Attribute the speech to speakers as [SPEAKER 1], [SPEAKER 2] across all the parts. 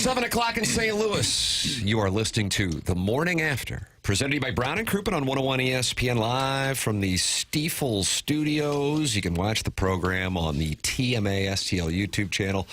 [SPEAKER 1] 7 o'clock in St. Louis. You are listening to The Morning After, presented to you by Brown and Crouppen on 101 ESPN live from the Stiefel Studios. You can watch the program on the TMA STL YouTube channel.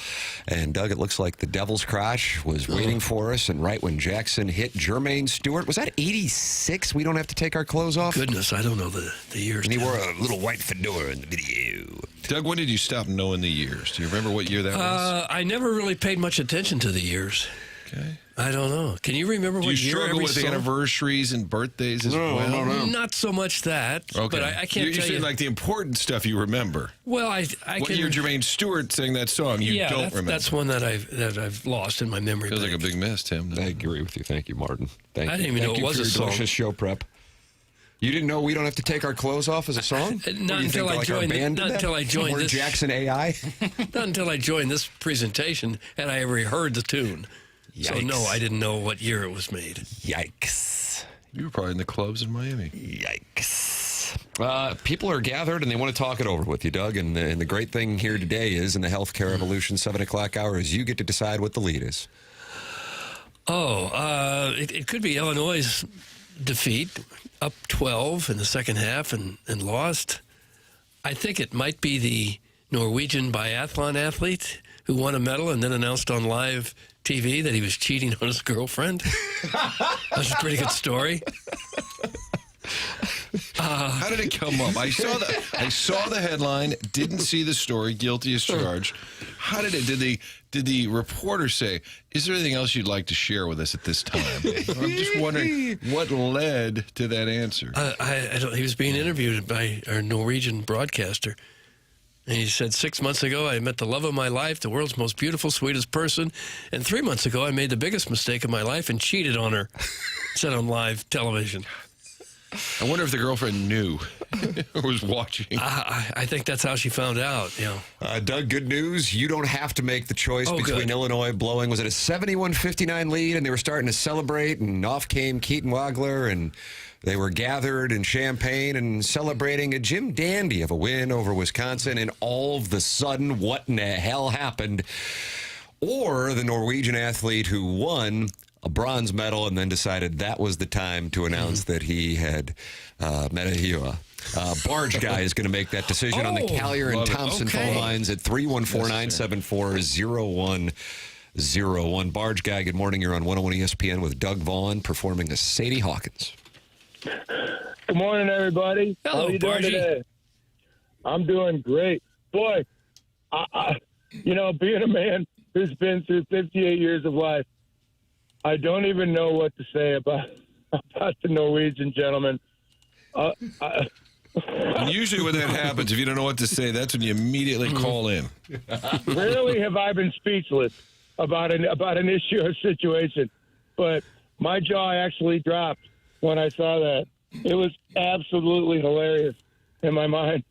[SPEAKER 1] And, Doug, it looks like the Devil's Crotch was waiting for us. And right when Jackson hit Jermaine Stewart, was that 86? We don't have to take our clothes off?
[SPEAKER 2] Goodness, I don't know the years.
[SPEAKER 1] And he wore a little white fedora in the video.
[SPEAKER 3] Doug, when did you stop knowing the years? Do you remember what year that was?
[SPEAKER 2] I never really paid much attention to the years.
[SPEAKER 3] Okay.
[SPEAKER 2] I don't know. Can you remember what year?
[SPEAKER 3] Do you struggle with anniversaries and birthdays as well?
[SPEAKER 1] No.
[SPEAKER 2] Not so much that.
[SPEAKER 3] Okay.
[SPEAKER 2] But I can't
[SPEAKER 3] You're
[SPEAKER 2] tell you.
[SPEAKER 3] like the important stuff you remember.
[SPEAKER 2] Well, I
[SPEAKER 3] what
[SPEAKER 2] can.
[SPEAKER 3] year Jermaine Stewart sang that song? You don't remember.
[SPEAKER 2] That's one that I've lost in my memory.
[SPEAKER 3] Feels like a big miss, Tim.
[SPEAKER 1] I agree with you. Thank you, Martin. Thank you.
[SPEAKER 2] I didn't even know it was a song.
[SPEAKER 1] Delicious show prep. You didn't know we don't have to take our clothes off as a song?
[SPEAKER 2] Not until I joined. Not until I joined this.
[SPEAKER 1] Jackson AI.
[SPEAKER 2] Not until I joined this presentation had I ever heard the tune.
[SPEAKER 1] Yikes.
[SPEAKER 2] So no, I didn't know what year it was made.
[SPEAKER 1] Yikes.
[SPEAKER 3] You were probably in the clubs in Miami.
[SPEAKER 1] Yikes. People are gathered and they want to talk it over with you, Doug. And the great thing here today is in the Healthcare Evolution 7 o'clock hour is you get to decide what the lead is.
[SPEAKER 2] It could be Illinois' defeat, up 12 in the second half and lost. I think it might be the Norwegian biathlon athlete who won a medal and then announced on live TV that he was cheating on his girlfriend. That's a pretty good story.
[SPEAKER 3] How did it come up? I saw the headline, didn't see the story, guilty as charged. How did it? Did the reporter say, is there anything else you'd like to share with us at this time? I'm just wondering what led to that answer.
[SPEAKER 2] I don't, he was being interviewed by our Norwegian broadcaster. And he said, 6 months ago, I met the love of my life, the world's most beautiful, sweetest person. And 3 months ago, I made the biggest mistake of my life and cheated on her. Said on live television.
[SPEAKER 3] I wonder if the girlfriend knew or was watching.
[SPEAKER 2] I think that's how she found out. You know.
[SPEAKER 1] Doug, good news. You don't have to make the choice between
[SPEAKER 2] good.
[SPEAKER 1] Illinois blowing. Was it a 71-59 lead, and they were starting to celebrate, and off came Keaton Wagler, and they were gathered in Champaign and celebrating a Jim Dandy of a win over Wisconsin, and all of the sudden, what in the hell happened? Or the Norwegian athlete who won a bronze medal and then decided that was the time to announce that he had met a hero. Barge Guy is going to make that decision on the Callier and Thompson phone lines at 314-974-0101. Barge Guy, good morning. You're on 101 ESPN with Doug Vaughn performing a Sadie Hawkins.
[SPEAKER 4] Good morning, everybody.
[SPEAKER 2] Hello,
[SPEAKER 4] How are you doing today? I'm doing great. Boy, being a man who's been through 58 years of life, I don't even know what to say about the Norwegian gentleman.
[SPEAKER 3] And usually when that happens, if you don't know what to say, that's when you immediately call in.
[SPEAKER 4] Rarely have I been speechless about an issue or situation, but my jaw actually dropped when I saw that. It was absolutely hilarious in my mind.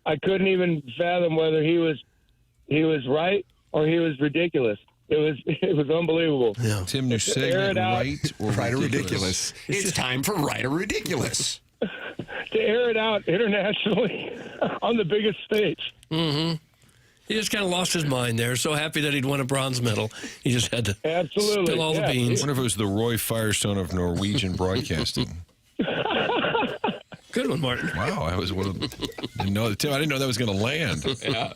[SPEAKER 4] I couldn't even fathom whether he was right or he was ridiculous. It was unbelievable.
[SPEAKER 3] Yeah. Tim, new segment, right or ridiculous?
[SPEAKER 1] It's time for Right or Ridiculous.
[SPEAKER 4] To air it out internationally on the biggest stage.
[SPEAKER 2] Mm-hmm. He just kind of lost his mind there. So happy that he'd won a bronze medal. He just had to spill all the beans.
[SPEAKER 3] I wonder if it was the Roy Firestone of Norwegian broadcasting.
[SPEAKER 2] Good one, Martin.
[SPEAKER 3] Wow, I was one of them. Tim, I didn't know that was going to land.
[SPEAKER 1] Yeah.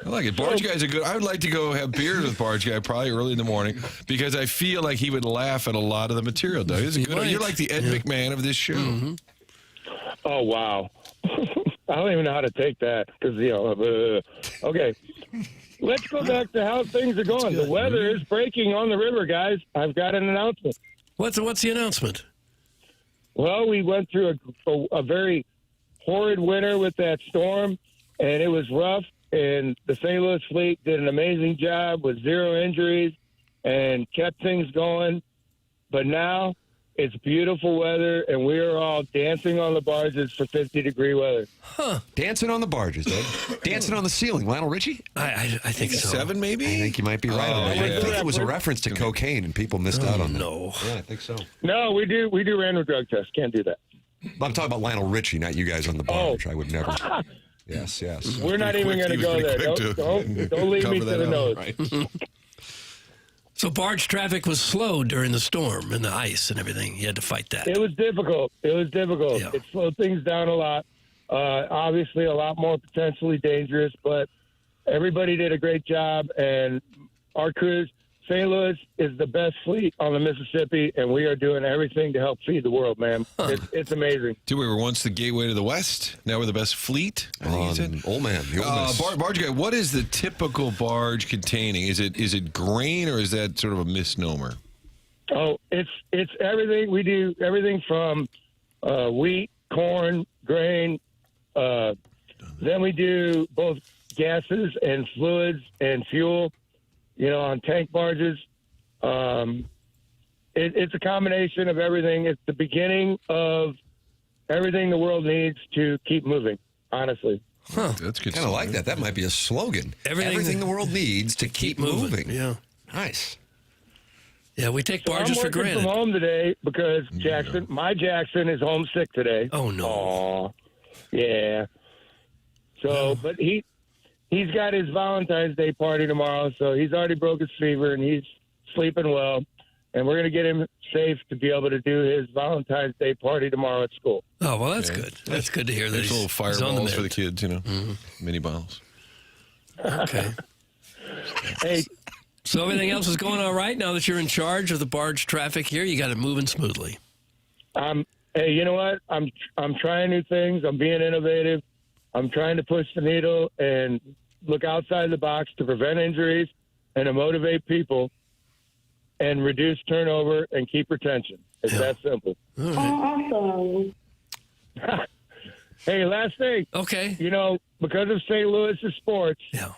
[SPEAKER 3] I like it. Barge Guy's I would like to go have beers with Barge Guy probably early in the morning because I feel like he would laugh at a lot of the material, though. You're like the Ed McMahon of this show.
[SPEAKER 2] Mm-hmm.
[SPEAKER 4] Oh, wow. I don't even know how to take that because, okay. Let's go back to how things are going. The weather is breaking on the river, guys. I've got an announcement.
[SPEAKER 2] What's the announcement?
[SPEAKER 4] Well, we went through a very horrid winter with that storm, and it was rough. And the St. Louis Fleet did an amazing job with 0 injuries and kept things going. But now it's beautiful weather, and we are all dancing on the barges for 50-degree weather.
[SPEAKER 1] Huh. Dancing on the barges, Doug. Dancing on the ceiling. Lionel Richie?
[SPEAKER 2] I think so.
[SPEAKER 3] 7, maybe?
[SPEAKER 1] I think you might be right on that. I think it was a reference to cocaine, and people missed out on that.
[SPEAKER 2] No.
[SPEAKER 1] Yeah, I think so.
[SPEAKER 4] No, we do random drug tests. Can't do that.
[SPEAKER 1] I'm talking about Lionel Richie, not you guys on the barge. I would never. Yes.
[SPEAKER 4] We're not even going to go there. Don't lead me to the nose.
[SPEAKER 1] Right.
[SPEAKER 2] So barge traffic was slow during the storm and the ice and everything. You had to fight that.
[SPEAKER 4] It was difficult.
[SPEAKER 2] Yeah.
[SPEAKER 4] It slowed things down a lot. Obviously, a lot more potentially dangerous, but everybody did a great job. And our crews, St. Louis is the best fleet on the Mississippi, and we are doing everything to help feed the world, man. It's amazing.
[SPEAKER 3] Dude, we were once the gateway to the West. Now we're the best fleet. I think you said.
[SPEAKER 1] Old man. The oldest.
[SPEAKER 3] Barge guy, what is the typical barge containing? Is it grain, or is that sort of a misnomer?
[SPEAKER 4] Oh, it's everything. We do everything from wheat, corn, grain. Then we do both gases and fluids and fuel, on tank barges. It's a combination of everything. It's the beginning of everything the world needs to keep moving, honestly.
[SPEAKER 1] Huh.
[SPEAKER 3] That's good.
[SPEAKER 1] Kind of like that. That might be a slogan.
[SPEAKER 2] Everything
[SPEAKER 1] the world needs to keep moving.
[SPEAKER 2] Yeah.
[SPEAKER 1] Nice.
[SPEAKER 2] Yeah, we take barges for
[SPEAKER 4] I'm working
[SPEAKER 2] granted.
[SPEAKER 4] from home today because my Jackson is homesick today.
[SPEAKER 2] Oh, no.
[SPEAKER 4] Aw, yeah. So, but he's got his Valentine's Day party tomorrow, so he's already broke his fever and he's sleeping well. And we're going to get him safe to be able to do his Valentine's Day party tomorrow at school.
[SPEAKER 2] Oh, well, that's good. That's good to hear.
[SPEAKER 3] There's little
[SPEAKER 2] he's on the
[SPEAKER 3] fireballs for the
[SPEAKER 2] mend.
[SPEAKER 3] kids, mini bottles.
[SPEAKER 2] Okay.
[SPEAKER 4] Hey,
[SPEAKER 2] So everything else is going all right now that you're in charge of the barge traffic here? You got it moving smoothly.
[SPEAKER 4] hey, you know what? I'm trying new things. I'm being innovative. I'm trying to push the needle and look outside the box to prevent injuries and to motivate people and reduce turnover and keep retention. It's that simple.
[SPEAKER 5] Awesome.
[SPEAKER 4] Hey, last thing.
[SPEAKER 2] Okay.
[SPEAKER 4] Because of St. Louis's sports,
[SPEAKER 2] Yeah.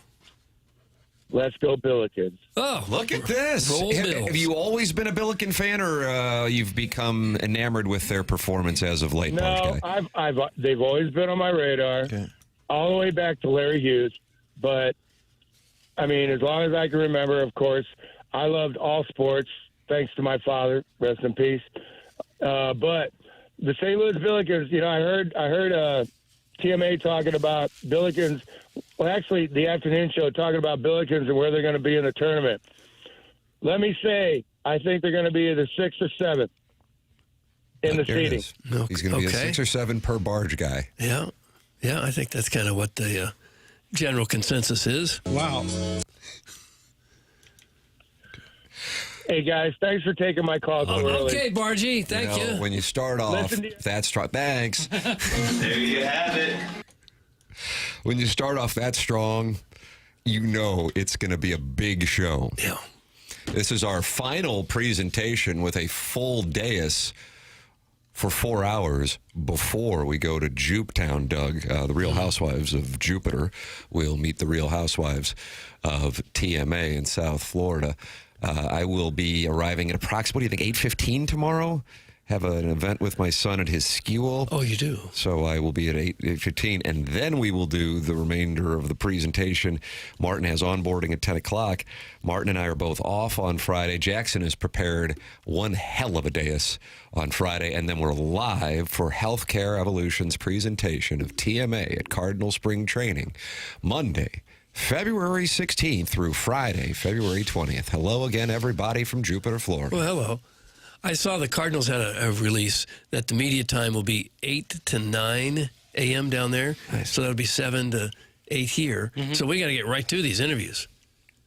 [SPEAKER 4] let's go Billikens.
[SPEAKER 2] Oh,
[SPEAKER 1] Look at this.
[SPEAKER 2] Roll
[SPEAKER 1] Have
[SPEAKER 2] Bills.
[SPEAKER 1] you always been a Billiken fan, or you've become enamored with their performance as of late?
[SPEAKER 4] No,
[SPEAKER 1] Barge Guy?
[SPEAKER 4] they've always been on my radar, all the way back to Larry Hughes. But, I mean, as long as I can remember, of course, I loved all sports, thanks to my father, rest in peace. But the St. Louis Billikens, I heard TMA talking about Billikens. Well, actually, the afternoon show talking about Billikens and where they're going to be in the tournament. Let me say, I think they're going to be either 6th or 7th in the
[SPEAKER 1] There it
[SPEAKER 4] seating.
[SPEAKER 1] is. He's going to be a 6 or 7 per Barge Guy.
[SPEAKER 2] Yeah. Yeah, I think that's kind of what the general consensus is.
[SPEAKER 6] Wow.
[SPEAKER 4] Hey, guys, thanks for taking my call so early.
[SPEAKER 2] Okay, Bargy, thank you.
[SPEAKER 1] When you start off,
[SPEAKER 4] Listen to you.
[SPEAKER 1] that's strong. Thanks.
[SPEAKER 7] There you have it.
[SPEAKER 1] When you start off that strong, it's going to be a big show.
[SPEAKER 2] Yeah.
[SPEAKER 1] This is our final presentation with a full dais for 4 hours before we go to Jupetown, Doug. The Real Housewives of Jupiter will meet the Real Housewives of TMA in South Florida. I will be arriving at approximately, 8:15 tomorrow. Have an event with my son at his school.
[SPEAKER 2] Oh, you do?
[SPEAKER 1] So I will be at 8:15, and then we will do the remainder of the presentation. Martin has onboarding at 10 o'clock. Martin and I are both off on Friday. Jackson has prepared one hell of a dais on Friday, and then we're live for Healthcare Evolution's presentation of TMA at Cardinal Spring Training Monday, February 16th through Friday, February 20th. Hello again, everybody from Jupiter, Florida.
[SPEAKER 2] Well, hello. I saw the Cardinals had a release that the media time will be 8 to 9 a.m. down there.
[SPEAKER 1] Nice.
[SPEAKER 2] So that'll be 7 to 8 here. So we got to get right to these interviews.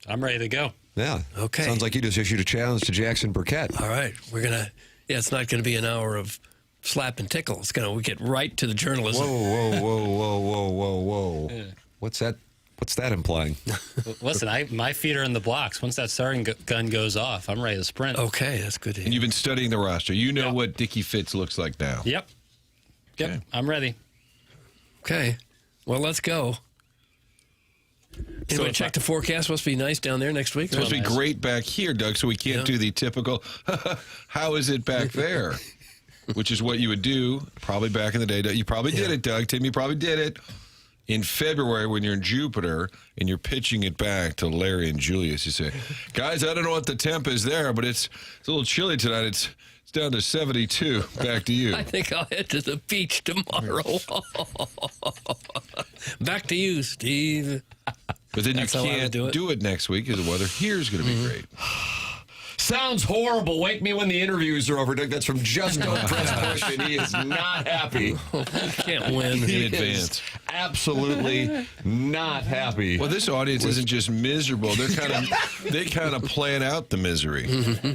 [SPEAKER 6] I'm ready to go.
[SPEAKER 1] Yeah.
[SPEAKER 2] Okay.
[SPEAKER 1] Sounds like you just issued a challenge to Jackson Burkett.
[SPEAKER 2] All right. We're going to, it's not going to be an hour of slap and tickle. It's going to get right to the journalism.
[SPEAKER 1] Whoa.
[SPEAKER 6] Yeah.
[SPEAKER 1] What's that implying?
[SPEAKER 6] Listen, my feet are in the blocks. Once that starting gun goes off, I'm ready to sprint.
[SPEAKER 2] Okay. That's good to
[SPEAKER 3] And
[SPEAKER 2] hear.
[SPEAKER 3] you've been studying the roster. You know what Dickie Fitz looks like now.
[SPEAKER 6] Yep.
[SPEAKER 3] Okay.
[SPEAKER 6] I'm ready.
[SPEAKER 2] Okay. Well, let's go. Anybody check the forecast? Supposed to be nice down there next week?
[SPEAKER 3] It's supposed to be great back here, Doug, so we can't do the typical, how is it back there? Which is what you would do probably back in the day. You probably did it, Doug. Tim, you probably did it. In February, when you're in Jupiter and you're pitching it back to Larry and Julius, you say, guys, I don't know what the temp is there, but it's a little chilly tonight. It's down to 72. Back to you.
[SPEAKER 2] I think I'll head to the beach tomorrow. Back to you, Steve.
[SPEAKER 3] But then
[SPEAKER 2] That's
[SPEAKER 3] you
[SPEAKER 2] how I would
[SPEAKER 3] can't
[SPEAKER 2] do it.
[SPEAKER 3] do it next week because the weather here is going to be great.
[SPEAKER 1] sounds horrible. Wake me when the interviews are over, Doug. That's from Just Don't Press Push, and he is not happy.
[SPEAKER 2] We can't win.
[SPEAKER 1] He
[SPEAKER 3] In advance.
[SPEAKER 1] is absolutely not happy.
[SPEAKER 3] Well, this audience isn't just miserable. They kind of plan out the misery.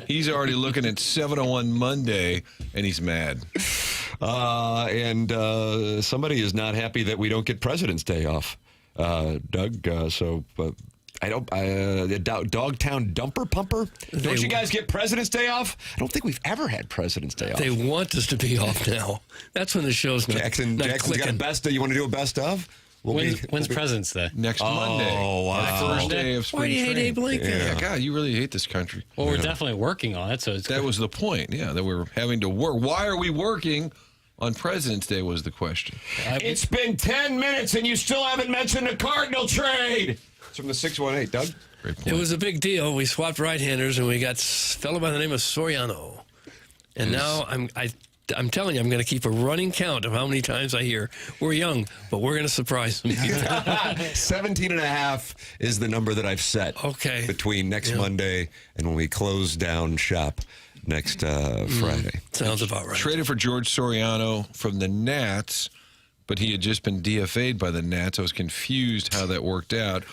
[SPEAKER 3] He's already looking at 7:01 Monday, and he's mad.
[SPEAKER 1] And somebody is not happy that we don't get President's Day off, Doug. I don't. Dogtown Dumper Pumper. Don't you guys get President's Day off? I don't think we've ever had President's Day off.
[SPEAKER 2] They want us to be off now. That's when the show's not,
[SPEAKER 1] Jackson's got a
[SPEAKER 2] clicking.
[SPEAKER 1] best. You want to do a best of?
[SPEAKER 6] When's President's Day?
[SPEAKER 3] Next Monday.
[SPEAKER 1] Oh, wow.
[SPEAKER 3] The first day of spring
[SPEAKER 2] Why do you hate
[SPEAKER 3] training.
[SPEAKER 2] Abe Lincoln?
[SPEAKER 3] Yeah, God, you really hate this country.
[SPEAKER 6] Well, we're definitely working on it. So it's
[SPEAKER 3] That was the point, that we're having to work. Why are we working on President's Day was the question.
[SPEAKER 1] It's been 10 minutes and you still haven't mentioned the Cardinal trade. It's from the 618, Doug.
[SPEAKER 3] Great point.
[SPEAKER 2] It was a big deal. We swapped right-handers, and we got a fellow by the name of Soriano. And now I'm telling you, I'm going to keep a running count of how many times I hear, we're young, but we're going to surprise some people.
[SPEAKER 1] 17 and a half is the number that I've set.
[SPEAKER 2] Okay.
[SPEAKER 1] Between next Monday and when we close down shop next Friday.
[SPEAKER 2] Sounds about right.
[SPEAKER 3] Traded for George Soriano from the Nats, but he had just been DFA'd by the Nats. I was confused how that worked out.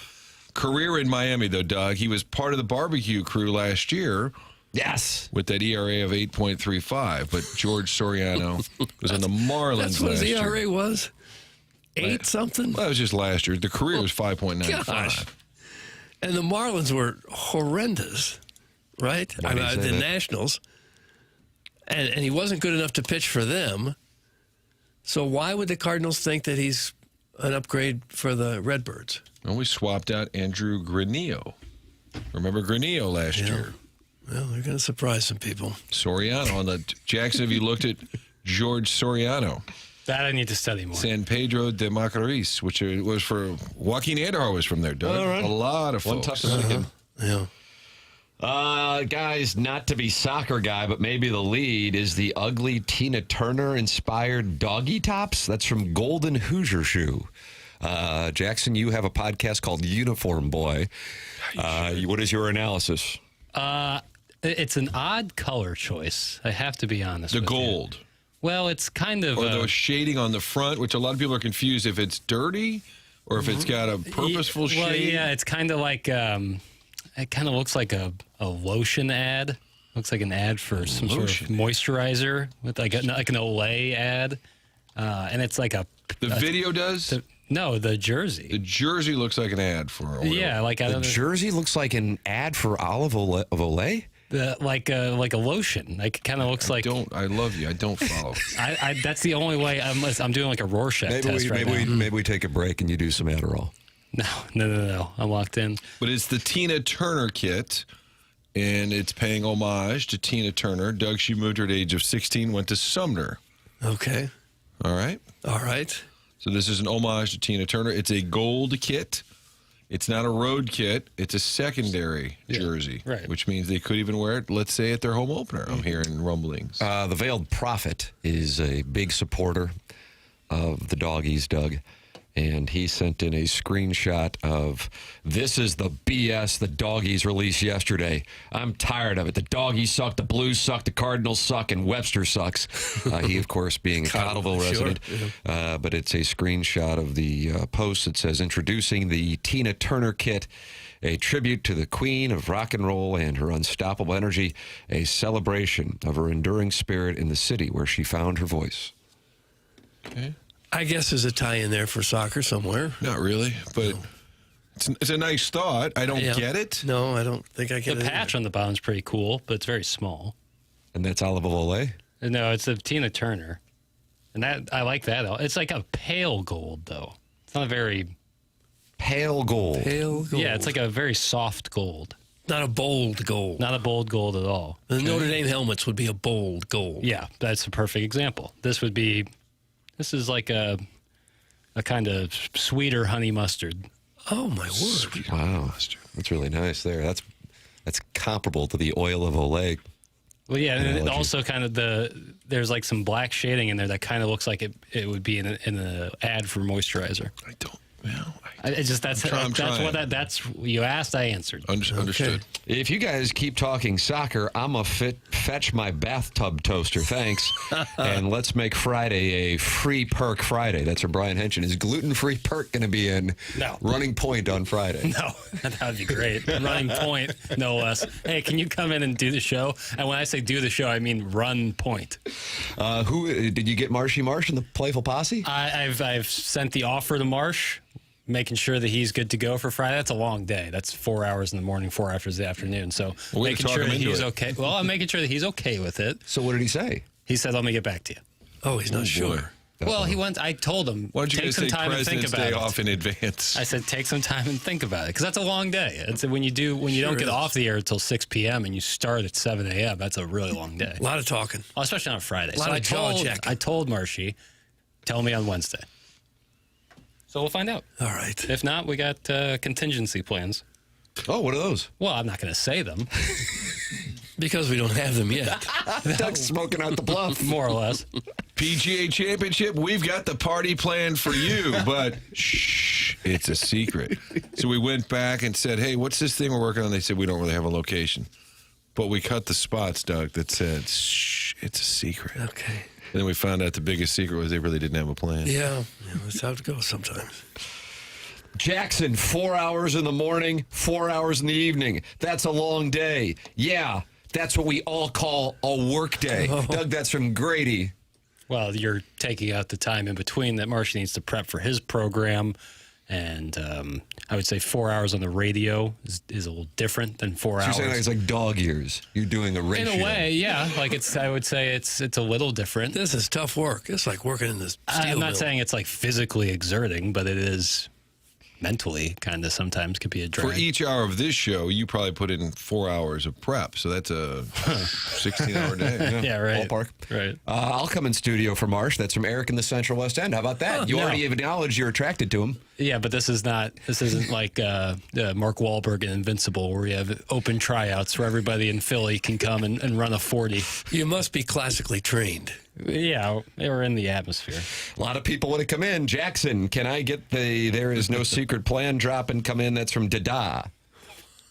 [SPEAKER 3] Career in Miami, though, Doug. He was part of the barbecue crew last year.
[SPEAKER 1] Yes.
[SPEAKER 3] With that ERA of 8.35, but George Soriano was on the Marlins
[SPEAKER 2] That's what his
[SPEAKER 3] last year.
[SPEAKER 2] ERA was? 8 something?
[SPEAKER 3] Well, that was just last year. The career was 5.95.
[SPEAKER 2] Gosh. And the Marlins were horrendous, right?
[SPEAKER 1] Why do you say
[SPEAKER 2] The
[SPEAKER 1] that?
[SPEAKER 2] Nationals. And he wasn't good enough to pitch for them. So why would the Cardinals think that he's an upgrade for the Redbirds?
[SPEAKER 3] And we swapped out Andrew Granillo. Remember Granillo last year?
[SPEAKER 2] Well, they're going to surprise some people.
[SPEAKER 3] Soriano on the Jackson. Have you looked at George Soriano?
[SPEAKER 6] that I need to study more.
[SPEAKER 3] San Pedro de Macorís, which was for Joaquin Adar was from there, Doug.
[SPEAKER 1] All right.
[SPEAKER 3] A lot of
[SPEAKER 1] One
[SPEAKER 3] folks.
[SPEAKER 1] tough Mexican.
[SPEAKER 2] Yeah.
[SPEAKER 1] Guys, not to be soccer guy, but maybe the lead is the ugly Tina Turner inspired doggy tops. That's from Golden Hoosier Shoe. Jackson, you have a podcast called Uniform Boy. What is your analysis?
[SPEAKER 6] It's an odd color choice. I have to be honest.
[SPEAKER 3] The
[SPEAKER 6] with you.
[SPEAKER 3] gold.
[SPEAKER 6] Well, it's kind of
[SPEAKER 3] Or the shading on the front, which a lot of people are confused if it's dirty or if it's got a purposeful shade.
[SPEAKER 6] Well, yeah, it's kind of like it kind of looks like a lotion ad. Looks like an ad for some sort of moisturizer with like an Olay ad, and it's like a.
[SPEAKER 3] The video does?
[SPEAKER 6] No, the jersey.
[SPEAKER 3] The jersey looks like an ad for oil.
[SPEAKER 6] Yeah, like
[SPEAKER 1] The jersey looks like an ad for Olive Olay.
[SPEAKER 6] like a lotion. Like it kind of looks like.
[SPEAKER 3] I love you. I don't follow.
[SPEAKER 6] I that's the only way. I'm doing like a Rorschach test right now.
[SPEAKER 1] Maybe we take a break and you do some Adderall.
[SPEAKER 6] No. I'm locked in.
[SPEAKER 3] But it's the Tina Turner kit, and it's paying homage to Tina Turner. Doug, she moved her at the age of 16, went to Sumner.
[SPEAKER 2] Okay.
[SPEAKER 3] All right?
[SPEAKER 2] All right.
[SPEAKER 3] So this is an homage to Tina Turner. It's a gold kit. It's not a road kit. It's a secondary jersey,
[SPEAKER 6] right.
[SPEAKER 3] Which means they could even wear it, let's say, at their home opener. I'm hearing rumblings.
[SPEAKER 1] The Veiled Prophet is a big supporter of the Doggies, Doug. And he sent in a screenshot of, this is the BS the Doggies released yesterday. I'm tired of it. The Doggies suck, the Blues suck, the Cardinals suck, and Webster sucks. He, of course, being a Cottleville resident. But it's a screenshot of the post that says, introducing the Tina Turner kit, a tribute to the queen of rock and roll and her unstoppable energy, a celebration of her enduring spirit in the city where she found her voice.
[SPEAKER 3] Okay.
[SPEAKER 2] I guess there's a tie in there for soccer somewhere.
[SPEAKER 3] Not really, but it's a nice thought. I don't
[SPEAKER 2] Yeah.
[SPEAKER 3] get it.
[SPEAKER 2] No, I don't think I get
[SPEAKER 6] The
[SPEAKER 2] it.
[SPEAKER 6] patch on the bottom's pretty cool, but it's very small.
[SPEAKER 1] And that's Olive Olay?
[SPEAKER 6] No, it's a Tina Turner, and that I like that. It's like a pale gold, though. It's not a very
[SPEAKER 1] Pale gold.
[SPEAKER 2] Pale gold.
[SPEAKER 6] yeah. It's like a very soft gold,
[SPEAKER 2] not a bold gold.
[SPEAKER 6] not a bold gold at all.
[SPEAKER 2] The Notre Dame helmets would be a bold gold.
[SPEAKER 6] Yeah, that's a perfect example. This is like a kind of sweeter honey mustard.
[SPEAKER 2] Oh my word!
[SPEAKER 1] Wow, that's really nice there. That's comparable to the oil of Olay.
[SPEAKER 6] Well, yeah, and it
[SPEAKER 1] Analogy.
[SPEAKER 6] also kind of there's like some black shading in there that kind of looks like it would be in an ad for moisturizer.
[SPEAKER 3] I don't. Well,
[SPEAKER 6] It's just that's
[SPEAKER 3] I'm trying.
[SPEAKER 6] that's you asked, I answered.
[SPEAKER 3] Understood.
[SPEAKER 1] If you guys keep talking soccer, I'm going to fetch my bathtub toaster. Thanks. And let's make Friday a free perk Friday. That's where Brian Henson is. Gluten-free perk going to be in
[SPEAKER 6] No.
[SPEAKER 1] Running Point on Friday.
[SPEAKER 6] No, that would be great. Running point, no less. Hey, can you come in and do the show? And when I say do the show, I mean run point.
[SPEAKER 1] Who did you get? Marshy Marsh and the Playful Posse?
[SPEAKER 6] I've sent the offer to Marsh, making sure that he's good to go for Friday. That's a long day. That's 4 hours in the morning, 4 hours in the afternoon. So
[SPEAKER 3] Well,
[SPEAKER 6] making
[SPEAKER 3] talk
[SPEAKER 6] sure
[SPEAKER 3] him
[SPEAKER 6] that
[SPEAKER 3] into
[SPEAKER 6] he's
[SPEAKER 3] it.
[SPEAKER 6] okay. Well, I'm making sure that he's okay with it.
[SPEAKER 1] So what did he say?
[SPEAKER 6] He said, "Let me get back to you."
[SPEAKER 2] Oh, he's not sure.
[SPEAKER 6] Well, I told him,
[SPEAKER 3] Why don't you
[SPEAKER 6] take
[SPEAKER 3] guys
[SPEAKER 6] some
[SPEAKER 3] take
[SPEAKER 6] time and think
[SPEAKER 3] President's
[SPEAKER 6] about
[SPEAKER 3] Day
[SPEAKER 6] it.
[SPEAKER 3] off in advance?
[SPEAKER 6] I said, take some time and think about it, because that's a long day. It's when you don't get
[SPEAKER 2] is.
[SPEAKER 6] off the air until 6 p.m. and you start at 7 a.m. That's a really long day.
[SPEAKER 2] A lot of talking.
[SPEAKER 6] Well, especially on a Friday.
[SPEAKER 2] lot
[SPEAKER 6] So
[SPEAKER 2] of jaw-jacking.
[SPEAKER 6] I told Marshy, tell me on Wednesday. So we'll find out.
[SPEAKER 2] All right.
[SPEAKER 6] If not, we got contingency plans.
[SPEAKER 1] Oh, what are those?
[SPEAKER 6] Well, I'm not going to say them,
[SPEAKER 2] Because we don't have them yet.
[SPEAKER 1] Doug's smoking out the bluff.
[SPEAKER 6] more or less.
[SPEAKER 3] PGA Championship, we've got the party planned for you, but shh, it's a secret. So we went back and said, hey, what's this thing we're working on? They said, we don't really have a location. But we cut the spots, Doug, that said, shh, it's a secret.
[SPEAKER 2] Okay.
[SPEAKER 3] And then we found out the biggest secret was they really didn't have a plan.
[SPEAKER 2] Yeah, that's how it goes sometimes.
[SPEAKER 1] Jackson, 4 hours in the morning, 4 hours in the evening. That's a long day. Yeah, that's what we all call a work day. Doug, that's from Grady.
[SPEAKER 6] Well, you're taking out the time in between that Marshy needs to prep for his program. And I would say 4 hours on the radio is a little different than 4
[SPEAKER 1] So
[SPEAKER 6] hours.
[SPEAKER 1] you're saying it's like dog years. You're doing a ratio.
[SPEAKER 6] In a way, yeah. Like I would say it's a little different.
[SPEAKER 2] This is tough work. It's like working in this steel
[SPEAKER 6] I'm not
[SPEAKER 2] mill.
[SPEAKER 6] saying it's like physically exerting, but it is mentally kind of sometimes could be a drag.
[SPEAKER 3] For each hour of this show, you probably put in 4 hours of prep. So that's a 16-hour day.
[SPEAKER 6] Yeah, right.
[SPEAKER 1] Ballpark.
[SPEAKER 6] Right.
[SPEAKER 1] I'll come in studio for Marsh. That's from Eric in the Central West End. How about that? You
[SPEAKER 6] no.
[SPEAKER 1] already acknowledged you're attracted to him.
[SPEAKER 6] Yeah, but this isn't like Mark Wahlberg in Invincible, where you have open tryouts where everybody in Philly can come and run a 40.
[SPEAKER 2] You must be classically trained.
[SPEAKER 6] Yeah, they were in the atmosphere.
[SPEAKER 1] A lot of people want to come in. Jackson, can I get the there is no secret plan drop and come in? That's from Dada.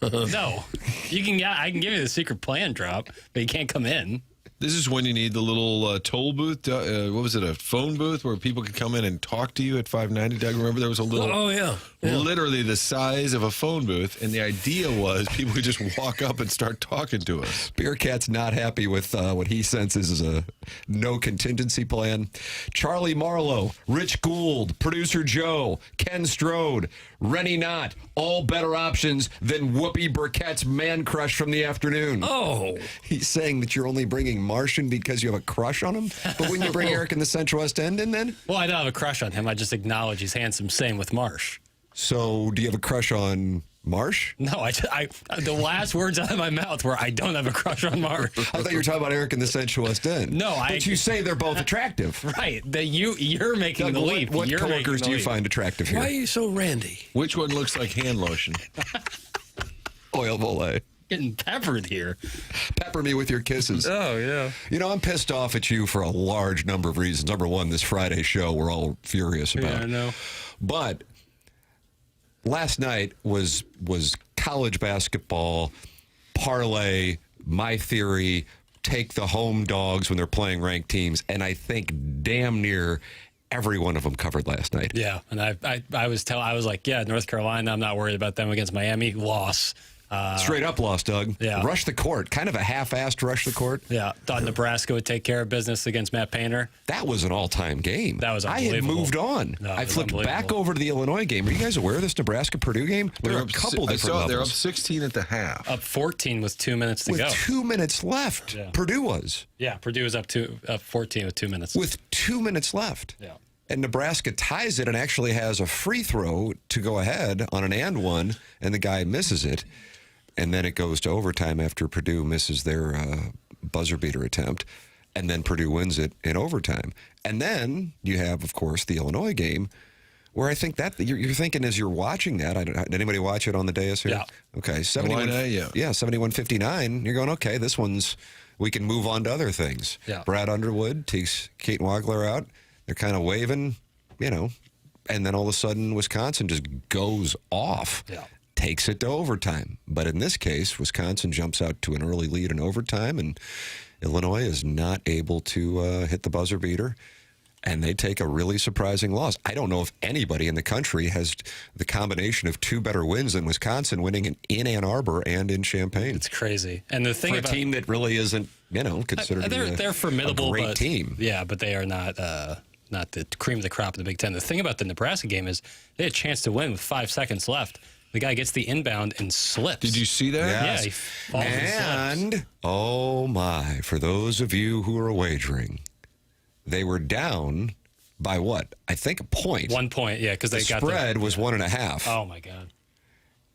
[SPEAKER 6] No, you can. Yeah, I can give you the secret plan drop, but you can't come in.
[SPEAKER 3] This is when you need the little toll booth. What was it, a phone booth where people could come in and talk to you at 590? Doug, remember there was a little,
[SPEAKER 2] Oh, yeah.
[SPEAKER 3] literally the size of a phone booth. And the idea was people could just walk up and start talking to us.
[SPEAKER 1] Beer Cat's not happy with what he senses is a no contingency plan. Charlie Marlowe, Rich Gould, producer Joe, Ken Strode, Rennie Knott, all better options than Whoopi Burkett's man crush from the afternoon.
[SPEAKER 2] Oh.
[SPEAKER 1] He's saying that you're only bringing Martian because you have a crush on him? But when you bring Eric in the Central West End in then?
[SPEAKER 6] Well, I don't have a crush on him. I just acknowledge he's handsome. Same with Marsh.
[SPEAKER 1] So do you have a crush on Marsh?
[SPEAKER 6] No, the last words out of my mouth were, I don't have a crush on Marsh.
[SPEAKER 1] I thought you were talking about Eric in the Central West End.
[SPEAKER 6] No,
[SPEAKER 1] But you say they're both attractive.
[SPEAKER 6] Right. That you're making
[SPEAKER 1] Doug,
[SPEAKER 6] the leap.
[SPEAKER 1] what
[SPEAKER 6] You're
[SPEAKER 1] coworkers
[SPEAKER 6] making the
[SPEAKER 1] do you
[SPEAKER 6] leap.
[SPEAKER 1] find attractive here?
[SPEAKER 2] Why are you so randy?
[SPEAKER 3] Which one looks like hand lotion?
[SPEAKER 1] Oil Volet.
[SPEAKER 6] Getting peppered here.
[SPEAKER 1] Pepper me with your kisses.
[SPEAKER 6] Oh, yeah.
[SPEAKER 1] You know, I'm pissed off at you for a large number of reasons. Number one, this Friday show we're all furious about.
[SPEAKER 6] Yeah, I know.
[SPEAKER 1] But last night was college basketball, parlay, my theory, take the home dogs when they're playing ranked teams, and I think damn near every one of them covered last night.
[SPEAKER 6] Yeah, and I was like, yeah, North Carolina, I'm not worried about them against Miami. Loss.
[SPEAKER 1] Straight up lost, Doug.
[SPEAKER 6] Yeah.
[SPEAKER 1] Rush the court. Kind of a half-assed rush the court.
[SPEAKER 6] Yeah, thought Nebraska would take care of business against Matt Painter.
[SPEAKER 1] That was an all-time game.
[SPEAKER 6] That was
[SPEAKER 1] I had
[SPEAKER 6] unbelievable.
[SPEAKER 1] moved on.
[SPEAKER 6] No, it
[SPEAKER 1] I
[SPEAKER 6] was
[SPEAKER 1] flipped back
[SPEAKER 6] unbelievable.
[SPEAKER 1] over to the Illinois game. Are you guys aware of this Nebraska-Purdue game? There are a couple
[SPEAKER 3] I
[SPEAKER 1] different
[SPEAKER 3] saw they're up
[SPEAKER 1] levels.
[SPEAKER 3] 16 at the half.
[SPEAKER 6] Up 14 with 2 minutes to
[SPEAKER 1] With
[SPEAKER 6] go.
[SPEAKER 1] 2 minutes left,
[SPEAKER 6] Yeah.
[SPEAKER 1] Purdue was.
[SPEAKER 6] Yeah, Purdue was up 14 with 2 minutes.
[SPEAKER 1] With 2 minutes left.
[SPEAKER 6] Yeah.
[SPEAKER 1] And Nebraska ties it and actually has a free throw to go ahead on an and one, and the guy misses it. And then it goes to overtime after Purdue misses their buzzer beater attempt. And then Purdue wins it in overtime. And then you have, of course, the Illinois game, where I think that you're thinking as you're watching that. Did anybody watch it on the dais here?
[SPEAKER 6] Yeah.
[SPEAKER 1] Okay. 71,
[SPEAKER 3] yeah.
[SPEAKER 1] Yeah, 71-59. You're going, okay, this one's, we can move on to other things.
[SPEAKER 6] Yeah.
[SPEAKER 1] Brad Underwood takes Kate Wagler out. They're kind of waving, you know, and then all of a sudden Wisconsin just goes off.
[SPEAKER 6] Yeah.
[SPEAKER 1] Takes it to overtime. But in this case, Wisconsin jumps out to an early lead in overtime, and Illinois is not able to hit the buzzer beater, and they take a really surprising loss. I don't know if anybody in the country has the combination of two better wins than Wisconsin, winning in Ann Arbor and in Champaign.
[SPEAKER 6] It's crazy. And the thing
[SPEAKER 1] For a
[SPEAKER 6] about
[SPEAKER 1] team that really isn't, considered
[SPEAKER 6] they're formidable,
[SPEAKER 1] a great
[SPEAKER 6] but,
[SPEAKER 1] team.
[SPEAKER 6] Yeah, but they are not the cream of the crop of the Big Ten. The thing about the Nebraska game is they had a chance to win with 5 seconds left. The guy gets the inbound and slips.
[SPEAKER 3] Did you see that?
[SPEAKER 6] Yeah, he falls and slips.
[SPEAKER 1] And, oh my, for those of you who are wagering, they were down by what? I think a point.
[SPEAKER 6] 1 point, yeah, because
[SPEAKER 1] The
[SPEAKER 6] they got
[SPEAKER 1] spread was 1.5.
[SPEAKER 6] Oh, my God.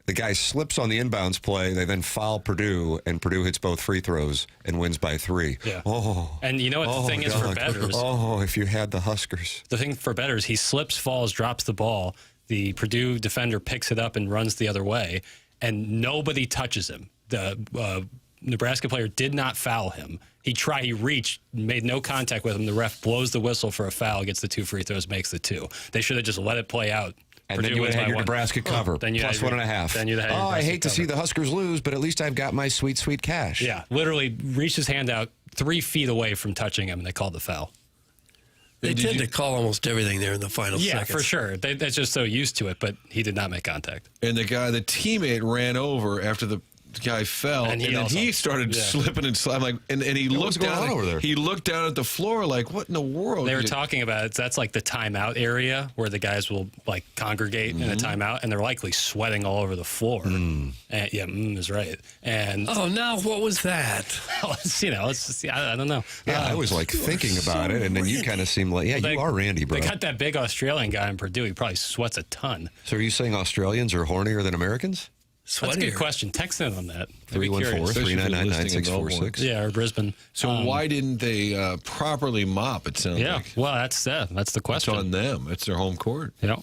[SPEAKER 1] The guy slips on the inbounds play. They then foul Purdue, and Purdue hits both free throws and wins by 3.
[SPEAKER 6] Yeah.
[SPEAKER 1] Oh.
[SPEAKER 6] And you know what the thing is for
[SPEAKER 1] God.
[SPEAKER 6] bettors?
[SPEAKER 1] Oh, if you had the Huskers.
[SPEAKER 6] The thing for bettors, he slips, falls, drops the ball. The Purdue defender picks it up and runs the other way, and nobody touches him. The Nebraska player did not foul him. He reached, made no contact with him. The ref blows the whistle for a foul, gets the 2 free throws, makes the 2. They should have just let it play out.
[SPEAKER 1] And
[SPEAKER 6] Purdue
[SPEAKER 1] then you would
[SPEAKER 6] wins
[SPEAKER 1] have had
[SPEAKER 6] by
[SPEAKER 1] your
[SPEAKER 6] 1.
[SPEAKER 1] Nebraska cover,
[SPEAKER 6] Then you
[SPEAKER 1] plus
[SPEAKER 6] had
[SPEAKER 1] 1.5.
[SPEAKER 6] Then you'd have had your
[SPEAKER 1] I
[SPEAKER 6] Nebraska
[SPEAKER 1] hate to see
[SPEAKER 6] cover.
[SPEAKER 1] the Huskers lose, but at least I've got my sweet, sweet cash.
[SPEAKER 6] Yeah, literally reached his hand out 3 feet away from touching him, and they called the foul.
[SPEAKER 2] They tend to call almost everything there in the final seconds.
[SPEAKER 6] Yeah, for sure. They're just so used to it, but he did not make contact.
[SPEAKER 3] And the teammate ran over after the guy fell,
[SPEAKER 6] And
[SPEAKER 3] and then he started slipping and sliding. And he looked down
[SPEAKER 1] over there.
[SPEAKER 3] He looked down at the floor like, what in the world?
[SPEAKER 6] They were talking about it. That's like the timeout area where the guys will like congregate in a timeout, and they're likely sweating all over the floor. And, yeah, is right. And
[SPEAKER 2] Oh, now what was that?
[SPEAKER 6] it's just, I don't know.
[SPEAKER 1] Yeah, I was like thinking about it, and then you kind of seemed like, yeah, you are Randy, bro.
[SPEAKER 6] They got that big Australian guy in Purdue. He probably sweats a ton.
[SPEAKER 1] So are you saying Australians are hornier than Americans?
[SPEAKER 6] That's a good question. Text in on that. I'd be
[SPEAKER 1] 314-399-9646.
[SPEAKER 6] Yeah, or Brisbane.
[SPEAKER 3] So why didn't they properly mop, it sounds like?
[SPEAKER 6] Well, that's the question.
[SPEAKER 3] It's on them. It's their home court.
[SPEAKER 6] Yeah.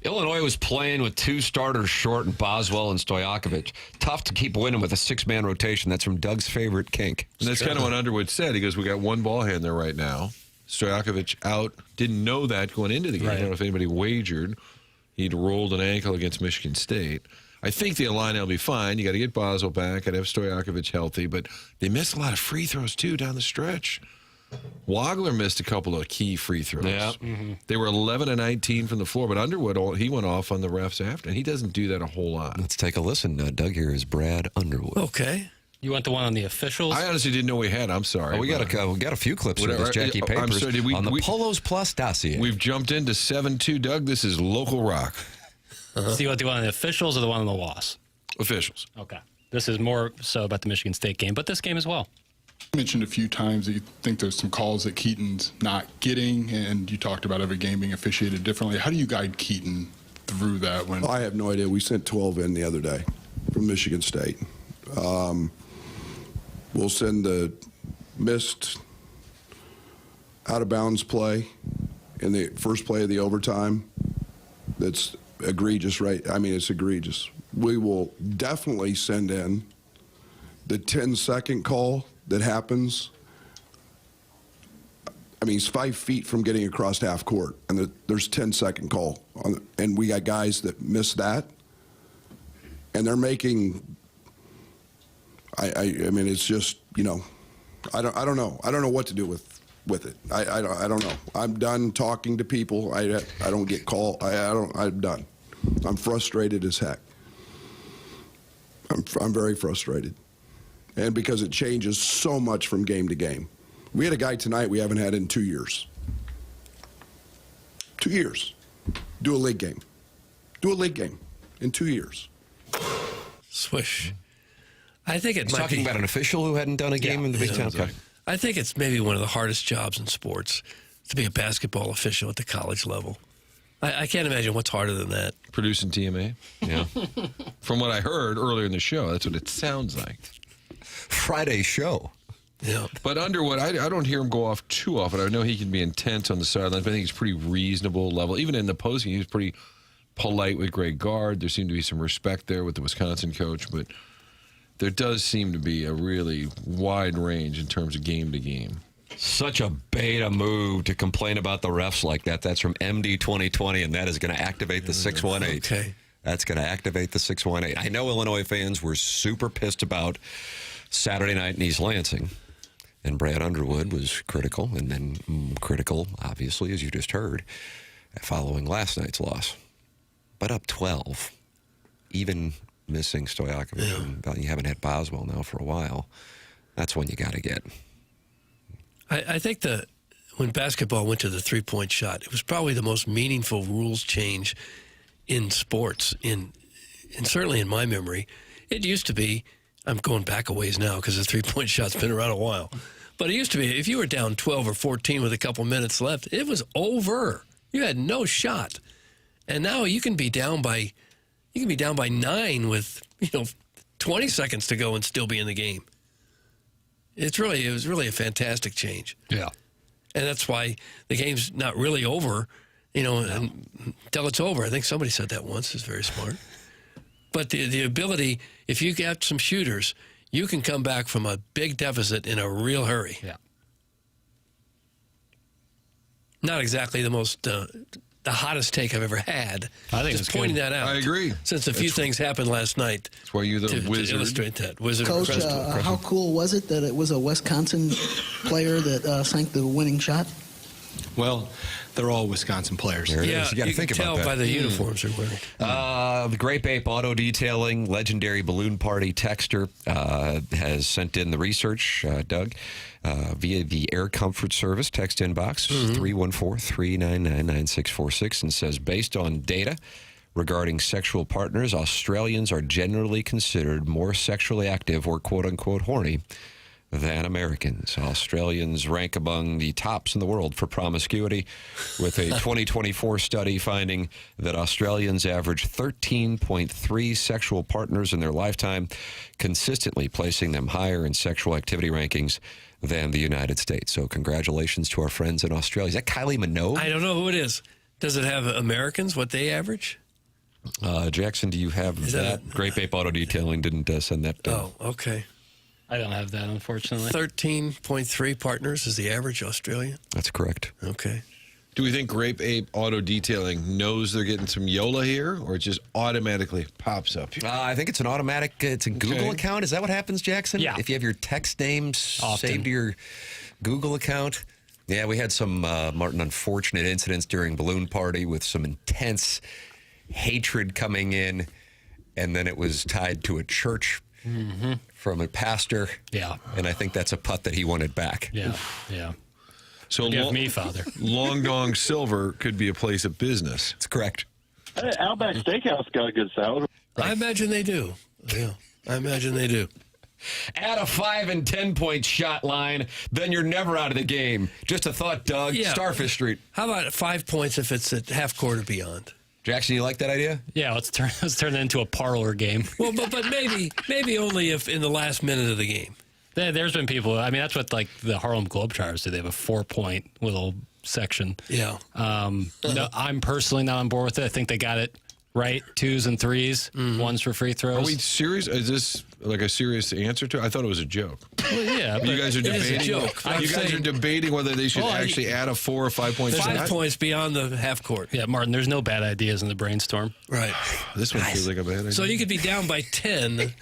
[SPEAKER 1] Illinois was playing with 2 starters short in Boswell and Stojakovic. Tough to keep winning with a 6-man rotation. That's from Doug's favorite kink.
[SPEAKER 3] And that's kind of what Underwood said. He goes, we got 1 ball handler right now. Stojakovic out. Didn't know that going into the game. I don't know if anybody wagered. He'd rolled an ankle against Michigan State. I think the Illini will be fine. You got to get Boswell back. I'd have Stojakovic healthy, but they missed a lot of free throws too down the stretch. Wagler missed a couple of key free throws.
[SPEAKER 1] Yeah.
[SPEAKER 3] They were 11 and 19 from the floor, but Underwood, he went off on the refs after, and he doesn't do that a whole lot.
[SPEAKER 1] Let's take a listen. Doug here is Brad Underwood.
[SPEAKER 2] Okay.
[SPEAKER 6] You want the one on the officials?
[SPEAKER 3] I honestly didn't know we had. I'm sorry.
[SPEAKER 1] We got a few clips of this Jackie Papers
[SPEAKER 3] I'm sorry,
[SPEAKER 1] on the Polos Plus dossier.
[SPEAKER 3] We've jumped into 7-2. Doug, this is local rock.
[SPEAKER 6] So you want the one on the officials or the one on the loss?
[SPEAKER 3] Officials.
[SPEAKER 6] Okay. This is more so about the Michigan State game, but this game as well.
[SPEAKER 8] You mentioned a few times that you think there's some calls that Keaton's not getting, and you talked about every game being officiated differently. How do you guide Keaton through that? When
[SPEAKER 9] I have no idea. We sent 12 in the other day from Michigan State. We'll send the missed out-of-bounds play in the first play of the overtime. That's egregious, right? I mean, it's egregious. We will definitely send in the 10-second call that happens. I mean, he's 5 feet from getting across half court, and there's 10-second call. And we got guys that miss that, and they're making I mean, it's just, I don't know. I don't know what to do with it. I don't know. I'm done talking to people. I don't get called. I'm done. I'm frustrated as heck. I'm very frustrated. And because it changes so much from game to game. We had a guy tonight we haven't had in 2 years. 2 years. Do a league game. Do a league game in 2 years.
[SPEAKER 2] Swish. I think it
[SPEAKER 1] He's
[SPEAKER 2] might
[SPEAKER 1] talking
[SPEAKER 2] be
[SPEAKER 1] about an official who hadn't done a game in the Big Ten. Okay.
[SPEAKER 2] I think it's maybe one of the hardest jobs in sports to be a basketball official at the college level. I can't imagine what's harder than that.
[SPEAKER 3] Producing TMA.
[SPEAKER 1] Yeah.
[SPEAKER 3] From what I heard earlier in the show, that's what it sounds like.
[SPEAKER 1] Friday show.
[SPEAKER 2] Yeah.
[SPEAKER 3] But Underwood, I don't hear him go off too often. I know he can be intense on the sidelines, but I think he's pretty reasonable level. Even in the postgame, he was pretty polite with Greg Gard. There seemed to be some respect there with the Wisconsin coach, but there does seem to be a really wide range in terms of game to game.
[SPEAKER 1] Such a beta move to complain about the refs like that. That's from MD 2020, and that is going to activate the 618.
[SPEAKER 2] Okay.
[SPEAKER 1] That's going to activate the 618. I know Illinois fans were super pissed about Saturday night in East Lansing, and Brad Underwood was critical, and then critical, obviously, as you just heard, following last night's loss. But up 12, even missing Stojakovic, and you haven't had Boswell now for a while. That's when you got to get.
[SPEAKER 2] I think when basketball went to the three-point shot, it was probably the most meaningful rules change in sports, and certainly in my memory. It used to be, I'm going back a ways now because the three-point shot's been around a while, but it used to be if you were down 12 or 14 with a couple minutes left, it was over. You had no shot. And now you can be down by 9 with 20 seconds to go and still be in the game. It was really a fantastic change.
[SPEAKER 6] Yeah.
[SPEAKER 2] And that's why the game's not really over, until it's over. I think somebody said that once. It's very smart. But the ability, if you got some shooters, you can come back from a big deficit in a real hurry.
[SPEAKER 6] Yeah.
[SPEAKER 2] Not exactly the hottest take I've ever had.
[SPEAKER 6] I think
[SPEAKER 2] just
[SPEAKER 6] it's
[SPEAKER 2] pointing
[SPEAKER 6] good.
[SPEAKER 2] that out.
[SPEAKER 3] I agree.
[SPEAKER 2] Since a few things happened last night.
[SPEAKER 3] That's why you're the wizard.
[SPEAKER 2] To illustrate that. Wizard
[SPEAKER 10] Coach,
[SPEAKER 2] Crestwood.
[SPEAKER 10] how cool was it that it was a Wisconsin player that sank the winning shot?
[SPEAKER 11] Well, they're all Wisconsin players.
[SPEAKER 1] There it
[SPEAKER 2] Yeah,
[SPEAKER 1] is. You got to
[SPEAKER 2] you
[SPEAKER 1] think
[SPEAKER 2] can
[SPEAKER 1] about
[SPEAKER 2] tell
[SPEAKER 1] that.
[SPEAKER 2] by the uniforms they're wearing.
[SPEAKER 1] The Grape Ape Auto Detailing, legendary balloon party texter, has sent in the research, Doug, via the Air Comfort Service text inbox, 314-399-9646, and says, based on data regarding sexual partners, Australians are generally considered more sexually active or quote-unquote horny than Americans. Australians rank among the tops in the world for promiscuity, with a 2024 study finding that Australians average 13.3 sexual partners in their lifetime, consistently placing them higher in sexual activity rankings than the United States. So congratulations to our friends in Australia. Is that Kylie Minogue?
[SPEAKER 2] I don't know who it is. Does it have Americans, what they average?
[SPEAKER 1] Jackson, do you have
[SPEAKER 2] Is
[SPEAKER 1] that?
[SPEAKER 2] that
[SPEAKER 1] Grape Ape Auto Detailing didn't send that.
[SPEAKER 2] Oh, okay.
[SPEAKER 6] I don't have that, unfortunately.
[SPEAKER 2] 13.3 partners is the average Australian?
[SPEAKER 1] That's correct.
[SPEAKER 2] Okay.
[SPEAKER 3] Do we think Grape Ape Auto Detailing knows they're getting some YOLA here, or it just automatically pops up?
[SPEAKER 1] I think it's an automatic, it's a Google account. Is that what happens, Jackson?
[SPEAKER 6] Yeah.
[SPEAKER 1] If you have your text names
[SPEAKER 6] Often.
[SPEAKER 1] saved to your Google account. Yeah, we had some, Martin, unfortunate incidents during Balloon Party with some intense hatred coming in, and then it was tied to a church from a pastor.
[SPEAKER 6] Yeah.
[SPEAKER 1] And I think that's a putt that he wanted back.
[SPEAKER 6] Yeah. Yeah.
[SPEAKER 3] So
[SPEAKER 6] Forgive me, Father.
[SPEAKER 3] Long Dong Silver could be a place of business.
[SPEAKER 1] That's correct.
[SPEAKER 4] Hey, Outback Steakhouse got a good salad.
[SPEAKER 2] I imagine they do. Yeah, I imagine they do.
[SPEAKER 1] Add a 5 and 10 point shot line, then you're never out of the game. Just a thought, Doug.
[SPEAKER 2] Yeah.
[SPEAKER 1] Starfish Street.
[SPEAKER 2] How about 5 points if it's at half court or beyond?
[SPEAKER 1] Jackson, you like that idea?
[SPEAKER 6] Yeah, let's turn it into a parlor game.
[SPEAKER 2] Well, but maybe only if in the last minute of the game.
[SPEAKER 6] There's been people. I mean, that's what like the Harlem Globetrotters do. They have a 4-point little section.
[SPEAKER 2] Yeah.
[SPEAKER 6] No, I'm personally not on board with it. I think they got it right. 2s and 3s, 1s for free throws.
[SPEAKER 3] Are we serious? Is this like a serious answer to it? I thought it was a joke.
[SPEAKER 6] Well, yeah, but
[SPEAKER 3] You guys are
[SPEAKER 2] It is a
[SPEAKER 3] debating.
[SPEAKER 2] joke.
[SPEAKER 3] You guys are debating whether they should
[SPEAKER 6] Well,
[SPEAKER 3] actually add a 4 or 5 point
[SPEAKER 2] 5
[SPEAKER 3] shot.
[SPEAKER 2] points beyond the half court.
[SPEAKER 6] yeah, Martin. There's no bad ideas in the brainstorm.
[SPEAKER 2] Right.
[SPEAKER 3] This one feels like a bad idea.
[SPEAKER 2] So you could be down by 10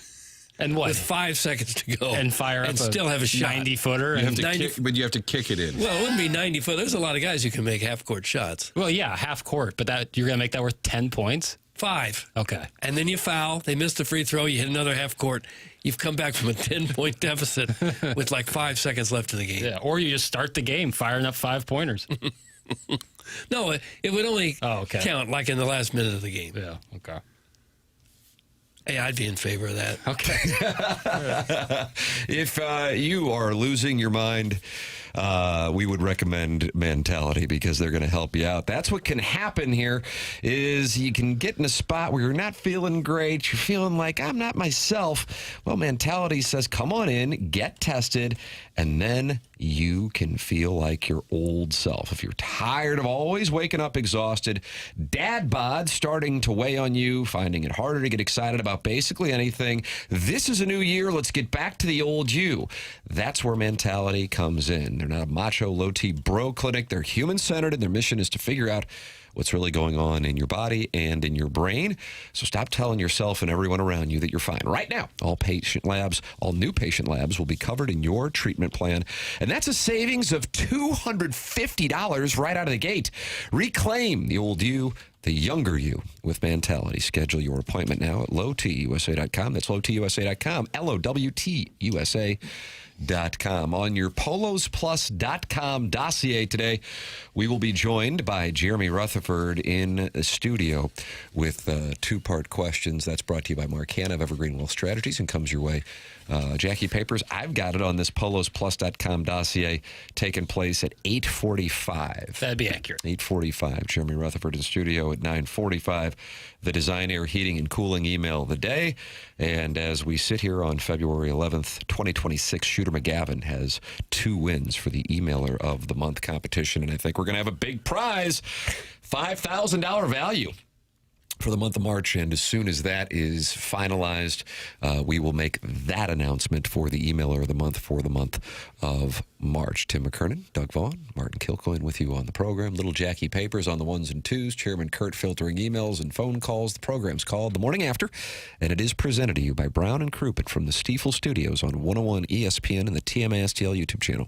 [SPEAKER 6] And what?
[SPEAKER 2] with 5 seconds to go.
[SPEAKER 6] And fire up
[SPEAKER 2] and still have a shot.
[SPEAKER 6] 90-footer.
[SPEAKER 3] You have
[SPEAKER 6] And,
[SPEAKER 3] to
[SPEAKER 2] 90
[SPEAKER 3] kick, but you have to kick it in.
[SPEAKER 2] Well, it wouldn't be 90 foot. There's a lot of guys who can make half court shots.
[SPEAKER 6] well, yeah, half court, but that you're gonna make that worth 10 points.
[SPEAKER 2] 5.
[SPEAKER 6] Okay.
[SPEAKER 2] And then you foul. They missed the free throw. You hit another half court. You've come back from a 10-point deficit with like 5 seconds left in the game.
[SPEAKER 6] Yeah, or you just start the game firing up 5-pointers.
[SPEAKER 2] No, it would only
[SPEAKER 6] okay.
[SPEAKER 2] count like in the last minute of the game.
[SPEAKER 6] Yeah. Okay.
[SPEAKER 2] Hey, I'd be in favor of that.
[SPEAKER 6] Okay.
[SPEAKER 1] If you are losing your mind, we would recommend Mentality because they're going to help you out. That's what can happen here is you can get in a spot where you're not feeling great. You're feeling like, I'm not myself. Well, Mentality says, come on in, get tested, and then you can feel like your old self. If you're tired of always waking up exhausted, dad bod starting to weigh on you, finding it harder to get excited about basically anything, this is a new year. Let's get back to the old you. That's where Mentality comes in. They're not a macho, low-T bro clinic. They're human-centered, and their mission is to figure out what's really going on in your body and in your brain. So stop telling yourself and everyone around you that you're fine. Right now, all new patient labs will be covered in your treatment plan. And that's a savings of $250 right out of the gate. Reclaim the old you, the younger you with Mentality. Schedule your appointment now at lowtusa.com. That's lowtusa.com. LOWTUSA.com. On your polosplus.com dossier today, we will be joined by Jeremy Rutherford in the studio with two-part questions. That's brought to you by McKernan of Evergreen Wealth Strategies and comes your way. Jackie Papers, I've got it on this polosplus.com dossier taking place at 8:45.
[SPEAKER 6] That'd be accurate.
[SPEAKER 1] 8:45. Jeremy Rutherford in studio at 9:45. The Design, Air, Heating, and Cooling email of the day. And as we sit here on February 11th, 2026, Shooter McGavin has 2 wins for the Emailer of the Month competition. And I think we're going to have a big prize, $5,000 value for the month of March. And as soon as that is finalized, we will make that announcement for the Emailer of the Month for the month of March. Tim McKernan, Doug Vaughn, Martin Kilcoyne with you on the program. Little Jackie Papers on the ones and twos. Chairman Kurt filtering emails and phone calls. The program's called The Morning After, and it is presented to you by Brown and Crouppen from the Stiefel Studios on 101 ESPN and the TMASTL YouTube channel.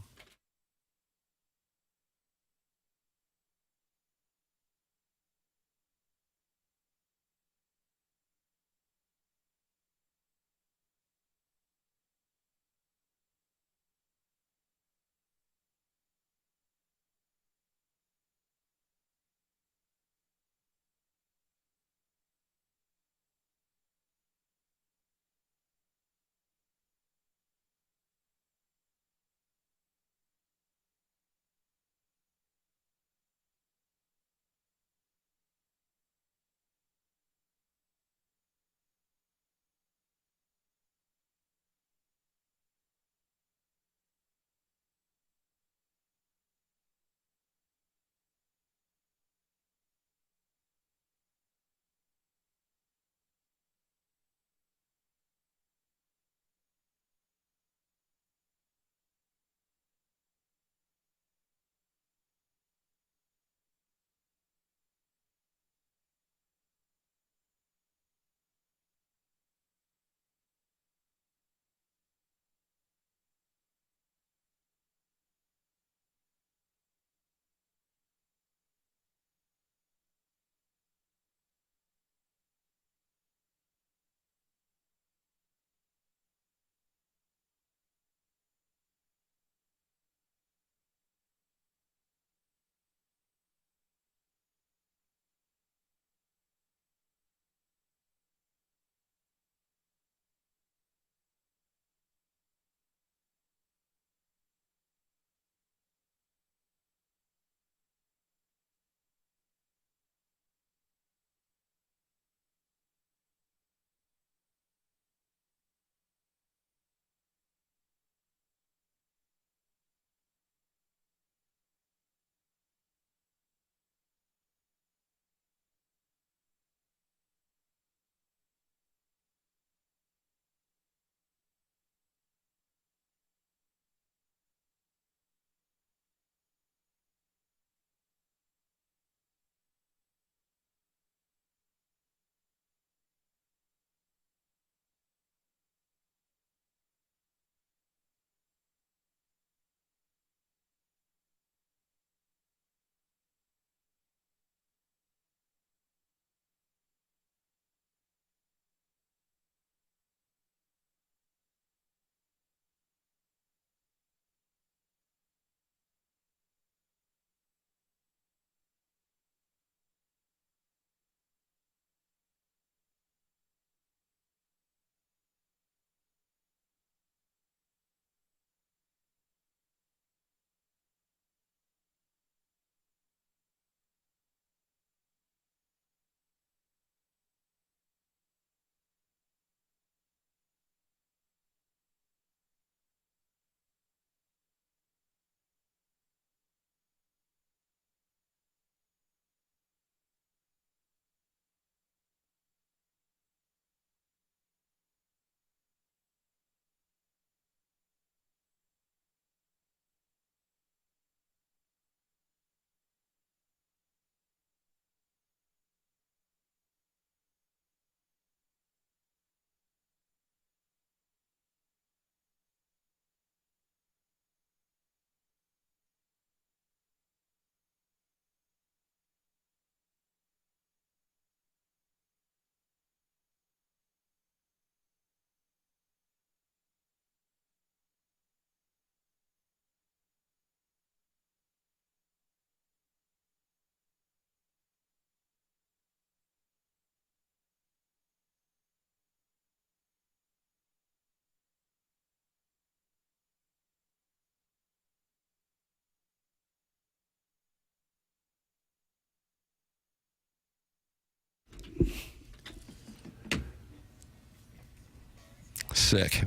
[SPEAKER 1] sick.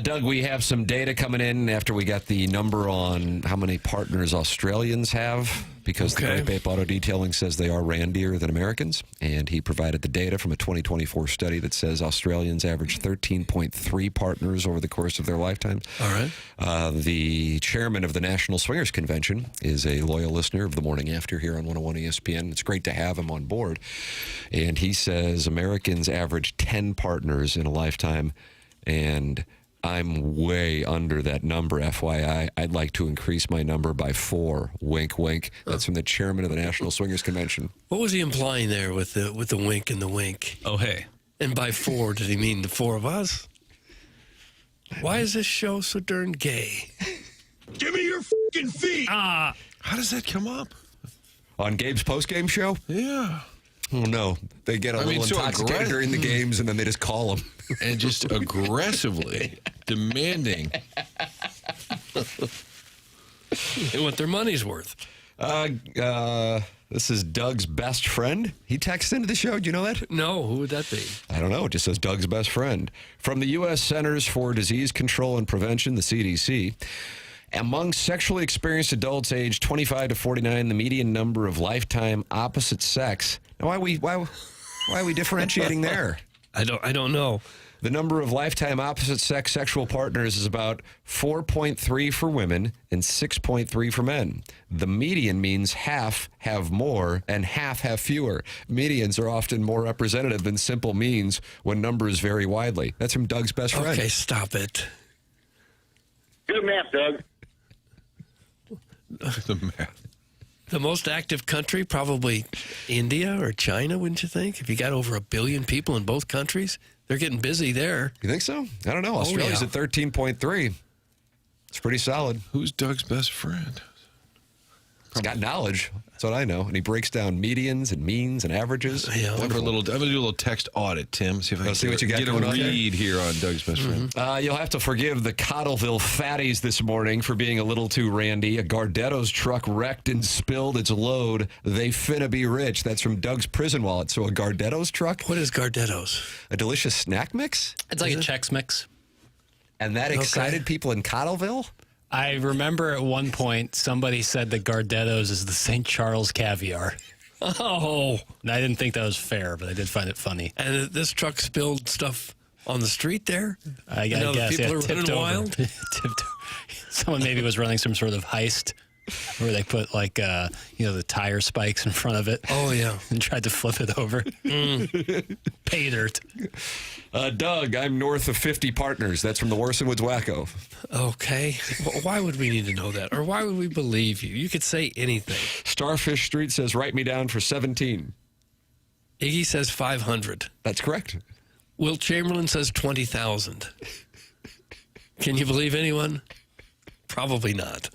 [SPEAKER 1] Doug, we have some data coming in after we got the number on how many partners Australians have, because the Great Ape Auto Detailing says they are randier than Americans, and he provided the data from a 2024 study that says Australians average 13.3 partners over the course of their lifetime.
[SPEAKER 2] All right.
[SPEAKER 1] The chairman of the National Swingers Convention is a loyal listener of the Morning After here on 101 ESPN. It's great to have him on board, and he says Americans average 10 partners in a lifetime, and I'm way under that number, FYI. I'd like to increase my number by 4. Wink, wink. That's from the chairman of the National Swingers Convention.
[SPEAKER 2] What was he implying there with the wink and the wink?
[SPEAKER 3] Oh, hey.
[SPEAKER 2] And by 4, did he mean the 4 of us? Why is this show so darn gay?
[SPEAKER 3] Give me your fucking feet. How does that come up?
[SPEAKER 1] On Gabe's postgame show?
[SPEAKER 3] Yeah.
[SPEAKER 1] Oh, no. They get a little intoxicated during the games, and then they just call them.
[SPEAKER 3] And just aggressively demanding.
[SPEAKER 2] They want their money's worth.
[SPEAKER 1] This is Doug's best friend. He texted into the show. Do you know that?
[SPEAKER 2] No, who would that be?
[SPEAKER 1] I don't know. It just says Doug's best friend. From the U.S. Centers for Disease Control and Prevention, the CDC. Among sexually experienced adults aged 25 to 49, the median number of lifetime opposite sex. Now, why are we differentiating there?
[SPEAKER 2] I don't know.
[SPEAKER 1] The number of lifetime opposite sex sexual partners is about 4.3 for women and 6.3 for men. The median means half have more and half have fewer. Medians are often more representative than simple means when numbers vary widely. That's from Doug's best friend.
[SPEAKER 2] Okay, stop it.
[SPEAKER 4] Good math, Doug.
[SPEAKER 3] The math.
[SPEAKER 2] The most active country, probably India or China, wouldn't you think? If you got over 1 billion people in both countries, they're getting busy there.
[SPEAKER 1] You think so? I don't know. Australia's at 13.3. It's pretty solid.
[SPEAKER 3] Who's Doug's best friend?
[SPEAKER 1] He's got knowledge. That's what I know. And he breaks down medians and means and averages.
[SPEAKER 2] Yeah,
[SPEAKER 3] I'm going to do a little text audit, Tim. See if I can
[SPEAKER 1] see what you got
[SPEAKER 3] get a
[SPEAKER 1] going on there.
[SPEAKER 3] read here on Doug's best friend.
[SPEAKER 1] You'll have to forgive the Cottleville fatties this morning for being a little too randy. A Gardetto's truck wrecked and spilled its load. They finna be rich. That's from Doug's prison wallet. So a Gardetto's truck?
[SPEAKER 2] What is Gardetto's?
[SPEAKER 1] A delicious snack mix?
[SPEAKER 6] It's like a Chex Mix.
[SPEAKER 1] And that excited people in Cottleville?
[SPEAKER 6] I remember at one point somebody said that Gardetto's is the St. Charles caviar.
[SPEAKER 2] Oh.
[SPEAKER 6] And I didn't think that was fair, but I did find it funny.
[SPEAKER 2] And this truck spilled stuff on the street there?
[SPEAKER 6] I guess,
[SPEAKER 2] people are
[SPEAKER 6] tipped
[SPEAKER 2] running
[SPEAKER 6] over.
[SPEAKER 2] wild?
[SPEAKER 6] Tipped. Someone maybe was running some sort of heist where they put the tire spikes in front of it.
[SPEAKER 2] Oh, yeah.
[SPEAKER 6] And tried to flip it over. Pay dirt.
[SPEAKER 1] Doug, I'm north of 50 partners. That's from the Worson Woods Wacko.
[SPEAKER 2] Okay. Well, why would we need to know that? Or why would we believe you? You could say anything.
[SPEAKER 1] Starfish Street says, write me down for 17.
[SPEAKER 2] Iggy says 500.
[SPEAKER 1] That's correct.
[SPEAKER 2] Will Chamberlain says 20,000. Can you believe anyone? Probably not.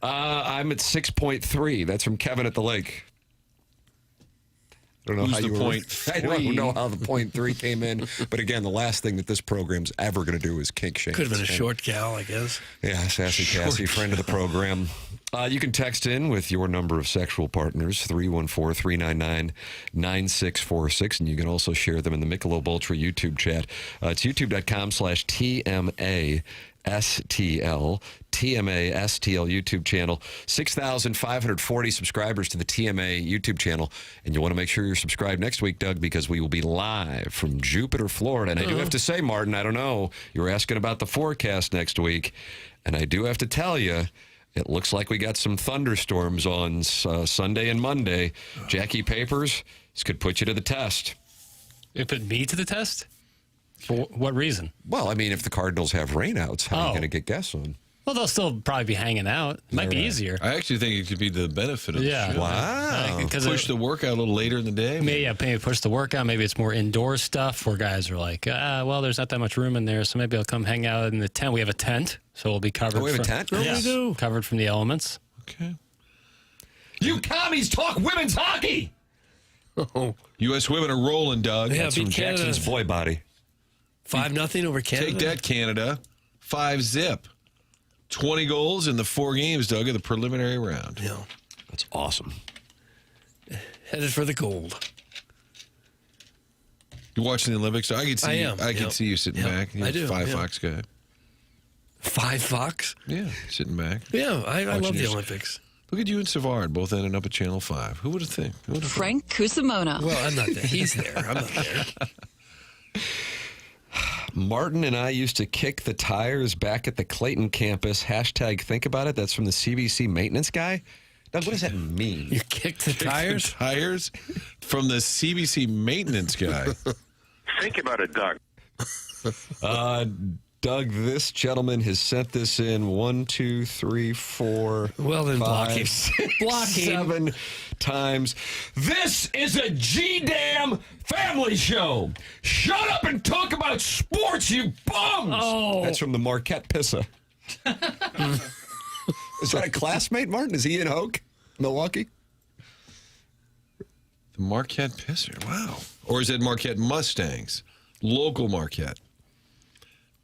[SPEAKER 1] I'm at 6.3. That's from Kevin at the Lake. I don't know
[SPEAKER 3] Who's
[SPEAKER 1] how
[SPEAKER 3] the
[SPEAKER 1] you
[SPEAKER 3] point
[SPEAKER 1] I don't know how the 0.3 came in. But again, the last thing that this program's ever going to do is kink shame.
[SPEAKER 2] Could have been a short gal, I guess.
[SPEAKER 1] Yeah, Sassy Cassie, friend of the program. You can text in with your number of sexual partners, 314-399-9646, and you can also share them in the Michelob Ultra YouTube chat. It's youtube.com/TMASTL, TMASTL YouTube channel. 6,540 subscribers to the TMA YouTube channel, and you want to make sure you're subscribed next week, Doug, because we will be live from Jupiter, Florida. And I do have to say, Martin, I don't know, you were asking about the forecast next week, and I do have to tell you, it looks like we got some thunderstorms on Sunday and Monday. Jackie Papers, this could put you to the test.
[SPEAKER 6] It put me to the test? For what reason?
[SPEAKER 1] Well, I mean, if the Cardinals have rainouts, how are you going to get guests on?
[SPEAKER 6] Well, they'll still probably be hanging out. It might be easier.
[SPEAKER 3] I actually think it could be the benefit of the show.
[SPEAKER 1] Wow.
[SPEAKER 3] Push the workout a little later in the day.
[SPEAKER 6] Maybe push the workout. Maybe it's more indoor stuff where guys are like, well, there's not that much room in there, so maybe I'll come hang out in the tent. We have a tent, so we'll be covered.
[SPEAKER 1] Oh, we have a tent?
[SPEAKER 2] Oh, we do.
[SPEAKER 6] Covered from the elements.
[SPEAKER 3] Okay.
[SPEAKER 1] You commies talk women's hockey!
[SPEAKER 2] Oh.
[SPEAKER 3] U.S. women are rolling, Doug.
[SPEAKER 2] Yeah,
[SPEAKER 1] That's from
[SPEAKER 2] beat Canada.
[SPEAKER 1] Jackson's boy body.
[SPEAKER 2] 5-0 over Canada.
[SPEAKER 3] Take that, Canada. 5-0. 20 goals in the 4 games, Doug, of the preliminary round.
[SPEAKER 2] Yeah.
[SPEAKER 1] That's awesome.
[SPEAKER 2] Headed for the gold.
[SPEAKER 3] You watching the Olympics? I can see.
[SPEAKER 2] I am.
[SPEAKER 3] I can see you sitting back. You're
[SPEAKER 2] I do.
[SPEAKER 3] a 5 Fox guy.
[SPEAKER 2] 5 Fox?
[SPEAKER 3] Yeah, sitting back.
[SPEAKER 2] Yeah, I love the
[SPEAKER 3] your-
[SPEAKER 2] Olympics.
[SPEAKER 3] Look at you and Savard both ending up at Channel 5. Who would have think?
[SPEAKER 12] Frank Cusimano.
[SPEAKER 2] Well, I'm not there. He's there. I'm not there.
[SPEAKER 1] Martin and I used to kick the tires back at the Clayton campus. Hashtag think about it. That's from the CBC maintenance guy. Doug, what does that mean?
[SPEAKER 2] You kick the tires?
[SPEAKER 3] Tires from the CBC maintenance guy.
[SPEAKER 4] Think about it, Doug.
[SPEAKER 1] Doug, this gentleman has sent this in 1, 2, 3, 4,
[SPEAKER 2] Well, then block
[SPEAKER 1] 5,
[SPEAKER 2] him.
[SPEAKER 1] 6,
[SPEAKER 2] Block him.
[SPEAKER 1] 7 times. This is a G-damn family show. Shut up and talk about sports, you bums.
[SPEAKER 2] Oh.
[SPEAKER 1] That's from the Marquette Pissa. Is that a classmate, Martin? Is he in Hoke, Milwaukee?
[SPEAKER 3] The Marquette Pisser. Wow. Or is it Marquette Mustangs? Local Marquette.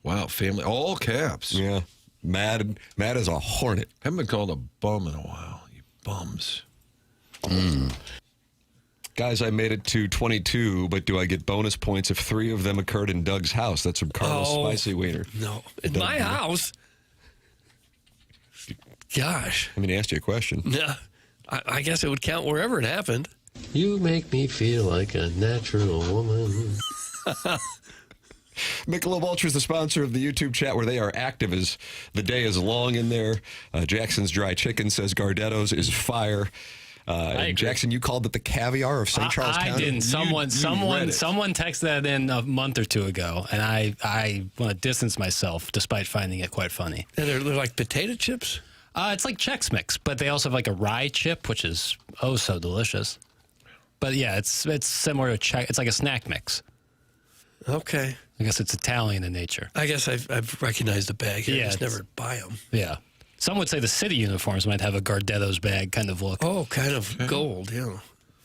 [SPEAKER 3] Wow, family, all caps.
[SPEAKER 1] Yeah. Mad as a hornet.
[SPEAKER 3] Haven't been called a bum in a while. You bums.
[SPEAKER 1] Guys, I made it to 22, but do I get bonus points if 3 of them occurred in Doug's house? That's from Carlos Spicy Wiener.
[SPEAKER 2] No. In my house? Gosh.
[SPEAKER 1] I mean, he asked you a question.
[SPEAKER 2] Yeah. I guess it would count wherever it happened.
[SPEAKER 13] You make me feel like a natural woman.
[SPEAKER 1] Michelob Ultra is the sponsor of the YouTube chat where they are active as the day is long in there. Jackson's Dry Chicken says Gardetto's is fire. And Jackson, you called it the caviar of St. Charles County?
[SPEAKER 6] I didn't. Someone texted that in a month or two ago, and I want to distance myself despite finding it quite funny.
[SPEAKER 2] And they're like potato chips?
[SPEAKER 6] It's like Chex Mix, but they also have like a rye chip, which is oh so delicious. But yeah, it's similar to Chex. It's like a snack mix.
[SPEAKER 2] Okay.
[SPEAKER 6] I guess it's Italian in nature.
[SPEAKER 2] I guess I've recognized the bag here.
[SPEAKER 6] Yeah,
[SPEAKER 2] I just never buy them.
[SPEAKER 6] Yeah. Some would say the city uniforms might have a Gardetto's bag kind of look.
[SPEAKER 2] Oh, kind of gold, yeah.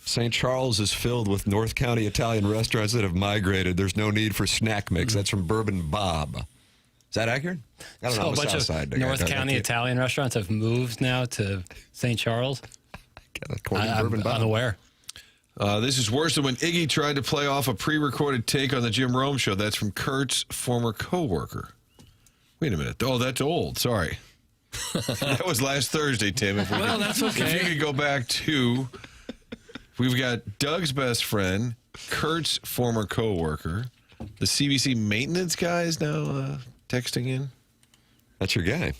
[SPEAKER 1] St. Charles is filled with North County Italian restaurants that have migrated. There's no need for snack mix. That's from Bourbon Bob. Is that accurate? I don't know.
[SPEAKER 6] So
[SPEAKER 1] I'm
[SPEAKER 6] a bunch
[SPEAKER 1] South
[SPEAKER 6] of
[SPEAKER 1] Side
[SPEAKER 6] North County Italian restaurants have moved now to St. Charles.
[SPEAKER 1] According to Bourbon
[SPEAKER 6] I'm
[SPEAKER 1] Bob.
[SPEAKER 6] unaware.
[SPEAKER 3] This is worse than when Iggy tried to play off a pre-recorded take on the Jim Rome show. That's from Kurt's former co-worker. Wait a minute. Oh, that's old. Sorry. That was last Thursday, Tim.
[SPEAKER 2] That's okay.
[SPEAKER 3] If you could go back to, we've got Doug's best friend, Kurt's former co-worker, the CBC maintenance guy is now texting in.
[SPEAKER 1] That's your guy.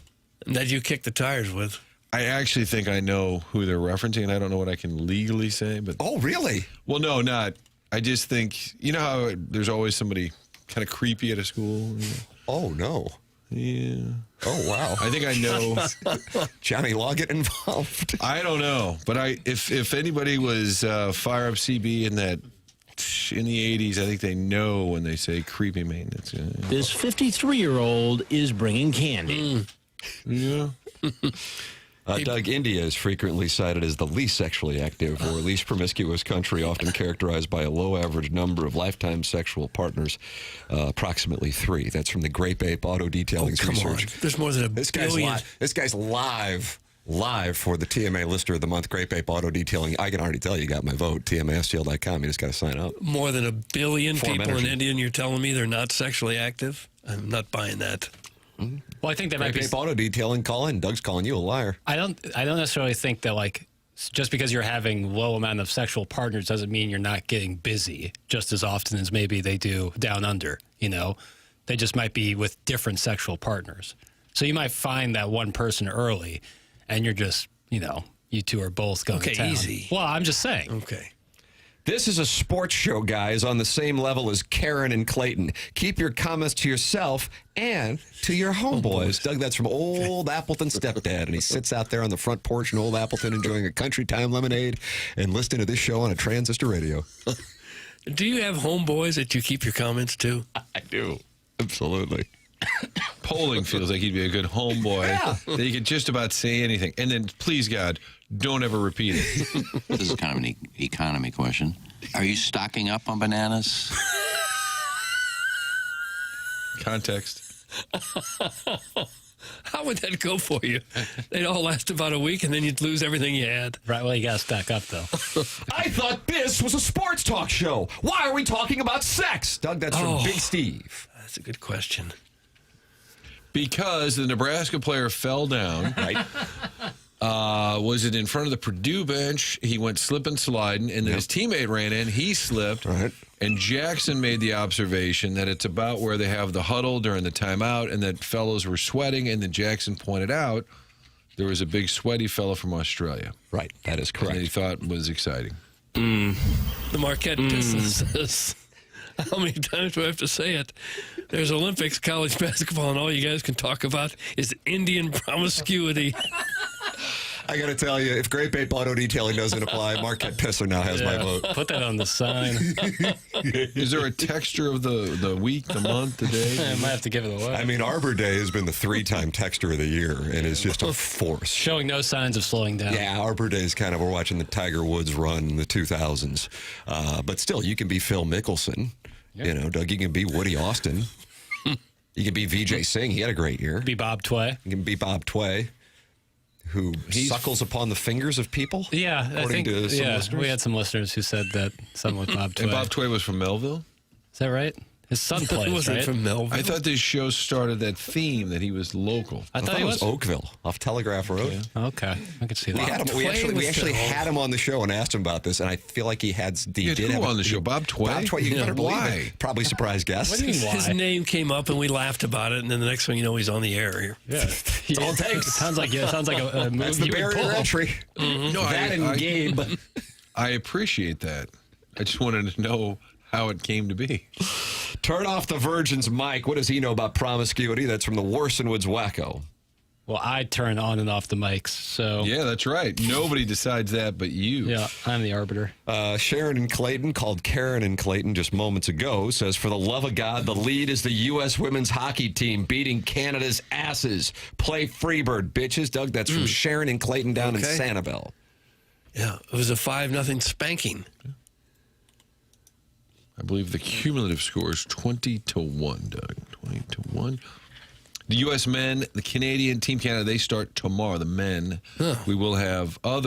[SPEAKER 2] That you kick the tires with.
[SPEAKER 3] I actually think I know who they're referencing, and I don't know what I can legally say. But
[SPEAKER 1] oh, really?
[SPEAKER 3] Well, no, not. I just think, you know how there's always somebody kind of creepy at a school?
[SPEAKER 1] Oh, no.
[SPEAKER 3] Yeah.
[SPEAKER 1] Oh, wow.
[SPEAKER 3] I think I know.
[SPEAKER 1] Johnny Law get involved?
[SPEAKER 3] I don't know. But if anybody was Fire Up CB in the 80s, I think they know when they say creepy maintenance. Yeah.
[SPEAKER 14] This 53-year-old is bringing candy.
[SPEAKER 3] Yeah.
[SPEAKER 1] Doug, India is frequently cited as the least sexually active or least promiscuous country, often characterized by a low average number of lifetime sexual partners, approximately 3. That's from the Grape Ape Auto Detailing's research.
[SPEAKER 2] On. There's more than a billion.
[SPEAKER 1] This guy's live for the TMA Lister of the Month, Grape Ape Auto Detailing. I can already tell you got my vote, TMASTL.com. You just got to sign up.
[SPEAKER 2] More than a billion
[SPEAKER 1] Form
[SPEAKER 2] people
[SPEAKER 1] energy.
[SPEAKER 2] in India, and you're telling me they're not sexually active? I'm not buying that.
[SPEAKER 1] Mm-hmm.
[SPEAKER 6] Well, I think that might
[SPEAKER 1] Grape
[SPEAKER 6] be.
[SPEAKER 1] Ape Auto Detailing, call in. Doug's calling you a liar.
[SPEAKER 6] I don't necessarily think that like just because you're having low amount of sexual partners doesn't mean you're not getting busy just as often as maybe they do down under. You know, they just might be with different sexual partners. So you might find that one person early, and you're just you two are both going to town.
[SPEAKER 2] Easy.
[SPEAKER 6] Well, I'm just saying.
[SPEAKER 2] Okay.
[SPEAKER 1] This is a sports show, guys, on the same level as Karen and Clayton. Keep your comments to yourself and to your homeboys. Doug, that's from Old Appleton Stepdad, and he sits out there on the front porch in Old Appleton enjoying a country time lemonade and listening to this show on a transistor radio.
[SPEAKER 2] Do you have homeboys that you keep your comments to?
[SPEAKER 1] I do. Absolutely.
[SPEAKER 3] Polling feels like he'd be a good homeboy. Yeah. That he could just about say anything. And then, please, God, don't ever repeat it.
[SPEAKER 15] This is kind of an economy question. Are you stocking up on bananas?
[SPEAKER 3] Context.
[SPEAKER 2] How would that go for you? They'd all last about a week, and then you'd lose everything you had.
[SPEAKER 6] Right, well, you got to stack up, though.
[SPEAKER 1] I thought this was a sports talk show. Why are we talking about sex? Doug, that's from Big Steve.
[SPEAKER 2] That's a good question.
[SPEAKER 3] Because the Nebraska player fell down.
[SPEAKER 1] Right.
[SPEAKER 3] Was it in front of the Purdue bench? He went slipping, sliding, and then his teammate ran in. He slipped.
[SPEAKER 1] Right.
[SPEAKER 3] And Jackson made the observation that it's about where they have the huddle during the timeout and that fellows were sweating. And then Jackson pointed out there was a big sweaty fellow from Australia.
[SPEAKER 1] Right. That is correct.
[SPEAKER 3] And he thought was exciting.
[SPEAKER 2] The Marquette Pistons says, how many times do I have to say it? There's Olympics, college basketball, and all you guys can talk about is Indian promiscuity.
[SPEAKER 1] I got to tell you, if Great Bait Auto Detailing doesn't apply, Marquette Pisser now has my vote.
[SPEAKER 6] Put that on the sign.
[SPEAKER 3] Is there a texture of the week, the month, the day?
[SPEAKER 6] I might have to give it away.
[SPEAKER 1] I mean, Arbor Day has been the 3-time texter of the year, and it's just a force.
[SPEAKER 6] Showing no signs of slowing down.
[SPEAKER 1] Yeah, Arbor Day is kind of, we're watching the Tiger Woods run in the 2000s. But still, you can be Phil Mickelson. Yep. You know, Doug, you can be Woody Austin. You can be Vijay Singh. He had a great year.
[SPEAKER 6] Be Bob Tway.
[SPEAKER 1] You can be Bob Tway, who suckles upon the fingers of people.
[SPEAKER 6] Yeah, I think
[SPEAKER 1] to some listeners.
[SPEAKER 6] We had some listeners who said that something with Bob Tway.
[SPEAKER 3] And Bob Tway was from Melville?
[SPEAKER 6] Is that right? His son plays,
[SPEAKER 2] Wasn't
[SPEAKER 6] right?
[SPEAKER 2] from Melville.
[SPEAKER 3] I thought this show started that theme that he was local.
[SPEAKER 1] I thought it was Oakville, off Telegraph Road.
[SPEAKER 6] Okay, I could see
[SPEAKER 1] We
[SPEAKER 6] that.
[SPEAKER 1] had him. We actually had him on the show and asked him about this, and I feel like he did
[SPEAKER 3] who
[SPEAKER 1] have
[SPEAKER 3] on the show? Bob Tway?
[SPEAKER 1] Bob Tway. You better believe
[SPEAKER 3] Why?
[SPEAKER 1] it. Probably surprise guest.
[SPEAKER 6] What do you mean, why?
[SPEAKER 2] His name came up, and we laughed about it, and then the next thing you know, he's on the air here.
[SPEAKER 6] Yeah,
[SPEAKER 1] That's all it takes.
[SPEAKER 6] Sounds like a move.
[SPEAKER 1] That's the
[SPEAKER 6] you would
[SPEAKER 1] barrier
[SPEAKER 6] pull.
[SPEAKER 1] entry.
[SPEAKER 3] No,
[SPEAKER 1] That and Gabe.
[SPEAKER 3] I appreciate that. I just wanted to know how it came to be.
[SPEAKER 1] Turn off the Virgin's mic. What does he know about promiscuity? That's from the Warson-Woods Wacko.
[SPEAKER 6] Well, I turn on and off the mics, so...
[SPEAKER 3] Yeah, that's right. Nobody decides that but you.
[SPEAKER 6] Yeah, I'm the arbiter.
[SPEAKER 1] Sharon in Clayton called Karen in Clayton just moments ago. Says, for the love of God, the lead is the U.S. women's hockey team beating Canada's asses. Play Freebird, bitches. Doug, that's from Sharon in Clayton down in Sanibel.
[SPEAKER 2] Yeah, it was a 5-0 spanking.
[SPEAKER 3] I believe the cumulative score is 20-1, Doug. 20-1. The U.S. men, the Canadian Team Canada, they start tomorrow. The men. We will have I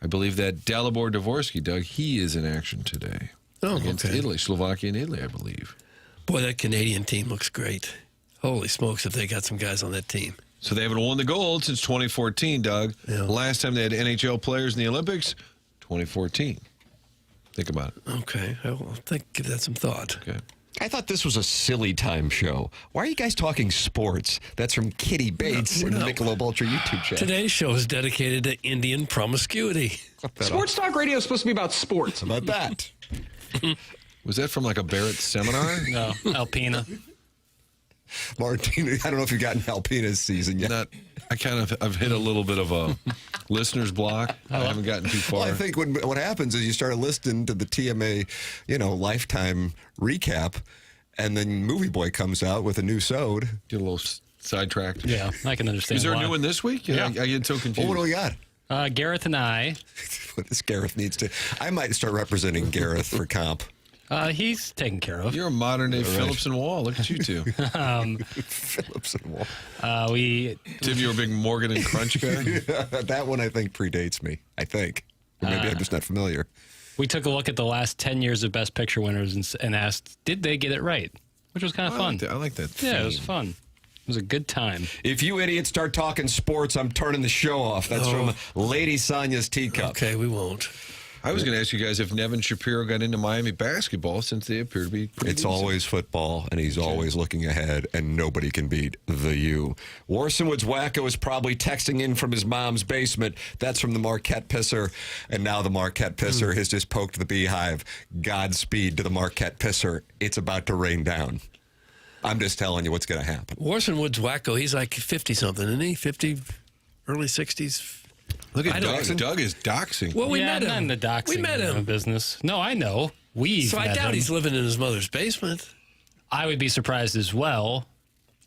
[SPEAKER 3] believe that Dalibor Dvorsky, Doug, he is in action today. Against Italy, Slovakia and Italy, I believe.
[SPEAKER 2] Boy, that Canadian team looks great. Holy smokes, if they got some guys on that team.
[SPEAKER 3] So they haven't won the gold since 2014, Doug.
[SPEAKER 2] Yeah.
[SPEAKER 3] Last time they had NHL players in the Olympics, 2014. Think about it.
[SPEAKER 2] Okay, I'll give that some thought.
[SPEAKER 3] Okay.
[SPEAKER 1] I thought this was a silly time show. Why are you guys talking sports? That's from Kitty Bates in the Michelob Ultra YouTube channel.
[SPEAKER 2] Today's show is dedicated to Indian promiscuity.
[SPEAKER 12] Sports talk radio is supposed to be about sports.
[SPEAKER 1] How about that?
[SPEAKER 3] Was that from like a Barrett seminar?
[SPEAKER 6] No, Alpina.
[SPEAKER 1] Martina, I don't know if you've gotten Alpina's season yet.
[SPEAKER 3] I've hit a little bit of a listener's block. I haven't gotten too far.
[SPEAKER 1] Well, I think what happens is you start listening to the TMA, lifetime recap, and then Movie Boy comes out with a new sode.
[SPEAKER 3] Get a little sidetracked.
[SPEAKER 6] Yeah, I can understand.
[SPEAKER 3] Is there
[SPEAKER 6] why.
[SPEAKER 3] a new one this week?
[SPEAKER 6] Yeah.
[SPEAKER 3] I get so confused.
[SPEAKER 1] What do we got?
[SPEAKER 6] Gareth and I.
[SPEAKER 1] What does Gareth needs to? I might start representing Gareth for comp.
[SPEAKER 6] He's taken care of.
[SPEAKER 3] You're a modern day Phillips and Wall. Look at you two.
[SPEAKER 1] Phillips and Wall.
[SPEAKER 3] Tim, you're a big Morgan and Crunch guy?
[SPEAKER 1] That one I think predates me. I think. Or maybe I'm just not familiar.
[SPEAKER 6] We took a look at the last 10 years of Best Picture winners and asked, did they get it right? Which was kind of fun.
[SPEAKER 3] I like that.
[SPEAKER 6] Yeah, it was fun. It was a good time.
[SPEAKER 1] If you idiots start talking sports, I'm turning the show off. That's from Lady Sonia's Teacup.
[SPEAKER 2] Okay, we won't.
[SPEAKER 3] I was going to ask you guys if Nevin Shapiro got into Miami basketball since they appear to be pretty
[SPEAKER 1] It's
[SPEAKER 3] decent.
[SPEAKER 1] always football, and he's always looking ahead, and nobody can beat the U. Warson-Woods Wacko is probably texting in from his mom's basement. That's from the Marquette Pisser, and now the Marquette Pisser has just poked the beehive. Godspeed to the Marquette Pisser. It's about to rain down. I'm just telling you what's going to happen.
[SPEAKER 2] Warson-Woods Wacko, he's like 50-something, isn't he? 50, early 60s.
[SPEAKER 3] Look at Doug. Doug is doxing.
[SPEAKER 2] Well, we met him.
[SPEAKER 6] Not in the doxing
[SPEAKER 2] We met him.
[SPEAKER 6] business. No, I know.
[SPEAKER 2] So I doubt he's living in his mother's basement.
[SPEAKER 6] I would be surprised as well,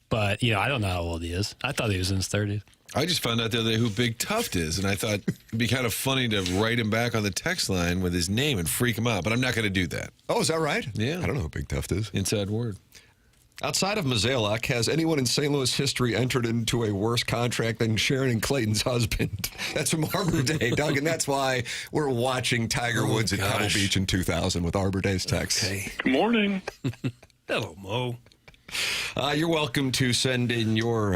[SPEAKER 6] but I don't know how old he is. I thought he was in his 30s.
[SPEAKER 3] I just found out the other day who Big Tuft is, and I thought it'd be kind of funny to write him back on the text line with his name and freak him out, but I'm not going to do that.
[SPEAKER 1] Oh, is that right?
[SPEAKER 3] Yeah.
[SPEAKER 1] I don't know who Big Tuft is.
[SPEAKER 3] Inside word.
[SPEAKER 1] Outside of Mazalek, has anyone in St. Louis history entered into a worse contract than Sharon and Clayton's husband? That's from Arbor Day, Doug, and that's why we're watching Tiger Woods at Pebble Beach in 2000 with Arbor Day's text.
[SPEAKER 2] Okay.
[SPEAKER 4] Good morning.
[SPEAKER 2] Hello, Mo.
[SPEAKER 1] You're welcome to send in your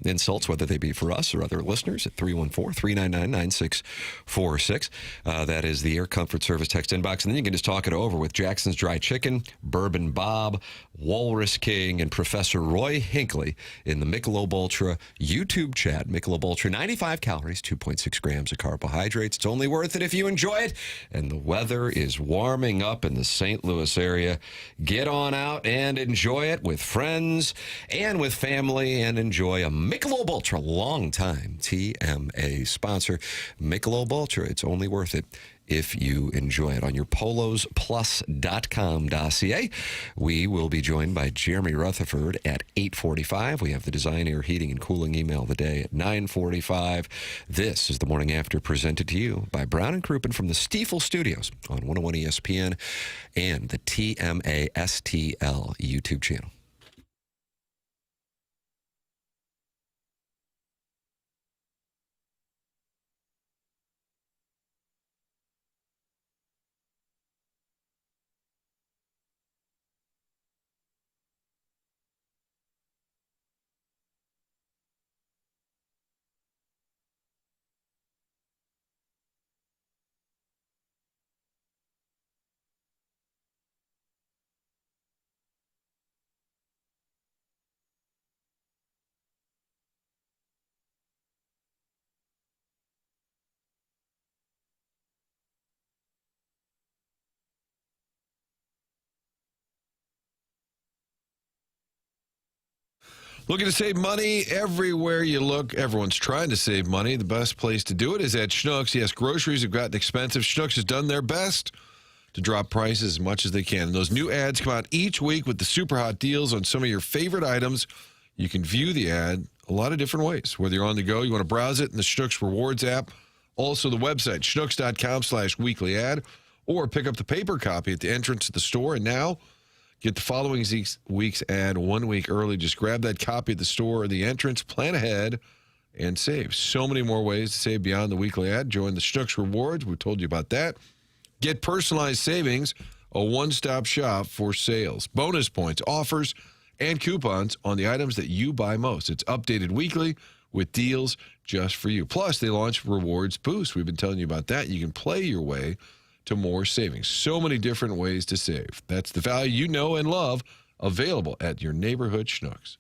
[SPEAKER 1] insults, whether they be for us or other listeners, at 314-399-9646. That is the Air Comfort Service text inbox. And then you can just talk it over with Jackson's Dry Chicken, Bourbon Bob, Walrus King, and Professor Roy Hinckley in the Michelob Ultra YouTube chat. Michelob Ultra, 95 calories, 2.6 grams of carbohydrates. It's only worth it if you enjoy it. And the weather is warming up in the St. Louis area. Get on out and enjoy it with friends and with family, and enjoy a Michelob Ultra, longtime TMA sponsor. Michelob Ultra, it's only worth it if you enjoy it. On your polosplus.com dossier, we will be joined by Jeremy Rutherford at 8:45. We have the Design, Air, Heating, and Cooling email of the day at 9:45. This is the Morning After, presented to you by Brown and Crouppen from the Stiefel Studios on 101 ESPN and the TMA STL YouTube channel.
[SPEAKER 3] Looking to save money everywhere you look. Everyone's trying to save money. The best place to do it is at Schnucks. Yes, groceries have gotten expensive. Schnucks has done their best to drop prices as much as they can. And those new ads come out each week with the super hot deals on some of your favorite items. You can view the ad a lot of different ways. Whether you're on the go, you want to browse it in the Schnucks Rewards app. Also the website, schnucks.com/weekly ad, or pick up the paper copy at the entrance to the store. And now, get the following week's ad 1 week early. Just grab that copy at the store or the entrance, plan ahead, and save. So many more ways to save beyond the weekly ad. Join the Schnucks Rewards. We told you about that. Get personalized savings, a one-stop shop for sales, bonus points, offers, and coupons on the items that you buy most. It's updated weekly with deals just for you. Plus, they launch Rewards Boost. We've been telling you about that. You can play your way to more savings. So many different ways to save. That's the value you know and love, available at your neighborhood Schnucks.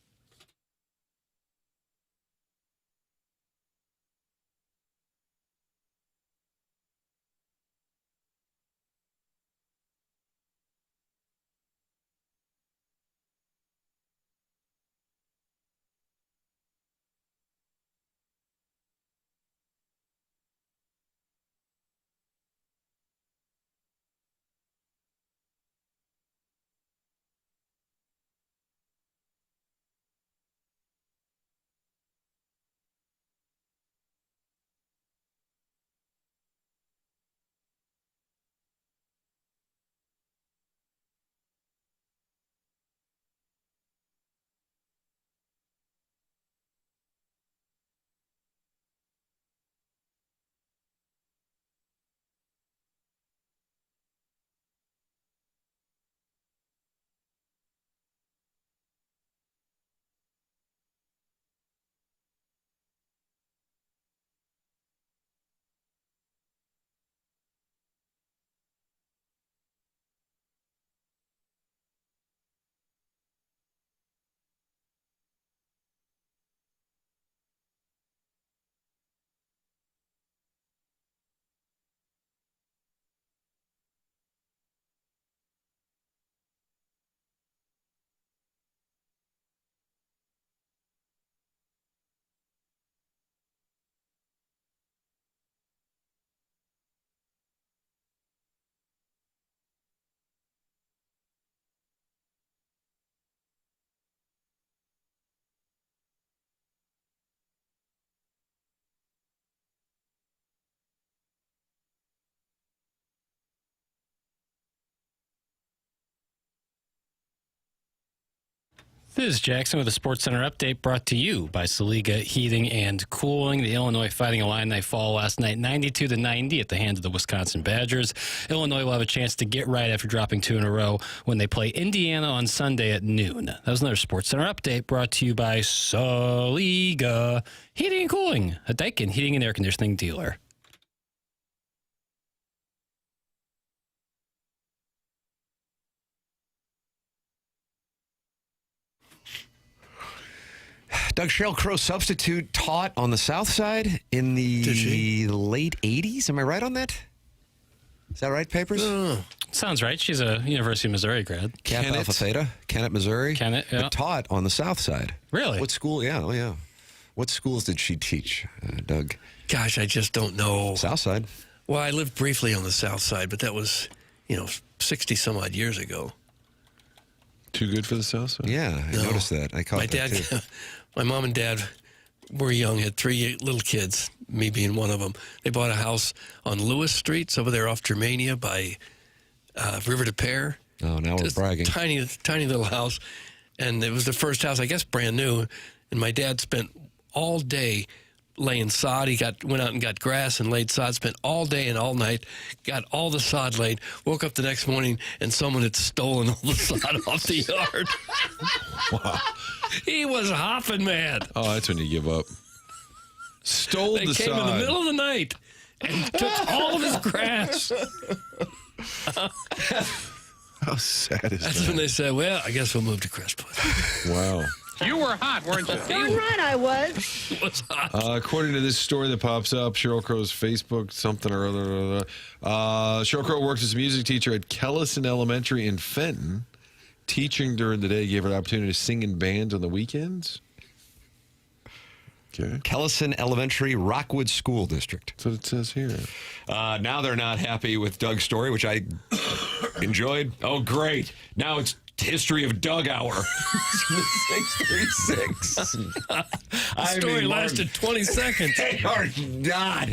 [SPEAKER 6] This is Jackson with a Sports Center update brought to you by Saliga Heating and Cooling. The Illinois Fighting Illini fall last night 92-90 at the hands of the Wisconsin Badgers. Illinois will have a chance to get right after dropping 2 in a row when they play Indiana on Sunday at noon. That was another Sports Center update brought to you by Saliga Heating and Cooling, a Daikin heating and air conditioning dealer.
[SPEAKER 1] Doug Sheryl Crow substitute taught on the South Side in the late 80s. Am I right on that? Is that right, Papers?
[SPEAKER 6] Sounds right. She's a University of Missouri grad.
[SPEAKER 1] Kappa Alpha Theta, Kennett, Missouri.
[SPEAKER 6] Kennett, yeah.
[SPEAKER 1] But taught on the South Side.
[SPEAKER 6] Really?
[SPEAKER 1] What school? Yeah, oh yeah. What schools did she teach, Doug?
[SPEAKER 2] Gosh, I just don't know.
[SPEAKER 1] South Side.
[SPEAKER 2] Well, I lived briefly on the South Side, but that was, 60 some odd years ago.
[SPEAKER 3] Too good for the South Side?
[SPEAKER 1] Yeah, I noticed that. I caught
[SPEAKER 2] my
[SPEAKER 1] that
[SPEAKER 2] dad,
[SPEAKER 1] too.
[SPEAKER 2] My mom and dad were young, had 3 little kids, me being one of them. They bought a house on Lewis Street, over there off Germania by River de Pere.
[SPEAKER 1] Oh, now we're bragging.
[SPEAKER 2] Tiny little house. And it was the first house, I guess, brand new. And my dad spent all day laying sod. He went out and got grass and laid sod, spent all day and all night, got all the sod laid, woke up the next morning, and someone had stolen all the sod off the yard.
[SPEAKER 3] Wow.
[SPEAKER 2] He was hopping mad.
[SPEAKER 3] Oh, that's when you give up. Stole
[SPEAKER 2] They
[SPEAKER 3] the
[SPEAKER 2] came
[SPEAKER 3] sod.
[SPEAKER 2] in the middle of the night and took all of his grass.
[SPEAKER 3] How sad is
[SPEAKER 2] That's
[SPEAKER 3] that?
[SPEAKER 2] when they said, well, I guess we'll move to Crestwood.
[SPEAKER 3] Wow.
[SPEAKER 12] You were hot, weren't you?
[SPEAKER 5] Darn right I was.
[SPEAKER 2] It was hot.
[SPEAKER 3] According to this story that pops up, Sheryl Crow's Facebook, something or other. Sheryl Crow worked as a music teacher at Kellison Elementary in Fenton. Teaching during the day gave her the opportunity to sing in bands on the weekends. Okay.
[SPEAKER 1] Kellison Elementary, Rockwood School District.
[SPEAKER 3] That's what it says here.
[SPEAKER 1] Now they're not happy with Doug's story, which I enjoyed. Oh, great. Now it's History of Doug Hour. 636.
[SPEAKER 2] The story lasted 20 seconds.
[SPEAKER 1] They are not.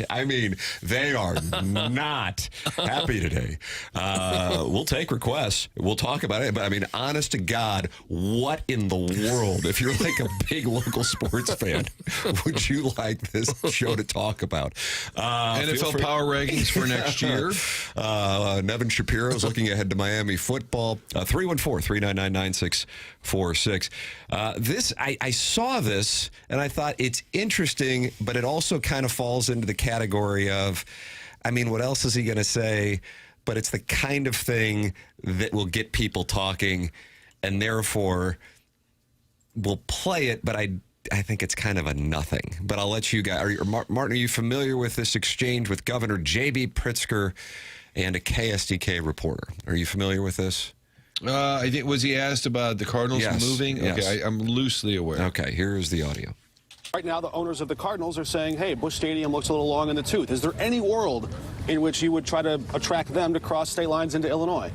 [SPEAKER 1] They are not happy today. We'll take requests. We'll talk about it. But honest to God, what in the world, if you're like a big local sports fan, would you like this show to talk about?
[SPEAKER 3] NFL power rankings for next year.
[SPEAKER 1] Nevin Shapiro's looking ahead to Miami football. 314-399-9646. I saw this and I thought it's interesting, but it also kind of falls into the category of, what else is he going to say? But it's the kind of thing that will get people talking, and therefore we'll play it, but I think it's kind of a nothing. But I'll let you guys. Martin, are you familiar with this exchange with Governor J.B. Pritzker and a KSDK reporter? Are you familiar with this?
[SPEAKER 3] I think, was he asked about the Cardinals moving?
[SPEAKER 1] Yes.
[SPEAKER 3] Okay, I'm loosely aware.
[SPEAKER 1] Okay, here's the audio.
[SPEAKER 16] Right now, the owners of the Cardinals are saying, hey, Busch Stadium looks a little long in the tooth. Is there any world in which you would try to attract them to cross state lines into Illinois?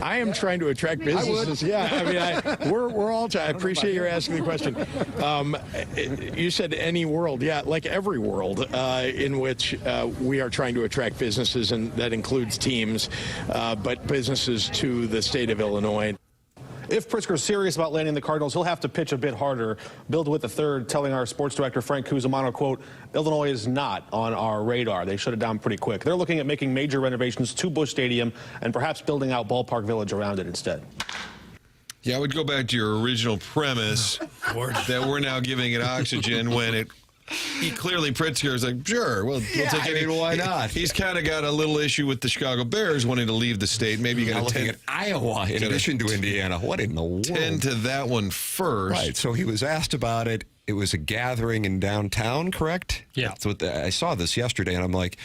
[SPEAKER 17] I am trying to attract businesses. Yeah, we're all. I appreciate your asking the question. You said any world, yeah, like every world in which we are trying to attract businesses, and that includes teams, but businesses to the state of Illinois.
[SPEAKER 16] If Pritzker's serious about landing the Cardinals, he'll have to pitch a bit harder. Bill DeWitt III telling our sports director, Frank Cusimano, quote, Illinois is not on our radar. They shut it down pretty quick. They're looking at making major renovations to Busch Stadium and perhaps building out Ballpark Village around it instead.
[SPEAKER 3] Yeah, I would go back to your original premise that we're now giving it oxygen when Pritzker is like, sure, we'll take it.
[SPEAKER 1] Why not?
[SPEAKER 3] He's kind of got a little issue with the Chicago Bears wanting to leave the state. Maybe you're going to
[SPEAKER 1] at Iowa in addition to Indiana. What in the world?
[SPEAKER 3] Tend to that one first.
[SPEAKER 1] Right. So he was asked about it. It was a gathering in downtown, correct?
[SPEAKER 6] Yeah.
[SPEAKER 1] That's what I saw this yesterday, and I'm like,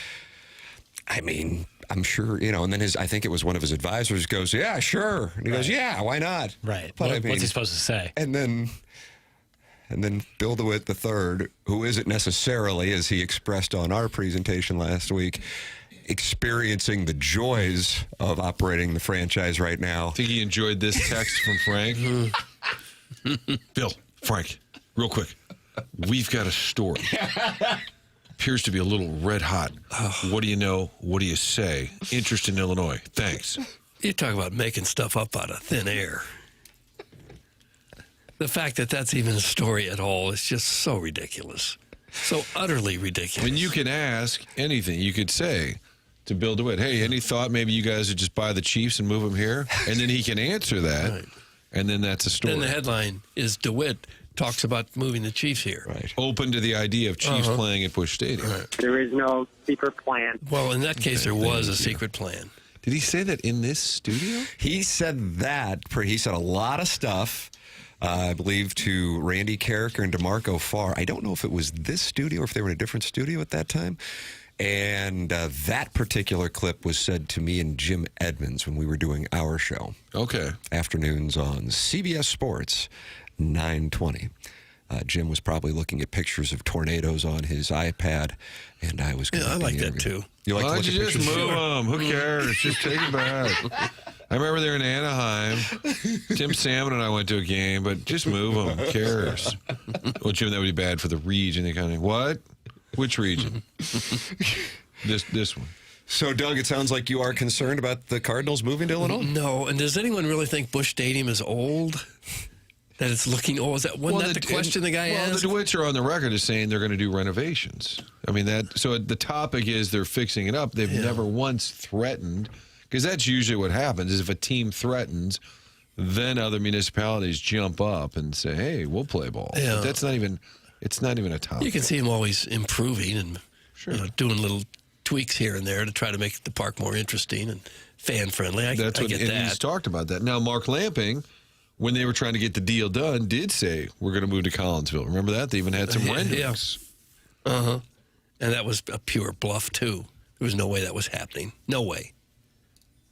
[SPEAKER 1] I'm sure, and then I think it was one of his advisors goes, yeah, sure. And he goes, yeah, why not?
[SPEAKER 6] Right.
[SPEAKER 1] But
[SPEAKER 6] What's he supposed to say?
[SPEAKER 1] And then Bill DeWitt III, who isn't necessarily, as he expressed on our presentation last week, experiencing the joys of operating the franchise right now.
[SPEAKER 3] I think he enjoyed this text from Frank. Bill, Frank, real quick. We've got a story. Appears to be a little red hot. What do you know? What do you say? Interest in Illinois. Thanks.
[SPEAKER 2] You talk about making stuff up out of thin air. The fact that that's even a story at all is just so ridiculous. So utterly ridiculous.
[SPEAKER 3] When you can ask anything, you could say to Bill DeWitt, hey, any thought maybe you guys would just buy the Chiefs and move them here? And then he can answer that,
[SPEAKER 2] Right.
[SPEAKER 3] and then that's a story.
[SPEAKER 2] Then the headline is DeWitt talks about moving the Chiefs here.
[SPEAKER 1] Right.
[SPEAKER 3] Open to the idea of Chiefs playing at Busch Stadium.
[SPEAKER 2] Right.
[SPEAKER 18] There is no secret plan.
[SPEAKER 2] Well, in that case, there was a secret plan.
[SPEAKER 3] Did he say that in this studio?
[SPEAKER 1] He said that. He said a lot of stuff, I believe, to Randy Carricker and DeMarco Farr. I don't know if it was this studio or if they were in a different studio at that time. And that particular clip was said to me and Jim Edmonds when we were doing our show.
[SPEAKER 3] Okay.
[SPEAKER 1] Afternoons on CBS Sports, 9:20. Jim was probably looking at pictures of tornadoes on his iPad, and I was.
[SPEAKER 2] Yeah, I like that too.
[SPEAKER 1] You like
[SPEAKER 3] Why
[SPEAKER 1] to
[SPEAKER 3] don't
[SPEAKER 1] look
[SPEAKER 3] you
[SPEAKER 1] at
[SPEAKER 3] just
[SPEAKER 1] pictures?
[SPEAKER 3] move them? Who cares? Just take it back. I remember they were in Anaheim. Tim Salmon and I went to a game, but just move them. Who cares? Well, Jim, that would be bad for the region. They kind of, what? Which region? This one.
[SPEAKER 1] So, Doug, it sounds like you are concerned about the Cardinals moving to Illinois.
[SPEAKER 2] No, and does anyone really think Busch Stadium is old? That it's looking old? Wasn't that the question the guy asked?
[SPEAKER 3] The DeWitts are on the record as saying they're going to do renovations. I mean, so the topic is they're fixing it up. They've never once threatened, because that's usually what happens, is if a team threatens, then other municipalities jump up and say, hey, we'll play ball.
[SPEAKER 2] Yeah.
[SPEAKER 3] But that's not even, it's not even a topic.
[SPEAKER 2] You can see him always improving and
[SPEAKER 3] Sure.
[SPEAKER 2] doing little tweaks here and there to try to make the park more interesting and fan-friendly. I get
[SPEAKER 3] and
[SPEAKER 2] that.
[SPEAKER 3] he's talked about that. Now, Mark Lamping, when they were trying to get the deal done, did say, we're going to move to Collinsville. Remember that? They even had some renderings.
[SPEAKER 2] Yeah. Uh-huh. And that was a pure bluff, too. There was no way that was happening. No way.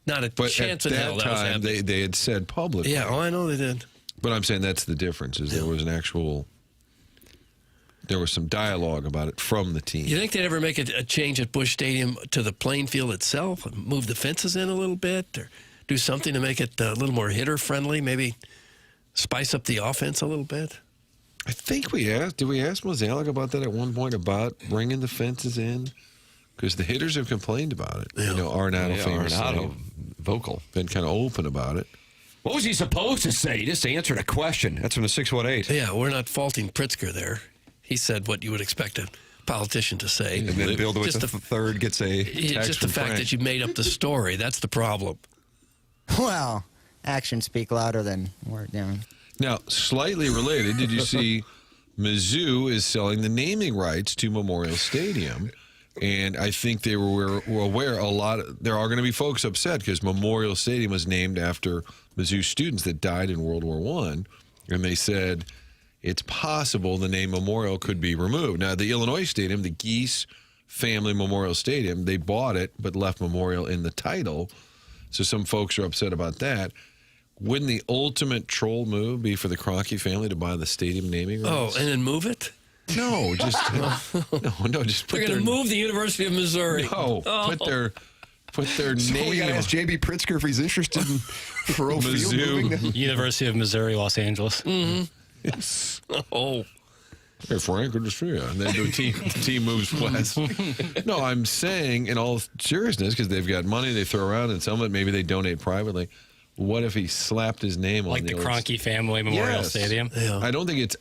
[SPEAKER 2] Not a chance in hell that was
[SPEAKER 3] time,
[SPEAKER 2] happening.
[SPEAKER 3] they had said publicly.
[SPEAKER 2] Yeah, I know they did.
[SPEAKER 3] But I'm saying that's the difference, is there was an actual... There was some dialogue about it from the team.
[SPEAKER 2] You think they'd ever make a change at Busch Stadium to the playing field itself? Move the fences in a little bit? Or do something to make it a little more hitter-friendly? Maybe spice up the offense a little bit?
[SPEAKER 3] I think we asked. Did we ask Mozeliak about that at one point, about bringing the fences in? Because the hitters have complained about it.
[SPEAKER 2] Yeah.
[SPEAKER 3] Arenado famously
[SPEAKER 1] vocal.
[SPEAKER 3] Been kind of open about it.
[SPEAKER 1] What was he supposed to say? He just answered a question. That's from the 618.
[SPEAKER 2] Yeah, we're not faulting Pritzker there. He said what you would expect a politician to say.
[SPEAKER 1] And then Bill DeWitt the third gets a text
[SPEAKER 2] just the
[SPEAKER 1] from
[SPEAKER 2] fact
[SPEAKER 1] Frank.
[SPEAKER 2] that you made up the story. That's the problem.
[SPEAKER 19] Well, actions speak louder than words.
[SPEAKER 3] Now, slightly related, did you see Mizzou is selling the naming rights to Memorial Stadium? And I think they were aware there are going to be folks upset because Memorial Stadium was named after Mizzou students that died in World War I. And they said it's possible the name Memorial could be removed. Now, the Illinois Stadium, the Geese Family Memorial Stadium, they bought it but left Memorial in the title. So some folks are upset about that. Wouldn't the ultimate troll move be for the Kroenke family to buy the stadium naming rights?
[SPEAKER 2] Oh, and then move it?
[SPEAKER 3] No, just just put
[SPEAKER 2] They're going to move the University of Missouri.
[SPEAKER 3] No, put their name.
[SPEAKER 1] We got to ask J.B. Pritzker if he's interested in Faroe Field moving to
[SPEAKER 6] University of Missouri, Los Angeles.
[SPEAKER 2] Mm-hmm.
[SPEAKER 3] Yes.
[SPEAKER 2] Oh.
[SPEAKER 3] Hey, Frank, good to see you. And then the team moves west. No, I'm saying in all seriousness, because they've got money they throw around, and some of it maybe they donate privately. What if he slapped his name
[SPEAKER 6] Like
[SPEAKER 3] on
[SPEAKER 6] the Kroenke Family Memorial Stadium?
[SPEAKER 2] Yeah.
[SPEAKER 3] I don't think it's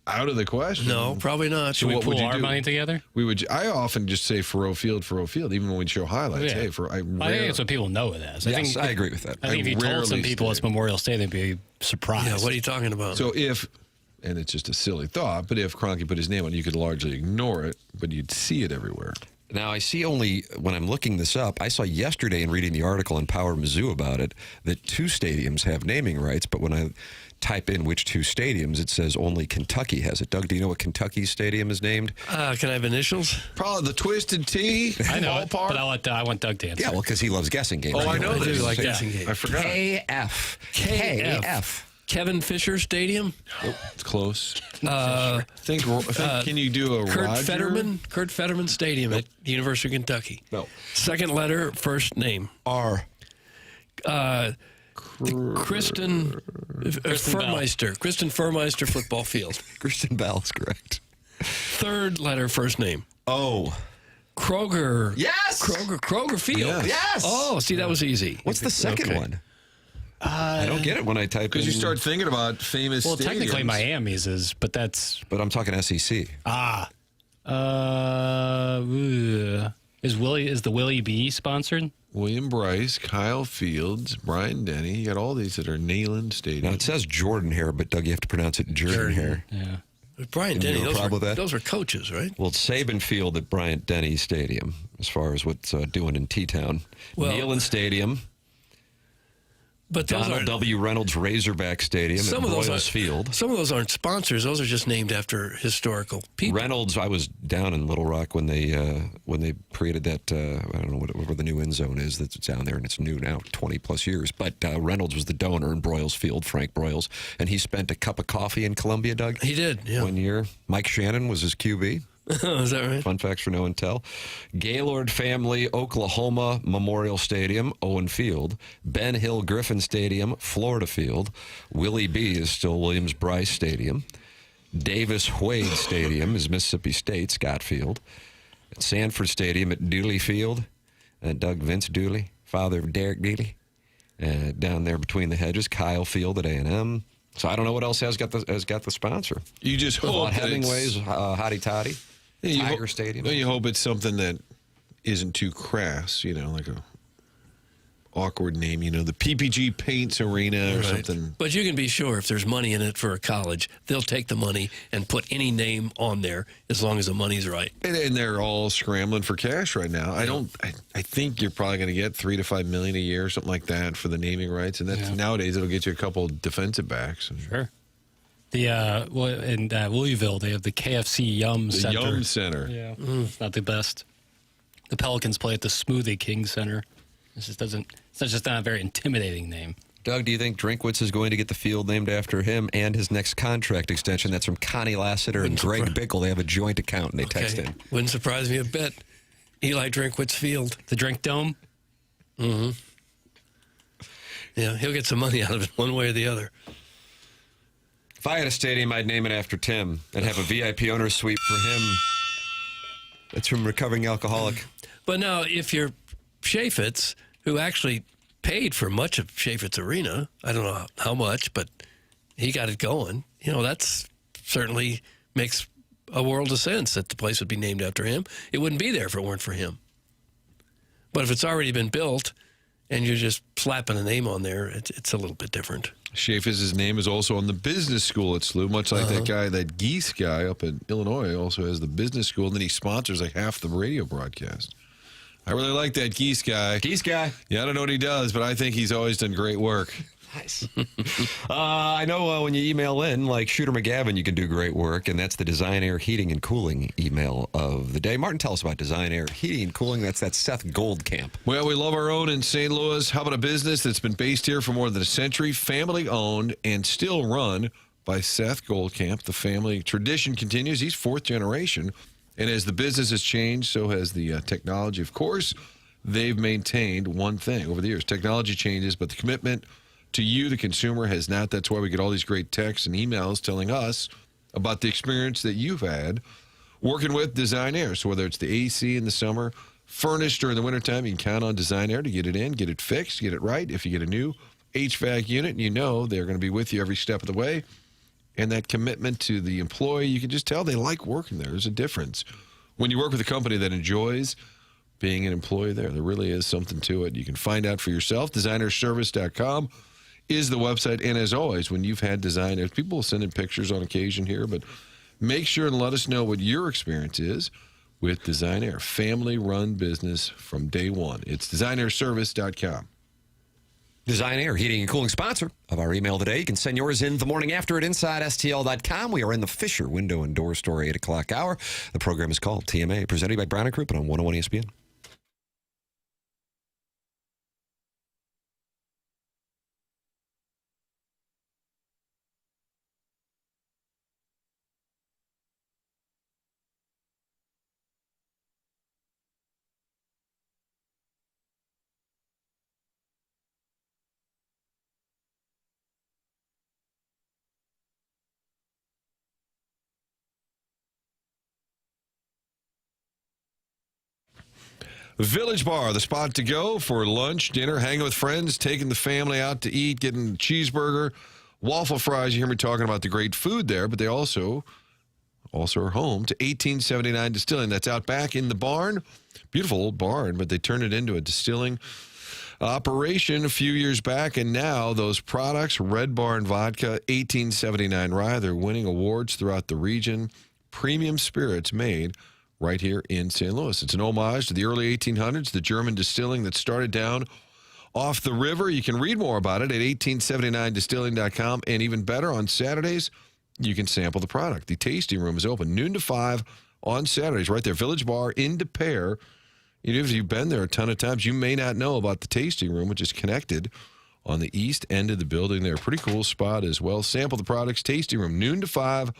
[SPEAKER 3] out of the question.
[SPEAKER 2] No, probably not.
[SPEAKER 6] Should we pool our money together?
[SPEAKER 3] We would. I often just say Faroe Field, even when we show highlights.
[SPEAKER 6] Yeah.
[SPEAKER 3] Hey,
[SPEAKER 6] I think it's what people know it as.
[SPEAKER 1] Yes, I agree with that.
[SPEAKER 6] I think if you told some people it's Memorial Stadium, they'd be surprised.
[SPEAKER 2] Yeah, what are you talking about?
[SPEAKER 3] So and it's just a silly thought, but if Kroenke put his name on it, you could largely ignore it, but you'd see it everywhere.
[SPEAKER 1] Now, I see only, when I'm looking this up, I saw yesterday in reading the article in Power Mizzou about it, that 2 stadiums have naming rights, but when I type in which 2 stadiums, it says only Kentucky has it. Doug, do you know what Kentucky's stadium is named?
[SPEAKER 2] Can I have initials?
[SPEAKER 3] Probably the Twisted T.
[SPEAKER 6] I know it, but I want Doug to answer.
[SPEAKER 1] Yeah, well, because he loves guessing games.
[SPEAKER 3] Oh, I know
[SPEAKER 2] I do
[SPEAKER 3] this.
[SPEAKER 2] like guessing games.
[SPEAKER 3] I forgot.
[SPEAKER 1] KF.
[SPEAKER 2] KF. Kevin Fisher Stadium.
[SPEAKER 3] It's close.
[SPEAKER 2] Think,
[SPEAKER 3] can you do a
[SPEAKER 2] Kurt
[SPEAKER 3] Roger?
[SPEAKER 2] Fetterman Stadium at the University of Kentucky.
[SPEAKER 1] No.
[SPEAKER 2] Second letter, first name.
[SPEAKER 1] R.
[SPEAKER 2] Kristen Furmeister football field.
[SPEAKER 1] Kristen Bell is correct.
[SPEAKER 2] Third letter, first name.
[SPEAKER 1] O.
[SPEAKER 2] Kroger.
[SPEAKER 1] Yes!
[SPEAKER 2] Kroger Field.
[SPEAKER 3] Yes.
[SPEAKER 1] Yes!
[SPEAKER 2] Oh, see, that was easy.
[SPEAKER 1] What's the second one? I don't get it when I type in.
[SPEAKER 3] Because you start thinking about famous
[SPEAKER 6] Well,
[SPEAKER 3] stadiums.
[SPEAKER 6] technically Miami's is, but that's...
[SPEAKER 1] But I'm talking SEC.
[SPEAKER 6] Is the Willie B sponsored?
[SPEAKER 3] William Bryce, Kyle Fields, Brian Denny. You got all these that are Neyland Stadium.
[SPEAKER 1] Now, it says Jordan Hare, but Doug, you have to pronounce it Jordan Hare.
[SPEAKER 6] Yeah.
[SPEAKER 2] Brian Denny,
[SPEAKER 1] You have a problem with that?
[SPEAKER 2] those were coaches, right?
[SPEAKER 1] Well, it's Saban Field at Bryant Denny Stadium, as far as what's doing in T-Town.
[SPEAKER 2] Well,
[SPEAKER 1] Neyland Stadium.
[SPEAKER 2] But those
[SPEAKER 1] Donald
[SPEAKER 2] aren't-
[SPEAKER 1] W. Reynolds Razorback Stadium at Royals Field.
[SPEAKER 2] Some of those aren't sponsors. Those are just named after historical people.
[SPEAKER 1] Reynolds, I was down in Little Rock when they created that, I don't know where the new end zone is that's down there, and it's new now, 20-plus years. But Reynolds was the donor in Broyles Field, Frank Broyles, and he spent a cup of coffee in Columbia, Doug.
[SPEAKER 2] He did, yeah.
[SPEAKER 1] One year. Mike Shannon was his QB.
[SPEAKER 2] Is that right?
[SPEAKER 1] Fun facts for no and tell. Gaylord Family Oklahoma Memorial Stadium, Owen Field. Ben Hill Griffin Stadium, Florida Field. Willie B is still Williams-Brice Stadium. Davis Wade Stadium is Mississippi State, Scott Field. Sanford Stadium at Dooley Field. Doug Vince Dooley, father of Derek Dooley. Down there between the hedges, Kyle Field at A&M. So I don't know what else has got the sponsor.
[SPEAKER 3] You just hope that
[SPEAKER 1] Hemingway's Hottie Toddy. Tiger Stadium.
[SPEAKER 3] You hope it's something that isn't too crass, like a awkward name, the PPG Paints Arena or something.
[SPEAKER 2] But you can be sure if there's money in it for a college, they'll take the money and put any name on there as long as the money's right.
[SPEAKER 3] And they're all scrambling for cash right now. I think you're probably going to get $3 to $5 million a year, something like that, for the naming rights. And that's nowadays it'll get you a couple defensive backs.
[SPEAKER 6] Sure. In Louisville, they have the KFC Yum Center.
[SPEAKER 3] The Yum Center.
[SPEAKER 6] Yeah, it's not the best. The Pelicans play at the Smoothie King Center. It's just not a very intimidating name.
[SPEAKER 1] Doug, do you think Drinkwitz is going to get the field named after him and his next contract extension? That's from Connie Lassiter and Greg Bickle. They have a joint account, and they text in.
[SPEAKER 2] Wouldn't surprise me a bit. Eli Drinkwitz Field.
[SPEAKER 6] The Drink Dome?
[SPEAKER 2] Mm-hmm. Yeah, he'll get some money out of it one way or the other.
[SPEAKER 1] If I had a stadium, I'd name it after Tim and have a VIP owner suite for him. That's from Recovering Alcoholic.
[SPEAKER 2] But now, if you're Chaffetz, who actually paid for much of Chaffetz Arena, I don't know how much, but he got it going. That's certainly makes a world of sense that the place would be named after him. It wouldn't be there if it weren't for him. But if it's already been built and you're just slapping a name on there, it's a little bit different.
[SPEAKER 3] Chaffetz's name is also on the business school at SLU, much like that Geese guy up in Illinois also has the business school, and then he sponsors like half the radio broadcast. I really like that Geese guy.
[SPEAKER 1] Geese guy.
[SPEAKER 3] Yeah, I don't know what he does, but I think he's always done great work.
[SPEAKER 1] Nice. I know when you email in, like Shooter McGavin, you can do great work, and that's the Design Air Heating and Cooling email of the day. Martin, tell us about Design Air Heating and Cooling. That's that Seth Goldcamp.
[SPEAKER 3] Well, we love our own in St. Louis. How about a business that's been based here for more than a century, family-owned, and still run by Seth Goldcamp? The family tradition continues. He's fourth generation, and as the business has changed, so has the technology. Of course, they've maintained one thing over the years. Technology changes, but the commitment to you, the consumer, has not. That's why we get all these great texts and emails telling us about the experience that you've had working with Design Air. So whether it's the AC in the summer, furnished during the wintertime, you can count on Design Air to get it in, get it fixed, get it right. If you get a new HVAC unit, they're going to be with you every step of the way. And that commitment to the employee, you can just tell they like working there. There's a difference. When you work with a company that enjoys being an employee there really is something to it. You can find out for yourself. DesignerService.com is the website. And as always, when you've had designers, people will send in pictures on occasion here, but make sure and let us know what your experience is with Design Air. Family-run business from day one. It's DesignerService.com.
[SPEAKER 1] Design Air, heating and cooling sponsor of our email today. You can send yours in the morning after at InsideSTL.com. We are in the Fisher Window and Door Store 8 o'clock hour. The program is called TMA, presented by Brown & Crouppen on 101 ESPN.
[SPEAKER 3] Village Bar, the spot to go for lunch, dinner, hanging with friends, taking the family out to eat, getting a cheeseburger, waffle fries. You hear me talking about the great food there, but they also are home to 1879 Distilling. That's out back in the barn. Beautiful old barn, but they turned it into a distilling operation a few years back, and now those products, Red Barn Vodka, 1879 rye, they're winning awards throughout the region. Premium spirits made right here in St. Louis. It's an homage to the early 1800s, the German distilling that started down off the river. You can read more about it at 1879distilling.com, and even better, on Saturdays, you can sample the product. The tasting room is open noon to 5 on Saturdays, right there, Village Bar in De Pere. Even if you've been there a ton of times, you may not know about the tasting room, which is connected on the east end of the building there. Pretty cool spot as well. Sample the products, tasting room, noon to 5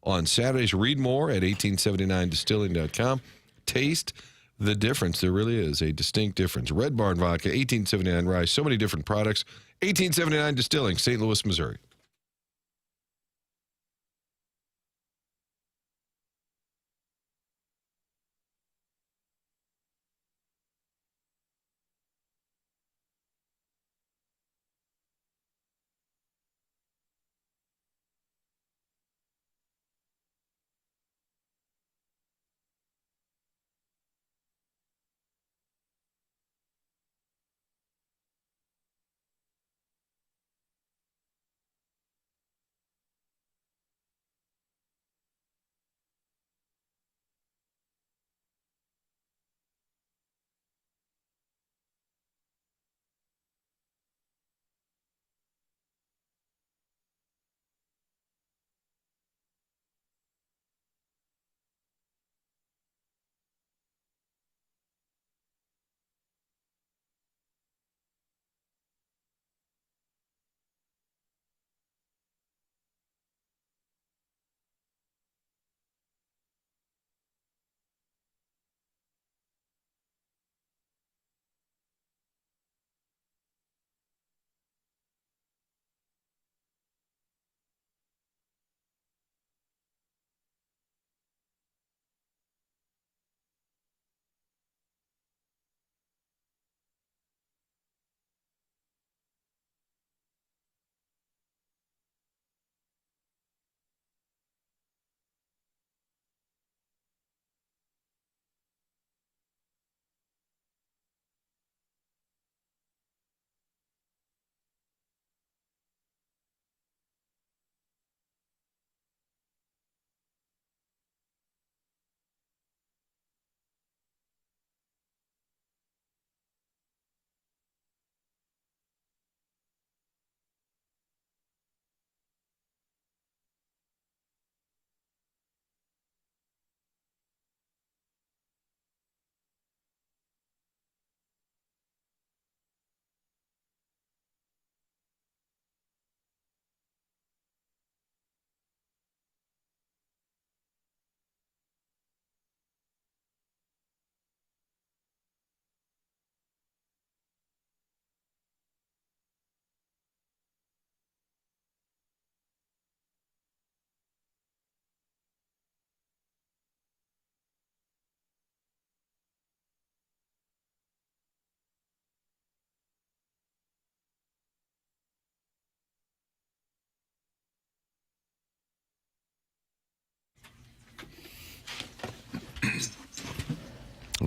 [SPEAKER 3] on Saturdays. Read more at 1879distilling.com. Taste the difference. There really is a distinct difference. Red Barn Vodka, 1879 rye, so many different products. 1879 Distilling, St. Louis, Missouri.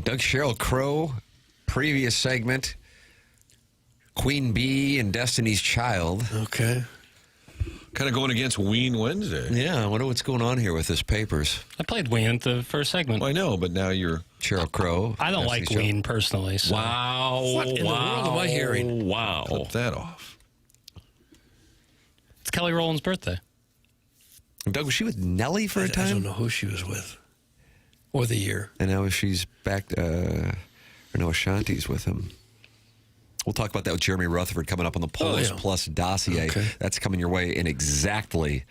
[SPEAKER 1] Doug Sheryl Crow, previous segment, Queen Bee and Destiny's Child.
[SPEAKER 2] Okay.
[SPEAKER 3] Kind of going against Ween Wednesday.
[SPEAKER 1] Yeah, I wonder what's going on here with this Papers.
[SPEAKER 6] I played Ween at the first segment.
[SPEAKER 3] Well, I know, but now you're
[SPEAKER 1] Sheryl Crow.
[SPEAKER 6] I don't like
[SPEAKER 1] Destiny's
[SPEAKER 6] Ween personally. So.
[SPEAKER 2] Wow. What in the world am I hearing?
[SPEAKER 3] Wow. Clip that off.
[SPEAKER 6] It's Kelly Rowland's birthday.
[SPEAKER 1] Doug, was she with Nelly for a time?
[SPEAKER 2] I don't know who she was with. Or the year.
[SPEAKER 1] And now she's back, or no, Ashanti's with him. We'll talk about that with Jeremy Rutherford coming up on the Polls Plus dossier. Okay. That's coming your way in exactly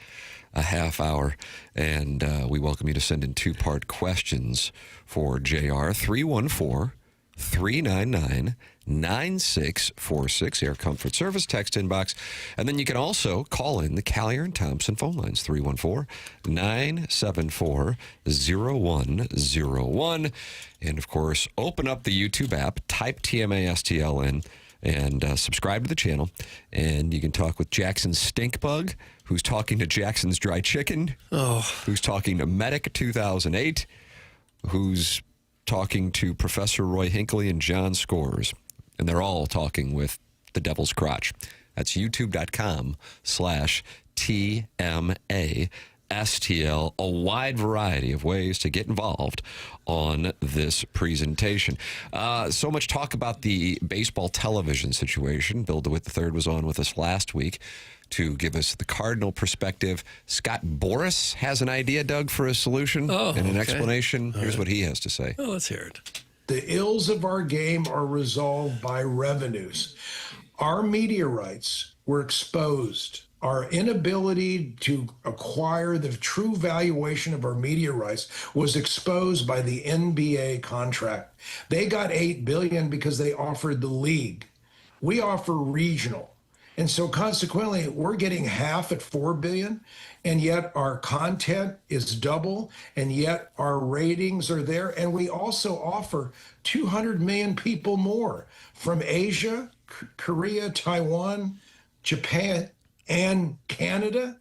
[SPEAKER 1] a half hour. And we welcome you to send in two-part questions for JR. 314 399-9646, Air Comfort Service text inbox. And then you can also call in the Callier and Thompson phone lines, 314-974-0101. And, of course, open up the YouTube app, type TMASTL in, and subscribe to the channel. And you can talk with Jackson Stinkbug, who's talking to Jackson's Dry Chicken, who's talking to Medic 2008, who's talking to Professor Roy Hinckley and John Scores. And they're all talking with the Devil's Crotch. That's youtube.com/TMASTL. A wide variety of ways to get involved on this presentation. So much talk about the baseball television situation. Bill DeWitt III was on with us last week to give us the Cardinal perspective. Scott Boras has an idea, Doug, for a solution and an explanation. Here's what he has to say.
[SPEAKER 2] Oh, let's hear it.
[SPEAKER 20] The ills of our game are resolved by revenues. Our media rights were exposed. Our inability to acquire the true valuation of our media rights was exposed by the NBA contract. They got $8 billion because they offered the league. We offer regional. And so consequently, we're getting half at $4 billion, and yet our content is double, and yet our ratings are there. And we also offer 200 million people more from Asia, Korea, Taiwan, Japan, and Canada.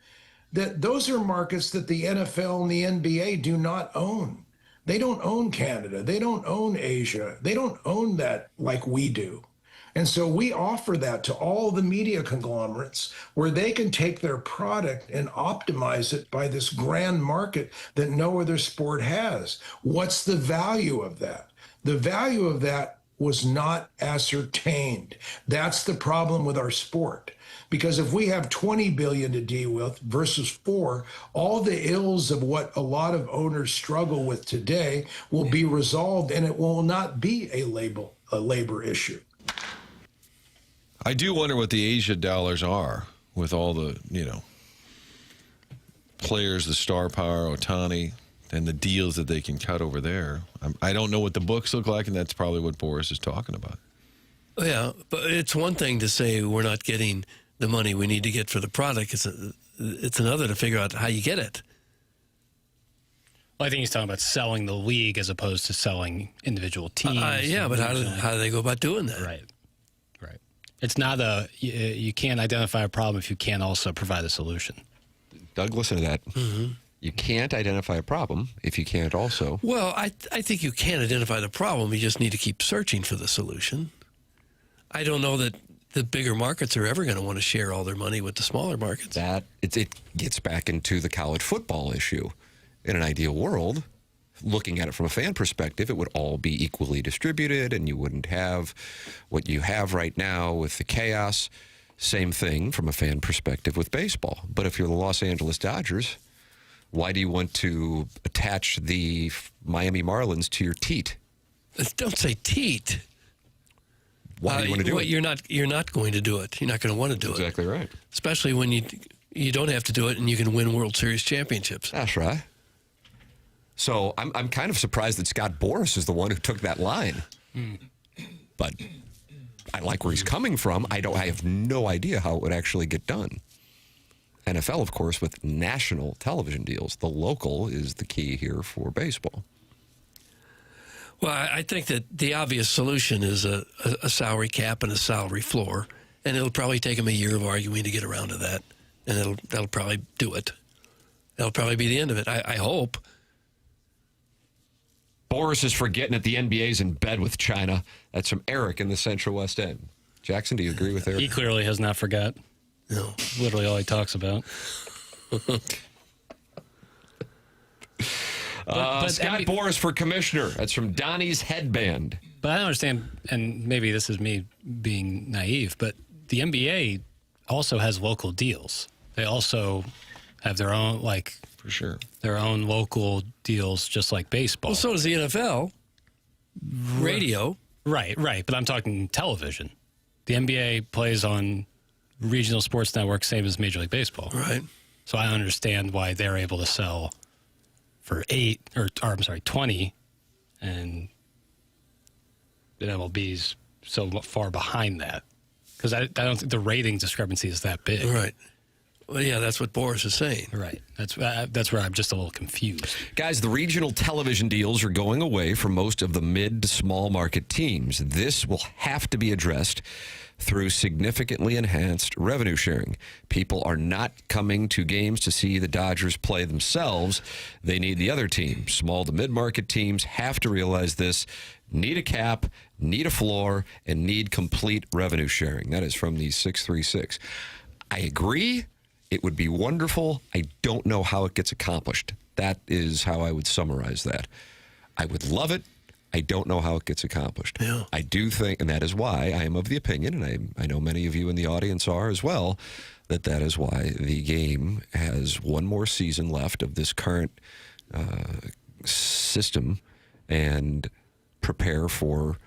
[SPEAKER 20] That those are markets that the NFL and the NBA do not own. They don't own Canada. They don't own Asia. They don't own that like we do. And so we offer that to all the media conglomerates where they can take their product and optimize it by this grand market that no other sport has. What's the value of that? The value of that was not ascertained. That's the problem with our sport. Because if we have 20 billion to deal with versus 4, all the ills of what a lot of owners struggle with today will be resolved, and it will not be a labor issue.
[SPEAKER 3] I do wonder what the Asia dollars are with all the, players, the star power, Ohtani, and the deals that they can cut over there. I don't know what the books look like, and that's probably what Boras is talking about.
[SPEAKER 2] Yeah, but it's one thing to say we're not getting the money we need to get for the product. It's another to figure out how you get it.
[SPEAKER 6] Well, I think he's talking about selling the league as opposed to selling individual teams.
[SPEAKER 2] Yeah, but how do they go about doing that?
[SPEAKER 6] Right. It's not you can't identify a problem if you can't also provide a solution.
[SPEAKER 1] Doug, listen to that. Mm-hmm. You can't identify a problem if you can't also.
[SPEAKER 2] Well, I think you can identify the problem. You just need to keep searching for the solution. I don't know that the bigger markets are ever going to want to share all their money with the smaller markets.
[SPEAKER 1] It gets back into the college football issue. In an ideal world, looking at it from a fan perspective, it would all be equally distributed and you wouldn't have what you have right now with the chaos. Same thing from a fan perspective with baseball. But if you're the Los Angeles Dodgers, why do you want to attach the Miami Marlins to your teat?
[SPEAKER 2] Don't say teat.
[SPEAKER 1] Why do you want to do it?
[SPEAKER 2] You're not going to do it. You're not going to want to do it.
[SPEAKER 1] Exactly right.
[SPEAKER 2] Especially when you don't have to do it and you can win World Series championships.
[SPEAKER 1] That's right. So I'm kind of surprised that Scott Boras is the one who took that line. But I like where he's coming from. I have no idea how it would actually get done. NFL, of course, with national television deals. The local is the key here for baseball.
[SPEAKER 2] Well, I think that the obvious solution is a salary cap and a salary floor, and it'll probably take them a year of arguing to get around to that, and that'll probably do it. That'll probably be the end of it, I hope.
[SPEAKER 1] Boras is forgetting that the NBA's in bed with China. That's from Eric in the Central West End. Jackson, do you agree with Eric?
[SPEAKER 6] He clearly has not forgot.
[SPEAKER 2] No.
[SPEAKER 6] Literally all he talks about.
[SPEAKER 1] Scott Boras for commissioner. That's from Donnie's Headband.
[SPEAKER 6] But I don't understand, and maybe this is me being naive, but the NBA also has local deals. They also have their own,
[SPEAKER 3] for sure,
[SPEAKER 6] their own local deals, just like baseball.
[SPEAKER 2] Well, so does the NFL. Radio.
[SPEAKER 6] Right. But I'm talking television. The NBA plays on regional sports networks, same as Major League Baseball.
[SPEAKER 2] Right.
[SPEAKER 6] So I understand why they're able to sell for 20, and that MLB's so far behind that. Because I don't think the ratings discrepancy is that big.
[SPEAKER 2] Right. Well, yeah, that's what Boris is saying.
[SPEAKER 6] Right. That's where I'm just a little confused.
[SPEAKER 1] Guys, the regional television deals are going away for most of the mid to small market teams. This will have to be addressed through significantly enhanced revenue sharing. People are not coming to games to see the Dodgers play themselves. They need the other team. Small to mid-market teams have to realize this, need a cap, need a floor, and need complete revenue sharing. That is from the 636. I agree. It would be wonderful. I don't know how it gets accomplished. That is how I would summarize that. I would love it. I don't know how it gets accomplished.
[SPEAKER 2] Yeah. I
[SPEAKER 1] do think, and that is why I am of the opinion, and I know many of you in the audience are as well, that is why the game has one more season left of this current system and prepare for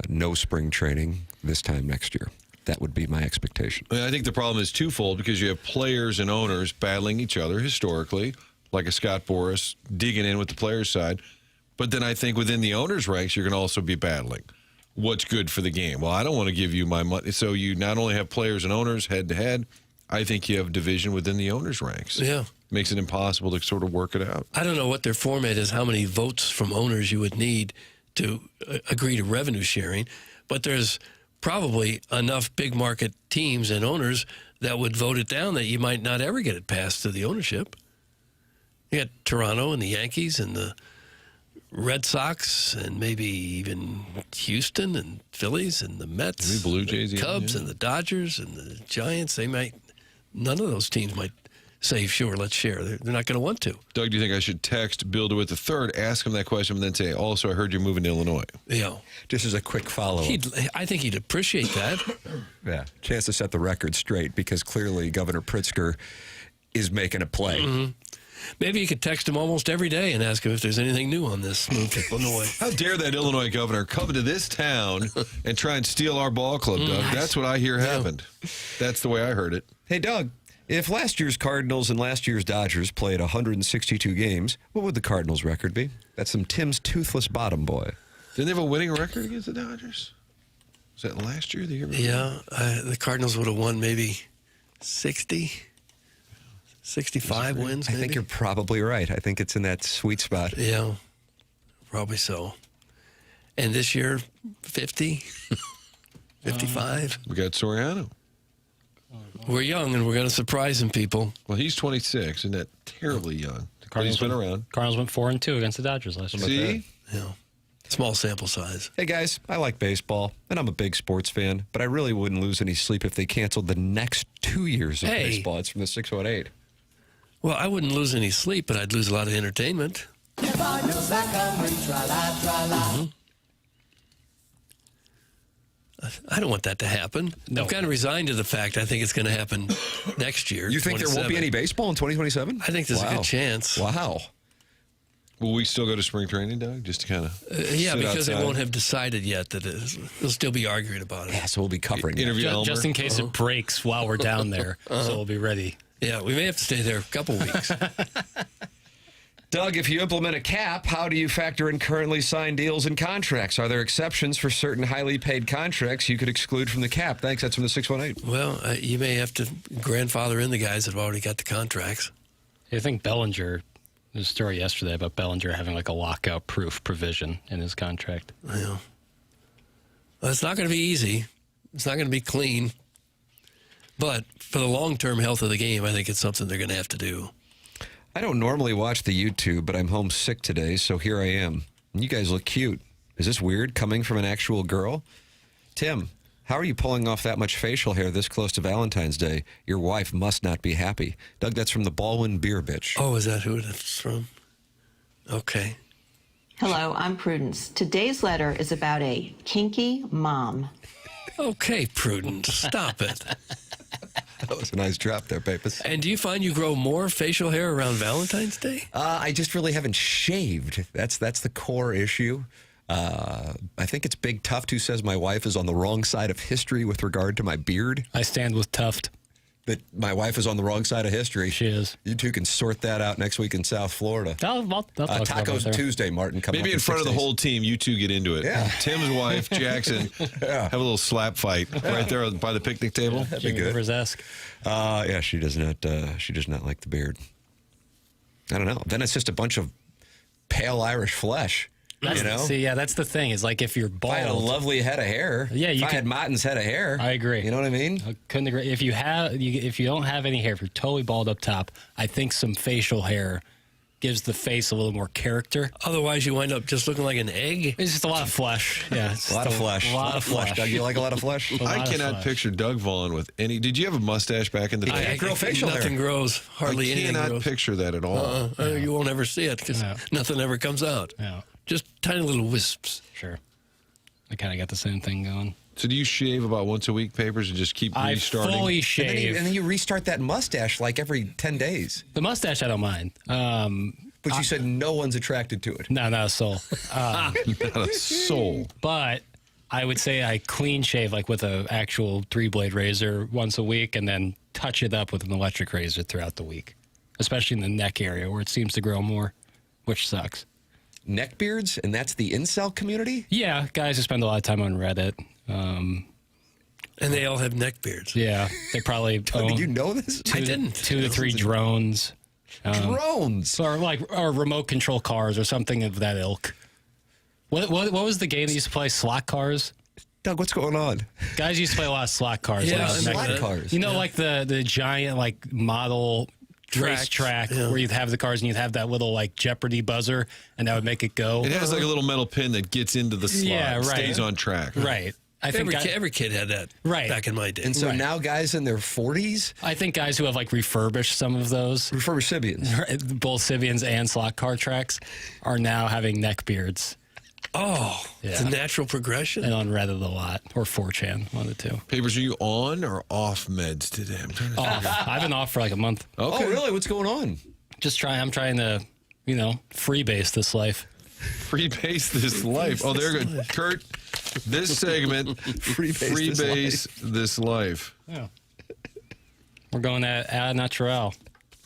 [SPEAKER 1] no spring training this time next year. That would be my expectation.
[SPEAKER 3] I think the problem is twofold because you have players and owners battling each other historically, like a Scott Boras digging in with the players' side. But then I think within the owners' ranks, you're going to also be battling what's good for the game. Well, I don't want to give you my money. So you not only have players and owners head-to-head, I think you have division within the owners' ranks.
[SPEAKER 2] Yeah.
[SPEAKER 3] Makes it impossible to sort of work it out.
[SPEAKER 2] I don't know what their format is, how many votes from owners you would need to agree to revenue sharing, but there's probably enough big market teams and owners that would vote it down that you might not ever get it passed to the ownership. You got Toronto and the Yankees and the Red Sox and maybe even Houston and Phillies and the Mets,
[SPEAKER 3] maybe Blue Jays,
[SPEAKER 2] the Cubs and the Dodgers and the Giants. None of those teams might say, sure, let's share. They're not going to want to.
[SPEAKER 3] Doug, do you think I should text Bill DeWitt III, ask him that question, and then say, also, I heard you're moving to Illinois?
[SPEAKER 2] Yeah.
[SPEAKER 1] Just as a quick follow-up.
[SPEAKER 2] I think he'd appreciate that.
[SPEAKER 1] Yeah. Chance to set the record straight because clearly Governor Pritzker is making a play.
[SPEAKER 2] Mm-hmm. Maybe you could text him almost every day and ask him if there's anything new on this move to Illinois.
[SPEAKER 3] How dare that Illinois governor come to this town and try and steal our ball club, Doug? That's what I hear happened. That's the way I heard it.
[SPEAKER 1] Hey, Doug, if last year's Cardinals and last year's Dodgers played 162 games, what would the Cardinals' record be? That's some Tim's toothless bottom boy.
[SPEAKER 3] Didn't they have a winning record against the Dodgers? Was that last year or the year before?
[SPEAKER 2] Yeah, the Cardinals would have won maybe 60. 65 wins, maybe?
[SPEAKER 1] I think you're probably right. I think it's in that sweet spot.
[SPEAKER 2] Yeah, probably so. And this year, 50, 55.
[SPEAKER 3] We got Soriano.
[SPEAKER 2] We're young, and we're going to surprise some people.
[SPEAKER 3] Well, he's 26, isn't that terribly young? He's been around.
[SPEAKER 6] Cardinals went 4-2 against the Dodgers last year.
[SPEAKER 3] See?
[SPEAKER 2] Yeah. Small sample size.
[SPEAKER 1] Hey, guys, I like baseball, and I'm a big sports fan, but I really wouldn't lose any sleep if they canceled the next 2 years of baseball. It's from the 618.
[SPEAKER 2] Well, I wouldn't lose any sleep, but I'd lose a lot of entertainment. Mm-hmm. I don't want that to happen. No. I'm kind of resigned to the fact I think it's going to happen next year.
[SPEAKER 1] You think there won't be any baseball in 2027?
[SPEAKER 2] I think there's a good chance.
[SPEAKER 1] Wow.
[SPEAKER 3] Will we still go to spring training, Doug, just to kind of
[SPEAKER 2] yeah, because
[SPEAKER 3] outside?
[SPEAKER 2] They won't have decided yet that they'll still be arguing about it.
[SPEAKER 1] Yeah, so we'll be covering it.
[SPEAKER 6] Just in case it breaks while we're down there, so we'll be ready.
[SPEAKER 2] Yeah, we may have to stay there a couple weeks.
[SPEAKER 1] Doug, if you implement a cap, how do you factor in currently signed deals and contracts? Are there exceptions for certain highly paid contracts you could exclude from the cap? Thanks. That's from the 618.
[SPEAKER 2] Well, you may have to grandfather in the guys that have already got the contracts.
[SPEAKER 6] I think Bellinger, there's a story yesterday about Bellinger having like a lockout-proof provision in his contract.
[SPEAKER 2] Yeah. Well, it's not going to be easy. It's not going to be clean. But for the long-term health of the game, I think it's something they're going to have to do.
[SPEAKER 1] I don't normally watch the YouTube, but I'm homesick today, so here I am. And you guys look cute. Is this weird coming from an actual girl? Tim, how are you pulling off that much facial hair this close to Valentine's Day? Your wife must not be happy. Doug, that's from the Baldwin Beer Bitch.
[SPEAKER 2] Oh, is that who it's from? Okay.
[SPEAKER 21] Hello, I'm Prudence. Today's letter is about a kinky mom.
[SPEAKER 2] Okay, Prudence, stop it.
[SPEAKER 1] That was a nice drop there, Pappas.
[SPEAKER 2] And do you find you grow more facial hair around Valentine's Day?
[SPEAKER 1] I just really haven't shaved. That's the core issue. I think it's Big Tuft who says my wife is on the wrong side of history with regard to my beard.
[SPEAKER 6] I stand with Tuft.
[SPEAKER 1] that my wife is on the wrong side of history.
[SPEAKER 6] She is.
[SPEAKER 1] You two can sort that out next week in South Florida.
[SPEAKER 6] I'll talk about
[SPEAKER 1] Tacos
[SPEAKER 6] it.
[SPEAKER 1] Tuesday, Martin. Coming
[SPEAKER 3] Maybe
[SPEAKER 1] up
[SPEAKER 3] in front of
[SPEAKER 1] 6
[SPEAKER 3] the
[SPEAKER 1] days.
[SPEAKER 3] whole team, you two get into it.
[SPEAKER 1] Yeah.
[SPEAKER 3] Tim's wife, Jackson, have a little slap fight right there by the picnic table.
[SPEAKER 1] That'd be good.
[SPEAKER 6] Rivers-esque.
[SPEAKER 1] Yeah, she does not. She does not like the beard. I don't know. Then it's just a bunch of pale Irish flesh. You know?
[SPEAKER 6] See, yeah, that's the thing. Is like if you're bald,
[SPEAKER 1] If I had a lovely head of hair.
[SPEAKER 6] Yeah,
[SPEAKER 1] if I had Martin's head of hair.
[SPEAKER 6] I agree.
[SPEAKER 1] You know what I mean?
[SPEAKER 6] I couldn't agree. If you don't have any hair, if you're totally bald up top, I think some facial hair gives the face a little more character.
[SPEAKER 2] Otherwise, you wind up just looking like an egg.
[SPEAKER 6] It's just a lot of flesh. Yeah,
[SPEAKER 1] A lot of flesh.
[SPEAKER 6] A lot of flesh.
[SPEAKER 1] Doug, you like a lot of flesh?
[SPEAKER 3] I cannot picture Doug Vaughn with any. Did you have a mustache back in the day?
[SPEAKER 1] can't grow facial hair.
[SPEAKER 2] Nothing grows. Hardly
[SPEAKER 3] I
[SPEAKER 2] anything
[SPEAKER 3] cannot
[SPEAKER 2] grows.
[SPEAKER 3] picture that at all.
[SPEAKER 2] You won't ever see it because nothing ever comes out.
[SPEAKER 6] Yeah.
[SPEAKER 2] Just tiny little wisps.
[SPEAKER 6] Sure. I kind of got the same thing going.
[SPEAKER 3] So do you shave about once a week, Papers, and just keep
[SPEAKER 6] I
[SPEAKER 3] restarting?
[SPEAKER 6] fully shave.
[SPEAKER 1] And then you restart that mustache like every 10 days.
[SPEAKER 6] The mustache, I don't mind.
[SPEAKER 1] But you said no one's attracted to it.
[SPEAKER 6] No, not a soul.
[SPEAKER 3] Not a soul.
[SPEAKER 6] But I would say I clean shave like with an actual 3-blade razor once a week and then touch it up with an electric razor throughout the week, especially in the neck area where it seems to grow more, which sucks.
[SPEAKER 1] Neck beards? And that's the incel community?
[SPEAKER 6] Yeah, guys who spend a lot of time on Reddit.
[SPEAKER 2] And they all have neck beards.
[SPEAKER 6] Yeah, they probably
[SPEAKER 1] Did you know this?
[SPEAKER 2] I didn't.
[SPEAKER 6] 2 to 3 drones.
[SPEAKER 1] Drones?
[SPEAKER 6] Or remote control cars or something of that ilk. What was the game that used to play? Slot cars?
[SPEAKER 1] Doug, what's going on?
[SPEAKER 6] Guys used to play a lot of slot cars.
[SPEAKER 2] Yeah,
[SPEAKER 1] slot cars.
[SPEAKER 6] You know, like the giant like model race track where you'd have the cars and you'd have that little like Jeopardy buzzer and that would make it go.
[SPEAKER 3] It has like a little metal pin that gets into the slot.
[SPEAKER 6] Yeah, right.
[SPEAKER 3] Stays on track.
[SPEAKER 6] Right. I think
[SPEAKER 2] Every kid had that back in my day.
[SPEAKER 1] And so now guys in their 40s?
[SPEAKER 6] I think guys who have like refurbished some of those.
[SPEAKER 1] Refurbished Sibians.
[SPEAKER 6] Both Sibians and slot car tracks are now having neck beards.
[SPEAKER 2] Oh, it's a natural progression.
[SPEAKER 6] And on Reddit a lot. Or 4chan, one of the two.
[SPEAKER 3] Papers, are you on or off meds today? I'm trying to
[SPEAKER 6] Off. I've been off for like a month.
[SPEAKER 3] Okay.
[SPEAKER 1] Oh, really? What's going on?
[SPEAKER 6] I'm trying to, freebase this life.
[SPEAKER 3] Freebase this life. Oh, there you go. Kurt, this segment, freebase this life.
[SPEAKER 6] Yeah. We're going at natural.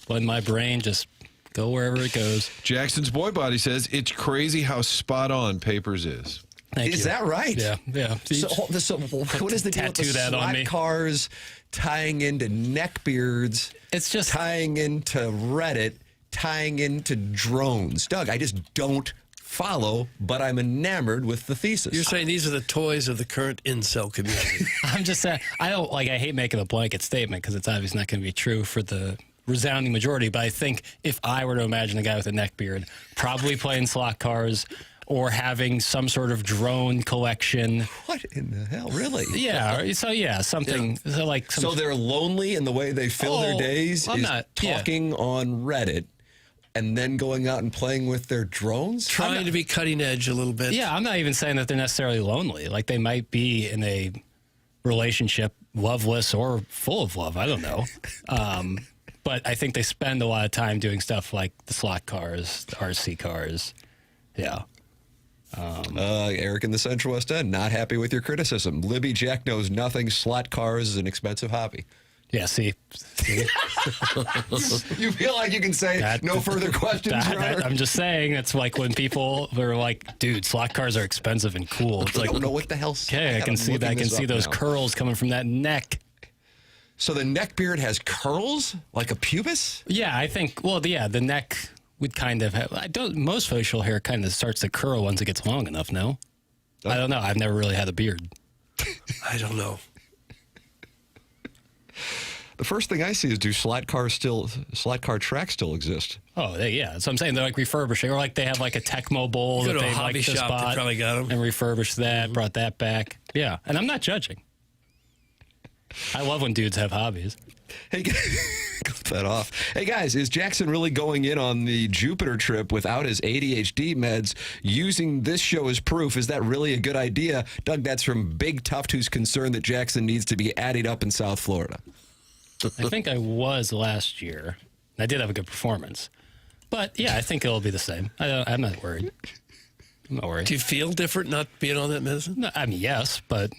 [SPEAKER 6] Letting my brain just go wherever it goes.
[SPEAKER 3] Jackson's Boy Body says, it's crazy how spot on Papers is.
[SPEAKER 1] Is that right?
[SPEAKER 6] Yeah.
[SPEAKER 1] So what is the deal with the slot cars tying into neckbeards?
[SPEAKER 6] It's just
[SPEAKER 1] tying into Reddit, tying into drones. Doug, I just don't follow, but I'm enamored with the thesis.
[SPEAKER 2] You're saying these are the toys of the current incel community.
[SPEAKER 6] I'm just saying, I hate making a blanket statement because it's obviously not going to be true for the resounding majority, but I think if I were to imagine a guy with a neck beard, probably playing slot cars or having some sort of drone collection.
[SPEAKER 1] What in the hell, really?
[SPEAKER 6] Yeah, something.
[SPEAKER 1] Yeah. So they're lonely in the way they fill their days talking on Reddit and then going out and playing with their drones?
[SPEAKER 2] Trying to be cutting edge a little bit.
[SPEAKER 6] Yeah, I'm not even saying that they're necessarily lonely. Like they might be in a relationship, loveless or full of love. I don't know. But I think they spend a lot of time doing stuff like the slot cars, the RC cars. Yeah.
[SPEAKER 1] Eric in the Central West End, not happy with your criticism. Libby Jack knows nothing. Slot cars is an expensive hobby.
[SPEAKER 6] Yeah, see?
[SPEAKER 1] You feel like you can say no further questions, Robert?
[SPEAKER 6] I'm just saying, it's like when people are like, dude, slot cars are expensive and cool. It's like,
[SPEAKER 1] I don't know what the hell.
[SPEAKER 6] Okay, I can see that. I can see those curls coming from that neck.
[SPEAKER 1] So the neck beard has curls, like a pubis?
[SPEAKER 6] Yeah, I think. Well, the neck would kind of have. Most facial hair kind of starts to curl once it gets long enough. No, I don't know. I've never really had a beard.
[SPEAKER 2] I don't know.
[SPEAKER 1] The first thing I see is, do slot car tracks still exist?
[SPEAKER 6] Oh, yeah. So I'm saying they're like refurbishing, or like they have like a Tecmo Bowl that
[SPEAKER 2] Go to a
[SPEAKER 6] they
[SPEAKER 2] hobby
[SPEAKER 6] like
[SPEAKER 2] shop, they probably got them
[SPEAKER 6] and refurbished that, brought that back. Yeah, and I'm not judging. I love when dudes have hobbies.
[SPEAKER 1] Hey, cut that off. Hey, guys, is Jackson really going in on the Jupiter trip without his ADHD meds, using this show as proof? Is that really a good idea? Doug, that's from Big Tuft, who's concerned that Jackson needs to be added up in South Florida.
[SPEAKER 6] I think I was last year. I did have a good performance. But, yeah, I think it'll be the same. I'm not worried. I'm not worried.
[SPEAKER 2] Do you feel different not being on that medicine?
[SPEAKER 6] No, I mean, yes, but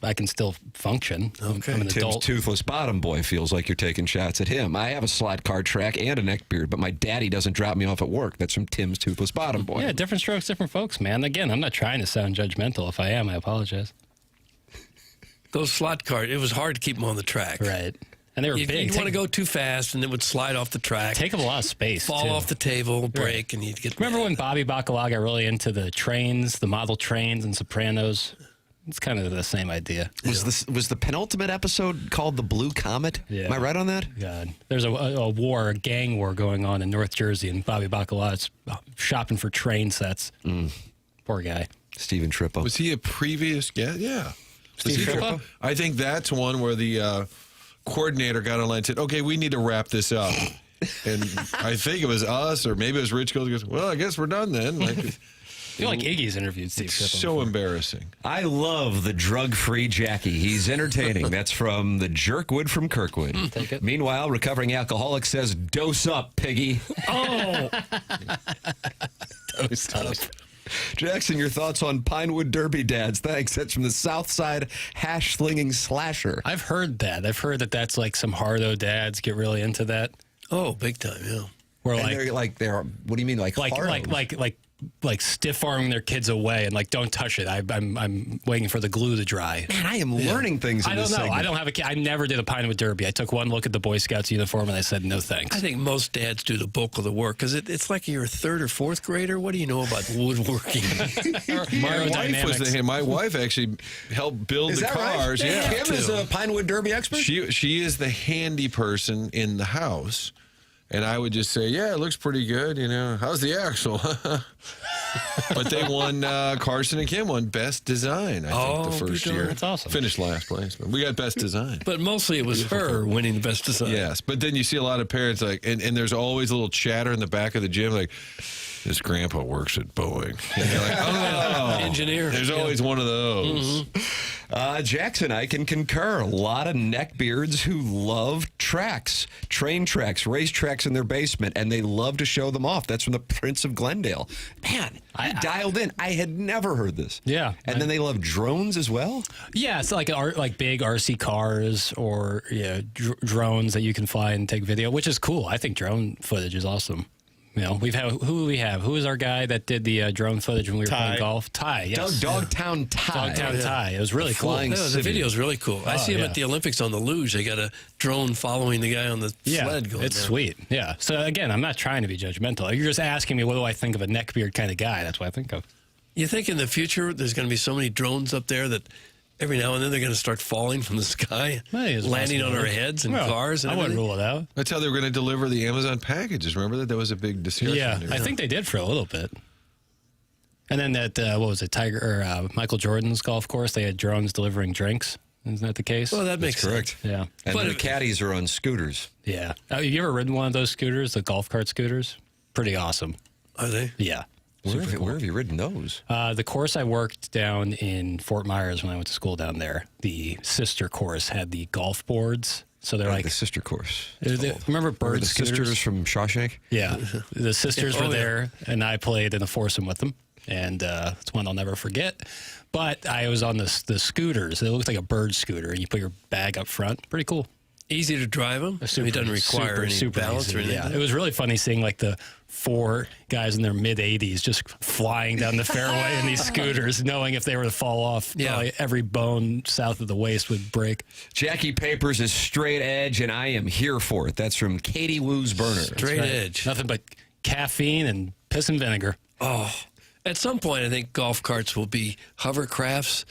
[SPEAKER 6] I can still function.
[SPEAKER 2] Okay.
[SPEAKER 6] I'm an
[SPEAKER 1] Tim's
[SPEAKER 6] adult.
[SPEAKER 1] toothless bottom boy feels like you're taking shots at him. I have a slot car track and a neck beard, but my daddy doesn't drop me off at work. That's from Tim's toothless bottom boy.
[SPEAKER 6] Yeah, different strokes, different folks, man. Again, I'm not trying to sound judgmental. If I am, I apologize.
[SPEAKER 2] Those slot cars, it was hard to keep them on the track.
[SPEAKER 6] Right. And they were big.
[SPEAKER 2] You'd want to go too fast, and it would slide off the track.
[SPEAKER 6] Take up a lot of space,
[SPEAKER 2] Fall
[SPEAKER 6] too.
[SPEAKER 2] off the table, break, and you'd get...
[SPEAKER 6] Remember when Bobby Bacala got really into the trains, the model trains and Sopranos? It's kind of the same idea.
[SPEAKER 1] Was the penultimate episode called The Blue Comet?
[SPEAKER 6] Yeah.
[SPEAKER 1] Am I right on that?
[SPEAKER 6] God. There's a gang war going on in North Jersey, and Bobby Bacala is shopping for train sets. Poor guy.
[SPEAKER 1] Stephen Trippo.
[SPEAKER 3] Was he a previous guest? Yeah.
[SPEAKER 6] Steve Trippo?
[SPEAKER 3] I think that's one where the coordinator got online and said, okay, we need to wrap this up. And I think it was us, or maybe it was Rich Gold. He goes, well, I guess we're done then.
[SPEAKER 6] I feel like Iggy's interviewed Steve Trippo.
[SPEAKER 3] So embarrassing.
[SPEAKER 1] I love the drug-free Jackie. He's entertaining. That's from the Jerkwood from Kirkwood.
[SPEAKER 6] Take it.
[SPEAKER 1] Meanwhile, recovering alcoholic says, dose up, piggy.
[SPEAKER 6] Oh!
[SPEAKER 1] Dose up. Jackson, your thoughts on Pinewood Derby dads? Thanks. That's from the Southside hash-slinging slasher.
[SPEAKER 6] I've heard that. I've heard that that's like some hardo dads get really into that.
[SPEAKER 2] Oh, big time, yeah.
[SPEAKER 6] Where
[SPEAKER 1] And they're what do you mean, like
[SPEAKER 6] stiff arming their kids away and like, don't touch it. I'm waiting for the glue to dry.
[SPEAKER 1] Man, I am learning things in
[SPEAKER 6] I don't
[SPEAKER 1] this
[SPEAKER 6] know.
[SPEAKER 1] segment.
[SPEAKER 6] I don't have a kid. I never did a Pinewood Derby. I took one look at the Boy Scouts uniform and I said no thanks.
[SPEAKER 2] I think most dads do the bulk of the work because it's like you're a third or fourth grader. What do you know about woodworking?
[SPEAKER 3] My wife actually helped build
[SPEAKER 1] Is
[SPEAKER 3] the
[SPEAKER 1] that right?
[SPEAKER 3] cars. Yeah,
[SPEAKER 1] Kim is a Pinewood Derby expert?
[SPEAKER 3] She is the handy person in the house. And I would just say, yeah, it looks pretty good. You know, how's the axle? But they won, Carson and Kim won Best Design, I think, the first year.
[SPEAKER 6] That's awesome.
[SPEAKER 3] Finished last place. But we got Best Design.
[SPEAKER 2] But mostly it was her winning the Best Design.
[SPEAKER 3] Yes. But then you see a lot of parents like, and there's always a little chatter in the back of the gym like, this grandpa works at Boeing. And you're like, oh,
[SPEAKER 2] engineer.
[SPEAKER 3] There's always one of those.
[SPEAKER 1] Jackson, I can concur. A lot of neckbeards who love tracks, train tracks, race tracks in their basement, and they love to show them off. That's from the Prince of Glendale. Man, I dialed in. I had never heard this.
[SPEAKER 6] Yeah.
[SPEAKER 1] And then they love drones as well?
[SPEAKER 6] Yeah, it's like big RC cars or drones that you can fly and take video, which is cool. I think drone footage is awesome. You know, who do we have? Who is our guy that did the drone footage when we were playing golf? Ty, yes.
[SPEAKER 1] Dogtown Ty.
[SPEAKER 6] Dogtown Ty. It was really cool.
[SPEAKER 2] The video is really cool. I see him at the Olympics on the luge. They got a drone following the guy on the sled going
[SPEAKER 6] it's
[SPEAKER 2] down.
[SPEAKER 6] sweet. Yeah. So, again, I'm not trying to be judgmental. You're just asking me what do I think of a neckbeard kind of guy. That's what I think of.
[SPEAKER 2] You think in the future there's going to be so many drones up there that every now and then they're going to start falling from the sky, landing on our heads and cars and
[SPEAKER 6] I wouldn't rule it out.
[SPEAKER 3] That's how they were going to deliver the Amazon packages. Remember that? That was a big discussion.
[SPEAKER 6] Yeah,
[SPEAKER 3] there.
[SPEAKER 6] I think they did for a little bit. And then that, what was it, Michael Jordan's golf course, they had drones delivering drinks. Isn't that the case?
[SPEAKER 2] Well, that makes
[SPEAKER 1] correct.
[SPEAKER 2] sense.
[SPEAKER 6] Yeah.
[SPEAKER 1] And the caddies are on scooters.
[SPEAKER 6] Yeah. Have you ever ridden one of those scooters, the golf cart scooters? Pretty awesome.
[SPEAKER 2] Are they?
[SPEAKER 6] Yeah.
[SPEAKER 1] Where have you ridden those?
[SPEAKER 6] The course I worked down in Fort Myers when I went to school down there, the sister course had the golf boards. So they're like
[SPEAKER 1] the sister course.
[SPEAKER 6] Remember Bird
[SPEAKER 1] the
[SPEAKER 6] scooters?
[SPEAKER 1] sisters from Shawshank?
[SPEAKER 6] Yeah. The sisters were there, and I played in a foursome with them. And it's one I'll never forget. But I was on the scooters. It looked like a bird scooter, and you put your bag up front. Pretty cool.
[SPEAKER 2] Easy to drive them? It doesn't require any balance
[SPEAKER 6] easy,
[SPEAKER 2] or anything?
[SPEAKER 6] Yeah. It was really funny seeing like the 4 guys in their mid-80s just flying down the fairway in these scooters, knowing if they were to fall off, probably every bone south of the waist would break.
[SPEAKER 1] Jackie Papers is straight edge, and I am here for it. That's from Katie Woo's Burner.
[SPEAKER 2] Straight edge.
[SPEAKER 6] Nothing but caffeine and piss and vinegar.
[SPEAKER 2] Oh, at some point, I think golf carts will be hovercrafts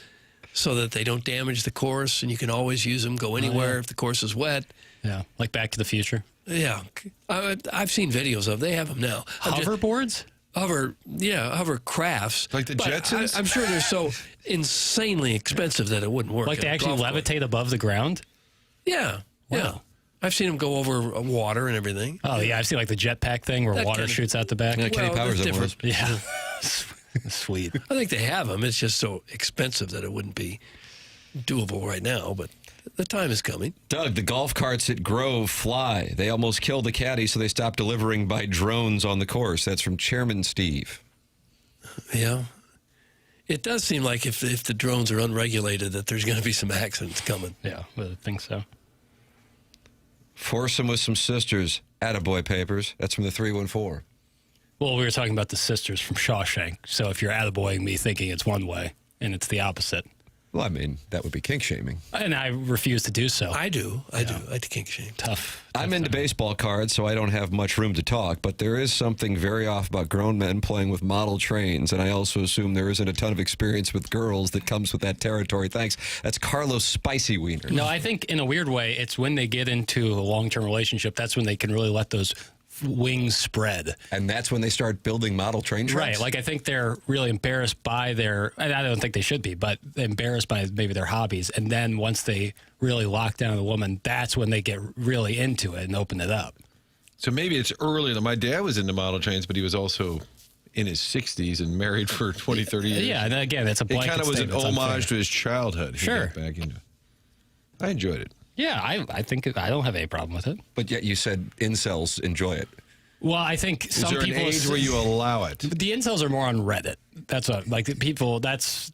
[SPEAKER 2] so that they don't damage the course, and you can always use them, go anywhere if the course is wet.
[SPEAKER 6] Yeah, like Back to the Future.
[SPEAKER 2] Yeah. I've seen videos of They have them now.
[SPEAKER 6] Hoverboards?
[SPEAKER 2] Hovercrafts.
[SPEAKER 3] Like the Jetsons?
[SPEAKER 2] I'm sure they're so insanely expensive that it wouldn't work.
[SPEAKER 6] Like they actually levitate above the ground?
[SPEAKER 2] Yeah.
[SPEAKER 6] Wow.
[SPEAKER 2] Yeah. I've seen them go over water and everything.
[SPEAKER 6] Oh, yeah. I've seen like the jetpack thing where water shoots out the back.
[SPEAKER 1] Yeah, Kenny Powers
[SPEAKER 2] that's
[SPEAKER 1] different.
[SPEAKER 6] Yeah. Sweet.
[SPEAKER 2] I think they have them. It's just so expensive that it wouldn't be doable right now, but the time is coming.
[SPEAKER 1] Doug, the golf carts at Grove fly. They almost killed the caddy, so they stopped delivering by drones on the course. That's from Chairman Steve.
[SPEAKER 2] Yeah. It does seem like if the drones are unregulated, that there's going to be some accidents coming.
[SPEAKER 6] Yeah, I think so.
[SPEAKER 1] Foursome with some sisters. Attaboy papers. That's from the 314.
[SPEAKER 6] Well, we were talking about the sisters from Shawshank. So if you're attaboying me thinking it's one way and it's the opposite.
[SPEAKER 1] Well, I mean, that would be kink shaming.
[SPEAKER 6] And I refuse to do so.
[SPEAKER 2] I do. I kink shame.
[SPEAKER 6] Tough.
[SPEAKER 1] I'm into baseball cards, so I don't have much room to talk, but there is something very off about grown men playing with model trains, and I also assume there isn't a ton of experience with girls that comes with that territory. Thanks. That's Carlos Spicy Wiener.
[SPEAKER 6] No, I think in a weird way, it's when they get into a long-term relationship, that's when they can really let those wings spread.
[SPEAKER 1] And that's when they start building model train tracks?
[SPEAKER 6] Right. Like, I think they're really embarrassed by their, and I don't think they should be, but embarrassed by maybe their hobbies. And then once they really lock down the woman, that's when they get really into it and open it up.
[SPEAKER 3] So maybe it's earlier. My dad was into model trains, but he was also in his 60s and married for 20, 30 years.
[SPEAKER 6] Yeah, and again, it's a blanket
[SPEAKER 3] It kind of was an
[SPEAKER 6] statement.
[SPEAKER 3] homage to his childhood. He
[SPEAKER 6] Sure.
[SPEAKER 3] got back into it. I enjoyed it.
[SPEAKER 6] Yeah, I think I don't have any problem with it.
[SPEAKER 1] But yet you said incels enjoy it.
[SPEAKER 6] Well, I think
[SPEAKER 3] Is
[SPEAKER 6] some
[SPEAKER 3] there an
[SPEAKER 6] people
[SPEAKER 3] age where you allow it?
[SPEAKER 6] The incels are more on Reddit. That's what, like, the people. That's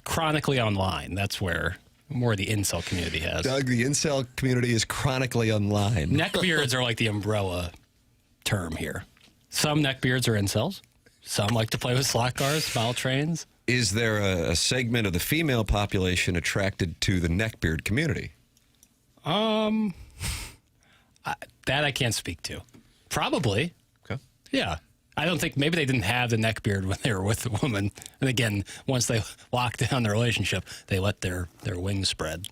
[SPEAKER 6] chronically online. That's where more the incel community has.
[SPEAKER 1] Doug, the incel community is chronically online.
[SPEAKER 6] Neckbeards are like the umbrella term here. Some neckbeards are incels. Some like to play with slot cars, model trains.
[SPEAKER 1] Is there a segment of the female population attracted to the neckbeard community?
[SPEAKER 6] That I can't speak to. Probably.
[SPEAKER 1] Okay.
[SPEAKER 6] Yeah. I don't think, maybe they didn't have the neckbeard when they were with the woman. And again, once they lock down their relationship, they let their wings spread.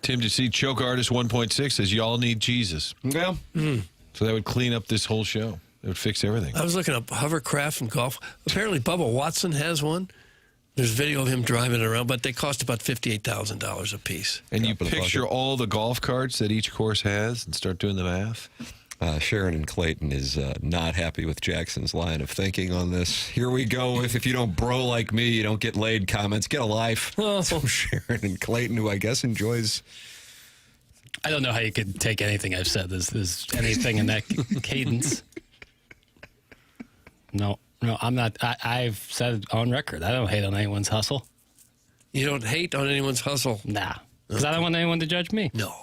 [SPEAKER 3] Tim, to see Choke Artist 1.6 says, y'all need Jesus.
[SPEAKER 1] Yeah.
[SPEAKER 3] So that would clean up this whole show. It would fix everything.
[SPEAKER 2] I was looking up hovercraft and golf. Apparently, Bubba Watson has one. There's video of him driving it around, but they cost about $58,000 a piece.
[SPEAKER 3] And you picture all the golf carts that each course has and start doing the math?
[SPEAKER 1] Sharon in Clayton is not happy with Jackson's line of thinking on this. Here we go. If you don't bro like me, you don't get laid comments. Get a life. From Sharon in Clayton, who I guess enjoys...
[SPEAKER 6] I don't know how you could take anything I've said as anything in that cadence. No, I'm not. I've said on record, I don't hate on anyone's hustle.
[SPEAKER 2] You don't hate on anyone's hustle?
[SPEAKER 6] Nah. Because I don't want anyone to judge me.
[SPEAKER 2] No.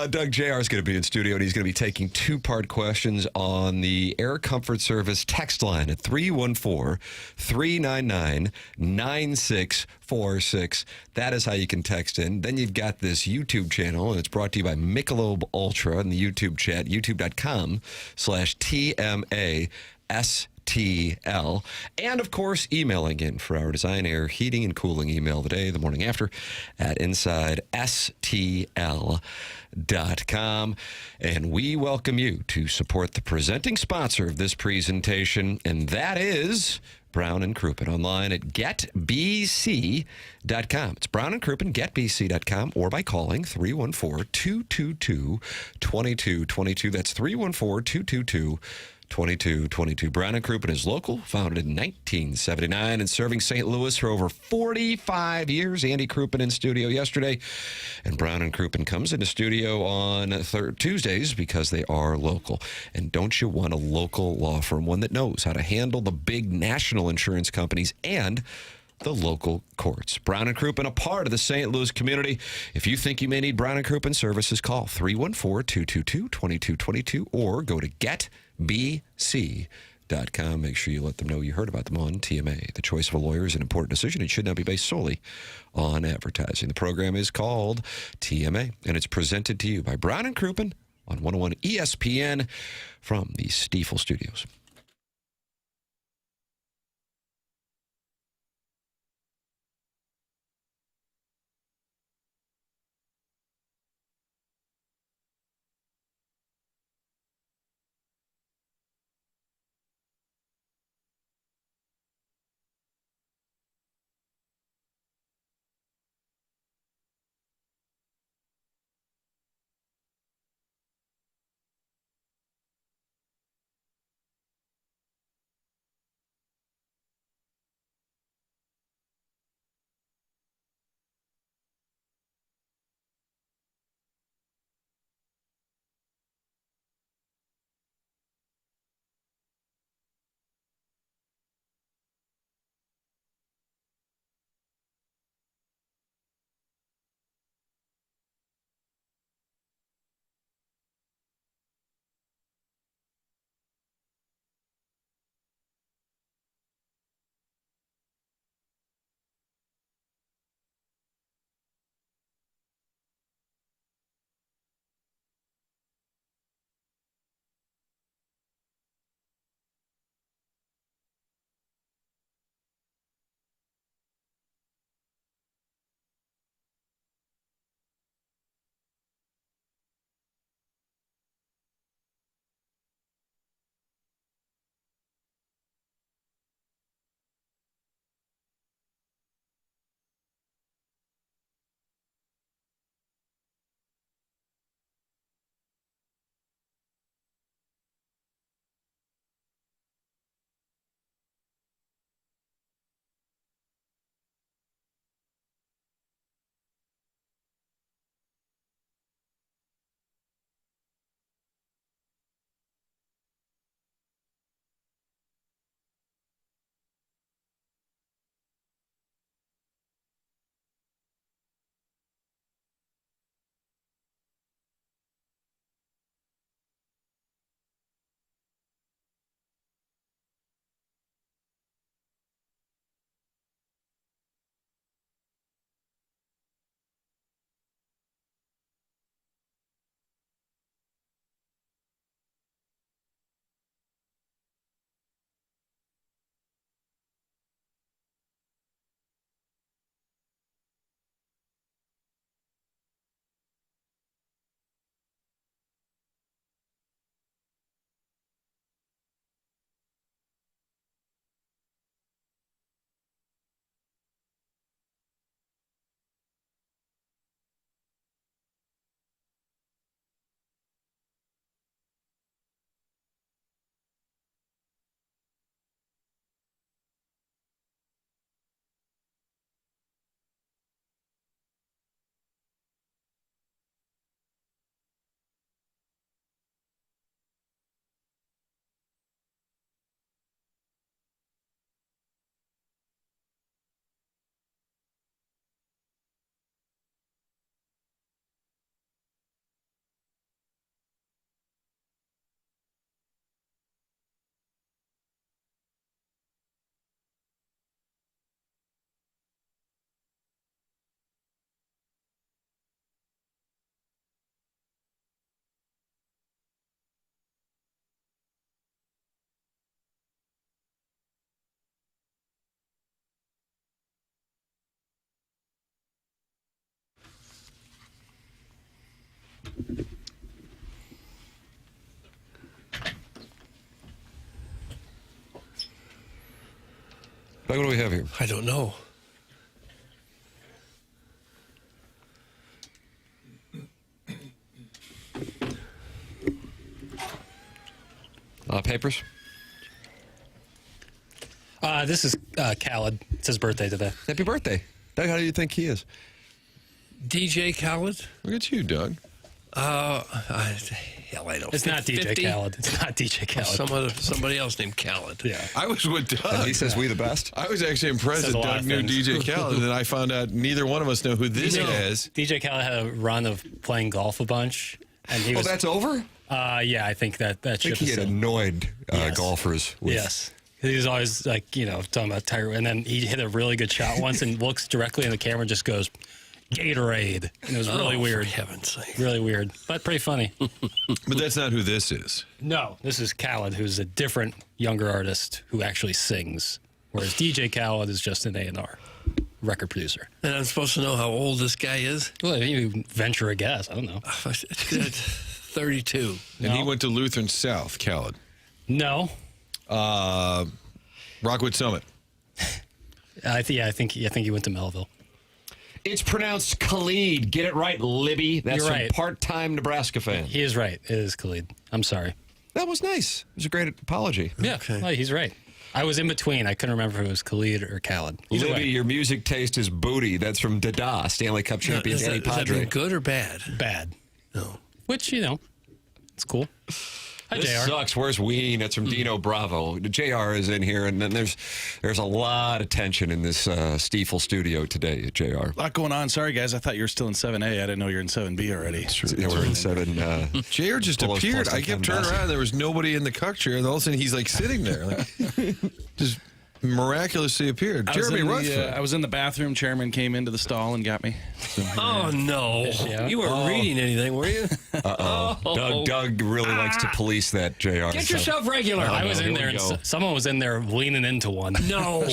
[SPEAKER 1] Doug JR is going to be in studio, and he's going to be taking two-part questions on the Air Comfort Service text line at 314-399-9646. That is how you can text in. Then you've got this YouTube channel, and it's brought to you by Michelob Ultra in the YouTube chat, youtube.com/TMASTL. And, of course, emailing in for our Design, Air, Heating, and Cooling email the day, the morning after, at InsideSTL.com. And we welcome you to support the presenting sponsor of this presentation, and that is Brown and Crouppen, online at getbc.com. It's Brown and Crouppen, getbc.com, or by calling 314-222-2222. That's 314-222-2222. Brown and Crouppen is local, founded in 1979 and serving St. Louis for over 45 years. Andy Crouppen in studio yesterday. And Brown and Crouppen comes into studio on Tuesdays because they are local. And don't you want a local law firm, one that knows how to handle the big national insurance companies and the local courts? Brown and Crouppen, a part of the St. Louis community. If you think you may need Brown and Crouppen services, call 314-222-2222 or go to getbc.com. Make sure you let them know you heard about them on TMA. The choice of a lawyer is an important decision. It should not be based solely on advertising. The program is called TMA, and it's presented to you by Brown and Crouppen on 101 ESPN from the Stiefel Studios. What do we have here?
[SPEAKER 2] I don't know.
[SPEAKER 1] Papers?
[SPEAKER 6] This is Khaled. It's his birthday today.
[SPEAKER 1] Happy birthday. Doug, how do you think he is?
[SPEAKER 2] DJ Khaled?
[SPEAKER 3] Look at you, Doug.
[SPEAKER 2] Hell, I don't.
[SPEAKER 6] It's not DJ Khaled. It's not DJ Khaled.
[SPEAKER 2] Somebody else named Khaled.
[SPEAKER 6] Yeah.
[SPEAKER 3] I was with Doug.
[SPEAKER 1] And he says we the best.
[SPEAKER 3] I was actually impressed that Doug knew DJ Khaled, and then I found out neither one of us know who this is.
[SPEAKER 6] DJ Khaled had a run of playing golf a bunch, and he was.
[SPEAKER 1] That's over?
[SPEAKER 6] Yeah, I think that
[SPEAKER 1] I think
[SPEAKER 6] ship
[SPEAKER 1] he
[SPEAKER 6] is
[SPEAKER 1] had annoyed golfers. With
[SPEAKER 6] Yes. He was always like, talking about Tiger. And then he hit a really good shot once and looks directly in the camera and just goes, Gatorade. And it was really weird.
[SPEAKER 2] For heaven's sake.
[SPEAKER 6] Really weird, but pretty funny.
[SPEAKER 3] But that's not who this is.
[SPEAKER 6] No, this is Khaled, who's a different younger artist who actually sings, whereas DJ Khaled is just an A&R record producer.
[SPEAKER 2] And I'm supposed to know how old this guy is?
[SPEAKER 6] Well, you venture a guess. I don't know.
[SPEAKER 2] 32.
[SPEAKER 3] And he went to Lutheran South, Khaled.
[SPEAKER 6] No.
[SPEAKER 3] Rockwood Summit.
[SPEAKER 6] I think he went to Melville.
[SPEAKER 1] It's pronounced Khalid. Get it right, Libby. That's
[SPEAKER 6] You're right.
[SPEAKER 1] from part-time Nebraska fan.
[SPEAKER 6] He is right. It is Khalid. I'm sorry.
[SPEAKER 1] That was nice. It was a great apology.
[SPEAKER 6] Yeah, well, he's right. I was in between. I couldn't remember if it was Khalid or Khaled. Either
[SPEAKER 1] Libby,
[SPEAKER 6] way.
[SPEAKER 1] your music taste is booty. That's from Dada, Stanley Cup champion Danny
[SPEAKER 2] Is that
[SPEAKER 1] Padre.
[SPEAKER 2] good or bad?
[SPEAKER 6] Bad.
[SPEAKER 2] No.
[SPEAKER 6] Which, it's cool. Hi,
[SPEAKER 1] This
[SPEAKER 6] JR.
[SPEAKER 1] sucks. Where's Ween? That's from Dino Bravo. JR is in here, and then there's a lot of tension in this Stiefel studio today, JR.
[SPEAKER 11] A lot going on. Sorry, guys. I thought you were still in 7A. I didn't know you were in 7B already.
[SPEAKER 1] Yeah, we're in 7.
[SPEAKER 3] JR just appeared. I kept turning around. There was nobody in the cuck chair, and all of a sudden he's like sitting there. Like, just miraculously appeared. Jeremy Rutherford.
[SPEAKER 11] I was in the bathroom. Chairman came into the stall and got me. So,
[SPEAKER 2] Oh, no.
[SPEAKER 6] Yeah.
[SPEAKER 2] You weren't reading anything, were you?
[SPEAKER 1] Uh-oh. Doug really likes to police that, JR.
[SPEAKER 2] Get yourself regular.
[SPEAKER 6] I was in there, and someone was in there leaning into one.
[SPEAKER 2] No.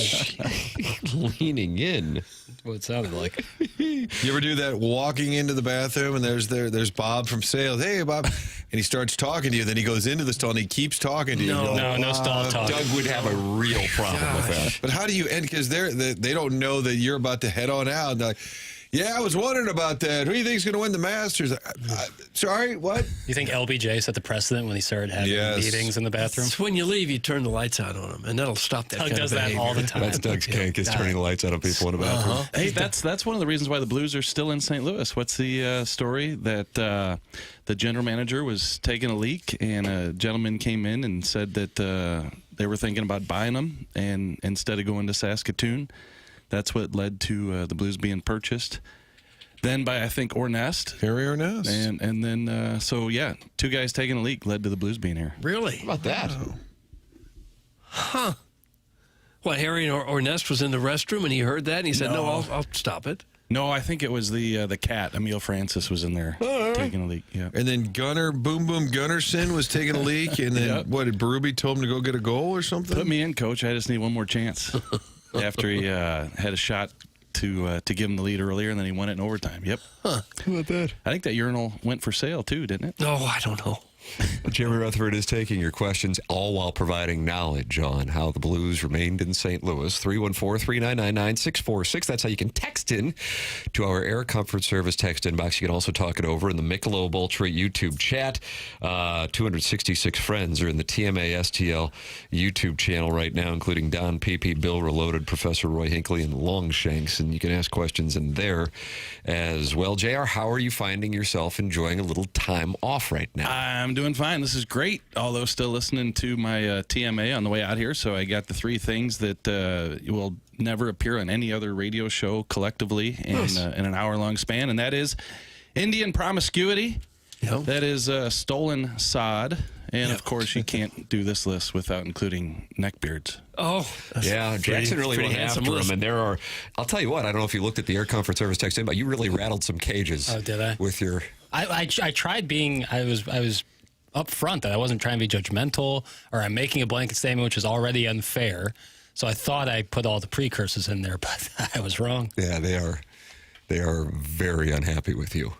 [SPEAKER 1] Leaning in.
[SPEAKER 6] That's what it sounded like.
[SPEAKER 3] You ever do that walking into the bathroom and there's Bob from sales. Hey, Bob. And he starts talking to you. Then he goes into the stall and he keeps talking to you.
[SPEAKER 6] No stall talk.
[SPEAKER 1] Doug would have a real problem with that.
[SPEAKER 3] But how do you end? Because they don't know that you're about to head on out. They're like, yeah, I was wondering about that. Who do you think is going to win the Masters? Sorry, what?
[SPEAKER 6] You think LBJ set the precedent when he started having meetings in the bathroom?
[SPEAKER 2] It's when you leave, you turn the lights out on them, and that'll stop that
[SPEAKER 6] Doug
[SPEAKER 2] kind
[SPEAKER 6] does
[SPEAKER 2] of
[SPEAKER 6] that
[SPEAKER 2] behavior.
[SPEAKER 6] all the time.
[SPEAKER 1] That's Doug's kink, is turning the lights out on people in the bathroom.
[SPEAKER 11] Hey, that's one of the reasons why the Blues are still in St. Louis. What's the story that the general manager was taking a leak, and a gentleman came in and said that they were thinking about buying them, and instead of going to Saskatoon, that's what led to the Blues being purchased. Then by, I think, Ornest.
[SPEAKER 3] Harry Ornest.
[SPEAKER 11] And then, two guys taking a leak led to the Blues being here.
[SPEAKER 2] Really?
[SPEAKER 1] How about that?
[SPEAKER 2] Huh. What, Harry Ornest was in the restroom, and he heard that, and he said, no, I'll stop it.
[SPEAKER 11] No, I think it was the cat. Emil Francis was in there taking a leak. Yeah.
[SPEAKER 3] And then Boom Gunnarsson was taking a leak. And then, what, did Berube told him to go get a goal or something?
[SPEAKER 11] Put me in, coach. I just need one more chance. After he had a shot to give him the lead earlier, and then he won it in overtime. Yep.
[SPEAKER 1] Huh. How about that?
[SPEAKER 11] I think that urinal went for sale, too, didn't it?
[SPEAKER 2] No, I don't know.
[SPEAKER 1] Jeremy Rutherford is taking your questions, all while providing knowledge on how the Blues remained in St. Louis. 314-399-9646. That's how you can text in to our Air Comfort Service text inbox. You can also talk it over in the Michelob Ultra YouTube chat. 266 friends are in the TMA STL YouTube channel right now, including Don Pepe, Bill Reloaded, Professor Roy Hinckley, and Longshanks. And you can ask questions in there as well. JR, how are you finding yourself enjoying a little time off right now?
[SPEAKER 11] I'm doing fine. This is great, although still listening to my TMA on the way out here. So I got the three things that will never appear on any other radio show collectively in an hour-long span, and that is Indian promiscuity.
[SPEAKER 2] Yep.
[SPEAKER 11] That is stolen sod. And, of course, you can't do this list without including neckbeards.
[SPEAKER 2] Oh,
[SPEAKER 1] yeah. Jackson really went after him. And I'll tell you what, I don't know if you looked at the Air Comfort Service text in, but you really rattled some cages.
[SPEAKER 6] Oh, did I?
[SPEAKER 1] With your...
[SPEAKER 6] I tried being, I was up front that I wasn't trying to be judgmental, or I'm making a blanket statement, which is already unfair. So I thought I put all the precursors in there, but I was wrong.
[SPEAKER 1] Yeah, they are very unhappy with you.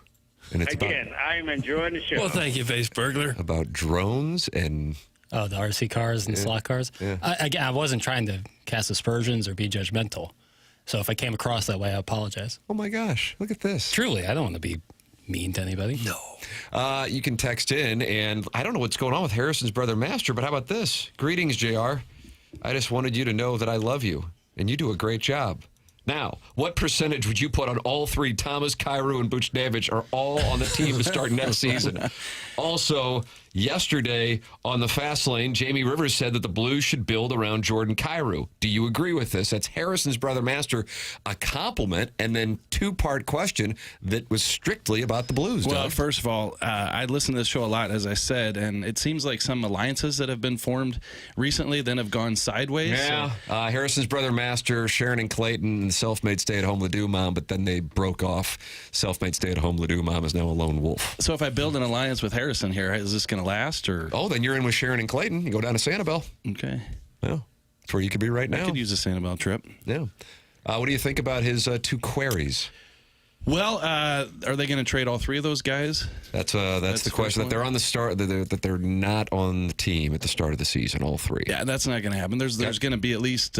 [SPEAKER 1] And it's
[SPEAKER 7] Again, I'm enjoying the show.
[SPEAKER 2] Well, thank you, Face Burglar.
[SPEAKER 1] about drones and
[SPEAKER 6] Oh, the RC cars and slot cars.
[SPEAKER 1] Yeah.
[SPEAKER 6] Again, I wasn't trying to cast aspersions or be judgmental. So if I came across that way, I apologize.
[SPEAKER 1] oh my gosh, look at this.
[SPEAKER 6] Truly, I don't want to be mean to anybody.
[SPEAKER 2] No.
[SPEAKER 1] You can text in, and I don't know what's going on with Harrison's brother Master, but how about this? Greetings, JR. I just wanted you to know that I love you, and you do a great job. Now, what percentage would you put on all three? Thomas, Kyrou, and Buchnevich are all on the team to start next season. Also, yesterday on the Fast Lane, Jamie Rivers said that the Blues should build around Jordan Kyrou. Do you agree with this? That's Harrison's brother Master, a compliment, and then two-part question that was strictly about the Blues.
[SPEAKER 11] Well,
[SPEAKER 1] Doug.
[SPEAKER 11] first of all, I listen to this show a lot, as I said, and it seems like some alliances that have been formed recently then have gone sideways.
[SPEAKER 1] Yeah, Harrison's brother Master, Sharon and Clayton, self-made stay-at-home Ledoux mom, but then they broke off. Self-made stay-at-home Ledoux mom is now a lone wolf.
[SPEAKER 11] So if I build an alliance with Harrison here, is this going to last? Or
[SPEAKER 1] Oh, then you're in with Sharon and Clayton. You go down to Sanibel.
[SPEAKER 11] Okay.
[SPEAKER 1] Yeah, that's where you could be right now.
[SPEAKER 11] I could use a Sanibel trip.
[SPEAKER 1] Yeah. What do you think about his two queries?
[SPEAKER 11] Well, are they going to trade all three of those guys?
[SPEAKER 1] That's the question. That they're on the start. That they're not on the team at the start of the season. All three.
[SPEAKER 11] Yeah, that's not going to happen. There's going to be at least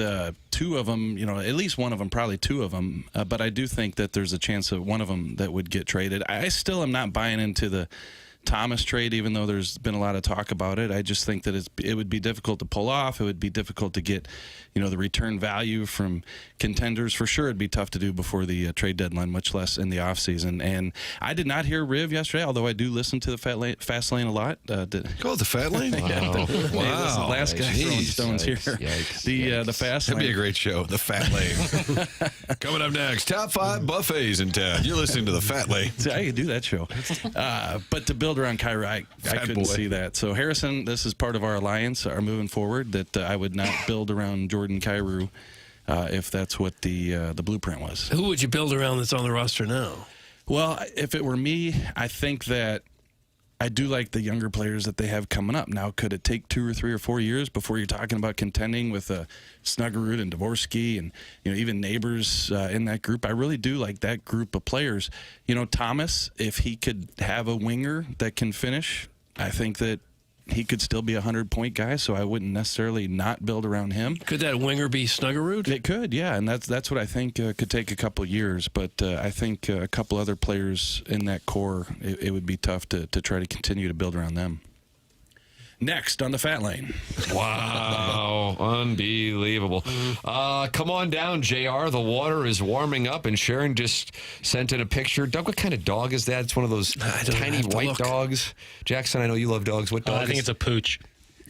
[SPEAKER 11] two of them. You know, at least one of them, probably two of them. But I do think that there's a chance of one of them that would get traded. I still am not buying into the Thomas trade, even though there's been a lot of talk about it. I just think that it would be difficult to pull off. It would be difficult to get, the return value from contenders. For sure, it'd be tough to do before the trade deadline, much less in the offseason. And I did not hear Riv yesterday, although I do listen to the Fast Lane a lot.
[SPEAKER 3] Call it the Fat Lane?
[SPEAKER 11] Yeah,
[SPEAKER 3] Wow.
[SPEAKER 11] hey, listen, last guy throwing stones here. The Fast Lane.
[SPEAKER 3] That'd be a great show, the Fat Lane. Coming up next, top 5 buffets in town. You're listening to the Fat Lane.
[SPEAKER 11] See, I could do that show. But to build around Kyrou, I couldn't see that. So Harrison, this is part of our alliance, our moving forward, that I would not build around Jordan Kyrou if that's what the blueprint was.
[SPEAKER 2] Who would you build around that's on the roster now?
[SPEAKER 11] Well, if it were me, I think that I do like the younger players that they have coming up. Now, could it take 2 or 3 or 4 years before you're talking about contending with Snuggerud and Dvorsky and even Neighbors in that group? I really do like that group of players. Thomas, if he could have a winger that can finish, I think that he could still be a 100-point guy, so I wouldn't necessarily not build around him.
[SPEAKER 2] Could that winger be Snuggerud?
[SPEAKER 11] It could, yeah, and that's what I think could take a couple of years. But I think a couple other players in that core, it would be tough to try to continue to build around them. Next on the Fat Lane.
[SPEAKER 1] Wow, unbelievable. Come on down, JR. The water is warming up, and Sharon just sent in a picture. Doug, what kind of dog is that? It's one of those tiny white dogs. Jackson, I know you love dogs. What dog
[SPEAKER 6] I think it's a pooch.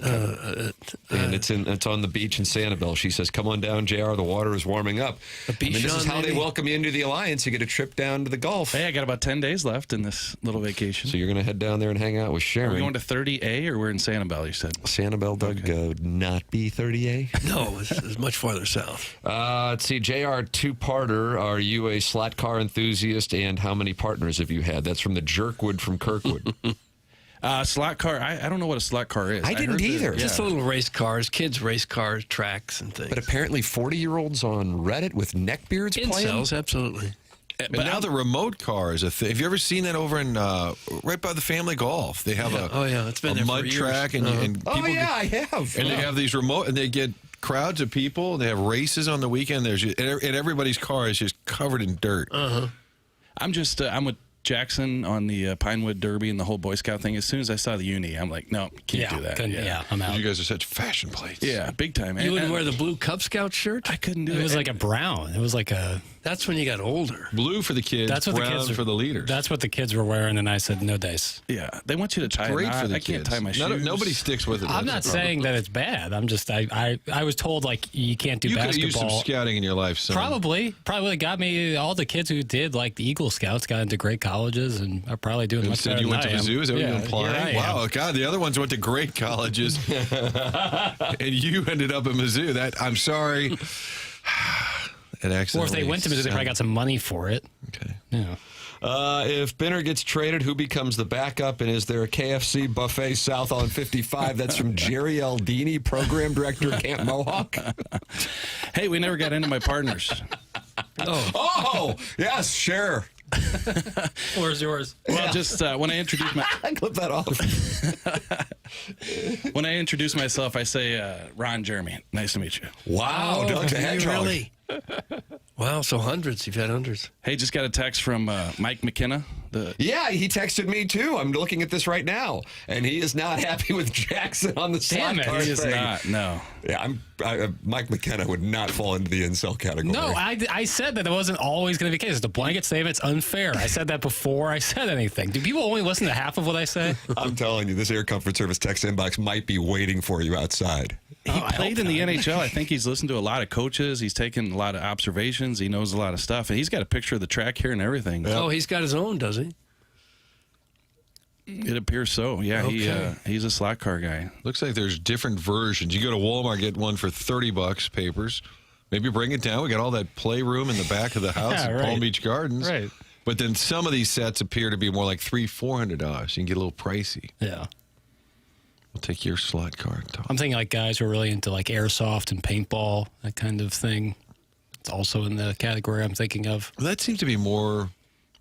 [SPEAKER 1] And it's on the beach in Sanibel. She says, come on down, JR. The water is warming up. This is how they welcome you into the Alliance. You get a trip down to the Gulf.
[SPEAKER 11] Hey, I got about 10 days left in this little vacation.
[SPEAKER 1] So you're going to head down there and hang out with Sharon.
[SPEAKER 11] Are we going to 30A or we're in Sanibel, you said?
[SPEAKER 1] Sanibel, Doug, would not be 30A?
[SPEAKER 2] No, it's much farther south.
[SPEAKER 1] Let's see, JR, two-parter. Are you a slot car enthusiast, and how many partners have you had? That's from the Jerkwood from Kirkwood.
[SPEAKER 11] Slot car, I don't know what a slot car is.
[SPEAKER 1] I didn't either.
[SPEAKER 2] Just little race cars, kids race cars, tracks and things.
[SPEAKER 1] But apparently 40-year-olds on Reddit with neckbeards playing?
[SPEAKER 2] Incels, absolutely.
[SPEAKER 3] But now the remote car is a thing. Have you ever seen that over in right by the Family Golf? They have
[SPEAKER 2] it's been
[SPEAKER 3] a
[SPEAKER 2] there
[SPEAKER 3] mud
[SPEAKER 2] for years.
[SPEAKER 3] track, and people
[SPEAKER 1] I have.
[SPEAKER 3] And they have these remote, and they get crowds of people. They have races on the weekend. And everybody's car is just covered in dirt.
[SPEAKER 11] I'm with Jackson on the Pinewood Derby and the whole Boy Scout thing. As soon as I saw the uni, I'm like, no, can't do that.
[SPEAKER 6] I'm out.
[SPEAKER 3] You guys are such fashion plates.
[SPEAKER 11] Yeah, big time.
[SPEAKER 2] You wouldn't wear the blue Cub Scout shirt?
[SPEAKER 11] I couldn't do it.
[SPEAKER 6] It was like a brown. It was like a...
[SPEAKER 2] That's when you got older.
[SPEAKER 3] Blue for the kids,
[SPEAKER 6] That's what
[SPEAKER 3] brown
[SPEAKER 6] the kids
[SPEAKER 3] for the leaders.
[SPEAKER 6] That's what the kids were wearing, and I said, no dice.
[SPEAKER 11] Yeah, they want you to tie
[SPEAKER 3] great
[SPEAKER 11] a knot.
[SPEAKER 3] for the
[SPEAKER 11] I can't
[SPEAKER 3] kids.
[SPEAKER 11] tie my shoes.
[SPEAKER 3] Nobody sticks with it.
[SPEAKER 6] I'm not saying that it's bad. I'm just, I was told, like, you can't do
[SPEAKER 3] you
[SPEAKER 6] basketball.
[SPEAKER 3] You could have used some scouting in your life, son.
[SPEAKER 6] Probably got me. All the kids who did, like, the Eagle Scouts got into great colleges and are probably doing much better
[SPEAKER 3] you
[SPEAKER 6] than
[SPEAKER 3] went to
[SPEAKER 6] I am.
[SPEAKER 3] Mizzou? Is that what you're implying? Wow, God, the other ones went to great colleges. And you ended up at Mizzou. I'm sorry.
[SPEAKER 6] Or if they went to Mizzou, they probably got some money for it.
[SPEAKER 3] Okay.
[SPEAKER 6] Yeah.
[SPEAKER 1] If Benner gets traded, who becomes the backup? And is there a KFC buffet south on 55? That's from Jerry Aldini, program director at Camp Mohawk.
[SPEAKER 11] Hey, we never got into my partners.
[SPEAKER 1] Oh, yes, sure.
[SPEAKER 6] Where's yours?
[SPEAKER 11] Well, just when I introduce my
[SPEAKER 1] clip that off.
[SPEAKER 11] When I introduce myself, I say, Ron Jeremy. Nice to meet you.
[SPEAKER 1] Wow, Doug the Hedgehog.
[SPEAKER 2] Really? Wow, so hundreds. You've had hundreds.
[SPEAKER 11] Hey, just got a text from Mike McKenna.
[SPEAKER 1] Yeah, he texted me too. I'm looking at this right now, and he is not happy with Jackson on the slot car
[SPEAKER 11] He is
[SPEAKER 1] thing.
[SPEAKER 11] not, no.
[SPEAKER 1] Yeah, Mike McKenna would not fall into the incel category.
[SPEAKER 6] No, I said that it wasn't always going to be the case. It's a blanket statement. It's unfair. I said that before I said anything. Do people only listen to half of what I say?
[SPEAKER 1] I'm telling you, this Air Comfort Service text inbox might be waiting for you outside.
[SPEAKER 11] He played in the NHL. I think he's listened to a lot of coaches. He's taken a lot of observations. He knows a lot of stuff. And he's got a picture of the track here and everything.
[SPEAKER 2] Oh, he's got his own, does he?
[SPEAKER 11] It appears so. Yeah,
[SPEAKER 2] Okay.
[SPEAKER 11] he's a slot car guy.
[SPEAKER 3] Looks like there's different versions. You go to Walmart, get one for $30, papers. Maybe bring it down. We got all that playroom in the back of the house
[SPEAKER 6] Yeah,
[SPEAKER 3] at
[SPEAKER 6] right.
[SPEAKER 3] Palm Beach Gardens.
[SPEAKER 6] Right.
[SPEAKER 3] But then some of these sets appear to be more like $300-$400. You can get a little pricey.
[SPEAKER 6] Yeah.
[SPEAKER 3] We'll take your slot car. Tom.
[SPEAKER 6] I'm thinking like guys who are really into like airsoft and paintball, that kind of thing. It's also in the category I'm thinking of.
[SPEAKER 3] Well, that seems to be more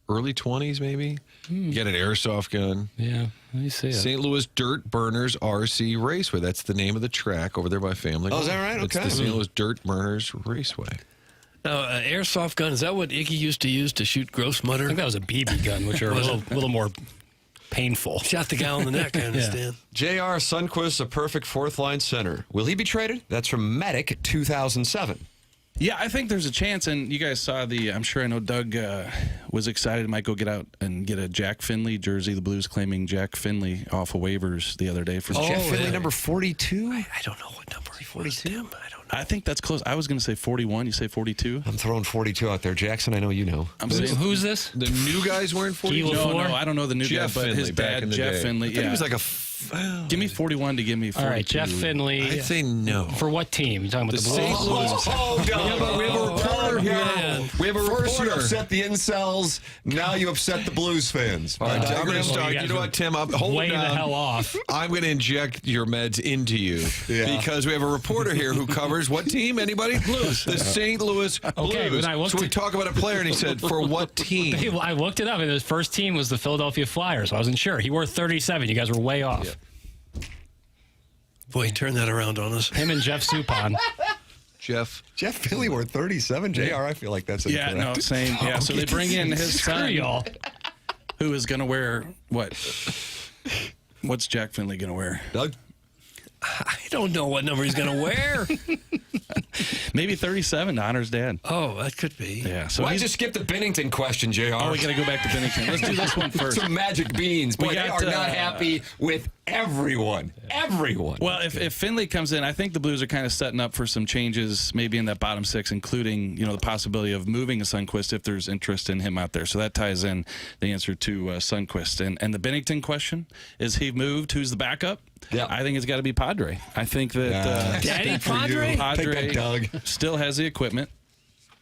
[SPEAKER 3] early 20s, maybe. You get an airsoft gun.
[SPEAKER 6] Yeah, let me see it.
[SPEAKER 3] St. Louis Dirt Burners RC Raceway. That's the name of the track over there by Family.
[SPEAKER 1] Oh, is that right?
[SPEAKER 3] It's
[SPEAKER 1] Okay.
[SPEAKER 3] the St. Louis Dirt Burners Raceway.
[SPEAKER 2] Now, an airsoft gun, is that what Iggy used to use to shoot gross
[SPEAKER 6] I
[SPEAKER 2] mutter?
[SPEAKER 6] think that was a BB gun, which are a little more painful.
[SPEAKER 2] Shot the guy on the neck, I understand.
[SPEAKER 1] J.R. Sundquist, a perfect fourth-line center. Will he be traded? That's from Medic 2007.
[SPEAKER 11] Yeah, I think there's a chance, and you guys saw I'm sure I know Doug was excited. Might go get out and get a Jack Finley jersey. The Blues claiming Jack Finley off of waivers the other day. For
[SPEAKER 1] Jeff Finley, number 42?
[SPEAKER 2] I don't know what number he was, Tim. I don't know.
[SPEAKER 11] I think that's close. I was going to say 41. You say 42?
[SPEAKER 1] I'm throwing 42 out there. Jackson, I know you know.
[SPEAKER 11] I'm saying
[SPEAKER 6] Who's this?
[SPEAKER 3] The new guy's wearing 42?
[SPEAKER 11] No, I don't know the new
[SPEAKER 3] Jeff
[SPEAKER 11] guy, but his
[SPEAKER 3] Finley back
[SPEAKER 11] dad,
[SPEAKER 3] in the
[SPEAKER 11] Jeff
[SPEAKER 3] day.
[SPEAKER 11] Finley.
[SPEAKER 3] I think
[SPEAKER 11] Yeah.
[SPEAKER 3] he was like a...
[SPEAKER 11] Give me 41 to give me 42.
[SPEAKER 6] All right, Jeff Finley.
[SPEAKER 3] I'd say no.
[SPEAKER 6] For what team? You talking about the Blues?
[SPEAKER 3] St. Louis.
[SPEAKER 1] Oh, Doug. We have a reporter here.
[SPEAKER 2] man.
[SPEAKER 1] We have a
[SPEAKER 3] First you
[SPEAKER 1] reporter.
[SPEAKER 3] upset
[SPEAKER 1] the incels. Now you upset the Blues fans.
[SPEAKER 3] All right, I'm going to start.
[SPEAKER 6] you
[SPEAKER 3] You
[SPEAKER 6] guys
[SPEAKER 3] know what, Tim? Hold
[SPEAKER 6] way
[SPEAKER 3] down.
[SPEAKER 6] the hell off.
[SPEAKER 3] I'm going to inject your meds into you because we have a reporter here who covers what team? Anybody? Blues. The St. Louis Blues.
[SPEAKER 6] Okay, when I looked
[SPEAKER 3] So we talk about a player, and he said, for what team?
[SPEAKER 6] I looked it up, and his first team was the Philadelphia Flyers. I wasn't sure. He wore 37. You guys were way off.
[SPEAKER 3] Yeah.
[SPEAKER 2] Boy, turn that around on us.
[SPEAKER 6] Him and Jeff Suppan.
[SPEAKER 3] Jeff.
[SPEAKER 1] Jeff Finley wore 37. JR, I feel like that's incorrect.
[SPEAKER 11] Yeah, no, same. Yeah, so they bring in his son,
[SPEAKER 6] y'all.
[SPEAKER 11] who is going to wear what? What's Jack Finley going to wear?
[SPEAKER 1] Doug?
[SPEAKER 2] I don't know what number he's going to wear.
[SPEAKER 11] Maybe 37 to honor his dad.
[SPEAKER 2] Oh, that could be.
[SPEAKER 11] Yeah. So
[SPEAKER 1] Why'd
[SPEAKER 11] he's,
[SPEAKER 1] you skip the Bennington question, JR?
[SPEAKER 11] oh, we got to go back to Bennington. Let's do this one first.
[SPEAKER 1] Some magic beans. Boy,
[SPEAKER 11] We
[SPEAKER 1] they
[SPEAKER 11] got,
[SPEAKER 1] are not happy with everyone. Everyone.
[SPEAKER 11] Well, if Finley comes in, I think the Blues are kind of setting up for some changes, maybe in that bottom six, including the possibility of moving a Sundquist if there's interest in him out there. So that ties in the answer to Sundquist. And the Bennington question is: he moved? Who's the backup?
[SPEAKER 1] Yeah,
[SPEAKER 11] I think it's got to be Padre. I think that
[SPEAKER 2] Daddy Padre?
[SPEAKER 11] Padre
[SPEAKER 1] Doug.
[SPEAKER 11] still has the equipment.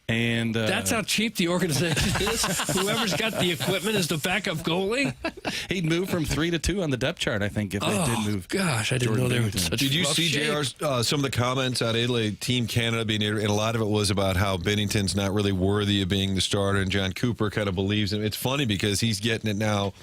[SPEAKER 11] And
[SPEAKER 2] that's how cheap the organization is. Whoever's got the equipment is the backup goalie.
[SPEAKER 11] He'd move from 3 to 2 on the depth chart, I think, if they did move.
[SPEAKER 2] Gosh, I didn't know they were in such
[SPEAKER 3] Did you
[SPEAKER 2] rough
[SPEAKER 3] see,
[SPEAKER 2] shape.
[SPEAKER 3] JR, some of the comments out of Italy, Team Canada being, and a lot of it was about how Bennington's not really worthy of being the starter, and John Cooper kind of believes him. It's funny because he's getting it now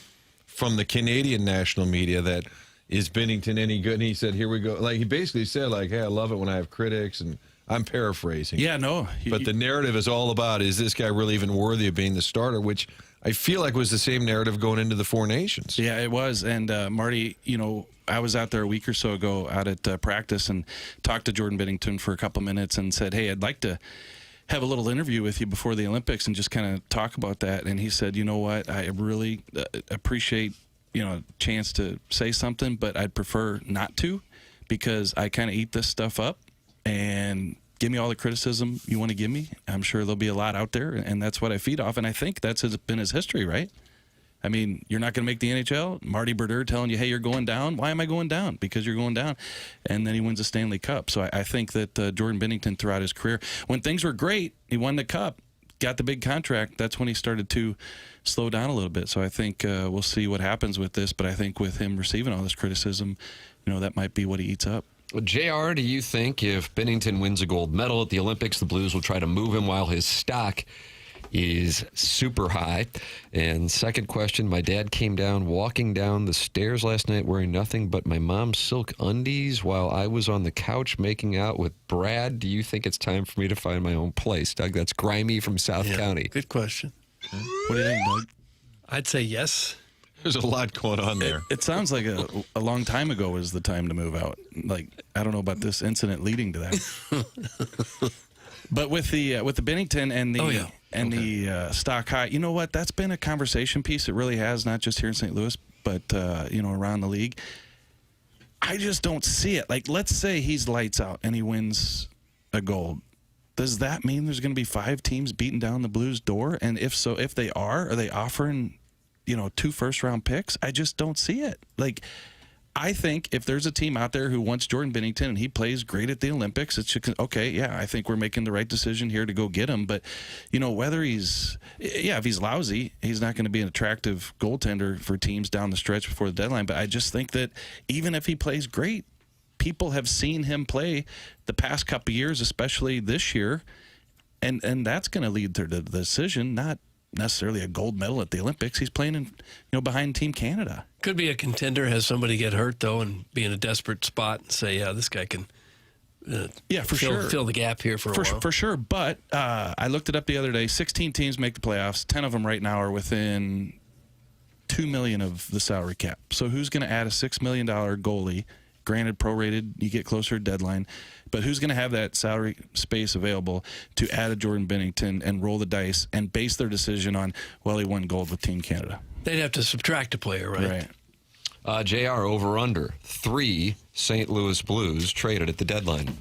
[SPEAKER 3] from the Canadian national media that is Bennington any good? And he said, here we go. Like, he basically said, like, hey, I love it when I have critics, and I'm paraphrasing.
[SPEAKER 11] Yeah, no.
[SPEAKER 3] But the narrative is all about, is this guy really even worthy of being the starter, which I feel like was the same narrative going into the Four Nations.
[SPEAKER 11] Yeah, it was. And Marty, I was out there a week or so ago out at practice and talked to Jordan Bennington for a couple minutes and said, hey, I'd like to have a little interview with you before the Olympics and just kind of talk about that. And he said, you know what, I really appreciate, a chance to say something, but I'd prefer not to because I kind of eat this stuff up. And give me all the criticism you want to give me. I'm sure there'll be a lot out there, and that's what I feed off. And I think that's been his history, right? I mean, you're not going to make the NHL. Marty Brodeur telling you, hey, you're going down. Why am I going down? Because you're going down. And then he wins a Stanley Cup. So I think that Jordan Bennington throughout his career, when things were great, he won the Cup, got the big contract. That's when he started to slow down a little bit. So I think we'll see what happens with this. But I think with him receiving all this criticism, that might be what he eats up.
[SPEAKER 1] Well, JR, do you think if Bennington wins a gold medal at the Olympics, the Blues will try to move him while his stock is super high. And second question, my dad came down walking down the stairs last night wearing nothing but my mom's silk undies while I was on the couch making out with Brad. Do you think it's time for me to find my own place? Doug, that's Grimy from South County.
[SPEAKER 2] Good question.
[SPEAKER 11] What do you think, Doug?
[SPEAKER 2] I'd say yes.
[SPEAKER 3] There's a lot going on there.
[SPEAKER 11] It sounds like a long time ago was the time to move out. Like, I don't know about this incident leading to that. But with the Bennington and the the stock high, you know what? That's been a conversation piece. It really has, not just here in St. Louis, but around the league. I just don't see it. Like, let's say he's lights out and he wins a gold. Does that mean there's going to be 5 teams beating down the Blues' door? And if so, if they are they offering 2 first-round picks? I just don't see it. Like, I think if there's a team out there who wants Jordan Binnington and he plays great at the Olympics, it should, okay, yeah, I think we're making the right decision here to go get him. But, whether if he's lousy, he's not going to be an attractive goaltender for teams down the stretch before the deadline. But I just think that even if he plays great, people have seen him play the past couple of years, especially this year, and that's going to lead to the decision, not necessarily a gold medal at the Olympics. He's playing in, behind Team Canada.
[SPEAKER 2] Could be a contender, has somebody get hurt, though, and be in a desperate spot and say, yeah, this guy can fill the gap here for a while.
[SPEAKER 11] For sure. But I looked it up the other day. 16 teams make the playoffs. 10 of them right now are within $2 million of the salary cap. So who's going to add a $6 million goalie? Granted, prorated, you get closer to deadline. But who's going to have that salary space available to add a Jordan Binnington and roll the dice and base their decision on, well, he won gold with Team Canada?
[SPEAKER 2] They'd have to subtract a player, right?
[SPEAKER 11] Right.
[SPEAKER 1] JR, over-under, 3 St. Louis Blues traded at the deadline.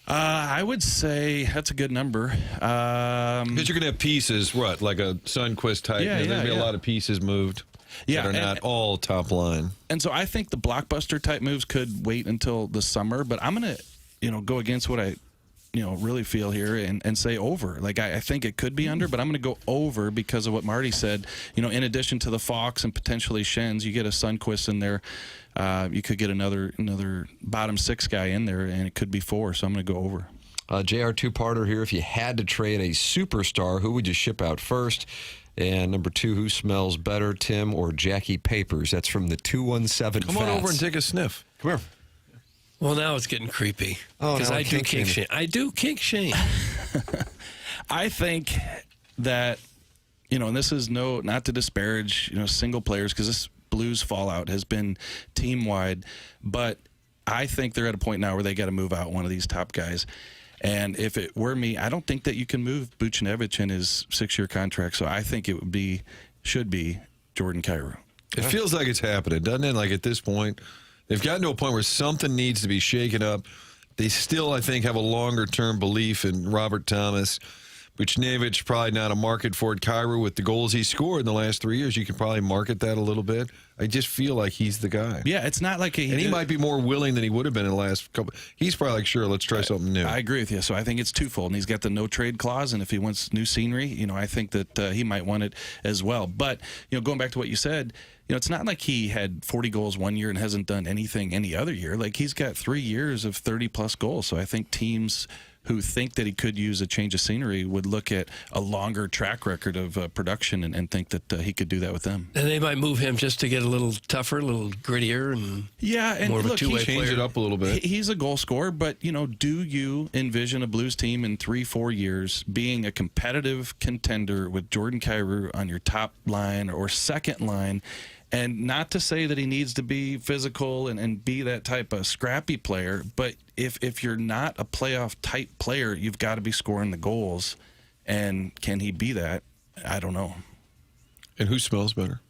[SPEAKER 11] I would say that's a good number.
[SPEAKER 3] Because you're going to have pieces, like a Sundquist type. There's going to be a lot of pieces moved.
[SPEAKER 11] Yeah,
[SPEAKER 3] that are not all top line.
[SPEAKER 11] And so I think the blockbuster type moves could wait until the summer, but I'm going to, go against what I, really feel here and say over. Like, I think it could be under, but I'm going to go over because of what Marty said. In addition to the Fox and potentially Schenz, you get a Sundquist in there. You could get another bottom 6 guy in there, and it could be 4, so I'm going to go over.
[SPEAKER 1] JR, two-parter here. If you had to trade a superstar, who would you ship out first? And number 2, who smells better, Tim or Jackie Papers? That's from the 217
[SPEAKER 3] Come on over and take a sniff.
[SPEAKER 1] Come here.
[SPEAKER 2] Well, now it's getting creepy.
[SPEAKER 1] Oh,
[SPEAKER 2] because
[SPEAKER 1] no,
[SPEAKER 2] I do kink shame. I do kink shame.
[SPEAKER 11] I think that, and this is not to disparage, single players, because this Blues fallout has been team-wide, but I think they're at a point now where they got to move out one of these top guys. And if it were me, I don't think that you can move Buchnevich in his 6-year contract. So I think should be Jordan Kyrou.
[SPEAKER 3] It feels like it's happening, doesn't it? Like at this point, they've gotten to a point where something needs to be shaken up. They still, I think, have a longer-term belief in Robert Thomas. Buchnevich, probably not a market for it. Kyrou, with the goals he scored in the last 3 years, you can probably market that a little bit. I just feel like he's the guy.
[SPEAKER 11] Yeah, it's not like
[SPEAKER 3] he might be more willing than he would have been in the last couple. He's probably like, sure, let's try something new.
[SPEAKER 11] I agree with you. So I think it's twofold. And he's got the no-trade clause, and if he wants new scenery, I think that he might want it as well. But, going back to what you said, it's not like he had 40 goals one year and hasn't done anything any other year. Like, he's got 3 years of 30-plus goals. So I think teams who think that he could use a change of scenery would look at a longer track record of production and think that he could do that with them.
[SPEAKER 2] And they might move him just to get a little tougher, a little grittier, and more of a two-way player.
[SPEAKER 3] Change it up a little bit.
[SPEAKER 11] He's a goal scorer, but, do you envision a Blues team in 3-4 years being a competitive contender with Jordan Kyrou on your top line or second line? And not to say that he needs to be physical and be that type of scrappy player, but if you're not a playoff-type player, you've got to be scoring the goals. And can he be that? I don't know.
[SPEAKER 3] And who smells better?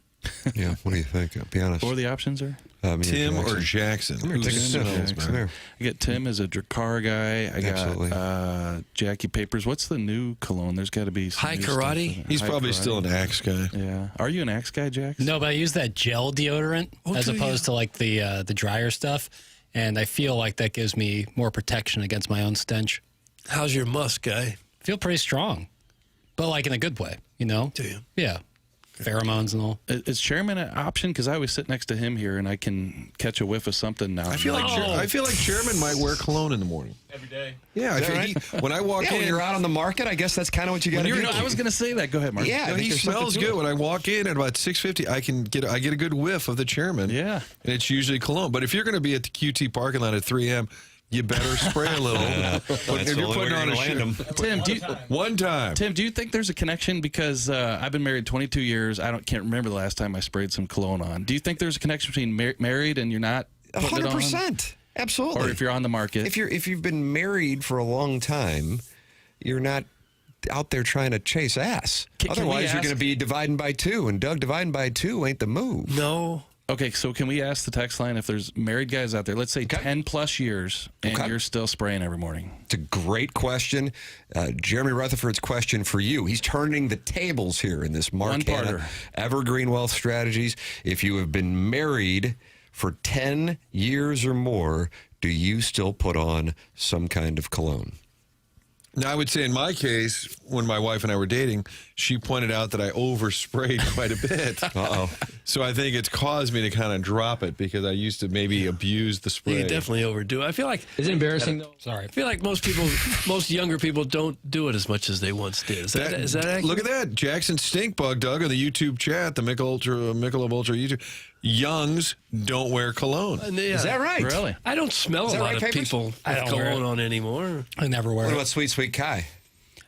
[SPEAKER 1] Yeah, what do you think? I'll be honest.
[SPEAKER 11] What are the options there?
[SPEAKER 3] Tim or Jackson?
[SPEAKER 1] Come here, take a sniff. Come here.
[SPEAKER 11] I get Tim as a Drakkar guy. I got Jackie Papers. What's the new cologne? There's got to be some
[SPEAKER 2] High
[SPEAKER 11] new
[SPEAKER 2] Karate.
[SPEAKER 11] stuff.
[SPEAKER 3] He's probably still an Axe guy.
[SPEAKER 11] Yeah. Are you an Axe guy, Jax?
[SPEAKER 6] No, but I use that gel deodorant as opposed to like the drier stuff, and I feel like that gives me more protection against my own stench.
[SPEAKER 2] How's your musk, guy?
[SPEAKER 6] I feel pretty strong, but like in a good way, Do
[SPEAKER 2] you?
[SPEAKER 6] Yeah. pheromones and all.
[SPEAKER 11] Is Chairman an option? Because I always sit next to him here, and I can catch a whiff of something now.
[SPEAKER 3] I feel like Chairman might wear cologne in the morning.
[SPEAKER 11] Every day.
[SPEAKER 3] Yeah, when I walk in,
[SPEAKER 1] when you're out on the market, I guess that's kind of what you got to do.
[SPEAKER 11] I was going to say that. Go ahead, Mark.
[SPEAKER 1] Yeah,
[SPEAKER 3] he smells good. When I walk in at about 6:50, I get a good whiff of the Chairman.
[SPEAKER 11] Yeah,
[SPEAKER 3] and it's usually cologne. But if you're going to be at the QT parking lot at 3 a.m., you better spray a little. If you're putting on a shirt.
[SPEAKER 11] Tim, do you think there's a connection? Because I've been married 22 years. Can't remember the last time I sprayed some cologne on. Do you think there's a connection between married and you're not putting it on?
[SPEAKER 1] 100%. Absolutely.
[SPEAKER 11] Or if you're on the market.
[SPEAKER 1] If you've been married for a long time, you're not out there trying to chase ass. Otherwise, you're going to be dividing by two, and Doug, dividing by two ain't the move.
[SPEAKER 2] No.
[SPEAKER 11] Okay, so can we ask the text line if there's married guys out there, let's say 10 plus years, and you're still spraying every morning?
[SPEAKER 1] It's a great question. Jeremy Rutherford's question for you. He's turning the tables here in this Mark Hanna Evergreen Wealth Strategies. If you have been married for 10 years or more, do you still put on some kind of cologne?
[SPEAKER 3] Now, I would say in my case, when my wife and I were dating, she pointed out that I oversprayed quite a bit. So I think it's caused me to kind of drop it because I used to maybe abuse the spray.
[SPEAKER 2] You definitely overdo it. I feel like...
[SPEAKER 6] Is it embarrassing, though? Sorry.
[SPEAKER 2] I feel like most younger people don't do it as much as they once did. Is that accurate?
[SPEAKER 3] Look at that. Jackson Stinkbug, Doug, on the YouTube chat, the Michelob Ultra YouTube. Youngs don't wear cologne.
[SPEAKER 1] Is that right?
[SPEAKER 11] Really?
[SPEAKER 2] I don't smell a lot of people with cologne on anymore.
[SPEAKER 6] I never wear it.
[SPEAKER 1] What about Sweet Kai?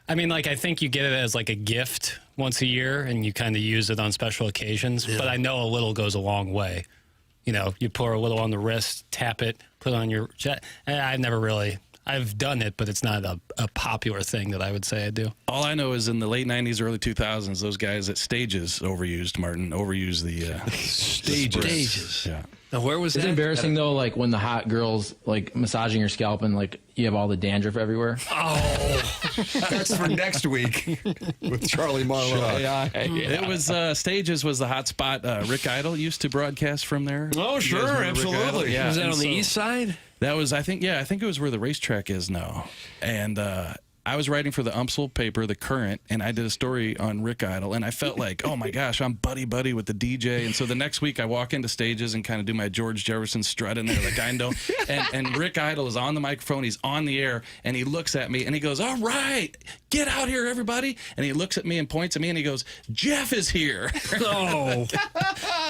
[SPEAKER 6] I mean, I think you get it as a gift once a year, and you kind of use it on special occasions. Yeah. But I know a little goes a long way. You pour a little on the wrist, tap it, put it on your jet. I've done it, but it's not a popular thing that I would say I do.
[SPEAKER 11] All I know is in the late 90s, early 2000s, those guys at Stages overused the
[SPEAKER 2] Stages.
[SPEAKER 11] Yeah.
[SPEAKER 2] Now, where was
[SPEAKER 7] Is
[SPEAKER 2] that?
[SPEAKER 7] it embarrassing, though, when the hot girls, massaging your scalp and, you have all the dandruff everywhere?
[SPEAKER 1] Oh, that's for next week with Charlie Marlowe.
[SPEAKER 11] It was Stages was the hot spot. Rick Idle used to broadcast from there.
[SPEAKER 1] Oh, sure, absolutely.
[SPEAKER 2] Yeah. Was that on the east side?
[SPEAKER 11] That was, I think it was where the racetrack is now. And I was writing for the UMSL paper, The Current, and I did a story on Rick Idle, and I felt like, oh my gosh, I'm buddy with the DJ. And so the next week I walk into Stages and kind of do my George Jefferson strut in there like I know. And Rick Idle is on the microphone, he's on the air, and he looks at me and he goes, all right, get out here, everybody. And he looks at me and points at me and he goes, Jeff is here.
[SPEAKER 2] Oh.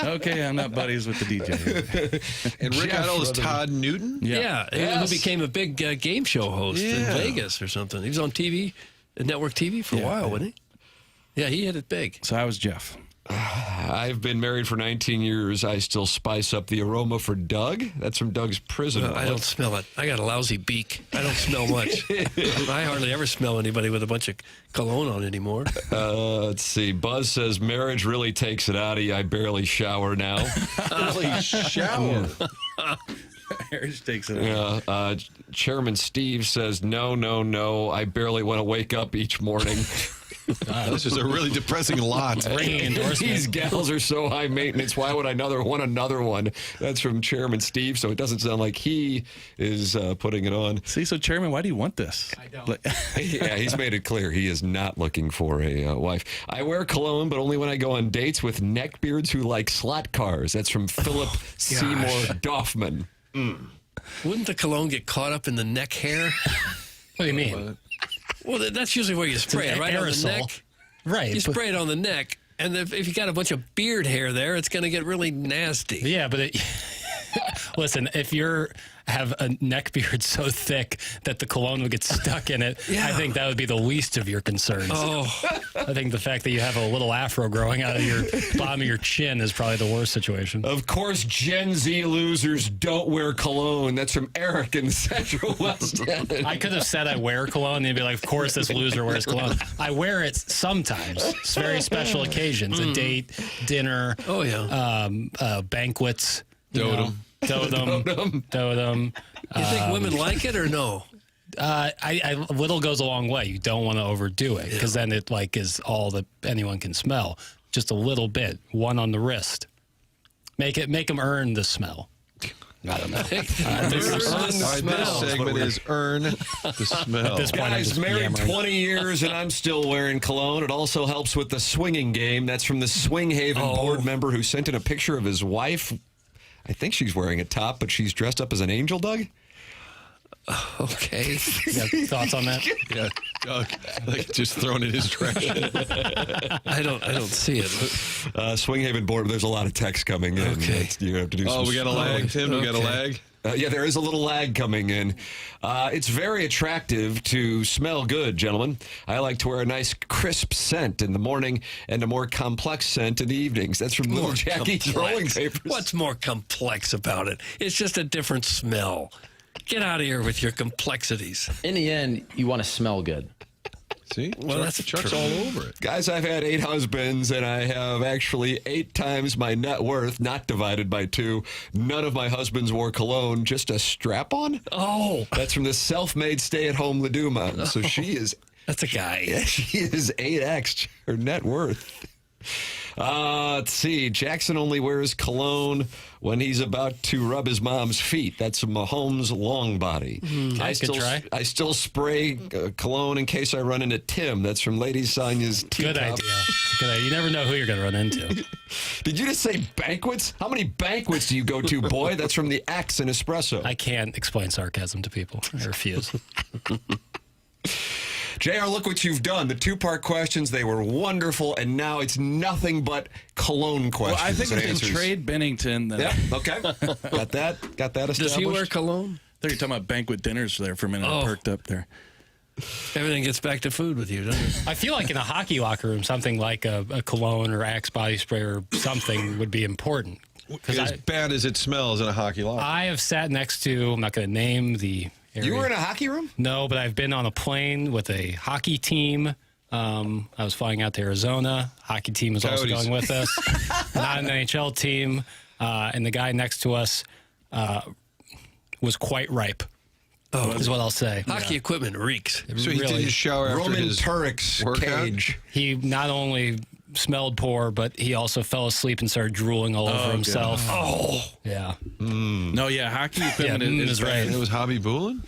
[SPEAKER 11] Okay, I'm not buddies with the DJ.
[SPEAKER 3] And Rick Idle is Todd Newton?
[SPEAKER 2] Yeah. Who became a big game show host in Vegas or something. He was on TV, network TV for a while, wasn't he? Yeah, he hit it big.
[SPEAKER 11] So I was Jeff.
[SPEAKER 1] I've been married for 19 years. I still spice up the aroma for Doug. That's from Doug's prison.
[SPEAKER 2] I don't smell it. I got a lousy beak. I don't smell much. I hardly ever smell anybody with a bunch of cologne on anymore.
[SPEAKER 1] Let's see. Buzz says, marriage really takes it out of you. I barely shower now.
[SPEAKER 3] Barely shower?
[SPEAKER 11] Marriage takes it out.
[SPEAKER 1] Chairman Steve says, no. I barely want to wake up each morning.
[SPEAKER 3] This is a really depressing lot.
[SPEAKER 1] These gals are so high maintenance. Why would I want another one? That's from Chairman Steve, so it doesn't sound like he is putting it on.
[SPEAKER 11] See, so Chairman, why do you want this?
[SPEAKER 7] I don't.
[SPEAKER 1] Yeah, he's made it clear he is not looking for a wife. I wear cologne, but only when I go on dates with neckbeards who like slot cars. That's from Philip Seymour Doffman.
[SPEAKER 2] Wouldn't the cologne get caught up in the neck hair?
[SPEAKER 6] What do you mean?
[SPEAKER 2] Well, that's usually where you spray it, right on the neck.
[SPEAKER 6] Right.
[SPEAKER 2] You spray it on the neck, and if you got a bunch of beard hair there, it's going to get really nasty.
[SPEAKER 6] Yeah, but listen, if you have a neck beard so thick that the cologne would get stuck in it, I think that would be the least of your concerns.
[SPEAKER 2] Oh.
[SPEAKER 6] I think the fact that you have a little afro growing out of your bottom of your chin is probably the worst situation.
[SPEAKER 1] Of course, Gen Z losers don't wear cologne. That's from Eric in Central West End.
[SPEAKER 6] I could have said I wear cologne, and you'd be like, of course this loser wears cologne. I wear it sometimes. It's very special occasions, a date, dinner, banquets. Dotem.
[SPEAKER 2] You think women like it or no?
[SPEAKER 6] A little goes a long way. You don't want to overdo it because then it is all that anyone can smell. Just a little bit, one on the wrist. Make them earn the smell. I don't know.
[SPEAKER 3] All right, this segment is Earn the Smell.
[SPEAKER 6] At this point, I'm
[SPEAKER 1] Guys,
[SPEAKER 6] just
[SPEAKER 1] married
[SPEAKER 6] yammering.
[SPEAKER 1] 20 years, and I'm still wearing cologne. It also helps with the swinging game. That's from the Swing Haven board member who sent in a picture of his wife. I think she's wearing a top, but she's dressed up as an angel, Doug.
[SPEAKER 2] Okay.
[SPEAKER 6] Yeah, thoughts on that?
[SPEAKER 3] Yeah, Doug, like just thrown in his trash.
[SPEAKER 2] I don't see it.
[SPEAKER 1] Swing Haven board, there's a lot of text coming in.
[SPEAKER 2] Okay.
[SPEAKER 1] You have to do some.
[SPEAKER 3] We got a lag, Tim. We got a lag.
[SPEAKER 1] Yeah, there is a little lag coming in. It's very attractive to smell good, gentlemen. I like to wear a nice crisp scent in the morning and a more complex scent in the evenings. That's from Little Jackie's Rolling Papers.
[SPEAKER 2] What's more complex about it? It's just a different smell. Get out of here with your complexities.
[SPEAKER 7] In the end, you want to smell good.
[SPEAKER 3] See?
[SPEAKER 2] Well, that's
[SPEAKER 3] Chuck's
[SPEAKER 2] true.
[SPEAKER 3] all over it.
[SPEAKER 1] Guys, I've had 8 husbands, and I have actually 8 times my net worth, not divided by 2. None of my husbands wore cologne, just a strap-on.
[SPEAKER 2] Oh.
[SPEAKER 1] That's from the self-made stay-at-home Laduma. So she is...
[SPEAKER 2] That's a guy.
[SPEAKER 1] Yeah, she is 8x her net worth. Let's see. Jackson only wears cologne when he's about to rub his mom's feet. That's Mahomes' long body.
[SPEAKER 6] I could try.
[SPEAKER 1] I still spray cologne in case I run into Tim. That's from Lady Sonia's teacup.
[SPEAKER 6] Good idea. Good idea. You never know who you're going to run into.
[SPEAKER 1] Did you just say banquets? How many banquets do you go to, boy? That's from the X in Espresso.
[SPEAKER 6] I can't explain sarcasm to people. I refuse.
[SPEAKER 1] JR, look what you've done. The 2-part questions, they were wonderful, and now it's nothing but cologne questions.
[SPEAKER 11] Well, I think
[SPEAKER 1] and
[SPEAKER 11] we can
[SPEAKER 1] answers.
[SPEAKER 11] trade Bennington.
[SPEAKER 1] Yeah, okay. Got that established.
[SPEAKER 2] Does he wear cologne?
[SPEAKER 11] I thought you were talking about banquet dinners there for a minute. I perked up there.
[SPEAKER 2] Everything gets back to food with you, doesn't it?
[SPEAKER 6] I feel like in a hockey locker room, something like a cologne or Axe body spray or something would be important.
[SPEAKER 3] As bad as it smells in a hockey locker.
[SPEAKER 6] I have sat next to, I'm not going to name the area.
[SPEAKER 1] You were in a hockey room?
[SPEAKER 6] No, but I've been on a plane with a hockey team. I was flying out to Arizona. Hockey team was also going with us. Not an NHL team. And the guy next to us was quite ripe. Is what I'll say.
[SPEAKER 2] Hockey equipment reeks.
[SPEAKER 3] So he did his shower after
[SPEAKER 1] Roman
[SPEAKER 3] his
[SPEAKER 1] Turek's
[SPEAKER 3] workout?
[SPEAKER 1] cage.
[SPEAKER 6] He not only smelled poor, but he also fell asleep and started drooling all over himself.
[SPEAKER 2] Oh.
[SPEAKER 6] Yeah.
[SPEAKER 11] No, yeah, hockey equipment is
[SPEAKER 6] right.
[SPEAKER 3] It was Hobby Boolin?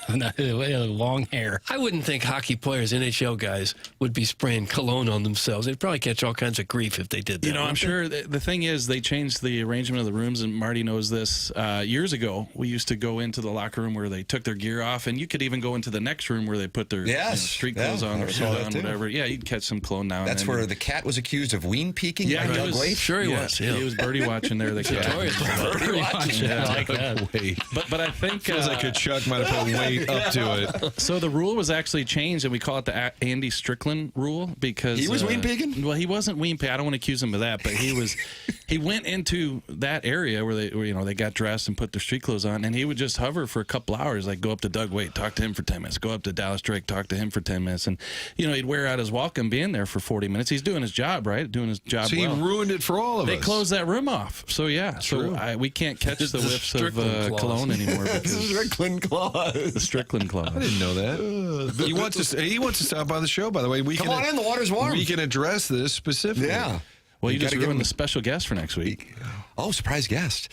[SPEAKER 6] Long hair.
[SPEAKER 2] I wouldn't think hockey players, NHL guys, would be spraying cologne on themselves. They'd probably catch all kinds of grief if they did that.
[SPEAKER 11] You know, I'm sure the thing is they changed the arrangement of the rooms, and Marty knows this. Years ago, we used to go into the locker room where they took their gear off, and you could even go into the next room where they put their street clothes on, their suit on, whatever. Yeah, you'd catch some cologne now and then.
[SPEAKER 1] That's where the cat was accused of ween peeking by Doug Waite?
[SPEAKER 2] Sure he was. Yeah.
[SPEAKER 11] He was birdie watching there. The cat.
[SPEAKER 1] Birdie watching.
[SPEAKER 6] I like that.
[SPEAKER 11] But I think
[SPEAKER 3] Feels like a Chuck might have put weight up to it.
[SPEAKER 11] So the rule was actually changed, and we call it the Andy Strickland rule because
[SPEAKER 1] He was ween peeking?
[SPEAKER 11] Well, he wasn't ween peeking. I don't want to accuse him of that, but he was. He went into that area where they got dressed and put their street clothes on, and he would just hover for a couple hours, like go up to Doug Waite, talk to him for 10 minutes, go up to Dallas Drake, talk to him for 10 minutes, and he'd wear out his welcome being there for 40 minutes. He's doing his job, right? Doing his job.
[SPEAKER 3] So
[SPEAKER 11] well.
[SPEAKER 3] he ruined it for all of us.
[SPEAKER 11] They closed that room off. So yeah, we can't catch the whiffs of cologne anymore. Because
[SPEAKER 1] Strickland clause.
[SPEAKER 11] The Strickland clause.
[SPEAKER 3] I didn't know that. He wants to stop by the show, by the way.
[SPEAKER 1] Come on in, the water's warm.
[SPEAKER 3] We can address this specifically.
[SPEAKER 1] Yeah.
[SPEAKER 11] Well, you just
[SPEAKER 1] gotta give
[SPEAKER 11] ruined
[SPEAKER 1] him
[SPEAKER 11] the special guest for next week.
[SPEAKER 1] Oh, surprise guest.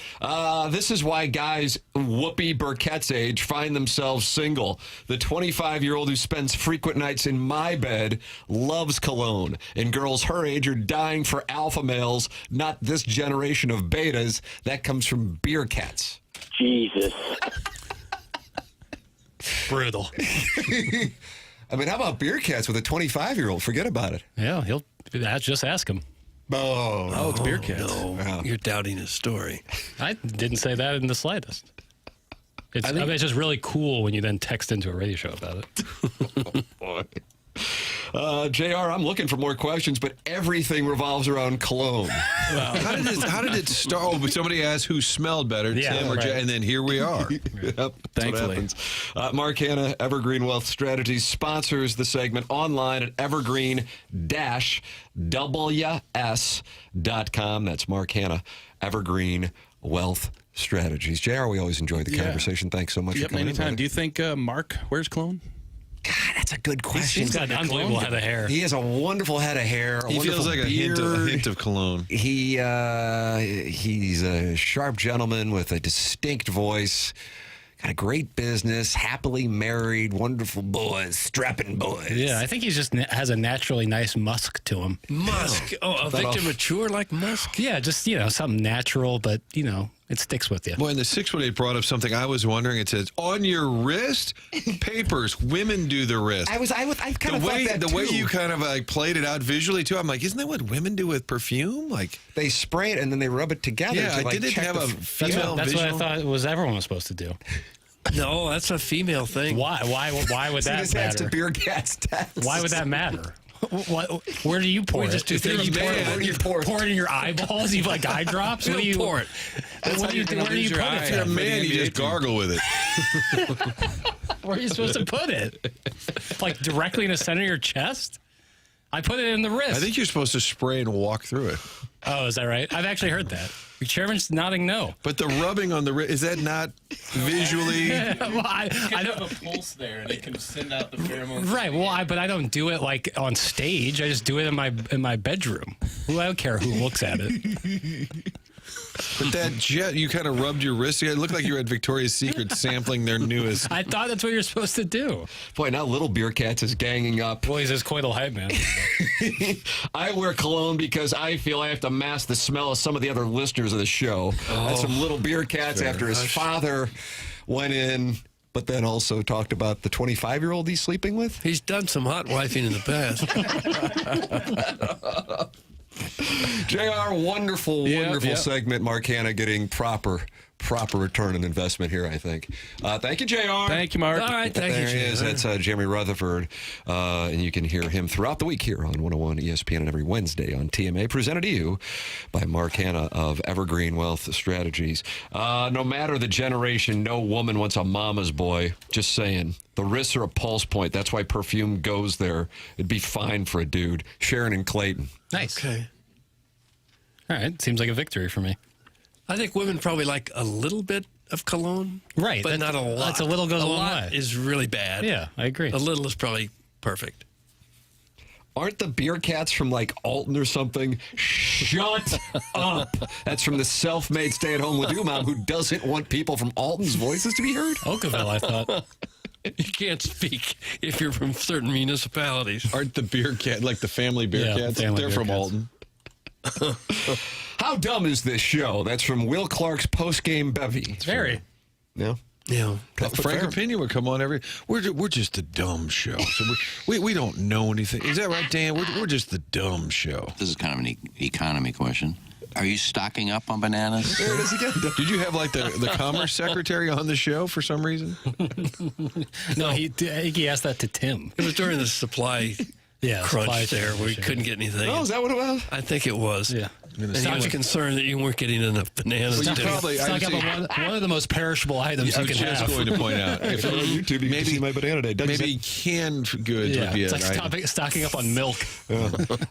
[SPEAKER 1] This is why guys Whoopi Burkett's age find themselves single. The 25-year-old who spends frequent nights in my bed loves cologne. And girls her age are dying for alpha males, not this generation of betas. That comes from Beer Cats.
[SPEAKER 18] Jesus.
[SPEAKER 6] Brutal.
[SPEAKER 1] I mean, how about Beer Cats with a 25-year-old? Forget about it.
[SPEAKER 6] Yeah, just ask him.
[SPEAKER 1] Oh,
[SPEAKER 11] it's Beer Cats.
[SPEAKER 2] No,
[SPEAKER 1] Wow.
[SPEAKER 2] you're doubting his story.
[SPEAKER 6] I didn't say that in the slightest. It's just really cool when you then text into a radio show about it.
[SPEAKER 1] Boy. JR, I'm looking for more questions, but everything revolves around cologne.
[SPEAKER 3] Well, how did it start? Oh, somebody asked who smelled better, Tim or Jay, and then here we are.
[SPEAKER 1] Yep,
[SPEAKER 11] Thankfully.
[SPEAKER 1] Mark Hanna, Evergreen Wealth Strategies, sponsors the segment online at evergreen-ws.com. That's Mark Hanna, Evergreen Wealth Strategies. JR, we always enjoy the conversation. Thanks so much for coming
[SPEAKER 11] anytime.
[SPEAKER 1] in.
[SPEAKER 11] Do you think Mark wears cologne?
[SPEAKER 1] God, that's a good question.
[SPEAKER 6] He's got an unbelievable head of hair.
[SPEAKER 1] He has a wonderful head of hair.
[SPEAKER 3] He feels like a hint of cologne.
[SPEAKER 1] He's a sharp gentleman with a distinct voice. Got a great business, happily married, wonderful boys, strapping boys.
[SPEAKER 6] Yeah, I think he just has a naturally nice musk to him.
[SPEAKER 2] Musk. Oh, a Victor Mature like musk?
[SPEAKER 6] Yeah, just, something natural, but, it sticks with you.
[SPEAKER 3] Boy, and the 618 brought up something I was wondering. It says, on your wrist, papers, women do the wrist.
[SPEAKER 1] I kind of thought that
[SPEAKER 3] the
[SPEAKER 1] too.
[SPEAKER 3] way you kind of played it out visually, too, I'm like, isn't that what women do with perfume? Like
[SPEAKER 1] they spray it and then they rub it together.
[SPEAKER 3] Yeah,
[SPEAKER 1] to,
[SPEAKER 3] I didn't have a female
[SPEAKER 6] That's
[SPEAKER 3] visual.
[SPEAKER 6] what I thought everyone was supposed to do.
[SPEAKER 2] No, that's a female thing.
[SPEAKER 6] Why would that
[SPEAKER 1] this
[SPEAKER 6] matter?
[SPEAKER 1] adds to Beer Cat's test.
[SPEAKER 6] Why would that matter? Where do you pour it?
[SPEAKER 2] just do things.
[SPEAKER 6] Where do you pour it in your eyeballs? You like eye drops?
[SPEAKER 2] Where do you pour it?
[SPEAKER 6] Where do you put it?
[SPEAKER 3] If you're a man, you just gargle with it.
[SPEAKER 6] Where are you supposed to put it? Like directly in the center of your chest? I put it in the wrist.
[SPEAKER 3] I think you're supposed to spray and walk through it.
[SPEAKER 6] Oh, is that right? I've actually heard that. The chairman's nodding no.
[SPEAKER 3] But the rubbing on the wrist, is that not visually?
[SPEAKER 6] Well, I don't
[SPEAKER 11] have a pulse there, and it can send out the pheromones.
[SPEAKER 6] Right. Well, but I don't do it like on stage. I just do it in my bedroom. I don't care who looks at it.
[SPEAKER 3] But that jet, you kind of rubbed your wrist. It looked like you were at Victoria's Secret sampling their newest.
[SPEAKER 6] I thought that's what you're supposed to do.
[SPEAKER 1] Boy, now Little Beer Cats is ganging up.
[SPEAKER 6] Boy, he's just quite a hype man.
[SPEAKER 1] I wear cologne because I feel I have to mask the smell of some of the other listeners of the show. That's some Little Beer Cats after his father went in, but then also talked about the 25-year-old he's sleeping with.
[SPEAKER 2] He's done some hot wifing in the past.
[SPEAKER 1] JR, wonderful segment. Mark Hanna getting proper return on investment here, I think. Thank you, JR.
[SPEAKER 11] Thank you, Mark.
[SPEAKER 2] All right, thank you,
[SPEAKER 1] There he is.
[SPEAKER 2] JR.
[SPEAKER 1] That's Jeremy Rutherford. And you can hear him throughout the week here on 101 ESPN and every Wednesday on TMA, presented to you by Mark Hanna of Evergreen Wealth Strategies. No matter the generation, no woman wants a mama's boy. Just saying. The wrists are a pulse point. That's why perfume goes there. It'd be fine for a dude. Sharon and Clayton.
[SPEAKER 6] Nice.
[SPEAKER 2] Okay.
[SPEAKER 6] All right. Seems like a victory for me.
[SPEAKER 2] I think women probably like a little bit of cologne.
[SPEAKER 6] Right.
[SPEAKER 2] But not a lot.
[SPEAKER 6] That's a little goes a long
[SPEAKER 2] lot
[SPEAKER 6] way.
[SPEAKER 2] is really bad.
[SPEAKER 6] Yeah, I agree.
[SPEAKER 2] A little is probably perfect.
[SPEAKER 1] Aren't the Beer Cats from like Alton or something? Shut up. That's from the self-made stay-at-home Ladue mom who doesn't want people from Alton's voices to be heard.
[SPEAKER 6] Oakville, I thought.
[SPEAKER 2] You can't speak if you're from certain municipalities.
[SPEAKER 3] Aren't the Beer Cat, like the family Beer Cats?
[SPEAKER 6] family
[SPEAKER 3] They're
[SPEAKER 6] Beer
[SPEAKER 3] from
[SPEAKER 6] Cats.
[SPEAKER 3] Alton.
[SPEAKER 1] How dumb is this show? That's from Will Clark's post-game bevy.
[SPEAKER 6] Very.
[SPEAKER 1] Yeah.
[SPEAKER 2] Yeah.
[SPEAKER 3] Frank Opinion would come on every. We're just a dumb show. So we don't know anything. Is that right, Dan? We're just the dumb show.
[SPEAKER 15] This is kind of an economy question. Are you stocking up on bananas?
[SPEAKER 1] There it is again.
[SPEAKER 3] Did you have like the commerce secretary on the show for some reason?
[SPEAKER 6] No, I think he asked that to Tim.
[SPEAKER 2] It was during the supply crunch there where we couldn't get anything.
[SPEAKER 1] Oh, is that what it was?
[SPEAKER 2] I think it was.
[SPEAKER 6] Yeah.
[SPEAKER 2] And he was concerned that you weren't getting enough bananas.
[SPEAKER 3] Well, you
[SPEAKER 2] to-
[SPEAKER 3] probably-
[SPEAKER 6] Stock up on one of the most perishable items
[SPEAKER 3] I
[SPEAKER 6] you
[SPEAKER 3] was
[SPEAKER 6] can
[SPEAKER 3] just
[SPEAKER 6] have.
[SPEAKER 3] going to point out. If
[SPEAKER 1] on YouTube, you can see my banana day. Doug,
[SPEAKER 3] maybe canned goods would be
[SPEAKER 6] it's
[SPEAKER 3] an
[SPEAKER 6] like
[SPEAKER 3] item.
[SPEAKER 6] stocking up on milk.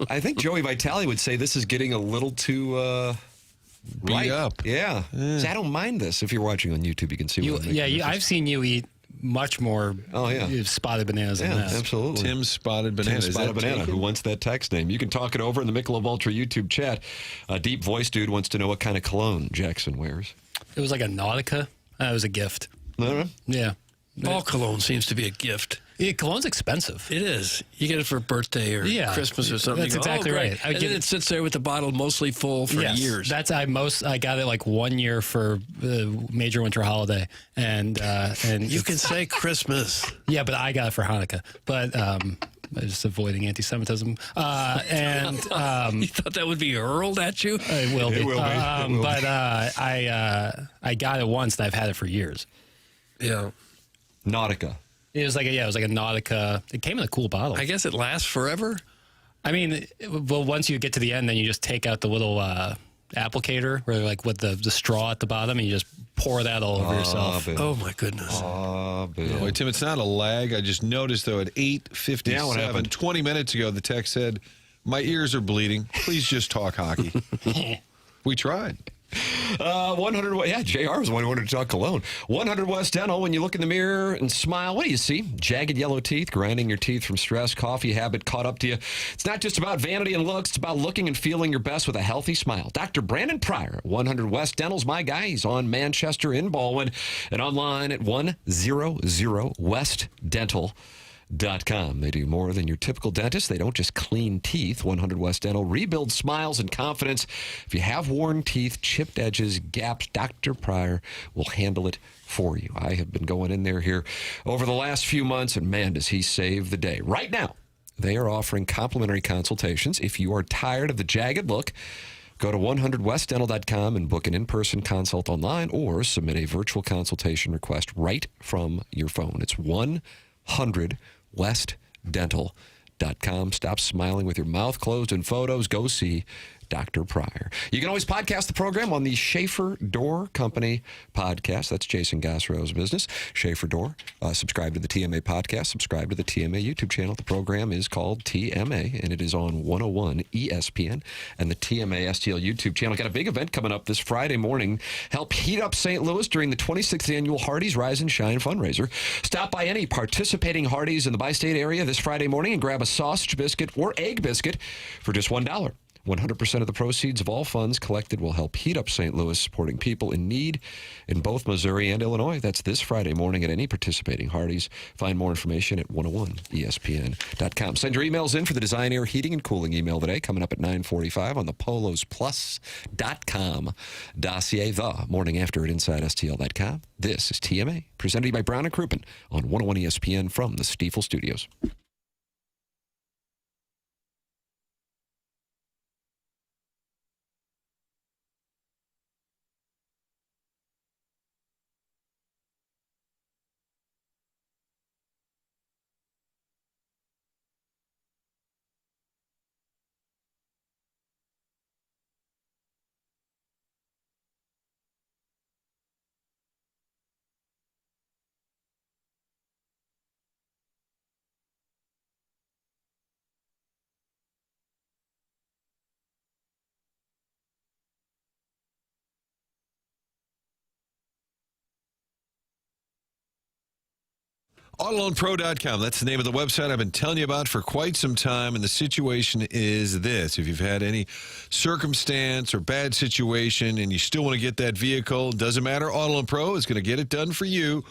[SPEAKER 1] I think Joey Vitale would say this is getting a little too
[SPEAKER 3] Beat up.
[SPEAKER 1] Yeah. See, I don't mind this. If you're watching on YouTube, you can see what I'm making.
[SPEAKER 6] I've seen you eat much more spotted bananas than that.
[SPEAKER 1] Absolutely.
[SPEAKER 3] Tim's Spotted Banana.
[SPEAKER 1] Tim
[SPEAKER 3] Is
[SPEAKER 1] Spotted
[SPEAKER 3] that
[SPEAKER 1] Banana,
[SPEAKER 3] taken?
[SPEAKER 1] who wants that text name. You can talk it over in the Michelob Ultra YouTube chat. A deep voice dude wants to know what kind of cologne Jackson wears.
[SPEAKER 6] It was like a Nautica. It was a gift.
[SPEAKER 1] No.
[SPEAKER 6] Yeah.
[SPEAKER 2] All cologne seems to be a gift.
[SPEAKER 6] Yeah, cologne's expensive.
[SPEAKER 2] It is. You get it for a birthday or Christmas or something.
[SPEAKER 6] That's
[SPEAKER 2] You go,
[SPEAKER 6] exactly
[SPEAKER 2] great.
[SPEAKER 6] right.
[SPEAKER 2] And then it sits there with the bottle mostly full for years.
[SPEAKER 6] I got it like 1 year for the major winter holiday, and
[SPEAKER 2] You can say Christmas.
[SPEAKER 6] Yeah, but I got it for Hanukkah. But just avoiding anti-Semitism.
[SPEAKER 2] You thought that would be hurled at you?
[SPEAKER 6] It will be.
[SPEAKER 1] It will be. It will
[SPEAKER 6] But I got it once, and I've had it for years.
[SPEAKER 2] Yeah.
[SPEAKER 1] Nautica.
[SPEAKER 6] It was like a Nautica. It came in a cool bottle.
[SPEAKER 2] I guess it lasts forever.
[SPEAKER 6] I mean, well, once you get to the end, then you just take out the little applicator, where like with the straw at the bottom, and you just pour that all over yourself.
[SPEAKER 1] Bill.
[SPEAKER 2] Oh my goodness.
[SPEAKER 1] Bill.
[SPEAKER 3] Boy, Tim, it's not a lag. I just noticed, though, at 8:57,
[SPEAKER 1] Yeah, what happened?
[SPEAKER 3] 20 minutes ago, the text said, "My ears are bleeding. Please just talk hockey." We tried.
[SPEAKER 1] 100, yeah, JR was the one who wanted to talk cologne. 100 West Dental, when you look in the mirror and smile, what do you see? Jagged yellow teeth, grinding your teeth from stress, coffee habit caught up to you. It's not just about vanity and looks, it's about looking and feeling your best with a healthy smile. Dr. Brandon Pryor, 100 West Dental's my guy. He's on Manchester in Baldwin and online at 100westdental.com. They do more than your typical dentist. They don't just clean teeth. 100 West Dental rebuilds smiles and confidence. If you have worn teeth, chipped edges, gaps, Dr. Pryor will handle it for you. I have been going in there here over the last few months, and man, does he save the day. Right now, they are offering complimentary consultations. If you are tired of the jagged look, go to 100westdental.com and book an in-person consult online or submit a virtual consultation request right from your phone. It's 100westdental.com. Stop smiling with your mouth closed in photos. Go see Dr. Pryor. You can always podcast the program on the Schaefer Door Company podcast. That's Jason Gassro's business. Schaefer Door. Subscribe to the TMA podcast. Subscribe to the TMA YouTube channel. The program is called TMA, and it is on 101 ESPN and the TMA STL YouTube channel. Got a big event coming up this Friday morning. Help heat up St. Louis during the 26th annual Hardee's Rise and Shine fundraiser. Stop by any participating Hardee's in the bi-state area this Friday morning and grab a sausage biscuit or egg biscuit for just $1. 100% of the proceeds of all funds collected will help heat up St. Louis, supporting people in need in both Missouri and Illinois. That's this Friday morning at any participating Hardee's. Find more information at 101ESPN.com. Send your emails in for the Design, Air, Heating, and Cooling email today, coming up at 9:45 on the polosplus.com dossier, the morning after at InsideSTL.com. This is TMA, presented to you by Brown & Crouppen on 101 ESPN from the Stiefel Studios.
[SPEAKER 3] AutoLoanPro.com. That's the name of the website I've been telling you about for quite some time. And the situation is this. If you've had any circumstance or bad situation and you still want to get that vehicle, doesn't matter. AutoLoan Pro is going to get it done for you.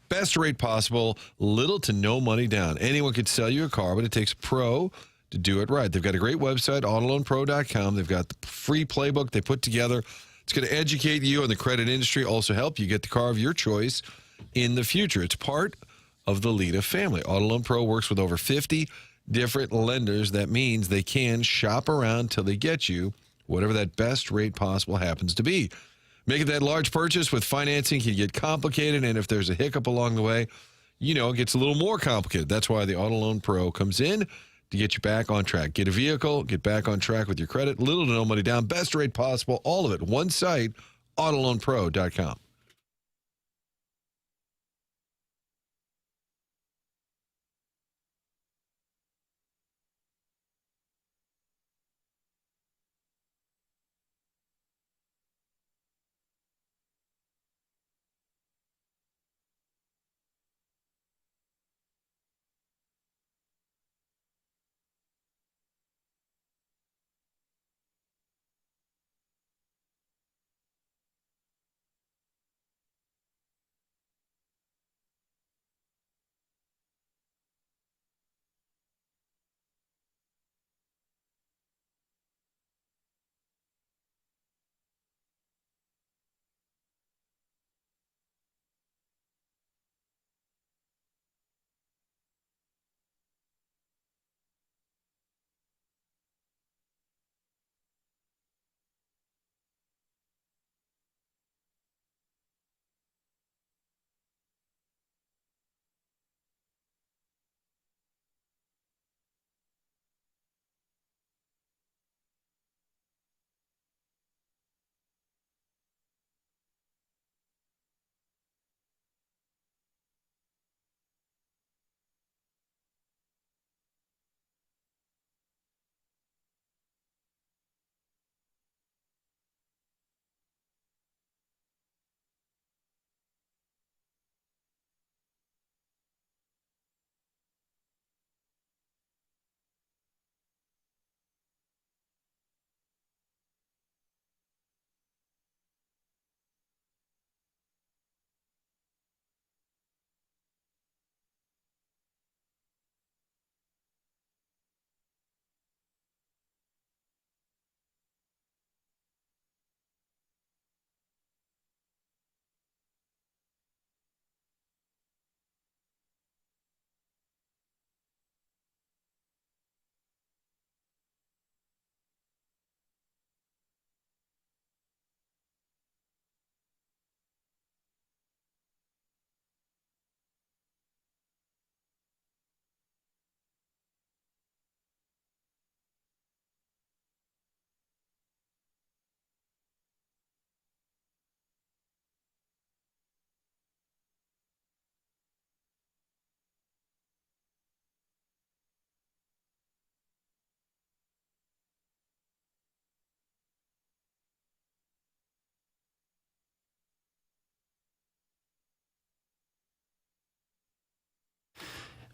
[SPEAKER 3] Best rate possible, little to no money down. Anyone could sell you a car, but it takes pro to do it right. They've got a great website, AutoLoanPro.com. They've got the free playbook they put together. It's going to educate you on the credit industry, also help you get the car of your choice in the future. It's part of the Lita family. Auto Loan Pro works with over 50 different lenders. That means they can shop around till they get you whatever that best rate possible happens to be. Making that large purchase with financing can get complicated, and if there's a hiccup along the way, you know, it gets a little more complicated. That's why the Auto Loan Pro comes in to get you back on track. Get a vehicle, get back on track with your credit, little to no money down, best rate possible, all of it. One site, AutoLoanPro.com.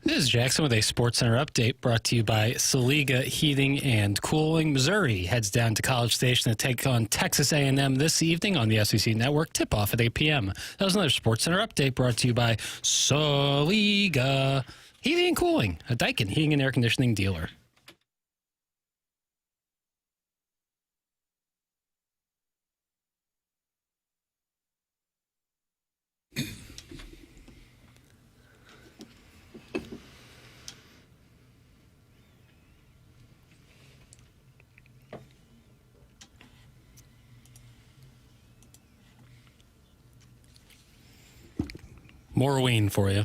[SPEAKER 6] This is Jackson with a Sports Center update brought to you by Saliga Heating and Cooling. Missouri heads down to College Station to take on Texas A&M this evening on the SEC Network. Tip-off at 8 p.m. That was another Sports Center update brought to you by Saliga Heating and Cooling, a Daikin heating and air conditioning dealer. More Ween for you.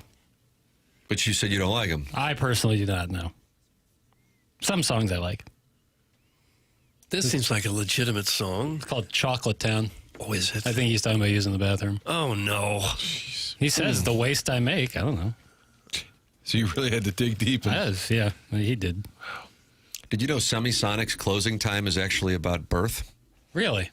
[SPEAKER 1] But you said you don't like him.
[SPEAKER 6] I personally do not know. Some songs I like.
[SPEAKER 2] This seems like a legitimate song.
[SPEAKER 6] It's called Chocolate Town.
[SPEAKER 2] Oh, is it?
[SPEAKER 6] I think he's talking about using the bathroom.
[SPEAKER 2] Oh, no.
[SPEAKER 6] He says, the waste I make. I don't know.
[SPEAKER 3] So you really had to dig deep.
[SPEAKER 6] Yeah, he did.
[SPEAKER 1] Did you know Semisonic's closing time is actually about birth?
[SPEAKER 6] Really?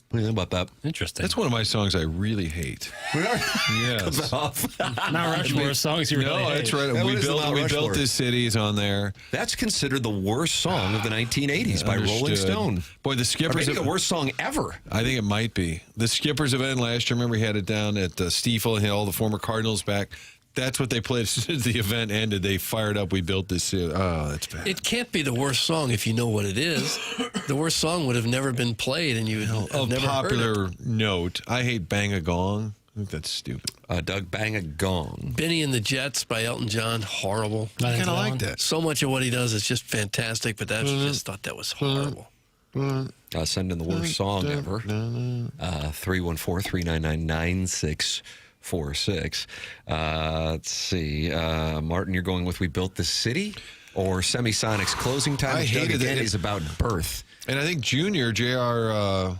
[SPEAKER 1] What do you think about that?
[SPEAKER 6] Interesting.
[SPEAKER 3] That's one of my songs I really hate. Yes.
[SPEAKER 6] Mount Rushmore songs you really hate.
[SPEAKER 3] No, that's right.
[SPEAKER 1] Yeah,
[SPEAKER 3] we
[SPEAKER 1] what is the Mount
[SPEAKER 3] built
[SPEAKER 1] Rushmore?
[SPEAKER 3] this city is on there.
[SPEAKER 1] That's considered the worst song of the 1980s by Rolling Stone.
[SPEAKER 3] Boy, the
[SPEAKER 1] Or
[SPEAKER 3] Skippers.
[SPEAKER 1] maybe the worst song ever.
[SPEAKER 3] I think it might be. The Skippers event last year, remember he had it down at Stiefel Hill, the former Cardinals back. That's what they played as soon as the event ended. They fired up, we built this city. Oh, that's bad.
[SPEAKER 2] It can't be the worst song if you know what it is. The worst song would have never been played, and you would have never
[SPEAKER 3] popular
[SPEAKER 2] heard it.
[SPEAKER 3] note, I hate Bang a Gong. I think that's stupid.
[SPEAKER 1] Doug Bang a Gong.
[SPEAKER 2] Benny and the Jets by Elton John, horrible.
[SPEAKER 3] I kind of like that.
[SPEAKER 2] So much of what he does is just fantastic, but I just thought that was horrible.
[SPEAKER 1] Send in the worst song ever. 314-399-9646. Let's see. Martin, you're going with We Built This City or Semisonic's closing time?
[SPEAKER 3] I hated
[SPEAKER 1] it.
[SPEAKER 3] it.
[SPEAKER 1] Is about birth.
[SPEAKER 3] And I think Junior, J.R.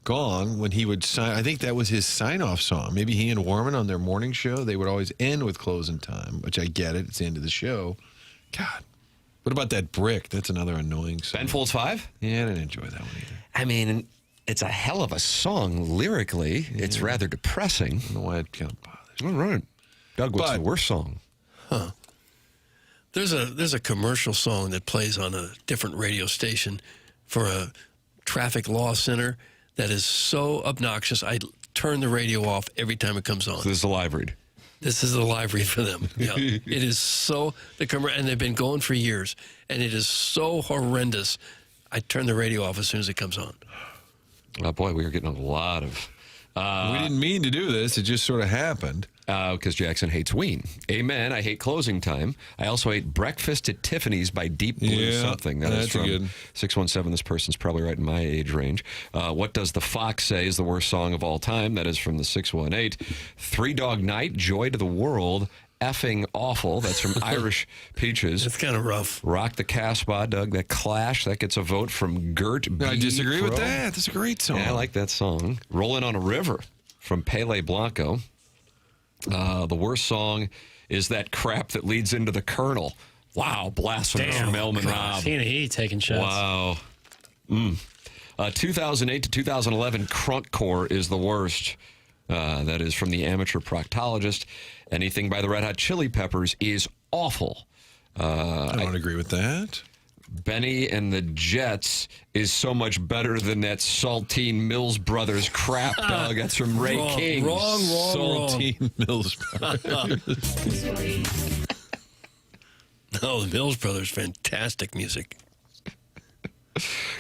[SPEAKER 3] Gong, when he would sign, I think that was his sign-off song. Maybe he and Warman on their morning show, they would always end with closing time, which I get it. It's the end of the show. God. What about that brick? That's another annoying song.
[SPEAKER 1] Ben Folds 5?
[SPEAKER 3] Yeah, I didn't enjoy that one either.
[SPEAKER 1] I mean, it's a hell of a song lyrically. Yeah. It's rather depressing.
[SPEAKER 3] I don't know why it kind of bothers
[SPEAKER 1] me. All right. Doug, what's the worst song?
[SPEAKER 2] Huh. There's a commercial song that plays on a different radio station for a traffic law center that is so obnoxious. I turn the radio off every time it comes on.
[SPEAKER 1] So this is a live read.
[SPEAKER 2] This is the live read for them. Yeah. It is so, and they've been going for years, and it is so horrendous. I turn the radio off as soon as it comes on.
[SPEAKER 1] Oh, boy, we are getting a lot of...
[SPEAKER 3] we didn't mean to do this. It just sort of happened.
[SPEAKER 1] Because Jackson hates Ween. Amen. I hate Closing Time. I also hate Breakfast at Tiffany's by Deep Blue Something. That is from good. 617. This person's probably right in my age range. What Does the Fox Say is the worst song of all time. That is from the 618. Three Dog Night, Joy to the World. Effing awful. That's from Irish Peaches.
[SPEAKER 2] It's kind of rough.
[SPEAKER 1] Rock the Casbah, Doug. That Clash. That gets a vote from Gert B.
[SPEAKER 3] I disagree with that. That's a great song.
[SPEAKER 1] Yeah, I like that song. Rollin' on a River from Pele Blanco. The worst song is that crap that leads into the Colonel. Wow, blasphemous from Elman Robb.
[SPEAKER 6] He taking shots.
[SPEAKER 1] Wow. 2008 to 2011, Crunk Core is the worst. That is from the Amateur Proctologist. Anything by the Red Hot Chili Peppers is awful.
[SPEAKER 3] I don't agree with that.
[SPEAKER 1] Benny and the Jets is so much better than that Saltine Mills Brothers crap, Doug. That's from Ray King.
[SPEAKER 2] Wrong.
[SPEAKER 3] Saltine Mills Brothers.
[SPEAKER 2] No, the Mills Brothers, fantastic music.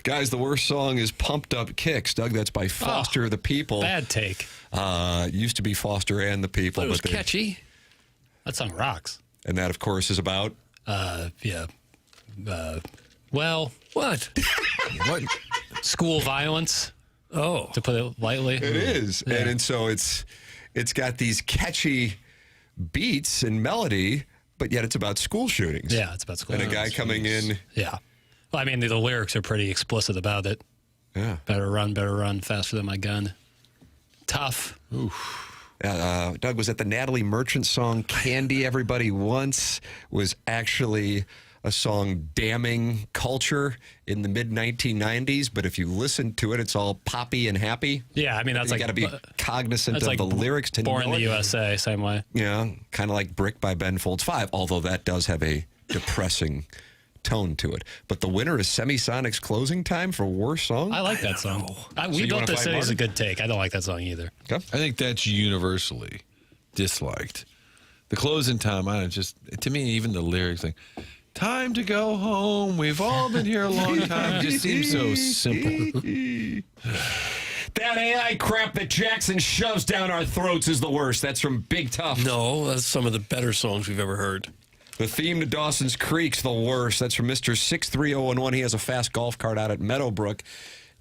[SPEAKER 1] Guys, the worst song is Pumped Up Kicks. Doug, that's by Foster the People.
[SPEAKER 6] Bad take.
[SPEAKER 1] Used to be Foster and the People.
[SPEAKER 2] But it was catchy.
[SPEAKER 6] That song rocks.
[SPEAKER 1] And that, of course, is about...
[SPEAKER 6] well...
[SPEAKER 2] What?
[SPEAKER 3] What?
[SPEAKER 6] School violence.
[SPEAKER 2] Oh.
[SPEAKER 6] To put it lightly.
[SPEAKER 1] It is. Yeah. And so it's got these catchy beats and melody, but yet it's about school shootings.
[SPEAKER 6] Yeah, it's about school
[SPEAKER 1] shootings. And a guy coming in...
[SPEAKER 6] Yeah. Well, I mean, the lyrics are pretty explicit about it.
[SPEAKER 1] Yeah.
[SPEAKER 6] Better run, faster than my gun. Tough.
[SPEAKER 1] Oof. Doug, was that the Natalie Merchant song, Candy Everybody Wants, was actually a song damning culture in the mid-1990s, but if you listen to it, it's all poppy and happy.
[SPEAKER 6] Yeah, I mean, that's
[SPEAKER 1] you
[SPEAKER 6] like...
[SPEAKER 1] got to be cognizant of the lyrics to
[SPEAKER 6] Born
[SPEAKER 1] know
[SPEAKER 6] in the
[SPEAKER 1] it.
[SPEAKER 6] USA, same way.
[SPEAKER 1] Yeah, kind of like Brick by Ben Folds 5, although that does have a depressing tone to it. But the winner is Semisonic's Closing Time for worst song.
[SPEAKER 6] I like that song.
[SPEAKER 1] So
[SPEAKER 6] We
[SPEAKER 1] you
[SPEAKER 6] Built
[SPEAKER 1] wanna
[SPEAKER 6] the
[SPEAKER 1] fight
[SPEAKER 6] City is a
[SPEAKER 1] Martin?
[SPEAKER 6] good take. I don't like that song either.
[SPEAKER 1] Okay.
[SPEAKER 3] I think that's universally disliked. The Closing Time, I don't just, to me, even the lyrics, like, time to go home, we've all been here a long time, just seems so simple.
[SPEAKER 1] That AI crap that Jackson shoves down our throats is the worst. That's from Big Tough.
[SPEAKER 2] No, that's some of the better songs we've ever heard.
[SPEAKER 1] The theme to Dawson's Creek's the worst. That's from Mr. 63011. He has a fast golf cart out at Meadowbrook.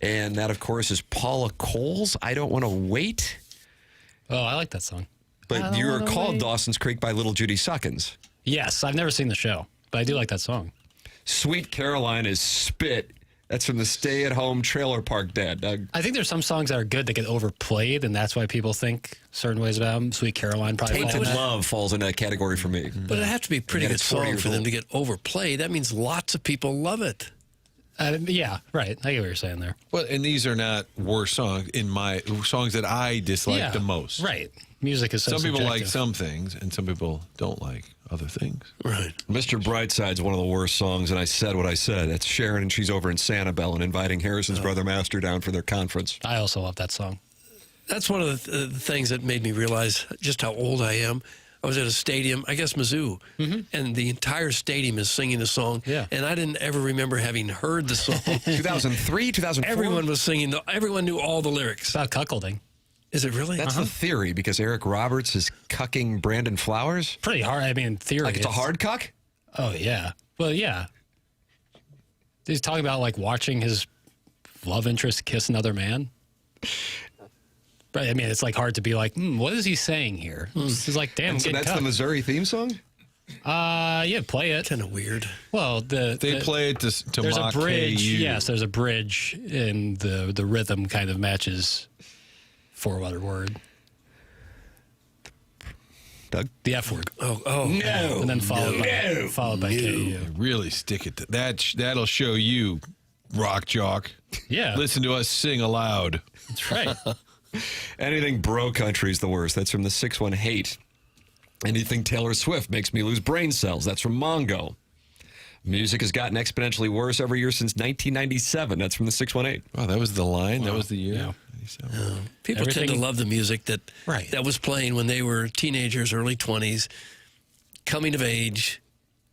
[SPEAKER 1] And that, of course, is Paula Cole's I Don't Want to Wait.
[SPEAKER 6] Oh, I like that song.
[SPEAKER 1] But you were called Dawson's Creek by Little Judy Suckins.
[SPEAKER 6] Yes, I've never seen the show, but I do like that song.
[SPEAKER 1] Sweet Caroline is Spit. That's from the Stay at Home Trailer Park Dad, Doug.
[SPEAKER 6] I think there's some songs that are good that get overplayed, and that's why people think certain ways about them. Sweet Caroline probably falls in
[SPEAKER 1] Tainted
[SPEAKER 6] that.
[SPEAKER 1] Love falls in that category for me.
[SPEAKER 2] But it have to be a pretty
[SPEAKER 1] And
[SPEAKER 2] good
[SPEAKER 1] it's 40
[SPEAKER 2] song
[SPEAKER 1] years
[SPEAKER 2] for them
[SPEAKER 1] old.
[SPEAKER 2] to get overplayed. That means lots of people love it.
[SPEAKER 6] Yeah, right. I get what you're saying there.
[SPEAKER 3] Well, and these are not worst songs in my songs that I dislike the most.
[SPEAKER 6] Right. Music is so
[SPEAKER 3] Some people like
[SPEAKER 6] subjective.
[SPEAKER 3] some things, and some people don't like other things.
[SPEAKER 2] Right.
[SPEAKER 1] Mr. Brightside's one of the worst songs, and I said what I said. That's Sharon, and she's over in Sanibel and inviting Harrison's brother Master down for their conference.
[SPEAKER 6] I also love that song.
[SPEAKER 2] That's one of the things that made me realize just how old I am. I was at a stadium, I guess Mizzou, and the entire stadium is singing the song.
[SPEAKER 6] Yeah.
[SPEAKER 2] And I didn't ever remember having heard the song.
[SPEAKER 1] 2003, 2004?
[SPEAKER 2] Everyone was singing. Everyone knew all the lyrics.
[SPEAKER 6] About cuckolding.
[SPEAKER 2] Is it really?
[SPEAKER 1] That's the theory, because Eric Roberts is cucking Brandon Flowers.
[SPEAKER 6] Pretty hard. I mean, in theory.
[SPEAKER 1] Like it's a hard cuck?
[SPEAKER 6] Oh, yeah. Well, yeah. He's talking about, like, watching his love interest kiss another man. But, I mean, it's, like, hard to be like, what is he saying here? It's like, damn,
[SPEAKER 1] And so
[SPEAKER 6] getting
[SPEAKER 1] that's the Missouri theme song?
[SPEAKER 6] Yeah, play it.
[SPEAKER 2] Kind of weird.
[SPEAKER 6] Well,
[SPEAKER 3] They play it to
[SPEAKER 6] there's
[SPEAKER 3] mock
[SPEAKER 6] a bridge.
[SPEAKER 3] KU.
[SPEAKER 6] Yes, there's a bridge, and the rhythm kind of matches four-letter word.
[SPEAKER 1] Doug?
[SPEAKER 6] The F word.
[SPEAKER 2] Oh,
[SPEAKER 3] No.
[SPEAKER 6] And then followed by KU.
[SPEAKER 3] Really stick it to that. That'll show you, rock jock.
[SPEAKER 6] Yeah.
[SPEAKER 3] Listen to us sing aloud.
[SPEAKER 6] That's right.
[SPEAKER 1] Anything bro country's the worst. That's from the 6-1 Hate. Anything Taylor Swift makes me lose brain cells. That's from Mongo. Music has gotten exponentially worse every year since 1997. That's from the 618.
[SPEAKER 3] Wow, that was the line. That was the year.
[SPEAKER 6] Yeah.
[SPEAKER 2] People tend to
[SPEAKER 6] Everything-
[SPEAKER 2] love the music that was playing when they were teenagers, early 20s, coming of age,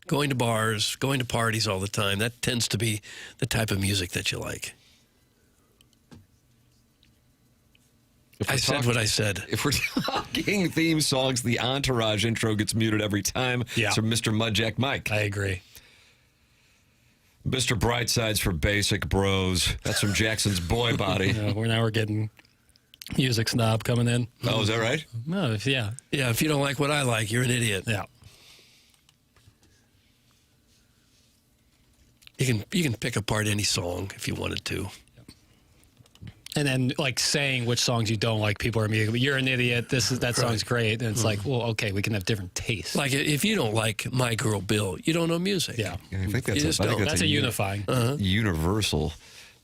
[SPEAKER 2] going to bars, going to parties all the time. That tends to be the type of music that you like. I said what I said.
[SPEAKER 1] If we're talking theme songs, the Entourage intro gets muted every time.
[SPEAKER 6] Yeah.
[SPEAKER 1] It's from Mr. Mudjack Mike.
[SPEAKER 6] I agree.
[SPEAKER 1] Mr. Brightside's for Basic Bros. That's from Jackson's Boy Body.
[SPEAKER 6] We're getting music snob coming in.
[SPEAKER 1] Oh, is that right?
[SPEAKER 6] No, yeah.
[SPEAKER 2] Yeah, if you don't like what I like, you're an idiot.
[SPEAKER 6] Yeah.
[SPEAKER 2] You can pick apart any song if you wanted to.
[SPEAKER 6] And then, like, saying which songs you don't like, people are immediately, you're an idiot, that song's great. And it's like, well, okay, we can have different tastes.
[SPEAKER 2] Like, if you don't like My Girl Bill, you don't know music.
[SPEAKER 6] Yeah.
[SPEAKER 1] I think that's
[SPEAKER 2] You just don't.
[SPEAKER 6] That's a unifying.
[SPEAKER 1] universal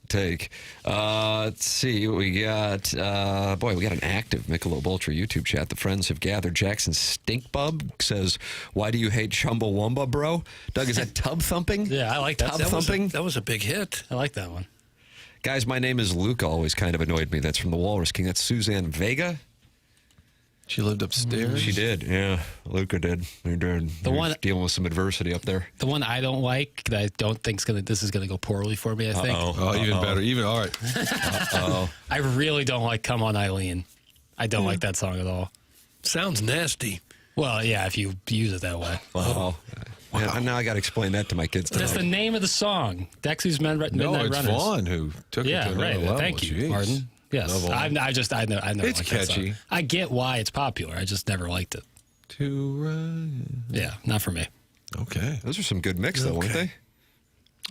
[SPEAKER 1] take. Let's see what we got. We got an active Michelob Ultra YouTube chat. The friends have gathered. Jackson Stinkbub says, "Why do you hate Chumbawamba, bro?" Doug, is that tub thumping?
[SPEAKER 6] Yeah, I like that.
[SPEAKER 1] Tub thumping?
[SPEAKER 2] That was a big hit.
[SPEAKER 6] I like that one.
[SPEAKER 1] Guys, my name is Luke. Always kind of annoyed me. That's from the Walrus King. That's Suzanne Vega.
[SPEAKER 3] She lived upstairs.
[SPEAKER 1] She did. Yeah, Luca did. They're dealing with some adversity up there.
[SPEAKER 6] The one I don't like, that I don't think this is gonna go poorly for me, I think.
[SPEAKER 3] Oh, even better. Even all right.
[SPEAKER 6] I really don't like Come On Eileen. I don't like that song at all.
[SPEAKER 2] Sounds nasty.
[SPEAKER 6] Well, yeah, if you use it that way.
[SPEAKER 1] Wow. Yeah, now I got to explain that to my kids.
[SPEAKER 6] That's the name of the song. Dexy's Midnight
[SPEAKER 3] No,
[SPEAKER 6] Runners.
[SPEAKER 3] it's Vaughn who took it to another
[SPEAKER 6] right.
[SPEAKER 3] level.
[SPEAKER 6] Thank you,
[SPEAKER 3] Jeez.
[SPEAKER 6] Martin. Yes,
[SPEAKER 3] Love Vaughn.
[SPEAKER 6] I never
[SPEAKER 3] It's
[SPEAKER 6] like that
[SPEAKER 3] catchy.
[SPEAKER 6] song. I get why it's popular. I just never liked it.
[SPEAKER 3] To run.
[SPEAKER 6] Yeah, not for me.
[SPEAKER 3] Okay.
[SPEAKER 1] Those are some good mix, though, weren't they?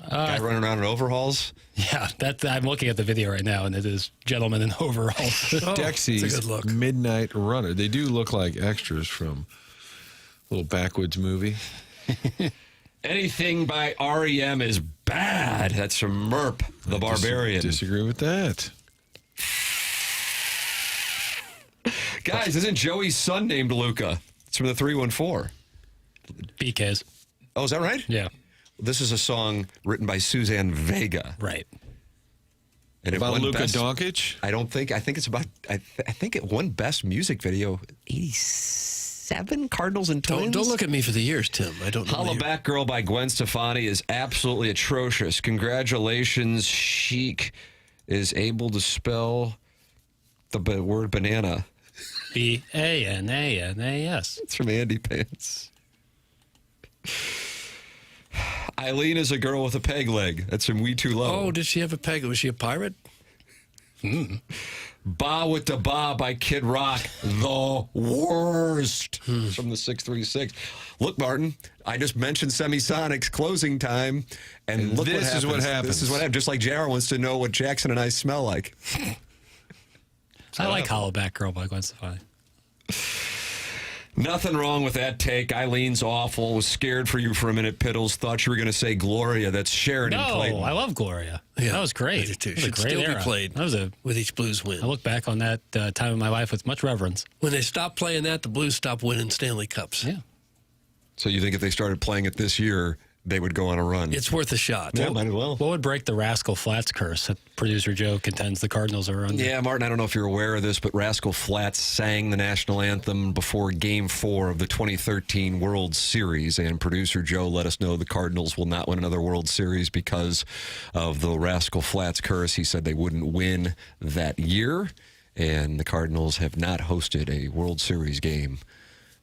[SPEAKER 1] Guy running around in overalls.
[SPEAKER 6] Yeah, I'm looking at the video right now, and it is gentlemen in overalls.
[SPEAKER 3] Dexy's Midnight Runner. They do look like extras from a little backwoods movie.
[SPEAKER 1] Anything by REM is bad. That's from Merp, the Barbarian.
[SPEAKER 3] Disagree with that.
[SPEAKER 1] Guys, isn't Joey's son named Luca? It's from the 314.
[SPEAKER 6] BK's.
[SPEAKER 1] Oh, is that right?
[SPEAKER 6] Yeah.
[SPEAKER 1] This is a song written by Suzanne Vega.
[SPEAKER 6] Right.
[SPEAKER 1] And
[SPEAKER 3] About
[SPEAKER 1] won
[SPEAKER 3] Luka
[SPEAKER 1] best,
[SPEAKER 3] Doncic?
[SPEAKER 1] I think it's about, I think it won Best Music Video 87, Cardinals and Twins.
[SPEAKER 2] Don't look at me for the years, Tim. I don't know.
[SPEAKER 1] Holla Back Girl by Gwen Stefani is absolutely atrocious. Congratulations, Chic is able to spell the word banana.
[SPEAKER 6] B-A-N-A-N-A-S.
[SPEAKER 1] It's from Andy Pants. Eileen is a girl with a peg leg. That's from We Too Low.
[SPEAKER 2] Oh, did she have a peg? Was she a pirate?
[SPEAKER 1] Ba with the Ba by Kid Rock. The worst. From the 636. Look, Martin, I just mentioned Semisonics closing time. And look
[SPEAKER 3] this is what happens.
[SPEAKER 1] This is what happens. Just like JR wants to know what Jackson and I smell like.
[SPEAKER 6] I like Holla Back Girl by Gwen Stefani.
[SPEAKER 1] Nothing wrong with that take. Eileen's awful. Was scared for you for a minute, Piddles. Thought you were going to say Gloria. That's Sharon and Clayton.
[SPEAKER 6] No, I love Gloria.
[SPEAKER 2] Yeah,
[SPEAKER 6] that was great.
[SPEAKER 2] I do too.
[SPEAKER 6] That was a
[SPEAKER 2] Should
[SPEAKER 6] great
[SPEAKER 2] still
[SPEAKER 6] era.
[SPEAKER 2] be played
[SPEAKER 6] That was
[SPEAKER 2] with each Blues win.
[SPEAKER 6] I look back on that time in my life with much reverence.
[SPEAKER 2] When they stopped playing that, the Blues stopped winning Stanley Cups.
[SPEAKER 6] Yeah.
[SPEAKER 1] So you think if they started playing it this year, they would go on a run?
[SPEAKER 2] It's worth a shot.
[SPEAKER 1] Yeah, might as well.
[SPEAKER 6] What would break the Rascal Flatts curse that producer Joe contends the Cardinals are under?
[SPEAKER 1] Yeah, Martin, I don't know if you're aware of this, but Rascal Flatts sang the national anthem before Game 4 of the 2013 World Series, and producer Joe let us know the Cardinals will not win another World Series because of the Rascal Flatts curse. He said they wouldn't win that year, and the Cardinals have not hosted a World Series game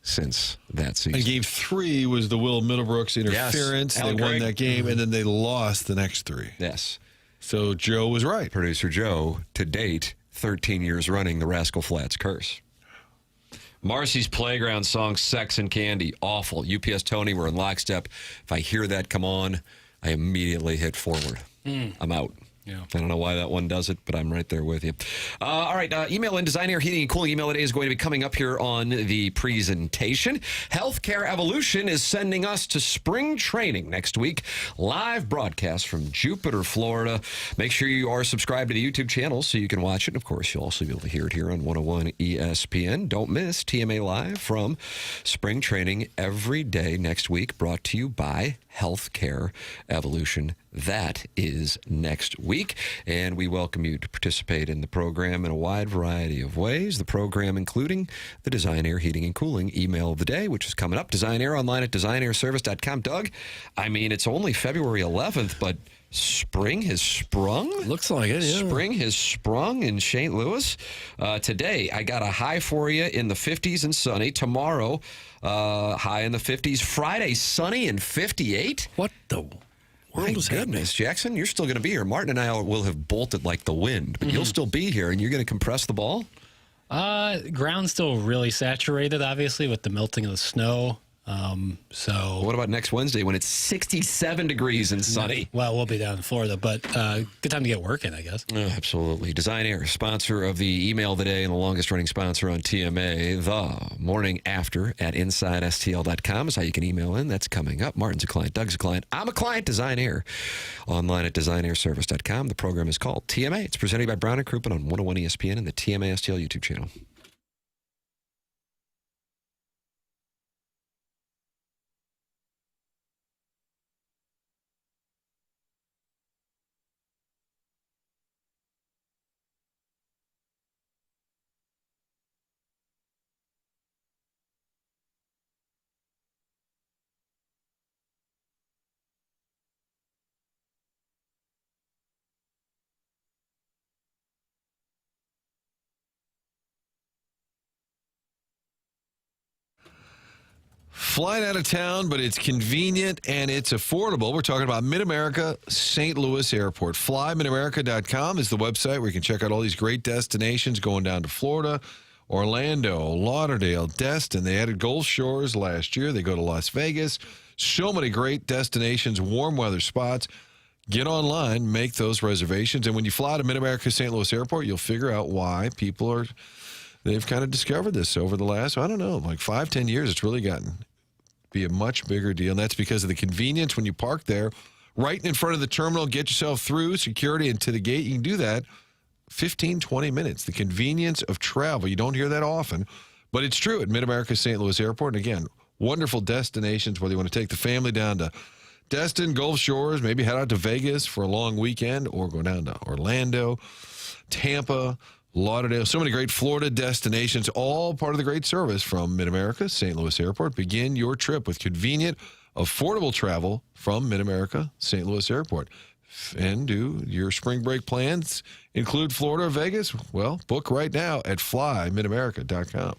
[SPEAKER 1] since that season.
[SPEAKER 3] And Game 3 was the Will Middlebrooks interference.
[SPEAKER 1] Yes.
[SPEAKER 3] They
[SPEAKER 1] Alan
[SPEAKER 3] won
[SPEAKER 1] Craig.
[SPEAKER 3] that game, and then they lost the next 3.
[SPEAKER 1] Yes.
[SPEAKER 3] So Joe was right.
[SPEAKER 1] Producer Joe, to date, 13 years running the Rascal Flatts curse. Marcy's Playground song, Sex and Candy, awful. UPS Tony, we're in lockstep. If I hear that come on, I immediately hit forward. I'm out.
[SPEAKER 6] Yeah.
[SPEAKER 1] I don't know why that one does it, but I'm right there with you. All right, email in Design Air Heating and Cooling. Email today is going to be coming up here on the presentation. Healthcare Evolution is sending us to spring training next week. Live broadcast from Jupiter, Florida. Make sure you are subscribed to the YouTube channel so you can watch it. And of course, you'll also be able to hear it here on 101 ESPN. Don't miss TMA Live from spring training every day next week, brought to you by Healthcare Evolution. That is next week, and we welcome you to participate in the program in a wide variety of ways. The program including the Design Air Heating and Cooling email of the day, which is coming up. Design Air online at designairservice.com. Doug, I mean, it's only February 11th, but spring has sprung?
[SPEAKER 2] Looks like it, yeah.
[SPEAKER 1] Spring has sprung in St. Louis. Today, I got a high for you in the 50s and sunny. Tomorrow, high in the 50s. Friday, sunny and 58.
[SPEAKER 2] What the world is happening?
[SPEAKER 1] Jackson, you're still going to be here. Martin and I will have bolted like the wind, but you'll still be here, and you're going to compress the ball?
[SPEAKER 6] Ground's still really saturated, obviously, with the melting of the snow. So
[SPEAKER 1] what about next Wednesday when it's 67 degrees and sunny?
[SPEAKER 6] Well, we'll be down in Florida, but good time to get working, I guess.
[SPEAKER 1] Absolutely. Design Air, sponsor of the email of the day and the longest running sponsor on TMA. The morning after at InsideSTL.com is how you can email in. That's coming up. Martin's a client. Doug's a client. I'm a client. Design Air. Online at designairservice.com. The program is called TMA. It's presented by Brown & Crouppen on 101 ESPN and the TMA STL YouTube channel.
[SPEAKER 3] Flying out of town, but it's convenient and it's affordable. We're talking about Mid-America St. Louis Airport. FlyMidAmerica.com is the website where you can check out all these great destinations going down to Florida, Orlando, Lauderdale, Destin. They added Gulf Shores last year. They go to Las Vegas. So many great destinations, warm weather spots. Get online, make those reservations. And when you fly to Mid-America St. Louis Airport, you'll figure out why they've kind of discovered this over the last, I don't know, like 5-10 years. It's really gotten be a much bigger deal. And that's because of the convenience when you park there, right in front of the terminal, get yourself through security and to the gate. You can do that 15, 20 minutes. The convenience of travel. You don't hear that often, but it's true at Mid-America St. Louis Airport. And again, wonderful destinations, whether you want to take the family down to Destin, Gulf Shores, maybe head out to Vegas for a long weekend, or go down to Orlando, Tampa, Lauderdale. So many great Florida destinations, all part of the great service from Mid-America St. Louis Airport. Begin your trip with convenient, affordable travel from Mid-America St. Louis Airport. And do your spring break plans include Florida or Vegas? Well, book right now at flymidamerica.com.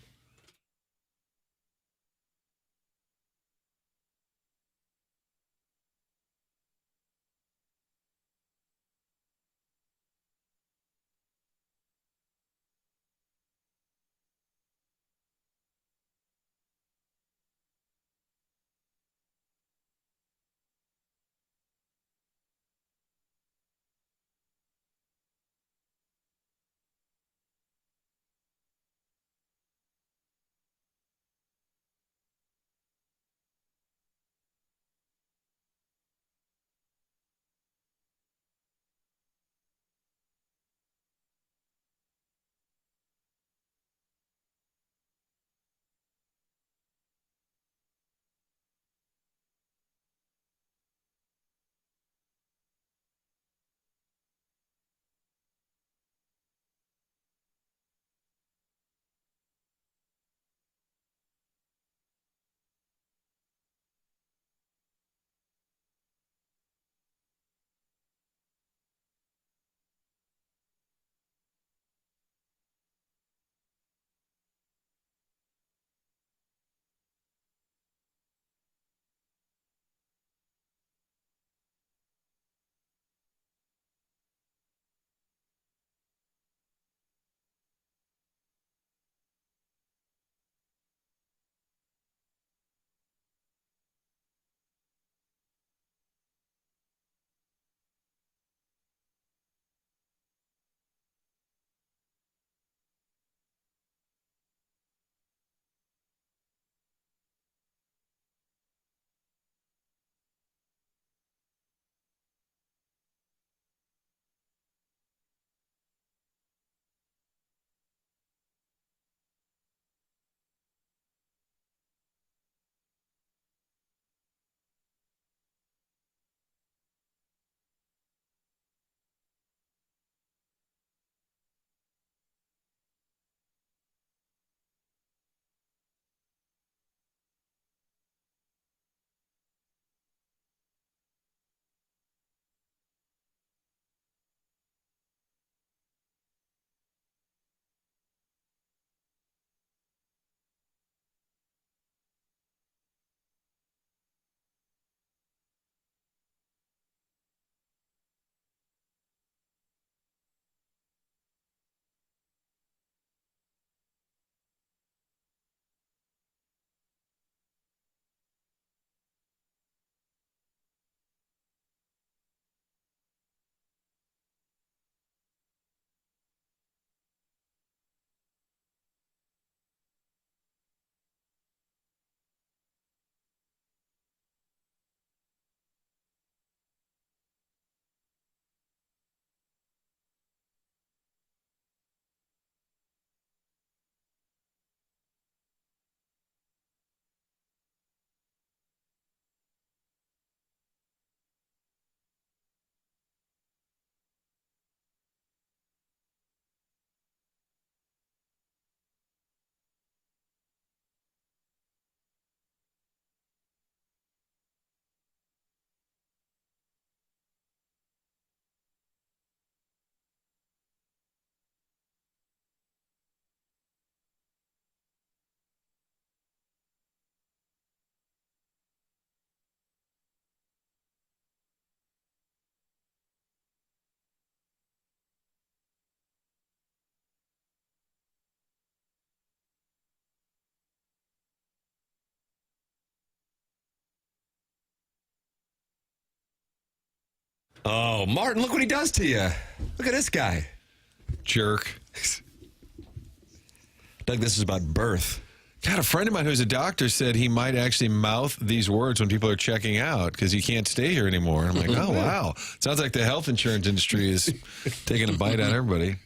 [SPEAKER 1] Oh, Martin, look what he does to you. Look at this guy.
[SPEAKER 3] Jerk.
[SPEAKER 1] Doug, this is about birth.
[SPEAKER 3] God, a friend of mine who's a doctor said he might actually mouth these words when people are checking out because he can't stay here anymore. I'm like, oh, wow. Sounds like the health insurance industry is taking a bite out of everybody.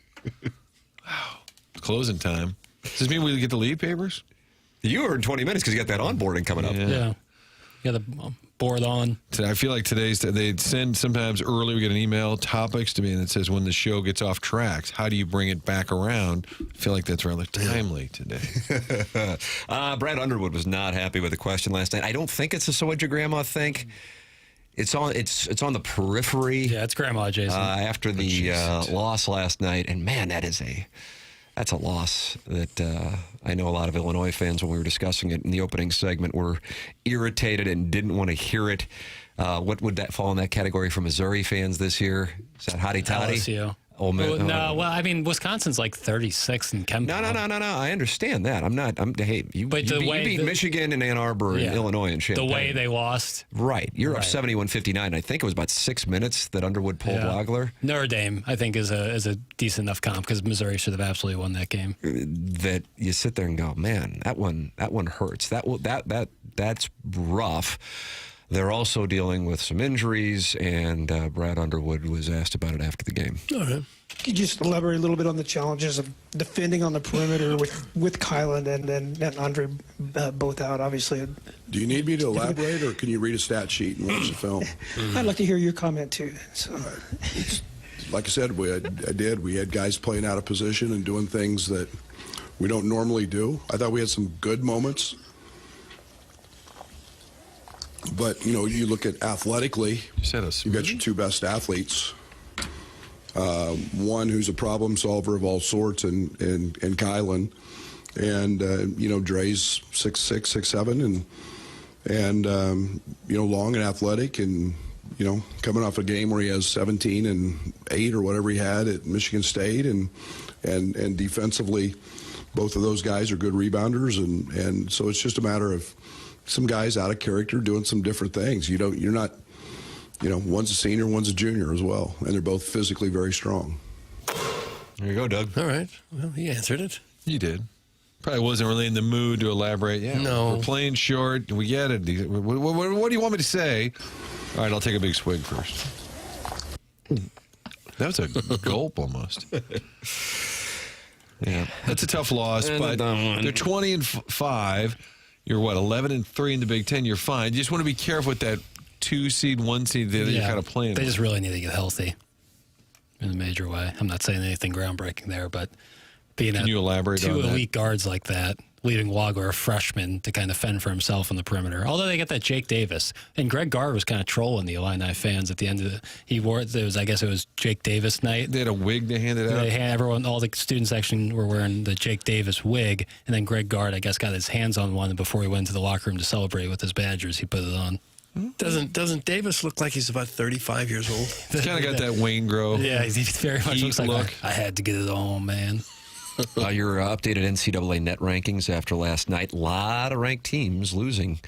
[SPEAKER 3] Wow. Closing time. Does this mean we get to leave, Papers?
[SPEAKER 1] You are in 20 minutes because you got that onboarding coming up.
[SPEAKER 6] Yeah. You got the board on.
[SPEAKER 3] I feel like they send sometimes early, we get an email, topics to me, and it says when the show gets off tracks, how do you bring it back around? I feel like that's rather timely today.
[SPEAKER 1] Brad Underwood was not happy with the question last night. I don't think it's what your grandma think. It's on the periphery.
[SPEAKER 6] Yeah, it's Grandma Jason.
[SPEAKER 1] After the loss last night, and man, that's a loss that I know a lot of Illinois fans, when we were discussing it in the opening segment, were irritated and didn't want to hear it. What would that fall in that category for Missouri fans this year? Is that hotty toddy?
[SPEAKER 6] LSU. No, well, I mean, Wisconsin's like 36 in Kemp.
[SPEAKER 1] No. I understand that. Hey, you beat Michigan and Ann Arbor and Illinois and Champaign.
[SPEAKER 6] The way they lost.
[SPEAKER 1] Right. You're up 71-59. I think it was about 6 minutes that Underwood pulled Wagler.
[SPEAKER 6] Notre Dame, I think, is a decent enough comp because Missouri should have absolutely won that game.
[SPEAKER 1] That you sit there and go, man, that one hurts. That's rough. They're also dealing with some injuries, and Brad Underwood was asked about it after the game.
[SPEAKER 2] All right.
[SPEAKER 8] Could you just elaborate a little bit on the challenges of defending on the perimeter with Kylan and Andre both out, obviously?
[SPEAKER 9] Do you need me to elaborate, or can you read a stat sheet and watch the film?
[SPEAKER 8] I'd like to hear your comment, too. So.
[SPEAKER 9] Like I said, we had guys playing out of position and doing things that we don't normally do. I thought we had some good moments. But, you look at athletically, you've got your two best athletes. One who's a problem solver of all sorts, and Kylan. And, Dre's 6'6", 6'7", and long and athletic, and, coming off a game where he has 17 and 8 or whatever he had at Michigan State. And defensively, both of those guys are good rebounders. And so it's just a matter of some guys out of character doing some different things. You're not, one's a senior, one's a junior as well, and they're both physically very strong.
[SPEAKER 1] There you go, Doug.
[SPEAKER 2] All right. Well, he answered it.
[SPEAKER 3] You did. Probably wasn't really in the mood to elaborate. Yeah,
[SPEAKER 2] no.
[SPEAKER 3] We're playing short. We get it. What do you want me to say? All right, I'll take a big swig first. That was a gulp almost. Yeah, that's a tough loss, but they're 20-5. You're 11-3 in the Big Ten. You're fine. You just want to be careful with that 2 seed, 1 seed that you're kind of playing.
[SPEAKER 6] They just really need to get healthy in a major way. I'm not saying anything groundbreaking there, but being
[SPEAKER 3] Can you elaborate
[SPEAKER 6] two
[SPEAKER 3] on that?
[SPEAKER 6] elite guards like that, leaving Wagler, a freshman, to kind of fend for himself on the perimeter. Although they got that Jake Davis. And Greg Gard was kind of trolling the Illini fans at the end of I guess it was Jake Davis night.
[SPEAKER 3] They had a wig to hand it out.
[SPEAKER 6] All the student section were wearing the Jake Davis wig. And then Greg Gard, I guess, got his hands on one. And before he went to the locker room to celebrate with his Badgers, he put it on.
[SPEAKER 2] Doesn't Davis look like he's about 35 years old?
[SPEAKER 3] He's kind of got that Wayne Grove.
[SPEAKER 6] Yeah, he very much looks like I had to get it on, man.
[SPEAKER 1] Your updated NCAA net rankings after last night. A lot of ranked teams losing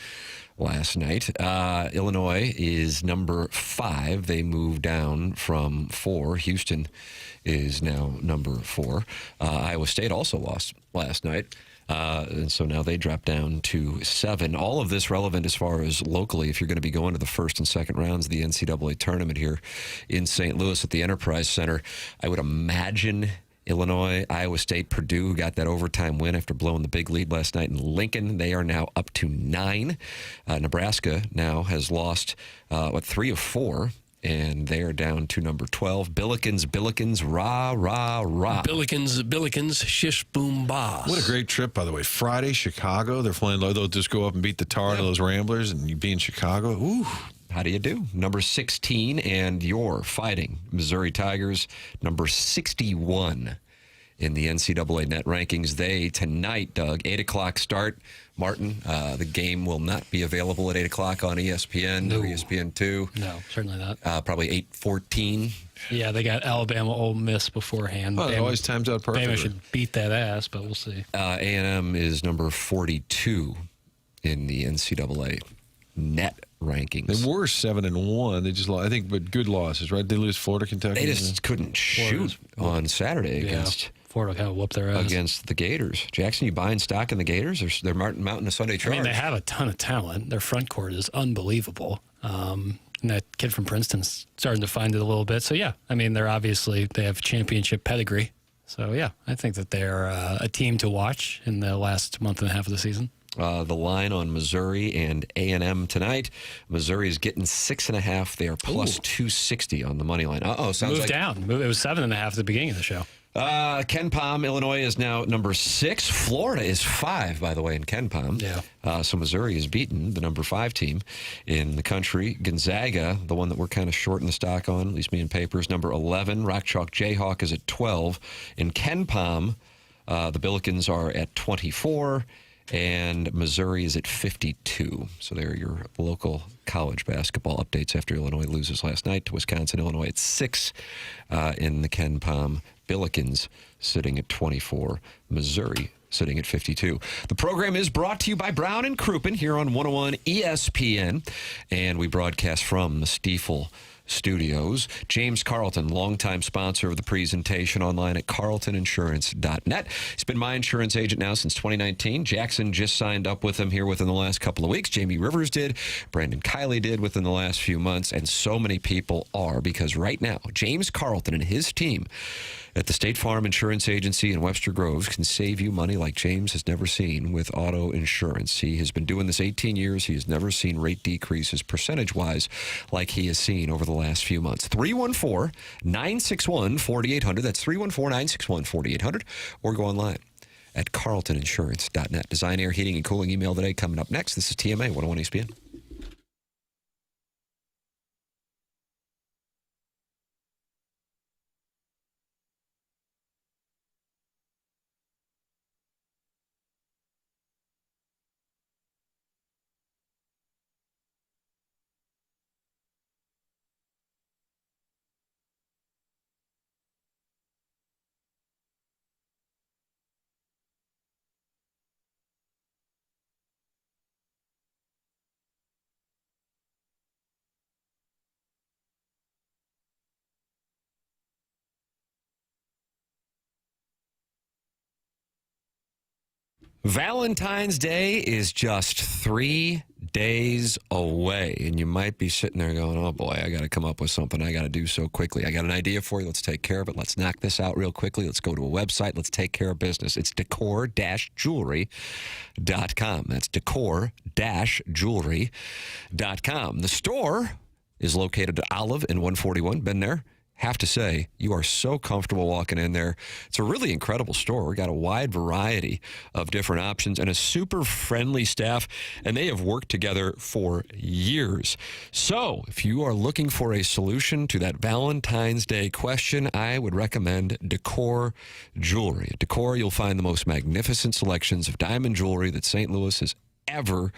[SPEAKER 1] last night. Illinois is number 5. They moved down from 4. Houston is now number 4. Iowa State also lost last night. And so now they drop down to 7. All of this relevant as far as locally, if you're going to be going to the first and second rounds of the NCAA tournament here in St. Louis at the Enterprise Center. I would imagine Illinois, Iowa State, Purdue, who got that overtime win after blowing the big lead last night in Lincoln. They are now up to 9. Nebraska now has lost, 3 of 4. And they are down to number 12. Billikens, rah, rah, rah.
[SPEAKER 2] Billikens, shish, boom, bah.
[SPEAKER 3] What a great trip, by the way. Friday, Chicago. They're flying low. They'll just go up and beat the tar out of those Ramblers, and you be in Chicago. Ooh.
[SPEAKER 1] How do you do? Number 16, and you're fighting Missouri Tigers, number 61 in the NCAA net rankings. They, tonight, Doug, 8 o'clock start. Martin, the game will not be available at 8 o'clock on ESPN or ESPN2.
[SPEAKER 6] No, certainly not.
[SPEAKER 1] Probably 8:14.
[SPEAKER 6] Yeah, they got Alabama Ole Miss beforehand.
[SPEAKER 3] Oh, it always times out perfectly.
[SPEAKER 6] Bama should beat that ass, but we'll see.
[SPEAKER 1] A&M is number 42 in the NCAA net rankings.
[SPEAKER 3] They were 7-1. They just but good losses, right? They lose Florida, Kentucky.
[SPEAKER 1] They just couldn't shoot on Saturday against
[SPEAKER 6] Florida kind of whooped their ass.
[SPEAKER 1] Against the Gators. Jackson, you buying stock in the Gators? Or they're mounting a Sunday charge?
[SPEAKER 6] I mean, they have a ton of talent. Their front court is unbelievable. And that kid from Princeton's starting to find it a little bit. So, yeah, I mean, they have championship pedigree. So, yeah, I think that they're a team to watch in the last month and a half of the season.
[SPEAKER 1] The line on Missouri and A&M tonight. Missouri is getting 6.5. They are plus 260 on the money line. Sounds
[SPEAKER 6] Moved down. It was 7.5 at the beginning of the show.
[SPEAKER 1] Ken Palm, Illinois is now number 6. Florida is 5, by the way, in Ken Palm.
[SPEAKER 6] Yeah.
[SPEAKER 1] So Missouri has beaten the number 5 team in the country. Gonzaga, the one that we're kind of short in the stock on, at least me and papers, number 11. Rock Chalk Jayhawk is at 12. In Ken Palm, the Billikens are at 24. And Missouri is at 52. So there are your local college basketball updates after Illinois loses last night to Wisconsin. Illinois at 6 in the Ken Palm. Billikens sitting at 24. Missouri sitting at 52. The program is brought to you by Brown and Crouppen here on 101 ESPN. And we broadcast from the Stiefel Studios. James Carlton, longtime sponsor of the presentation, online at carltoninsurance.net. He's been my insurance agent now since 2019. Jackson just signed up with him here within the last couple of weeks. Jamie Rivers did. Brandon Kiley did within the last few months. And so many people are, because right now, James Carlton and his team at the State Farm Insurance Agency in Webster Groves can save you money like James has never seen with auto insurance. He has been doing this 18 years. He has never seen rate decreases percentage-wise like he has seen over the last few months. 314-961-4800. That's 314-961-4800. Or go online at carltoninsurance.net. Design, Air, Heating, and Cooling email today. Coming up next, this is TMA 101 ESPN. Valentine's Day is just 3 days away, and you might be sitting there going, oh boy, I got to come up with something I got to do so quickly. I got an idea for you. Let's take care of it. Let's knock this out real quickly. Let's go to a website. Let's take care of business. It's decor-jewelry.com. That's decor-jewelry.com. The store is located at Olive and 141. Been there. Have to say, you are so comfortable walking in there. It's a really incredible store. We've got a wide variety of different options and a super friendly staff, and they have worked together for years. So if you are looking for a solution to that Valentine's Day question, I would recommend Decor Jewelry. At Decor, you'll find the most magnificent selections of diamond jewelry that St. Louis has ever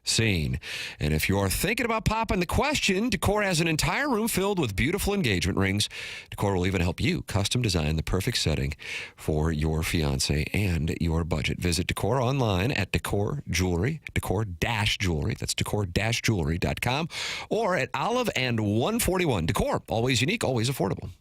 [SPEAKER 1] seen. And if you are thinking about popping the question, Decor has an entire room filled with beautiful engagement rings. Decor will even help you custom design the perfect setting for your fiance and your budget. Visit Decor online at Decor Jewelry, Decor-Jewelry. That's Decor-Jewelry.com, or at Olive and 141. Decor, always unique, always affordable.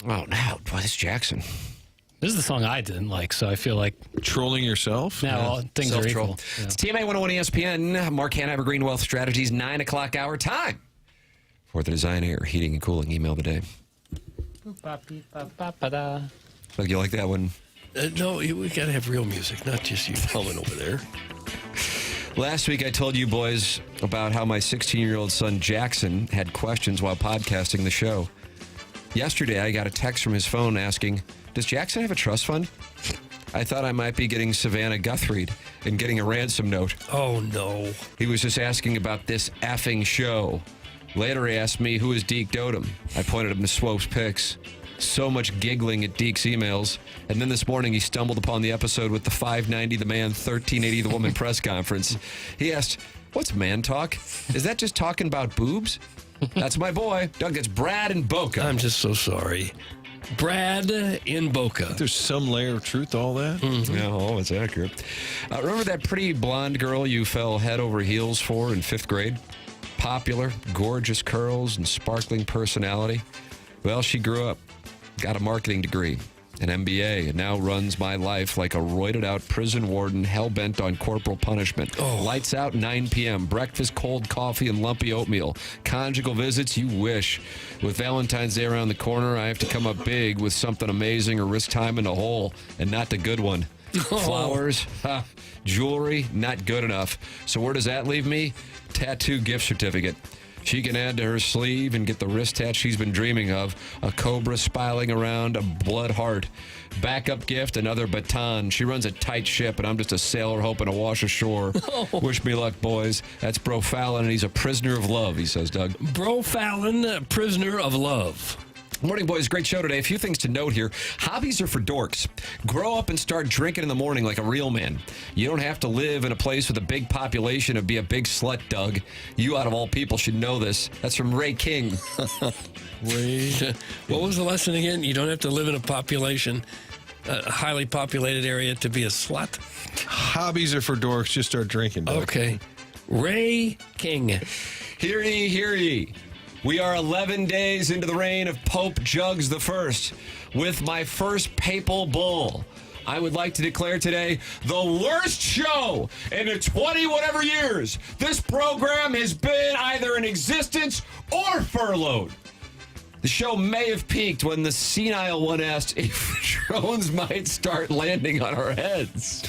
[SPEAKER 1] Oh, no. Boy, this Jackson.
[SPEAKER 6] This is the song I didn't like, so I feel like
[SPEAKER 3] trolling yourself.
[SPEAKER 6] Now all things are
[SPEAKER 1] Self-troll.
[SPEAKER 6] equal. Yeah.
[SPEAKER 1] It's TMA 101 ESPN. Mark Hanna, Evergreen Wealth Strategies, 9 o'clock hour time for the Design Air Heating and Cooling email of the day. Like, you like that one?
[SPEAKER 2] No, we got to have real music, not just you humming over there.
[SPEAKER 1] Last week, I told you boys about how my 16-year-old son, Jackson, had questions while podcasting the show. Yesterday, I got a text from his phone asking, does Jackson have a trust fund? I thought I might be getting Savannah Guthried and getting a ransom note.
[SPEAKER 2] Oh, no.
[SPEAKER 1] He was just asking about this effing show. Later, he asked me, who is Deke Dotem? I pointed him to Swope's pics. So much giggling at Deke's emails. And then this morning, he stumbled upon the episode with the 590 the man, 1380 the woman press conference. He asked, what's man talk? Is that just talking about boobs? That's my boy. Doug, it's Brad in Boca.
[SPEAKER 2] I'm just so sorry. Brad in Boca.
[SPEAKER 3] There's some layer of truth to all that.
[SPEAKER 1] Yeah, oh, it's accurate. Remember that pretty blonde girl you fell head over heels for in 5th grade? Popular, gorgeous curls, and sparkling personality. Well, she grew up, got a marketing degree, an MBA, and now runs my life like a roided-out prison warden hell-bent on corporal punishment.
[SPEAKER 2] Oh.
[SPEAKER 1] Lights out, 9 p.m., breakfast, cold coffee, and lumpy oatmeal. Conjugal visits, you wish. With Valentine's Day around the corner, I have to come up big with something amazing or risk time in the hole, and not the good one. Flowers, jewelry, not good enough. So where does that leave me? Tattoo gift certificate. She can add to her sleeve and get the wrist tat she's been dreaming of. A cobra spiraling around, a blood heart. Backup gift, another baton. She runs a tight ship, and I'm just a sailor hoping to wash ashore. Wish me luck, boys. That's Bro Fallon, and he's a prisoner of love, he says, Doug.
[SPEAKER 2] Bro Fallon, prisoner of love.
[SPEAKER 1] Morning, boys. Great show today. A few things to note here. Hobbies are for dorks. Grow up and start drinking in the morning like a real man. You don't have to live in a place with a big population and be a big slut, Doug. You, out of all people, should know this. That's from Ray King.
[SPEAKER 2] Ray. What was the lesson again? You don't have to live in a highly populated area to be a slut?
[SPEAKER 3] Hobbies are for dorks. Just start drinking, Doug.
[SPEAKER 2] Okay. Ray King.
[SPEAKER 1] Hear ye, hear ye. We are 11 days into the reign of Pope Jugs I. With my first papal bull, I would like to declare today the worst show in the 20-whatever years this program has been either in existence or furloughed. The show may have peaked when the senile one asked if drones might start landing on our heads.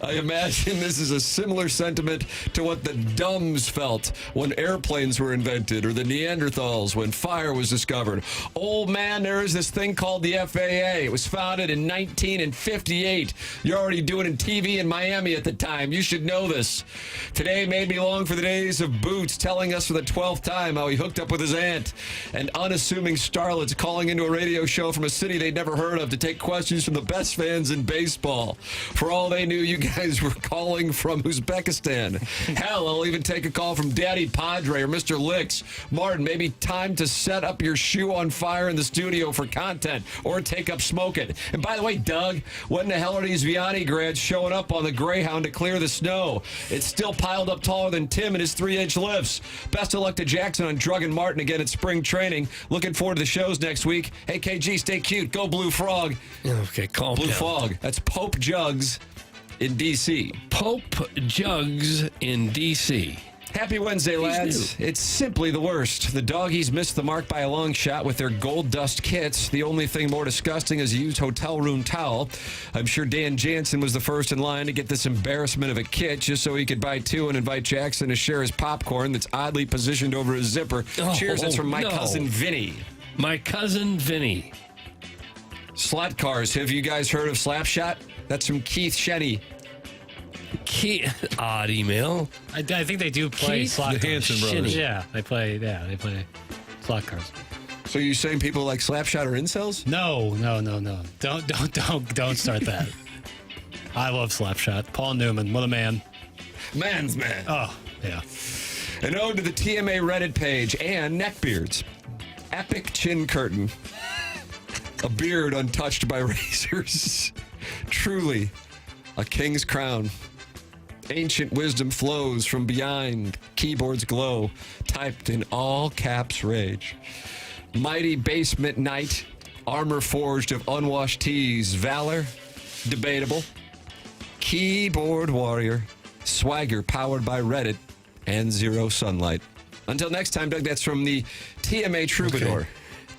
[SPEAKER 1] I imagine this is a similar sentiment to what the Dumbs felt when airplanes were invented, or the Neanderthals when fire was discovered. Old man, there is this thing called the FAA. It was founded in 1958. You're already doing it in TV in Miami at the time. You should know this. Today made me long for the days of Boots telling us for the 12th time how he hooked up with his aunt, and unassuming starlets calling into a radio show from a city they'd never heard of to take questions from the best fans in baseball. For all they knew, you guys were calling from Uzbekistan. Hell, I'll even take a call from Daddy Padre or Mr. Licks. Martin, maybe time to set up your shoe on fire in the studio for content or take up smoking. And by the way, Doug, when the hell are these Vianney grads showing up on the Greyhound to clear the snow? It's still piled up taller than Tim and his 3-inch lifts. Best of luck to Jackson on Drug and Martin again at spring training. Looking forward to the shows next week. Hey, KG, stay cute. Go Blue Frog.
[SPEAKER 2] Okay, calm
[SPEAKER 1] Blue
[SPEAKER 2] down.
[SPEAKER 1] Fog. That's Pope Jugs in D.C.
[SPEAKER 2] Pope Jugs in D.C.
[SPEAKER 1] Happy Wednesday, lads. It's simply the worst. The doggies missed the mark by a long shot with their gold dust kits. The only thing more disgusting is a used hotel room towel. I'm sure Dan Jansen was the first in line to get this embarrassment of a kit just so he could buy two and invite Jackson to share his popcorn that's oddly positioned over his zipper. Cheers, that's from my cousin Vinny.
[SPEAKER 2] My cousin Vinny.
[SPEAKER 1] Slut cars. Have you guys heard of Slapshot? That's from Keith Shenny.
[SPEAKER 2] Odd email.
[SPEAKER 6] I think they do play
[SPEAKER 2] Keith
[SPEAKER 6] slot
[SPEAKER 3] the
[SPEAKER 6] cars.
[SPEAKER 3] Hanson brothers.
[SPEAKER 6] Yeah, they play slot cars.
[SPEAKER 1] So you're saying people like Slapshot are incels?
[SPEAKER 6] No. Don't start that. I love Slapshot. Paul Newman, what a man.
[SPEAKER 1] Man's man.
[SPEAKER 6] Oh, yeah.
[SPEAKER 1] An ode to the TMA Reddit page and neckbeards. Epic chin curtain. A beard untouched by razors. Truly a king's crown. Ancient wisdom flows from behind. Keyboards glow. Typed in all caps rage. Mighty basement night. Armor forged of unwashed tees. Valor, debatable. Keyboard warrior. Swagger powered by Reddit. And zero sunlight. Until next time, Doug, that's from the TMA Troubadour.
[SPEAKER 2] Okay.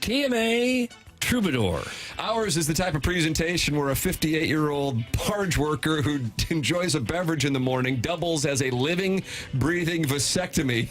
[SPEAKER 2] TMA Troubadour.
[SPEAKER 1] Ours is the type of presentation where a 58-year-old barge worker who enjoys a beverage in the morning doubles as a living, breathing vasectomy.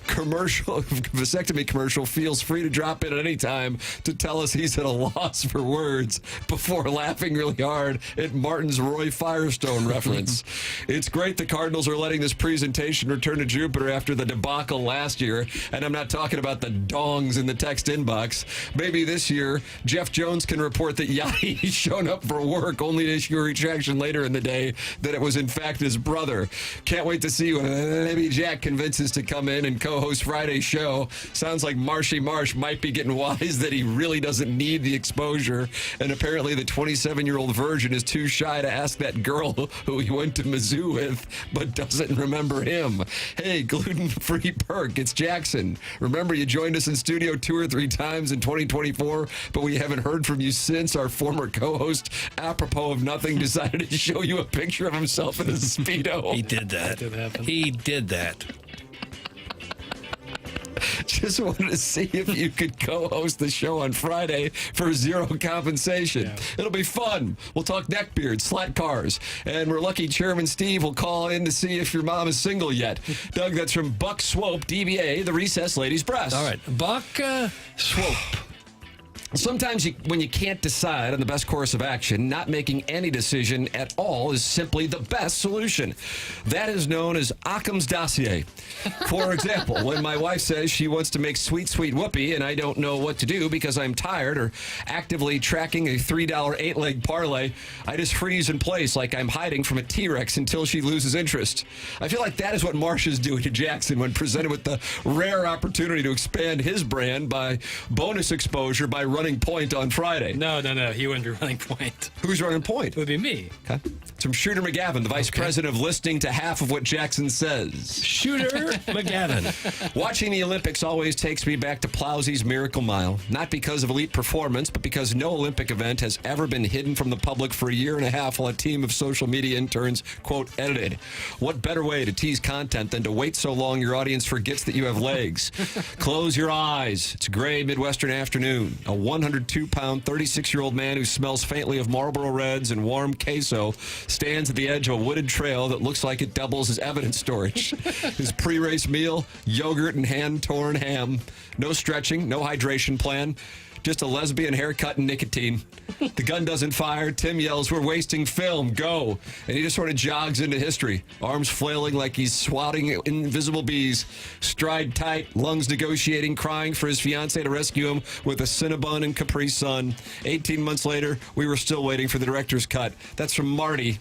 [SPEAKER 1] Vasectomy commercial feels free to drop in at any time to tell us he's at a loss for words before laughing really hard at Martin's Roy Firestone reference. It's great the Cardinals are letting this presentation return to Jupiter after the debacle last year, and I'm not talking about the dongs in the text inbox. Maybe this year, Jeff Jones can report that Yachty's shown up for work only to issue a retraction later in the day that it was in fact his brother. Can't wait to see when maybe Jack convinces to come in and co-host Friday's show. Sounds like Marshy Marsh might be getting wise that he really doesn't need the exposure, and apparently the 27-year-old virgin is too shy to ask that girl who he went to Mizzou with but doesn't remember him. Hey, gluten-free perk, it's Jackson. Remember, you joined us in studio 2 or 3 times in 2024, but we haven't heard from you since. Our former co-host, apropos of nothing, decided to show you a picture of himself in a Speedo.
[SPEAKER 2] He did that.
[SPEAKER 6] That did happen.
[SPEAKER 2] He did that.
[SPEAKER 1] Just wanted to see if you could co-host the show on Friday for zero compensation.
[SPEAKER 6] Yeah.
[SPEAKER 1] It'll be fun. We'll talk neckbeards, slat cars, and we're lucky Chairman Steve will call in to see if your mom is single yet. Doug, that's from Buck Swope, DBA, the Recess Ladies Breast.
[SPEAKER 2] All right. Buck Swope.
[SPEAKER 1] Sometimes when you can't decide on the best course of action, not making any decision at all is simply the best solution. That is known as Occam's dossier. For example, when my wife says she wants to make sweet, sweet whoopee and I don't know what to do because I'm tired or actively tracking a $3 8-leg parlay, I just freeze in place like I'm hiding from a T-Rex until she loses interest. I feel like that is what Marsh is doing to Jackson when presented with the rare opportunity to expand his brand by bonus exposure by running point on Friday.
[SPEAKER 6] No. He wouldn't be running point.
[SPEAKER 1] Who's running point?
[SPEAKER 6] It would be me.
[SPEAKER 1] Okay. It's from Shooter McGavin, the vice president of listening to half of what Jackson says.
[SPEAKER 2] Shooter McGavin.
[SPEAKER 1] Watching the Olympics always takes me back to Plowsy's Miracle Mile, not because of elite performance, but because no Olympic event has ever been hidden from the public for a year and a half while a team of social media interns, quote, edited. What better way to tease content than to wait so long your audience forgets that you have legs? Close your eyes. It's a gray Midwestern afternoon. A 102-pound, 36-year-old man who smells faintly of Marlboro Reds and warm queso stands at the edge of a wooded trail that looks like it doubles as evidence storage. His pre-race meal, yogurt and hand-torn ham. No stretching, no hydration plan. Just a lesbian haircut and nicotine. The gun doesn't fire. Tim yells, "We're wasting film. Go." And he just sort of jogs into history, arms flailing like he's swatting invisible bees. Stride tight, lungs negotiating, crying for his fiancée to rescue him with a Cinnabon and Capri Sun. 18 months later, we were still waiting for the director's cut. That's from Marty.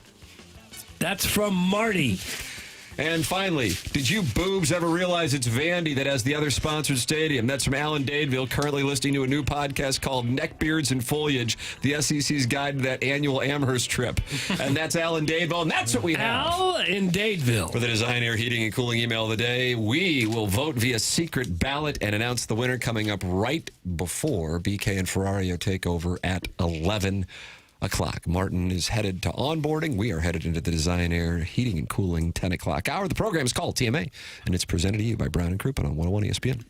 [SPEAKER 2] That's from Marty.
[SPEAKER 1] And finally, did you boobs ever realize it's Vandy that has the other sponsored stadium? That's from Alan Dadeville, currently listening to a new podcast called Neckbeards and Foliage, the SEC's guide to that annual Amherst trip. And that's Alan Dadeville, and that's what we have.
[SPEAKER 2] Al in Dadeville.
[SPEAKER 1] For the Design, Air, Heating, and Cooling email of the day, we will vote via secret ballot and announce the winner coming up right before BK and Ferrario take over at 11 o'clock. Martin is headed to onboarding. We are headed into the Design, Air, Heating, and Cooling 10 o'clock hour. The program is called TMA, and it's presented to you by Brown and Crouppen on 101 ESPN.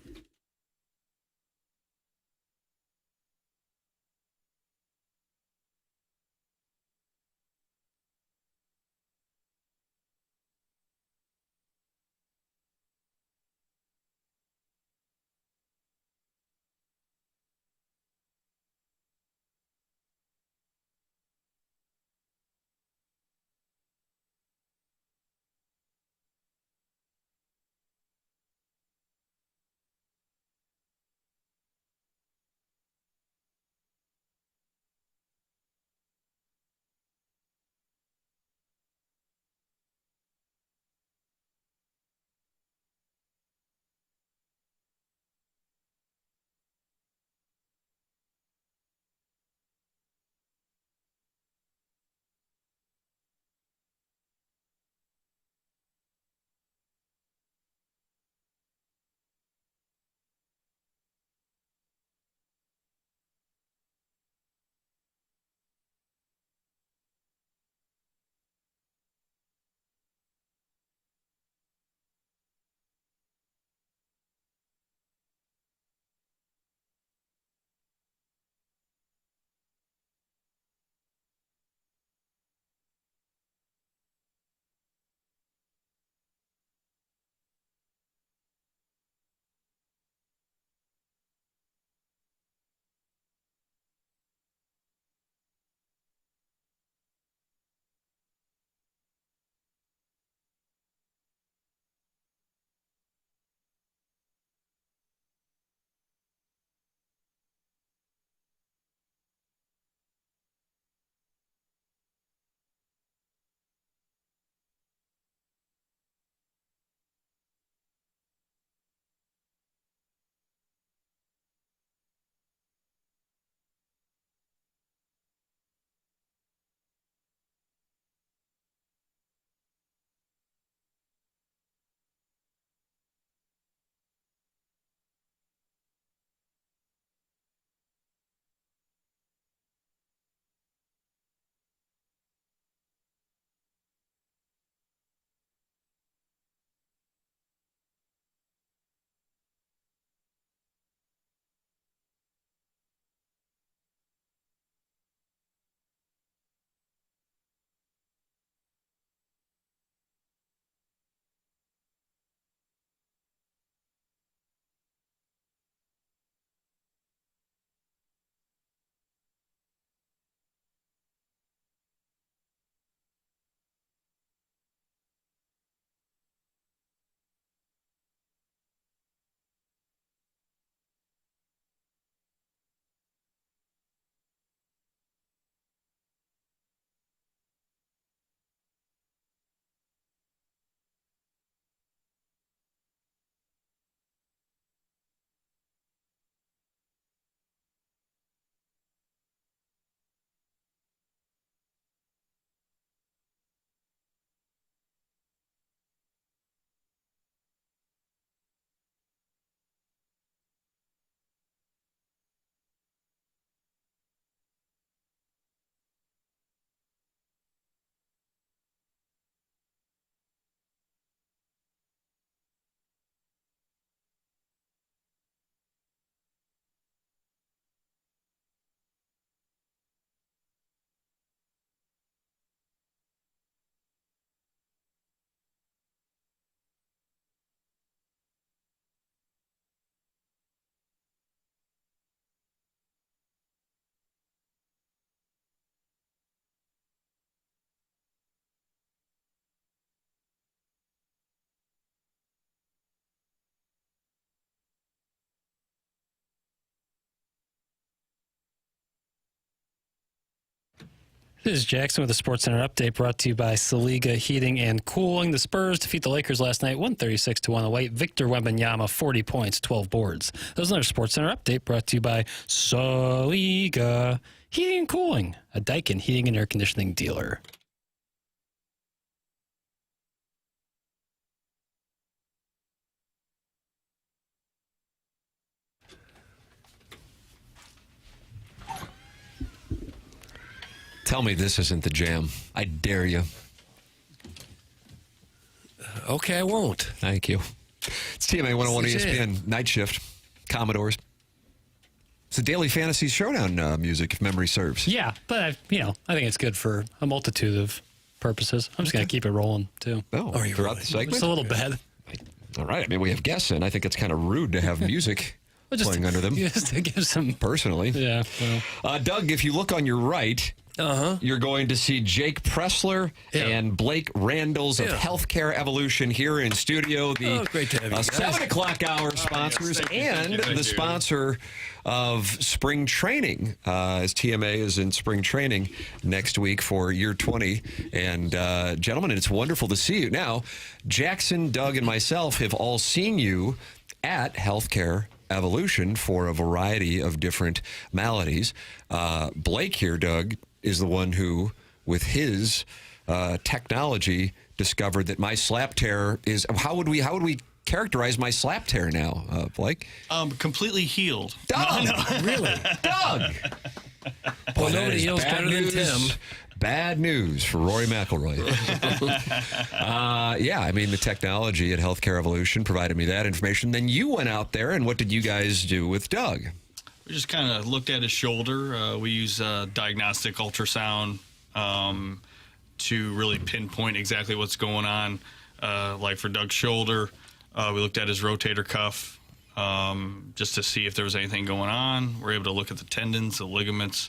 [SPEAKER 6] This is Jackson with a SportsCenter update brought to you by Saliga Heating and Cooling. The Spurs defeat the Lakers last night, 136-108. Victor Wembanyama, 40 points, 12 boards. That was another SportsCenter update brought to you by Saliga Heating and Cooling, a Daikin heating and air conditioning dealer.
[SPEAKER 1] Tell me this isn't the Jam. I dare you.
[SPEAKER 2] Okay, I won't.
[SPEAKER 1] Thank you. It's TMA 101 ESPN Night Shift. Commodores. It's the Daily Fantasy Showdown music, if memory serves.
[SPEAKER 6] Yeah, but I think it's good for a multitude of purposes. I'm just going to keep it rolling, too.
[SPEAKER 1] Oh,
[SPEAKER 2] Are you
[SPEAKER 1] throughout
[SPEAKER 2] really?
[SPEAKER 1] the segment?
[SPEAKER 6] Just a little bit.
[SPEAKER 1] All right. I mean, we have guests in. I think it's kind of rude to have music playing under them.
[SPEAKER 6] Just to give some...
[SPEAKER 1] Personally.
[SPEAKER 6] Yeah. Well.
[SPEAKER 1] Doug, if you look on your right... You're going to see Jake Pressler and Blake Randalls of Healthcare Evolution here in studio. The
[SPEAKER 2] great to have you guys.
[SPEAKER 1] 7 o'clock hour sponsors and the sponsor of spring training, as TMA is in spring training next week for year 20. And gentlemen, it's wonderful to see you. Now, Jackson, Doug, and myself have all seen you at Healthcare Evolution for a variety of different maladies. Blake here, Doug, is the one who, with his technology, discovered that my slap tear is... How would we characterize my slap tear now, Blake?
[SPEAKER 10] Completely healed.
[SPEAKER 1] Doug!
[SPEAKER 2] Really?
[SPEAKER 1] Doug!
[SPEAKER 2] Well, nobody heals better than Tim.
[SPEAKER 1] Bad news for Rory McIlroy. Yeah, I mean, the technology at Healthcare Evolution provided me that information. Then you went out there, and what did you guys do with Doug?
[SPEAKER 10] We just kind of looked at his shoulder. We use diagnostic ultrasound to really pinpoint exactly what's going on. Like for Doug's shoulder, we looked at his rotator cuff just to see if there was anything going on. We're able to look at the tendons, the ligaments,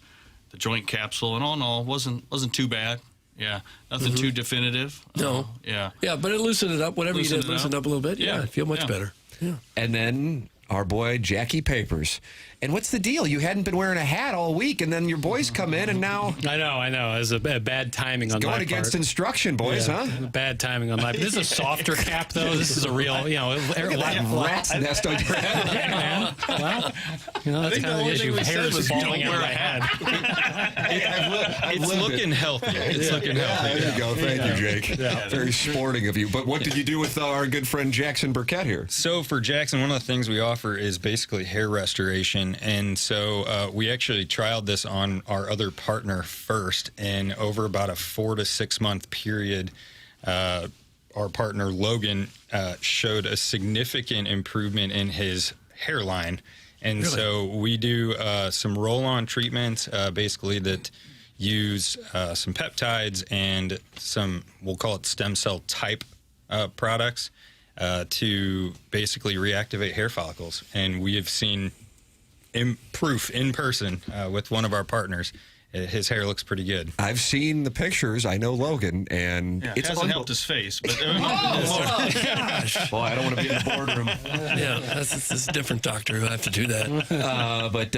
[SPEAKER 10] the joint capsule, and all in all, wasn't too bad. Yeah, nothing too definitive.
[SPEAKER 2] No.
[SPEAKER 10] Yeah,
[SPEAKER 2] but it loosened it up. Whatever you did, loosened up a little bit. Yeah, I feel much better. Yeah.
[SPEAKER 1] And then our boy Jackie Papers. And what's the deal? You hadn't been wearing a hat all week, and then your boys come in, and now...
[SPEAKER 6] I know. It was a bad timing on my part.
[SPEAKER 1] Going against instruction, boys, huh?
[SPEAKER 6] Bad timing on my part. This is a softer cap, though. This is a real,
[SPEAKER 1] rat's nest on your head.
[SPEAKER 6] Yeah, man. Well, that's kind of the issue. Hair is falling out of my head.
[SPEAKER 10] It's looking healthy. It's looking healthy.
[SPEAKER 1] There you go. Thank you, Jake.
[SPEAKER 10] Yeah.
[SPEAKER 1] Very sporting of you. But what did you do with our good friend Jackson Burkett here?
[SPEAKER 22] So for Jackson, one of the things we offer is basically hair restoration. And so we actually trialed this on our other partner first. And over about a 4 to 6 month period, our partner Logan showed a significant improvement in his hairline. And so we do some roll-on treatments, basically that use some peptides and some, we'll call it stem cell type products to basically reactivate hair follicles. And we have seen proof in person with one of our partners. His hair looks pretty good.
[SPEAKER 1] I've seen the pictures. I know Logan, and
[SPEAKER 10] it hasn't helped his face. But
[SPEAKER 1] gosh. Boy, I don't want to be in the boardroom.
[SPEAKER 2] Yeah, that's a different doctor who have to do that.
[SPEAKER 1] But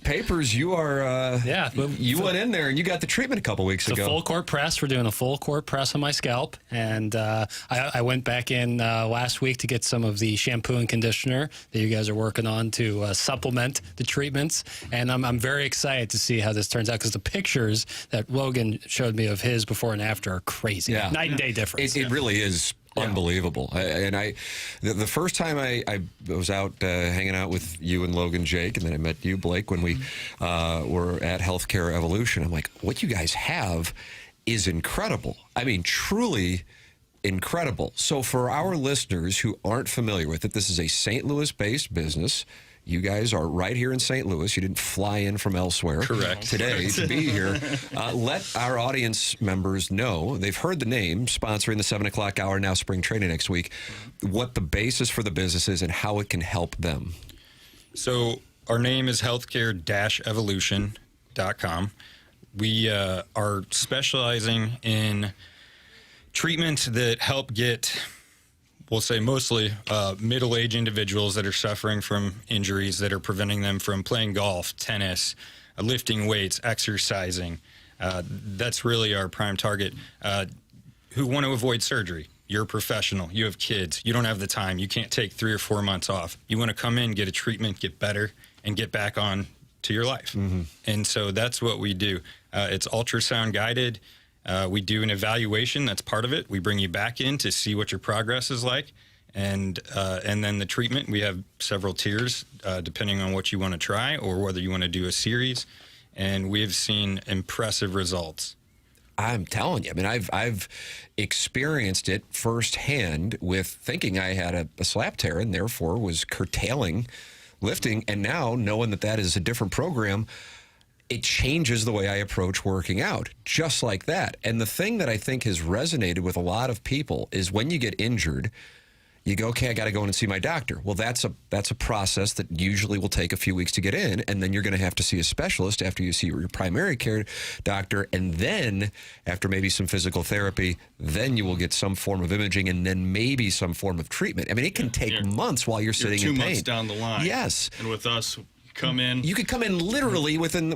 [SPEAKER 1] Papers, you are. You went in there and you got the treatment a couple weeks ago.
[SPEAKER 6] It's a full court press. We're doing a full court press on my scalp, and I went back in last week to get some of the shampoo and conditioner that you guys are working on to supplement the treatments, and I'm very excited to see how this turns out. Because the pictures that Logan showed me of his before and after are crazy.
[SPEAKER 1] Yeah.
[SPEAKER 6] Night and day difference.
[SPEAKER 1] It really is unbelievable. The first time I was out hanging out with you and Logan, Jake, and then I met you, Blake, when we were at Healthcare Evolution. I'm like, what you guys have is incredible. I mean, truly incredible. So for our listeners who aren't familiar with it, this is a St. Louis-based business. You guys are right here in St. Louis. You didn't fly in from elsewhere today to be here. Let our audience members know, they've heard the name, sponsoring the 7 o'clock hour, now spring training next week, what the basis for the business is and how it can help them.
[SPEAKER 22] So our name is healthcare-evolution.com. We are specializing in treatments that help get... we'll say mostly middle-aged individuals that are suffering from injuries that are preventing them from playing golf, tennis, lifting weights, exercising, That's really our prime target. Who want to avoid surgery. You're a professional. You have kids. You don't have the time. You can't take 3 or 4 months off. You want to come in, get a treatment, get better, and get back on to your life. And so that's what we do. It's ultrasound guided. We do an evaluation. That's part of it. We bring you back in to see what your progress is like. And then the treatment, we have several tiers depending on what you want to try or whether you want to do a series. And we've seen impressive results.
[SPEAKER 1] I'm telling you, I mean, I've experienced it firsthand with thinking I had a slap tear and therefore was curtailing lifting. And now knowing that is a different program, it changes the way I approach working out, just like that. And the thing that I think has resonated with a lot of people is when you get injured, you go, okay, I got to go in and see my doctor. Well, that's a process that usually will take a few weeks to get in, and then you're going to have to see a specialist after you see your primary care doctor, and then after maybe some physical therapy, then you will get some form of imaging, and then maybe some form of treatment. I mean, it can take months while you're sitting in pain.
[SPEAKER 10] 2 months down the line.
[SPEAKER 1] Yes.
[SPEAKER 10] And with us, come in.
[SPEAKER 1] You could come in literally within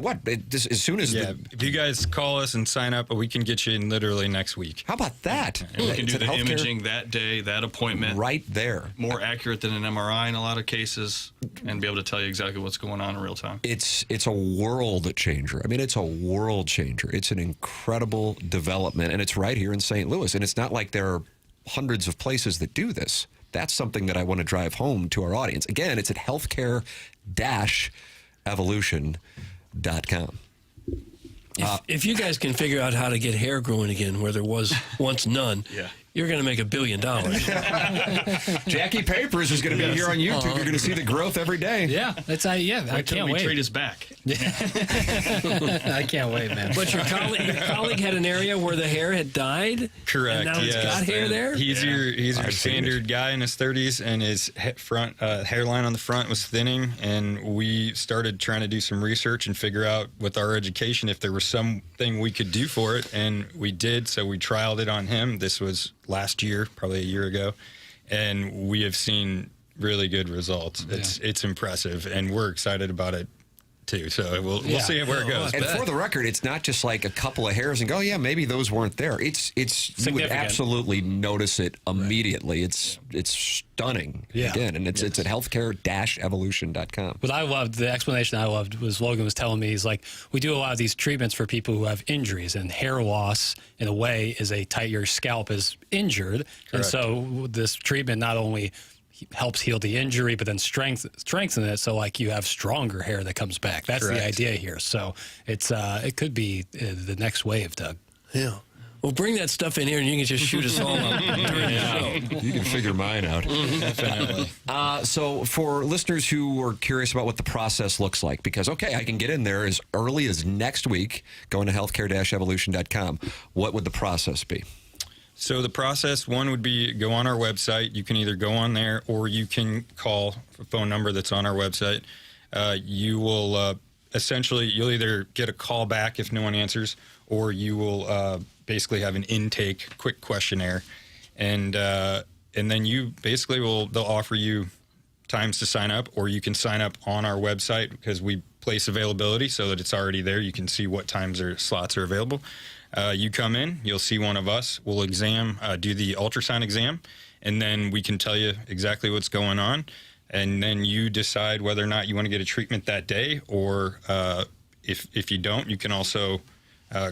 [SPEAKER 1] as soon as
[SPEAKER 22] if you guys call us and sign up, we can get you in literally next week.
[SPEAKER 1] How about that?
[SPEAKER 10] And we can do the imaging that day, that appointment.
[SPEAKER 1] Right there.
[SPEAKER 10] More accurate than an MRI in a lot of cases, and be able to tell you exactly what's going on in real time.
[SPEAKER 1] It's a world changer. I mean, it's a world changer. It's an incredible development, and it's right here in St. Louis. And it's not like there are hundreds of places that do this. That's something that I want to drive home to our audience. Again, it's at healthcare-evolution.com.
[SPEAKER 2] If you guys can figure out how to get hair growing again where there was once none, you're going to make $1 billion.
[SPEAKER 1] Jackie Papers is going to be here on YouTube. You're going to see the growth every day.
[SPEAKER 6] Yeah, I can't wait.
[SPEAKER 10] Trade his back.
[SPEAKER 6] I can't wait, man.
[SPEAKER 2] But your colleague had an area where the hair had died?
[SPEAKER 22] Correct.
[SPEAKER 2] And now it's got hair there?
[SPEAKER 22] He's your standard guy in his 30s, and his front hairline on the front was thinning, and we started trying to do some research and figure out with our education if there was something we could do for it, and we did. So we trialed it on him. This was last year, probably a year ago, and we have seen really good results. It's impressive, and we're excited about it too. So we'll see where it goes.
[SPEAKER 1] And for the record, it's not just like a couple of hairs and go, yeah, maybe those weren't there. It's you would absolutely notice it immediately. It's stunning. Again, and it's at healthcare-evolution.com.
[SPEAKER 6] What I loved, the explanation I loved was Logan was telling me, he's like, we do a lot of these treatments for people who have injuries, and hair loss in a way is your scalp is injured.
[SPEAKER 22] Correct.
[SPEAKER 6] And so this treatment not only helps heal the injury, but then strengthen it so like you have stronger hair that comes back. That's the idea here. So it's it could be the next wave, Doug.
[SPEAKER 2] Yeah. Well, bring that stuff in here and you can just shoot us all up during the show.
[SPEAKER 1] You can figure mine out.
[SPEAKER 22] Definitely.
[SPEAKER 1] So for listeners who are curious about what the process looks like, because, okay, I can get in there as early as next week, going to healthcare-evolution.com, what would the process be?
[SPEAKER 22] So the process, one would be go on our website. You can either go on there or you can call a phone number that's on our website. You will essentially, you'll either get a call back if no one answers, or you will basically have an intake quick questionnaire. And then you basically they'll offer you times to sign up, or you can sign up on our website because we place availability so that it's already there. You can see what times or slots are available. You come in, you'll see one of us. We'll do the ultrasound exam, and then we can tell you exactly what's going on. And then you decide whether or not you want to get a treatment that day, or if you don't, you can also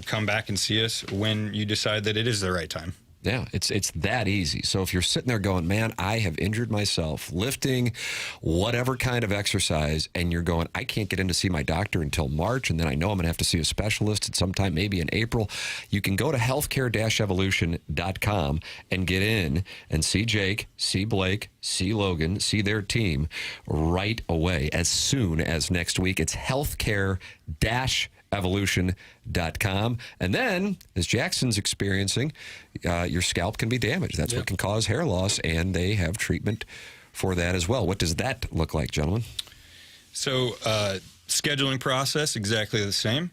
[SPEAKER 22] come back and see us when you decide that it is the right time.
[SPEAKER 1] Yeah, it's that easy. So if you're sitting there going, man, I have injured myself lifting whatever kind of exercise, and you're going, I can't get in to see my doctor until March, and then I know I'm going to have to see a specialist at some time, maybe in April, you can go to healthcare-evolution.com and get in and see Jake, see Blake, see Logan, see their team right away as soon as next week. It's healthcare-evolution.com. And then, as Jackson's experiencing, your scalp can be damaged. That's what can cause hair loss, and they have treatment for that as well. What does that look like, gentlemen?
[SPEAKER 22] So, scheduling process, exactly the same.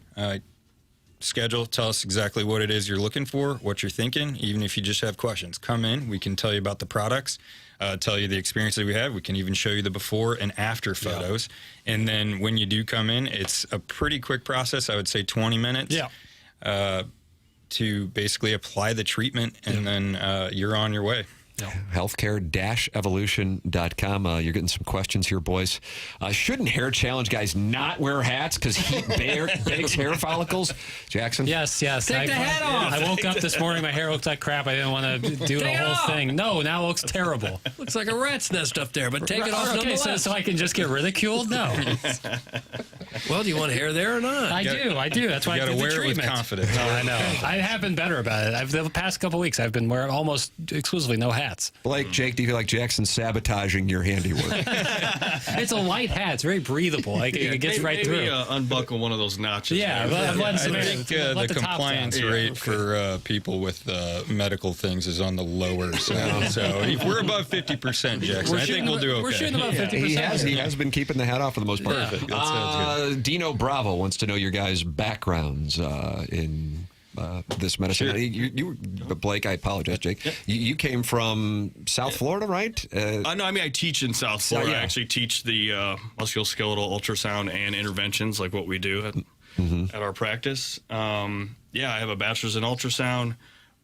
[SPEAKER 22] Schedule, tell us exactly what it is you're looking for, what you're thinking, even if you just have questions. Come in, we can tell you about the products, tell you the experiences we have. We can even show you the before and after photos. And then when you do come in, it's a pretty quick process. I would say 20 minutes.
[SPEAKER 6] Yeah.
[SPEAKER 22] to basically apply the treatment, and then you're on your way.
[SPEAKER 1] Healthcare-evolution.com. You're getting some questions here, boys. Shouldn't hair challenge guys not wear hats because heat bakes hair follicles? Jackson?
[SPEAKER 6] Yes.
[SPEAKER 2] Take the hat off.
[SPEAKER 6] I woke up this morning, my hair looked like crap. I didn't want to do the whole thing. No, now it looks terrible.
[SPEAKER 2] Looks like a rat's nest up there, but take it off nonetheless.
[SPEAKER 6] So I can just get ridiculed? No.
[SPEAKER 2] Well, do you want hair there or not?
[SPEAKER 6] I do. That's why I did the treatment.
[SPEAKER 22] You got to wear it with confidence.
[SPEAKER 6] No, I know. I have been better about it. The past couple weeks, I've been wearing almost exclusively no hats.
[SPEAKER 1] Blake, Jake, do you feel like Jackson's sabotaging your handiwork?
[SPEAKER 6] It's a light hat. It's very breathable. Like, it gets right through.
[SPEAKER 10] Maybe unbuckle one of those notches.
[SPEAKER 6] Yeah,
[SPEAKER 22] I think the compliance rate for people with medical things is on the lower side. So if we're above 50%, Jackson, I think we'll do okay.
[SPEAKER 6] We're shooting about 50%.
[SPEAKER 1] He has been keeping the hat off for the most part.
[SPEAKER 22] Perfect. That sounds good.
[SPEAKER 1] Dino Bravo wants to know your guys' backgrounds in this medicine.
[SPEAKER 22] Sure.
[SPEAKER 1] You, Blake, I apologize, Jake. You came from South Florida, right?
[SPEAKER 10] No, I mean, I teach in South Florida. I actually teach the musculoskeletal ultrasound and interventions, like what we do at our practice. I have a bachelor's in ultrasound.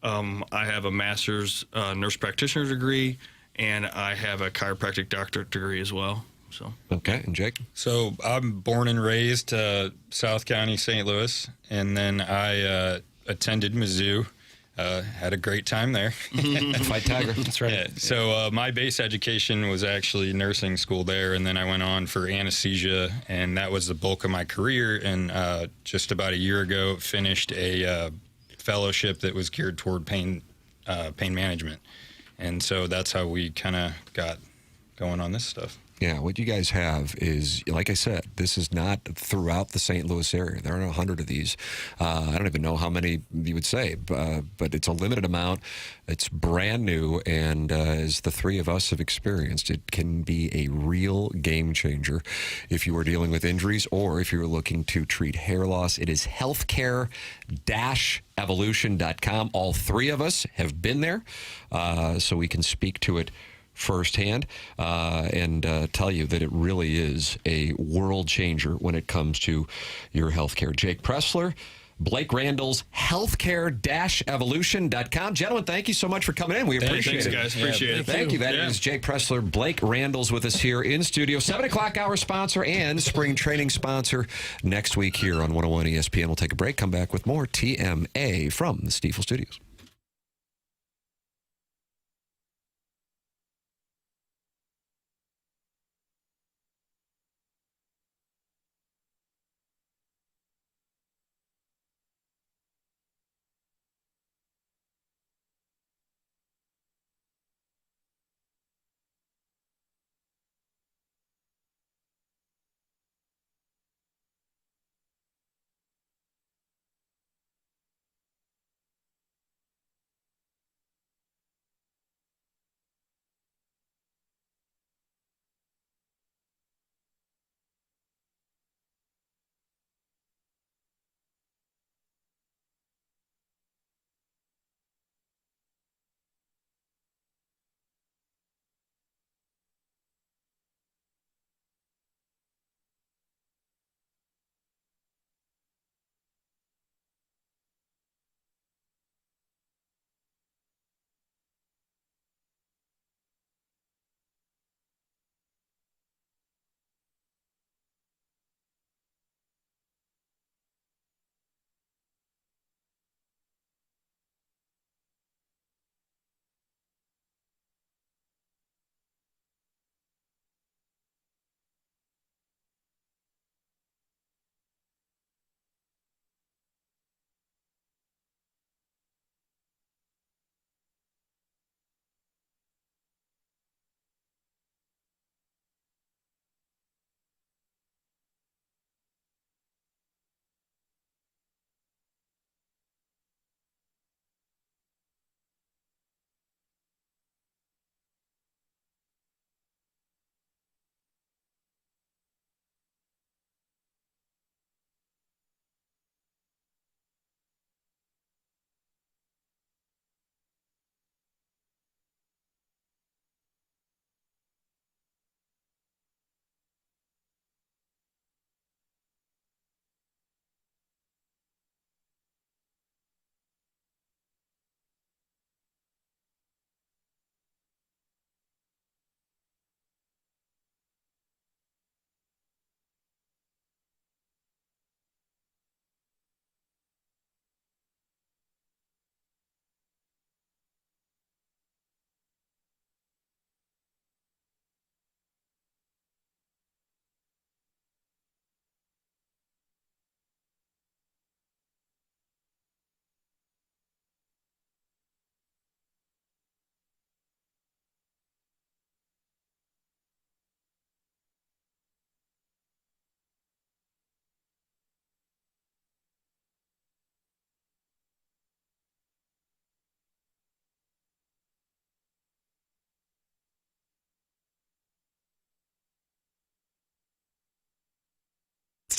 [SPEAKER 10] I have a master's nurse practitioner degree, and I have a chiropractic doctorate degree as well. So
[SPEAKER 1] okay, and Jake?
[SPEAKER 22] So I'm born and raised South County, St. Louis, and then I attended Mizzou. Had a great time there.
[SPEAKER 1] Fight Tiger.
[SPEAKER 6] That's right.
[SPEAKER 22] Yeah, so my base education was actually nursing school there, and then I went on for anesthesia, and that was the bulk of my career. And just about a year ago, finished a fellowship that was geared toward pain management, and so that's how we kind of got going on this stuff.
[SPEAKER 1] Yeah, what you guys have is, like I said, this is not throughout the St. Louis area. There are 100 of these. I don't even know how many you would say, but it's a limited amount. It's brand new, and as the three of us have experienced, it can be a real game changer if you are dealing with injuries or if you're looking to treat hair loss. It is healthcare-evolution.com. All three of us have been there, so we can speak to it firsthand and tell you that it really is a world changer when it comes to your health care. Jake Pressler, Blake Randall's healthcare-evolution.com. Gentlemen, thank you so much for coming in. We appreciate it.
[SPEAKER 10] Thanks, guys. Appreciate it.
[SPEAKER 1] Thank you. That is Jake Pressler, Blake Randall's with us here in studio. 7 o'clock hour sponsor and spring training sponsor next week here on 101 ESPN. We'll take a break, come back with more TMA from the Stiefel Studios.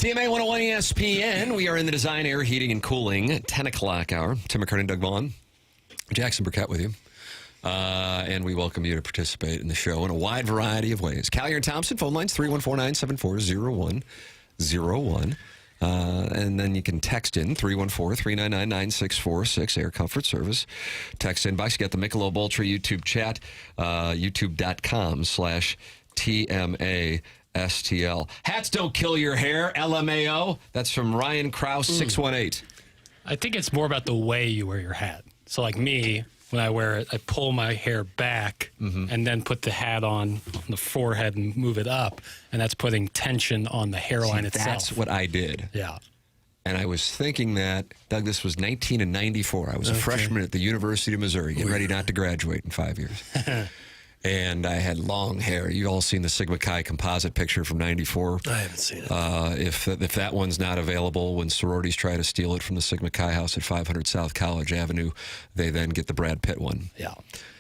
[SPEAKER 1] TMA 101 ESPN. We are in the Design, Air, Heating, and Cooling 10 o'clock hour. Tim McKernan, Doug Vaughn, Jackson Burkett with you. And we welcome you to participate in the show in a wide variety of ways. Callier and Thompson, phone lines 314-974-0101. And then you can text in 314-399-9646, Air Comfort Service. Text inbox. Get the Michelob Ultra YouTube chat, youtube.com/TMASTL. Hats don't kill your hair, LMAO. That's from Ryan Krause, 618.
[SPEAKER 6] I think it's more about the way you wear your hat. So like me, when I wear it, I pull my hair back and then put the hat on the forehead and move it up, and that's putting tension on the hairline itself.
[SPEAKER 1] That's what I did.
[SPEAKER 6] Yeah.
[SPEAKER 1] And I was thinking that, Doug, this was 1994. I was a freshman at the University of Missouri, getting ready not to graduate in 5 years. And I had long hair. You've all seen the Sigma Chi composite picture from 94.
[SPEAKER 2] I haven't seen it.
[SPEAKER 1] If that one's not available, when sororities try to steal it from the Sigma Chi house at 500 South College Avenue, they then get the Brad Pitt one.
[SPEAKER 6] Yeah.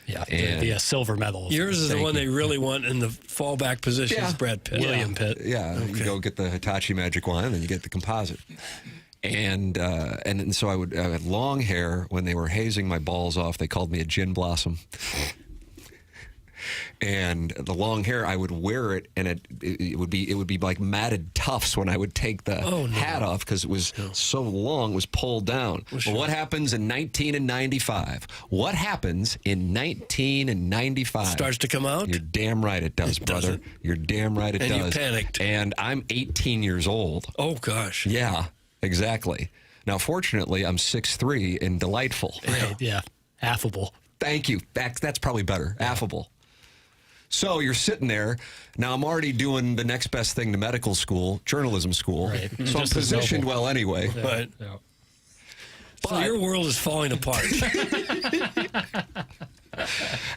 [SPEAKER 6] Yeah,
[SPEAKER 1] And
[SPEAKER 6] the silver medal.
[SPEAKER 2] Yours is the one they really want in the fallback position.
[SPEAKER 1] Yeah.
[SPEAKER 2] Is Brad Pitt.
[SPEAKER 6] William Pitt.
[SPEAKER 1] Yeah, you go get the Hitachi Magic Wand, and then you get the composite. And so I had long hair. When they were hazing my balls off, they called me a gin blossom. And the long hair, I would wear it, and it would be like matted tufts when I would take the hat off because it was so long, it was pulled down. Well, what happens in 1995? What happens in 1995?
[SPEAKER 2] Starts to come out?
[SPEAKER 1] You're damn right it does, brother. You're damn right it does.
[SPEAKER 2] And you panicked.
[SPEAKER 1] And I'm 18 years old.
[SPEAKER 2] Oh, gosh.
[SPEAKER 1] Yeah, exactly. Now, fortunately, I'm 6'3" and delightful.
[SPEAKER 6] Right, yeah. Affable.
[SPEAKER 1] Thank you. That's probably better. Affable. So you're sitting there. Now I'm already doing the next best thing to medical school, journalism school.
[SPEAKER 6] Right.
[SPEAKER 1] So I'm positioned well anyway.
[SPEAKER 6] Yeah.
[SPEAKER 2] Right.
[SPEAKER 6] Yeah.
[SPEAKER 2] So your world is falling apart.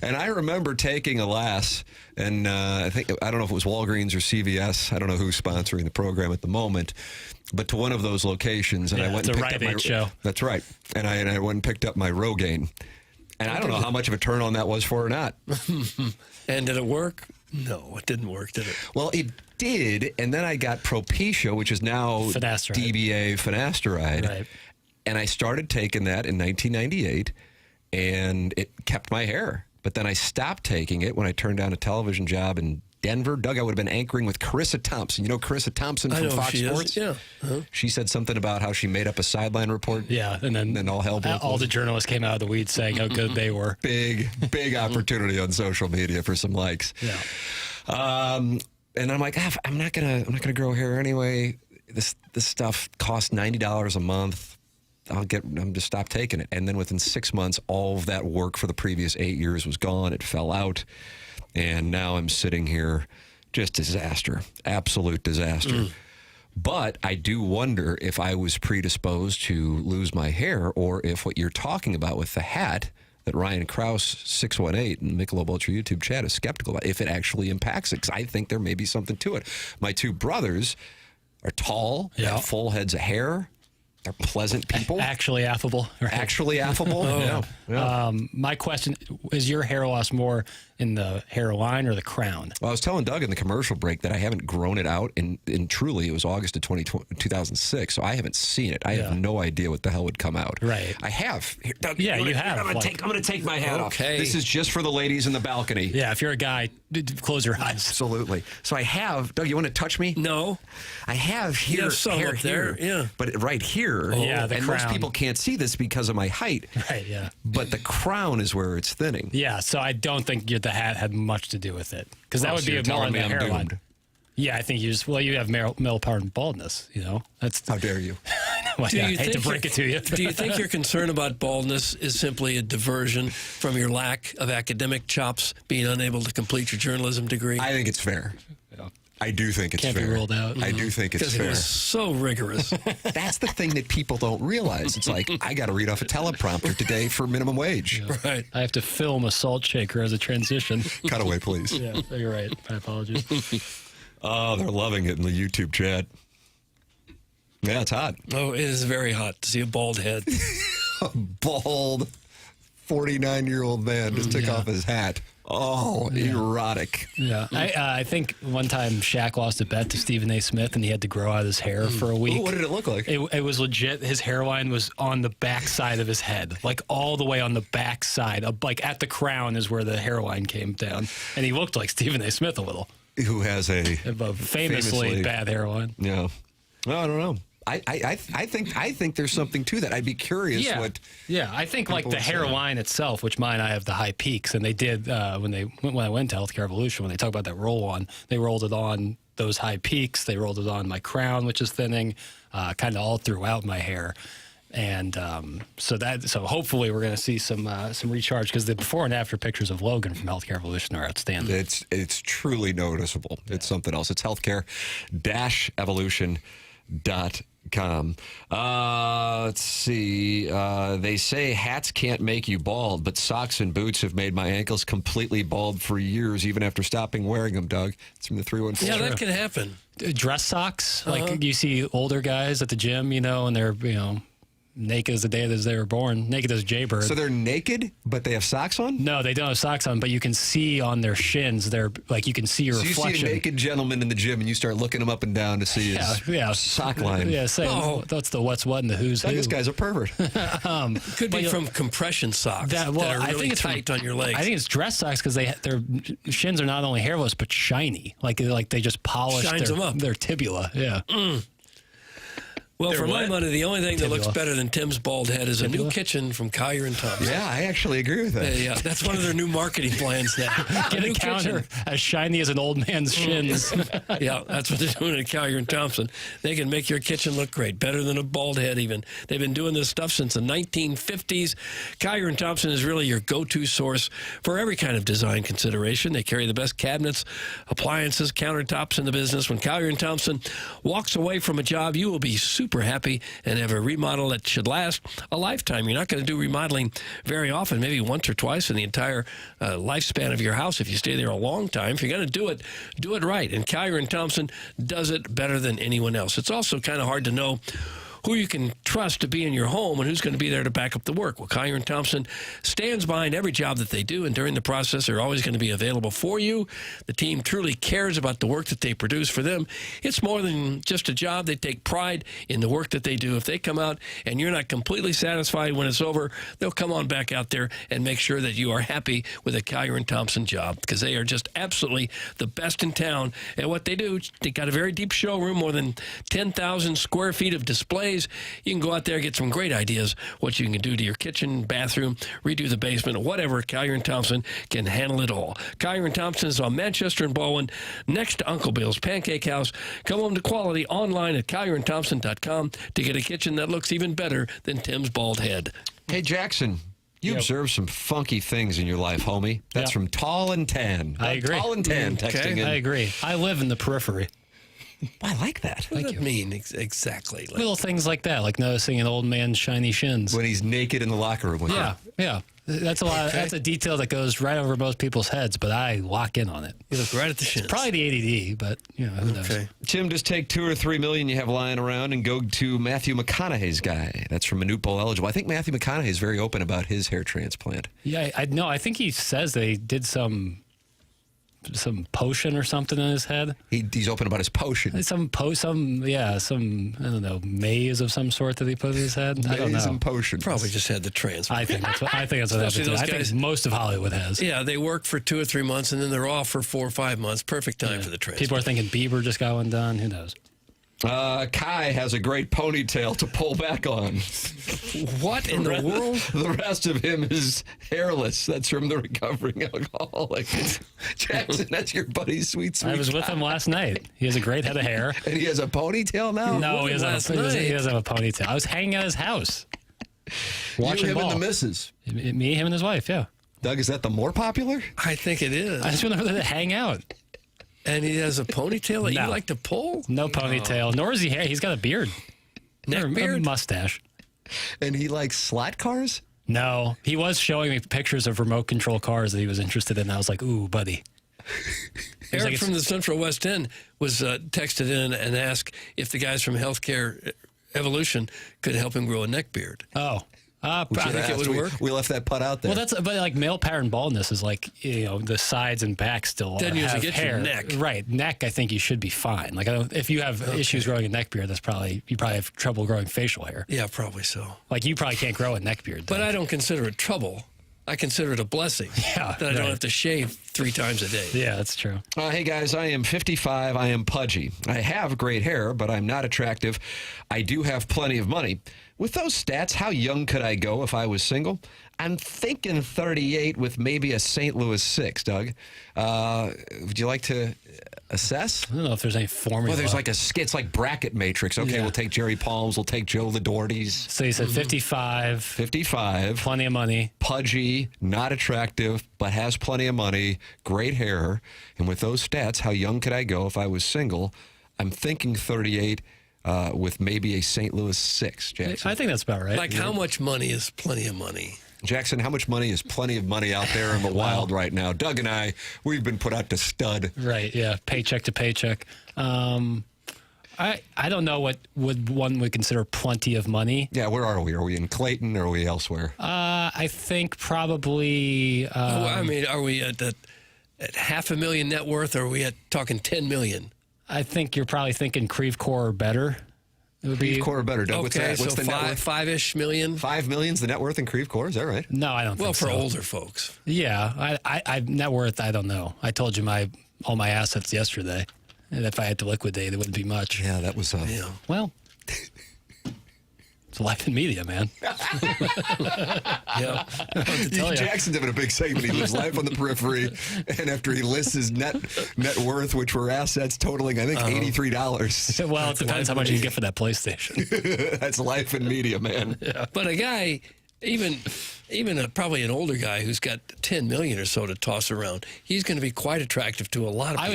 [SPEAKER 1] And I remember taking a LAS, and I don't know if it was Walgreens or CVS. I don't know who's sponsoring the program at the moment, but to one of those locations, and I went and picked up my
[SPEAKER 6] show.
[SPEAKER 1] That's right. And I went and picked up my Rogaine. And I don't know how much of a turn on that was for or not.
[SPEAKER 2] And did it work? No, it didn't work, did it?
[SPEAKER 1] Well, it did, and then I got Propecia, which is now
[SPEAKER 6] Finasteride.
[SPEAKER 1] DBA Finasteride.
[SPEAKER 6] Right.
[SPEAKER 1] And I started taking that in 1998, and it kept my hair. But then I stopped taking it when I turned down a television job in Denver. Doug, I would have been anchoring with Carissa Thompson. You know Carissa Thompson from Fox Sports?
[SPEAKER 2] Yeah. Uh-huh.
[SPEAKER 1] She said something about how she made up a sideline report.
[SPEAKER 6] Yeah, and then
[SPEAKER 1] all hell broke
[SPEAKER 6] all
[SPEAKER 1] loose.
[SPEAKER 6] the journalists came out of the weeds saying how good they were.
[SPEAKER 1] Big opportunity on social media for some likes.
[SPEAKER 6] Yeah.
[SPEAKER 1] And I'm like, I'm not gonna grow hair anyway. This stuff costs $90 a month. I'm just stop taking it. And then within 6 months, all of that work for the previous 8 years was gone. It fell out. And now I'm sitting here, just disaster, absolute disaster. But I do wonder if I was predisposed to lose my hair, or if what you're talking about with the hat that Ryan Krause, 618, in the Michelob Ultra YouTube chat is skeptical about, if it actually impacts it, because I think there may be something to it. My two brothers are tall, have full heads of hair. They're pleasant people.
[SPEAKER 6] Actually affable. Right?
[SPEAKER 1] Actually affable. Yeah.
[SPEAKER 6] My question, is your hair loss more in the hairline or the crown?
[SPEAKER 1] Well, I was telling Doug in the commercial break that I haven't grown it out, and truly it was August of 2006, so I haven't seen it. I have no idea what the hell would come out.
[SPEAKER 6] Right.
[SPEAKER 1] I have. Here, Doug,
[SPEAKER 6] Yeah, you have.
[SPEAKER 1] I'm going to take my hat off. This is just for the ladies in the balcony.
[SPEAKER 6] Yeah, if you're a guy, close your eyes.
[SPEAKER 1] Absolutely. So I have, Doug, you want to touch me?
[SPEAKER 2] No.
[SPEAKER 1] I have here,
[SPEAKER 2] You have some
[SPEAKER 1] hair
[SPEAKER 2] up there,
[SPEAKER 1] here,
[SPEAKER 2] yeah.
[SPEAKER 1] but right here,
[SPEAKER 6] Yeah, the
[SPEAKER 1] and most
[SPEAKER 6] crown.
[SPEAKER 1] people can't see this because of my height.
[SPEAKER 6] Right, yeah.
[SPEAKER 1] But the crown is where it's thinning.
[SPEAKER 6] Yeah, so I don't think the hat had much to do with it. Because that would
[SPEAKER 1] so
[SPEAKER 6] be
[SPEAKER 1] you're
[SPEAKER 6] more
[SPEAKER 1] telling
[SPEAKER 6] in
[SPEAKER 1] me
[SPEAKER 6] the
[SPEAKER 1] I'm
[SPEAKER 6] hairline.
[SPEAKER 1] doomed.
[SPEAKER 6] Yeah, I think you have male part and baldness, you know? That's
[SPEAKER 1] How dare you?
[SPEAKER 6] well, yeah, I hate to break it to you.
[SPEAKER 2] Do you think your concern about baldness is simply a diversion from your lack of academic chops, being unable to complete your journalism degree?
[SPEAKER 1] I think it's fair. I do think it's
[SPEAKER 6] Can't
[SPEAKER 1] fair.
[SPEAKER 6] be ruled out.
[SPEAKER 1] I do think it's
[SPEAKER 2] Because
[SPEAKER 1] fair.
[SPEAKER 2] it was so rigorous.
[SPEAKER 1] That's the thing that people don't realize. It's like, I got to read off a teleprompter today for minimum wage.
[SPEAKER 2] Right.
[SPEAKER 6] I have to film a salt shaker as a transition.
[SPEAKER 1] Cut away, please.
[SPEAKER 6] Yeah, you're right. My apologies.
[SPEAKER 1] Oh, they're loving it in the YouTube chat. Yeah, it's hot.
[SPEAKER 2] Oh, it is very hot to see a bald head.
[SPEAKER 1] A bald 49-year-old man just took off his hat. Oh, erotic.
[SPEAKER 6] Yeah. I think one time Shaq lost a bet to Stephen A. Smith, and he had to grow out his hair for a week.
[SPEAKER 1] Ooh, what did it look like?
[SPEAKER 6] It was legit. His hairline was on the back side of his head, like all the way on the back side. Like at the crown is where the hairline came down. And he looked like Stephen A. Smith a little.
[SPEAKER 1] Who has a
[SPEAKER 6] famously bad hairline.
[SPEAKER 1] Yeah. Well, I don't know. I think there's something to that. I'd be curious what.
[SPEAKER 6] Yeah, I think like the hairline itself, which I have the high peaks, and they did when I went to Healthcare Evolution, when they talk about that roll-on, they rolled it on those high peaks. They rolled it on my crown, which is thinning, kind of all throughout my hair. And so hopefully we're going to see some recharge, because the before and after pictures of Logan from Healthcare Evolution are outstanding.
[SPEAKER 1] It's truly noticeable. Yeah. It's something else. It's healthcare-evolution.com. Let's see. They say hats can't make you bald, but socks and boots have made my ankles completely bald for years, even after stopping wearing them, Doug. It's from the 314.
[SPEAKER 2] Yeah, that can happen.
[SPEAKER 6] Dress socks, like you see older guys at the gym, and they're, naked as the day that they were born, naked as Jaybird.
[SPEAKER 1] So they're naked, but they have socks on?
[SPEAKER 6] No, they don't have socks on, but you can see on their shins, you can see your reflection.
[SPEAKER 1] You see a naked gentleman in the gym, and you start looking him up and down to see his sock line.
[SPEAKER 6] Yeah, that's the what's what and the who's who.
[SPEAKER 1] This guy's a pervert.
[SPEAKER 2] Could be from compression socks that are really I think it's tight on your legs.
[SPEAKER 6] I think it's dress socks, because their shins are not only hairless, but shiny. Like they just polish their tibula. Yeah.
[SPEAKER 2] Well, for my money, the only thing that looks better than Tim's bald head is a new kitchen from Collier & Thompson.
[SPEAKER 1] Yeah, I actually agree with that.
[SPEAKER 2] Yeah, that's one of their new marketing plans now.
[SPEAKER 6] Get a counter as shiny as an old man's shins.
[SPEAKER 2] Yeah, that's what they're doing at Collier & Thompson. They can make your kitchen look great, better than a bald head even. They've been doing this stuff since the 1950s. Collier & Thompson is really your go-to source for every kind of design consideration. They carry the best cabinets, appliances, countertops in the business. When Collier & Thompson walks away from a job, you will be super happy and have a remodel that should last a lifetime. You're not going to do remodeling very often, maybe once or twice in the entire lifespan of your house if you stay there a long time. If you're going to do it right. And Collier & Thompson does it better than anyone else. It's also kind of hard to know who you can trust to be in your home and who's going to be there to back up the work. Well, Collier & Thompson stands behind every job that they do, and during the process, they're always going to be available for you. The team truly cares about the work that they produce. For them, it's more than just a job. They take pride in the work that they do. If they come out and you're not completely satisfied when it's over, they'll come on back out there and make sure that you are happy with a Collier & Thompson job, because they are just absolutely the best in town at what they do. They got a very deep showroom, more than 10,000 square feet of displays. You can go out there and get some great ideas what you can do to your kitchen, bathroom, redo the basement, or whatever. Collier & Thompson can handle it all. Collier & Thompson is on Manchester and Baldwin, next to Uncle Bill's Pancake House. Come home to quality online at collierandthompson.com to get a kitchen that looks even better than Tim's bald head.
[SPEAKER 1] Hey, Jackson. You observe some funky things in your life, homie. That's from Tall and Tan.
[SPEAKER 6] I agree.
[SPEAKER 1] Tall and Tan texting in.
[SPEAKER 6] I agree. I live in the periphery.
[SPEAKER 1] I like that.
[SPEAKER 2] What does that mean exactly?
[SPEAKER 6] Little things like that, like noticing an old man's shiny shins.
[SPEAKER 1] When he's naked in the locker room with you.
[SPEAKER 6] Yeah. That's a lot. That's a detail that goes right over most people's heads, but I lock in on it.
[SPEAKER 2] You look right at the shins.
[SPEAKER 6] It's probably the ADD, but who knows?
[SPEAKER 1] Tim, just take $2 or $3 million you have lying around and go to Matthew McConaughey's guy. That's from Manute Bowl eligible. I think Matthew McConaughey is very open about his hair transplant.
[SPEAKER 6] Yeah, I think he says they did some potion or something in his head.
[SPEAKER 1] He's open about his potion.
[SPEAKER 6] Some I don't know, maze of some sort that he put in his head. I don't know.
[SPEAKER 1] Maze and potion.
[SPEAKER 2] Probably just had the transplant.
[SPEAKER 6] I think that's what happened. I think most of Hollywood has.
[SPEAKER 2] Yeah, they work for 2 or 3 months and then they're off for 4 or 5 months. Perfect time for the transplant.
[SPEAKER 6] People are thinking Bieber just got one done. Who knows?
[SPEAKER 1] Kai has a great ponytail to pull back on.
[SPEAKER 2] What in the world?
[SPEAKER 1] The rest of him is hairless. That's from the recovering alcoholic. Jackson, that's your buddy, sweet.
[SPEAKER 6] I was with him last night. He has a great head of hair.
[SPEAKER 1] And he has a ponytail now?
[SPEAKER 6] No, he doesn't have a ponytail. I was hanging at his house. Watching
[SPEAKER 1] him
[SPEAKER 6] ball.
[SPEAKER 1] and the missus.
[SPEAKER 6] Me, him, and his wife, yeah.
[SPEAKER 1] Doug, is that the more popular?
[SPEAKER 2] I think it is.
[SPEAKER 6] I just went over there to hang out.
[SPEAKER 2] And he has a ponytail that you like to pull?
[SPEAKER 6] No ponytail. Nor is he hair. He's got a beard.
[SPEAKER 2] Neck beard?
[SPEAKER 6] A mustache.
[SPEAKER 1] And he likes slot cars?
[SPEAKER 6] No. He was showing me pictures of remote control cars that he was interested in. I was like, ooh, buddy.
[SPEAKER 2] Eric from the Central West End was texted in and asked if the guys from Healthcare Evolution could help him grow a neck beard.
[SPEAKER 6] Oh.
[SPEAKER 1] I
[SPEAKER 2] think it would work.
[SPEAKER 1] We left that putt out there.
[SPEAKER 6] Well, but like male pattern baldness is like, the sides and back still
[SPEAKER 2] Doesn't usually
[SPEAKER 6] have
[SPEAKER 2] get
[SPEAKER 6] hair.
[SPEAKER 2] your neck.
[SPEAKER 6] Right. Neck, I think you should be fine. Like, if you have issues growing a neck beard, you probably have trouble growing facial hair.
[SPEAKER 2] Yeah, probably so.
[SPEAKER 6] Like, you probably can't grow a neck beard.
[SPEAKER 2] But I don't consider it trouble. I consider it a blessing that I don't have to shave 3 times a day.
[SPEAKER 6] Yeah, that's true.
[SPEAKER 1] Hey, guys, I am 55. I am pudgy. I have great hair, but I'm not attractive. I do have plenty of money. With those stats, how young could I go if I was single? I'm thinking 38 with maybe a St. Louis 6, Doug. Would you like to assess?
[SPEAKER 6] I don't know if there's any formula.
[SPEAKER 1] Well, there's like it's like bracket matrix. Okay, we'll take Jerry Palms. We'll take Joe Ladortes.
[SPEAKER 6] So you said 55.
[SPEAKER 1] 55.
[SPEAKER 6] Plenty of money.
[SPEAKER 1] Pudgy, not attractive, but has plenty of money, great hair. And with those stats, how young could I go if I was single? I'm thinking 38 with maybe a St. Louis 6, Jackson.
[SPEAKER 6] I think that's about right.
[SPEAKER 2] Like, how much money is plenty of money?
[SPEAKER 1] Jackson, how much money is plenty of money out there in the wild right now? Doug and I, we've been put out to stud.
[SPEAKER 6] Right, yeah, paycheck to paycheck. I don't know what one would consider plenty of money.
[SPEAKER 1] Yeah, where are we? Are we in Clayton or are we elsewhere?
[SPEAKER 6] I think probably...
[SPEAKER 2] are we at $500,000 net worth, or are we talking $10 million?
[SPEAKER 6] I think you're probably thinking Creve Core or better. It would be
[SPEAKER 1] Creve Core or better, Doug.
[SPEAKER 2] Okay,
[SPEAKER 1] what's the net worth?
[SPEAKER 2] $5-ish million?
[SPEAKER 1] $5 million's the net worth in Creve Core, is that right?
[SPEAKER 6] No, I don't think so.
[SPEAKER 2] Well, for older folks.
[SPEAKER 6] Yeah, I net worth, I don't know. I told you all my assets yesterday. And if I had to liquidate, it wouldn't be much.
[SPEAKER 1] Yeah, that was...
[SPEAKER 6] Well... It's life in media, man.
[SPEAKER 2] Yeah.
[SPEAKER 1] Jackson's having a big segment. He lives life on the periphery, and after he lists his net worth, which were assets totaling, I think, $83.
[SPEAKER 6] Well, it depends how much you can get for that PlayStation.
[SPEAKER 1] That's life in media, man.
[SPEAKER 2] Yeah. But a guy, even probably an older guy who's got $10 million or so to toss around, he's going to be quite attractive to a lot of people.
[SPEAKER 6] I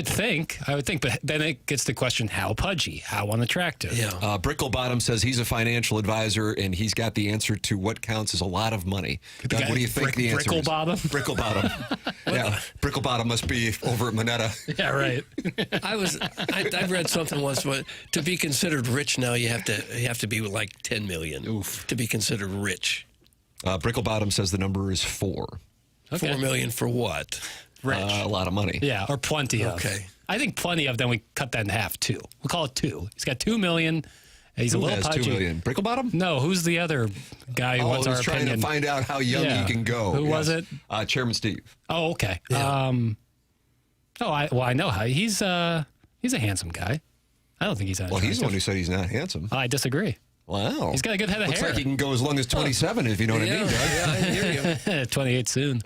[SPEAKER 6] would think, but then it gets the question, how pudgy, how unattractive?
[SPEAKER 2] Yeah.
[SPEAKER 1] Bricklebottom says he's a financial advisor, and he's got the answer to what counts as a lot of money. Doug, what do you think the answer is?
[SPEAKER 6] Bricklebottom?
[SPEAKER 1] Yeah, Bricklebottom must be over at Moneta.
[SPEAKER 6] Yeah, right.
[SPEAKER 2] I've read something once, but to be considered rich now, you have to be like $10 million to be considered rich.
[SPEAKER 1] Bricklebottom says the number is 4.
[SPEAKER 2] Okay. $4 million for what?
[SPEAKER 6] Rich.
[SPEAKER 1] A lot of money.
[SPEAKER 6] Yeah, or plenty of.
[SPEAKER 2] Okay.
[SPEAKER 6] I think plenty of, then we cut that in half, 2. We'll call it 2. He's got $2 million. He's a little
[SPEAKER 1] has
[SPEAKER 6] pudgy.
[SPEAKER 1] $2 million? Bricklebottom?
[SPEAKER 6] No, who the other guy who wants our
[SPEAKER 1] trying
[SPEAKER 6] opinion?
[SPEAKER 1] to find out how young he can go.
[SPEAKER 6] Who was it?
[SPEAKER 1] Chairman Steve.
[SPEAKER 6] Oh, okay.
[SPEAKER 2] Yeah.
[SPEAKER 6] I know how he's a handsome guy. I don't think he's unattractive.
[SPEAKER 1] Well, he's the one who said he's not handsome.
[SPEAKER 6] I disagree.
[SPEAKER 1] Wow.
[SPEAKER 6] He's got a good head of
[SPEAKER 1] Looks
[SPEAKER 6] hair.
[SPEAKER 1] like he can go as long as 27, if you know what I mean, Doug.
[SPEAKER 2] Yeah, I hear you.
[SPEAKER 6] 28 soon.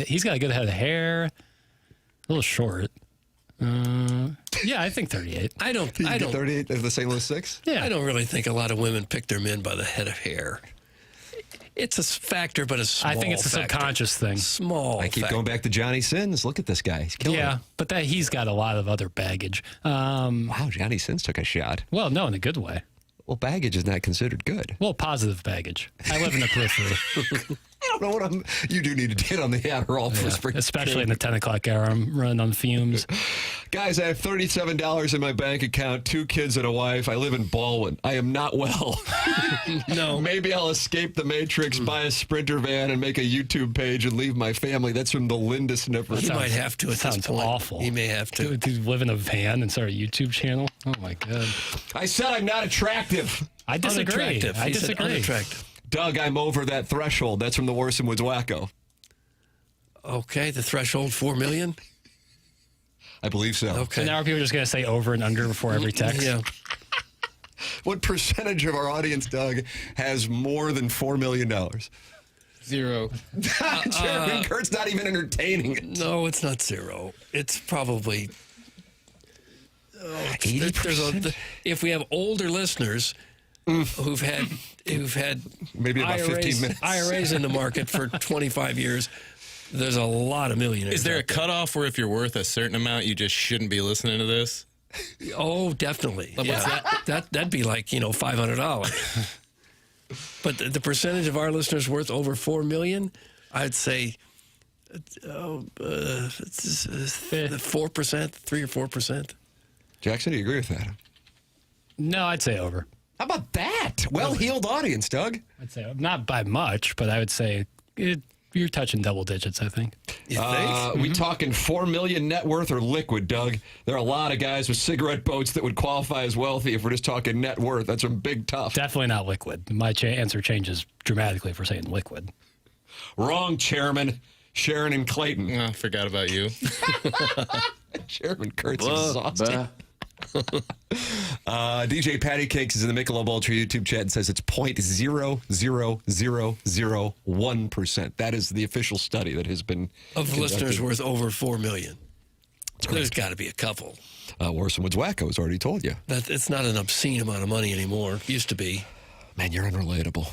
[SPEAKER 6] He's got a good head of hair. A little short. Yeah, I think 38.
[SPEAKER 2] I don't.
[SPEAKER 1] 38 of the St. Louis 6?
[SPEAKER 6] Yeah.
[SPEAKER 2] I don't really think a lot of women pick their men by the head of hair. It's a factor, but a small
[SPEAKER 6] I think it's a
[SPEAKER 2] factor.
[SPEAKER 6] subconscious thing.
[SPEAKER 2] Small.
[SPEAKER 1] I keep going back to Johnny Sins. Look at this guy. He's killing it.
[SPEAKER 6] But he's got a lot of other baggage.
[SPEAKER 1] Wow, Johnny Sins took a shot.
[SPEAKER 6] Well, no, in a good way.
[SPEAKER 1] Well, baggage is not considered good.
[SPEAKER 6] Well, positive baggage. I live in the periphery.
[SPEAKER 1] I don't know what you do need to get on the Adderall for spring.
[SPEAKER 6] Especially in the 10 o'clock hour. I'm running on fumes.
[SPEAKER 1] Guys, I have $37 in my bank account, 2 kids and a wife. I live in Baldwin. I am not well.
[SPEAKER 2] No.
[SPEAKER 1] Maybe I'll escape the Matrix, buy a Sprinter van, and make a YouTube page and leave my family. That's from the Linda Sniffer.
[SPEAKER 2] He might have to at this point.
[SPEAKER 6] Awful.
[SPEAKER 2] He may have to.
[SPEAKER 6] To live in a van and start a YouTube channel? Oh, my God.
[SPEAKER 1] I said I'm not attractive.
[SPEAKER 6] I disagree.
[SPEAKER 2] Unattractive.
[SPEAKER 6] I
[SPEAKER 2] He said
[SPEAKER 6] disagree.
[SPEAKER 2] unattractive.
[SPEAKER 1] Doug, I'm over that threshold. That's from the Warson Woods Wacko.
[SPEAKER 2] Okay, the threshold $4 million.
[SPEAKER 1] I believe so.
[SPEAKER 2] Okay.
[SPEAKER 6] So now are people just going to say over and under before every text?
[SPEAKER 2] Yeah.
[SPEAKER 1] What percentage of our audience, Doug, has more than $4 million?
[SPEAKER 13] 0.
[SPEAKER 1] Chairman Kurt's not even entertaining it.
[SPEAKER 2] No, it's not 0. It's probably
[SPEAKER 1] 80%.
[SPEAKER 2] If we have older listeners who've had
[SPEAKER 1] maybe about 15 minutes
[SPEAKER 2] IRAs in the market for 25 years, there's a lot of millionaires.
[SPEAKER 13] Is there a cutoff where if you're worth a certain amount, you just shouldn't be listening to this?
[SPEAKER 2] Oh, definitely. Yeah. That'd be like $500. But the percentage of our listeners worth over $4 million, I'd say 4%, 3 or 4%.
[SPEAKER 1] Jackson, do you agree with that?
[SPEAKER 6] No, I'd say over.
[SPEAKER 1] How about that? Well-heeled audience, Doug.
[SPEAKER 6] I'd say not by much, but I would say you're touching double digits, I think.
[SPEAKER 2] You think?
[SPEAKER 1] We talking $4 million net worth or liquid, Doug? There are a lot of guys with cigarette boats that would qualify as wealthy if we're just talking net worth. That's some big tough.
[SPEAKER 6] Definitely not liquid. My answer changes dramatically if we're saying liquid.
[SPEAKER 1] Wrong, Chairman. Sharon and Clayton.
[SPEAKER 13] Oh, forgot about you.
[SPEAKER 1] Chairman Kurt's exhausted. DJ Patty Cakes is in the Michelob Ultra YouTube chat and says it's 0.00001%. That is the official study that has been
[SPEAKER 2] Of
[SPEAKER 1] conducted.
[SPEAKER 2] listeners worth over 4 million. There's got to be a couple.
[SPEAKER 1] Warson Woods Wacko has already told you.
[SPEAKER 2] It's not an obscene amount of money anymore. Used to be.
[SPEAKER 1] Man, you're unrelatable.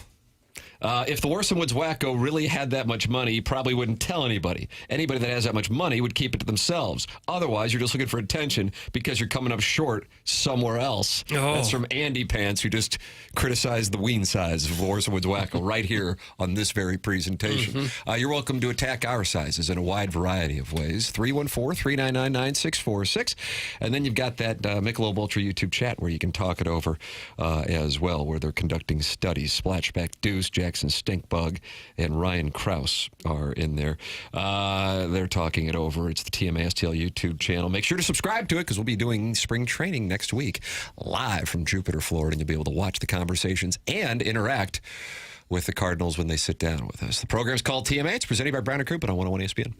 [SPEAKER 1] If the Warson Woods Wacko really had that much money, he probably wouldn't tell anybody. Anybody that has that much money would keep it to themselves. Otherwise, you're just looking for attention because you're coming up short somewhere else.
[SPEAKER 2] Oh.
[SPEAKER 1] That's from Andy Pants, who just criticized the ween size of Warson Woods Wacko right here on this very presentation. You're welcome to attack our sizes in a wide variety of ways. 314-399-9646. And then you've got that Michelob Ultra YouTube chat where you can talk it over as well, where they're conducting studies. Splashback Deuce, Jackson Stinkbug, and Ryan Krause are in there. They're talking it over. It's the TMA STL YouTube channel. Make sure to subscribe to it because we'll be doing spring training next week live from Jupiter, Florida, and you'll be able to watch the conversations and interact with the Cardinals when they sit down with us. The program's called TMA. It's presented by Brown & Crouppen on 101 ESPN.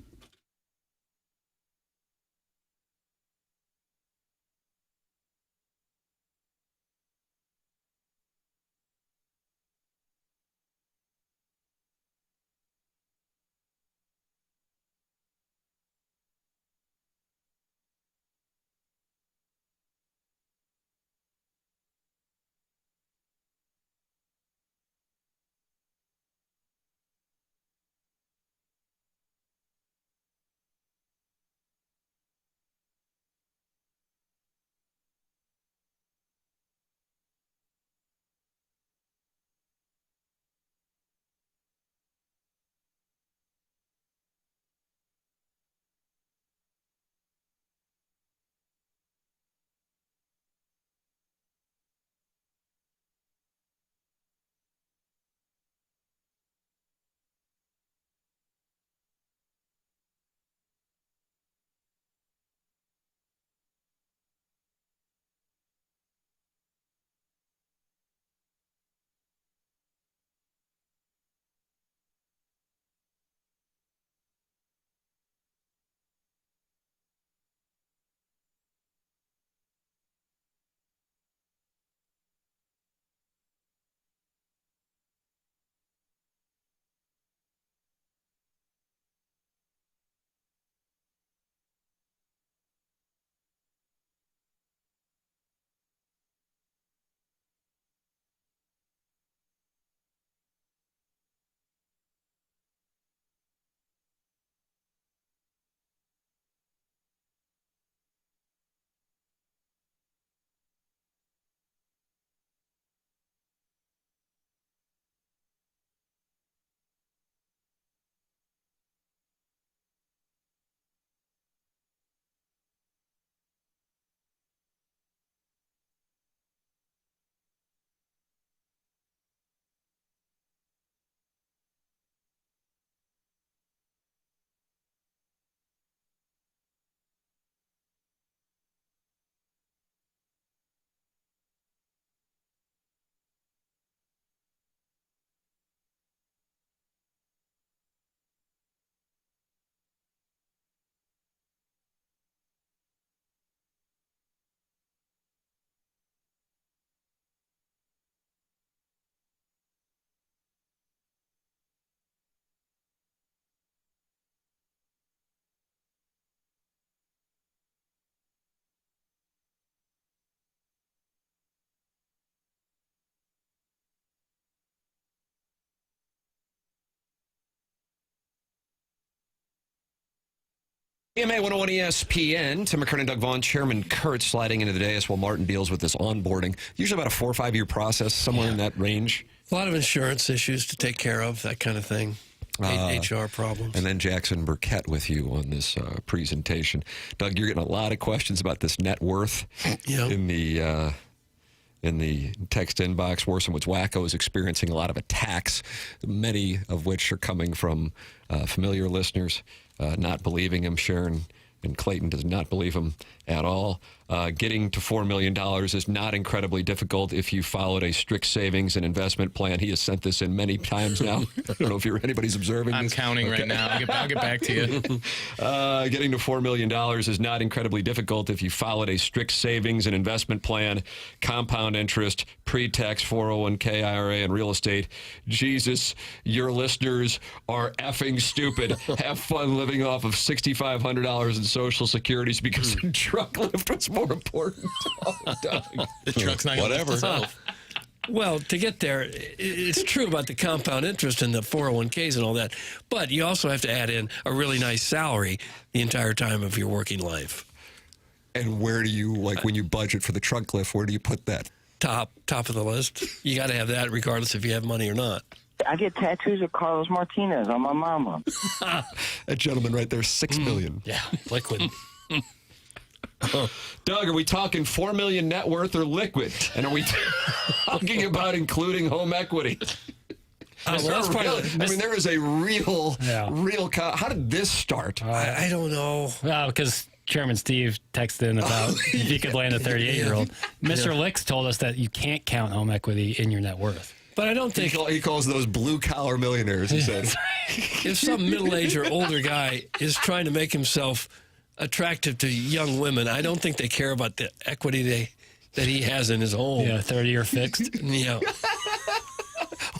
[SPEAKER 1] TMA 101 ESPN. Tim McKernan, Doug Vaughn, Chairman Kurt sliding into the dais while Martin deals with this onboarding. Usually about a 4 or 5 year process, somewhere in that range.
[SPEAKER 2] A lot of insurance issues to take care of, that kind of thing. HR problems.
[SPEAKER 1] And then Jackson Burkett with you on this presentation. Doug, you're getting a lot of questions about this net worth in the in the text inbox. Worsonwood's Wacko is experiencing a lot of attacks, many of which are coming from familiar listeners not believing him. Sharon and Clayton does not believe him at all. Getting to $4 million is not incredibly difficult if you followed a strict savings and investment plan. He has sent this in many times now. I don't know if anybody's observing
[SPEAKER 13] I'm
[SPEAKER 1] this.
[SPEAKER 13] counting right now. I'll get back to you.
[SPEAKER 1] Getting to $4 million is not incredibly difficult if you followed a strict savings and investment plan, compound interest, pre-tax 401k, IRA, and real estate. Jesus, your listeners are effing stupid. Have fun living off of $6,500 in Social Securities because the truck lift was more important. Oh, Doug.
[SPEAKER 13] The truck's not going to lift itself.
[SPEAKER 2] Well, to get there, it's true about the compound interest and the 401ks and all that, but you also have to add in a really nice salary the entire time of your working life.
[SPEAKER 1] And where do you, like when you budget for the trunk lift, where do you put that?
[SPEAKER 2] Top of the list. You got to have that regardless if you have money or not.
[SPEAKER 4] I get tattoos of Carlos Martinez on my mama.
[SPEAKER 1] That gentleman right there, $6 million.
[SPEAKER 6] Yeah, liquid.
[SPEAKER 1] Doug, are we talking $4 million net worth or liquid? And are we talking about including home equity? There is a real. How did this start?
[SPEAKER 2] I don't know.
[SPEAKER 6] Well, because Chairman Steve texted in about if he could land a 38-year-old. Mr. Licks told us that you can't count home equity in your net worth.
[SPEAKER 2] But I don't think
[SPEAKER 1] he calls those blue-collar millionaires. He says,
[SPEAKER 2] if some middle-aged or older guy is trying to make himself attractive to young women, I don't think they care about the equity that he has in his home.
[SPEAKER 6] Yeah, 30-year fixed.
[SPEAKER 2] Yeah.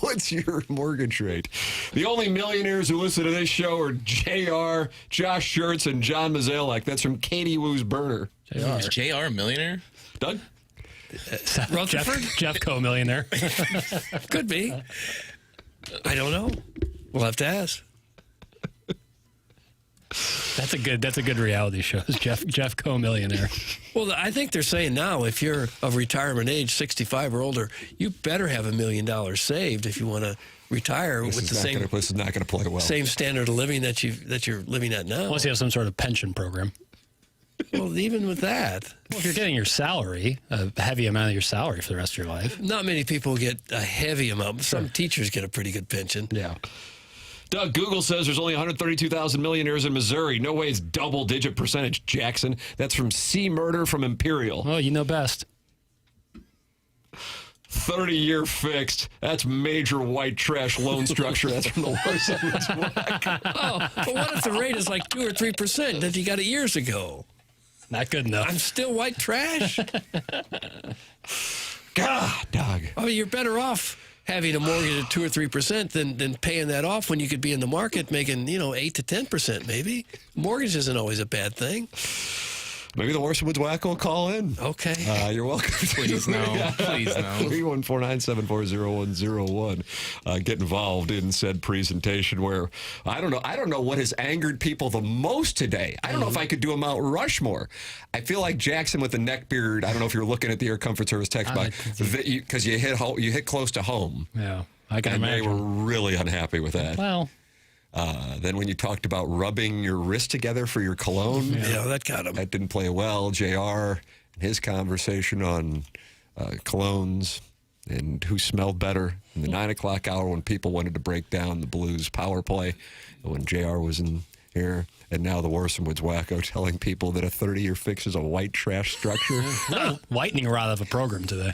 [SPEAKER 1] What's your mortgage rate? The only millionaires who listen to this show are JR, Josh Schertz, and John Mazalek. That's from Katie Woo's burner.
[SPEAKER 13] Is JR a millionaire?
[SPEAKER 1] Doug?
[SPEAKER 2] Rutherford?
[SPEAKER 6] Jeff Co-millionaire.
[SPEAKER 2] Could be. I don't know. We'll have to ask.
[SPEAKER 6] That's a good reality show. Jeff Co-millionaire.
[SPEAKER 2] Well, I think they're saying now if you're of retirement age, 65 or older, you better have $1 million saved if you want to retire with the same.
[SPEAKER 1] This is not going to play well.
[SPEAKER 2] Same standard of living that you're living at now.
[SPEAKER 6] Unless you have some sort of pension program.
[SPEAKER 2] Well, even with that.
[SPEAKER 6] Well, if you're getting your salary, a heavy amount of your salary for the rest of your life.
[SPEAKER 2] Not many people get a heavy amount. Some teachers get a pretty good pension.
[SPEAKER 6] Yeah.
[SPEAKER 1] Doug, Google says there's only 132,000 millionaires in Missouri. No way it's double-digit percentage, Jackson. That's from C. Murder from Imperial.
[SPEAKER 6] Oh, you know best.
[SPEAKER 1] 30-year fixed. That's major white trash loan structure. That's from the Worsonwood's Wacko.
[SPEAKER 2] Oh, but what if the rate is like 2 or 3% that you got it years ago?
[SPEAKER 6] Not good enough.
[SPEAKER 2] I'm still white trash.
[SPEAKER 1] God, Doug.
[SPEAKER 2] Oh, you're better off having a mortgage at 2 or 3% than paying that off when you could be in the market making 8 to 10% maybe. Mortgage isn't always a bad thing.
[SPEAKER 1] Maybe the Worsonwood's Wacko will call in.
[SPEAKER 2] Okay.
[SPEAKER 1] You're welcome.
[SPEAKER 13] Please no. Please no.
[SPEAKER 1] 314-974-0101. Get involved in said presentation where I don't know what has angered people the most today. I don't know if I could do a Mount Rushmore. I feel like Jackson with the neck beard. I don't know if you're looking at the Air Comfort Service text box because you hit close to home.
[SPEAKER 6] Yeah, I can imagine.
[SPEAKER 1] They were really unhappy with that.
[SPEAKER 6] Well.
[SPEAKER 1] Then when you talked about rubbing your wrist together for your cologne,
[SPEAKER 2] that got him.
[SPEAKER 1] That didn't play well. JR and his conversation on colognes and who smelled better in the 9 o'clock hour when people wanted to break down the Blues power play, when JR was in here, and now the Worsonwood's Wacko telling people that a 30-year fix is a white trash structure.
[SPEAKER 6] Lightning rod of a program today.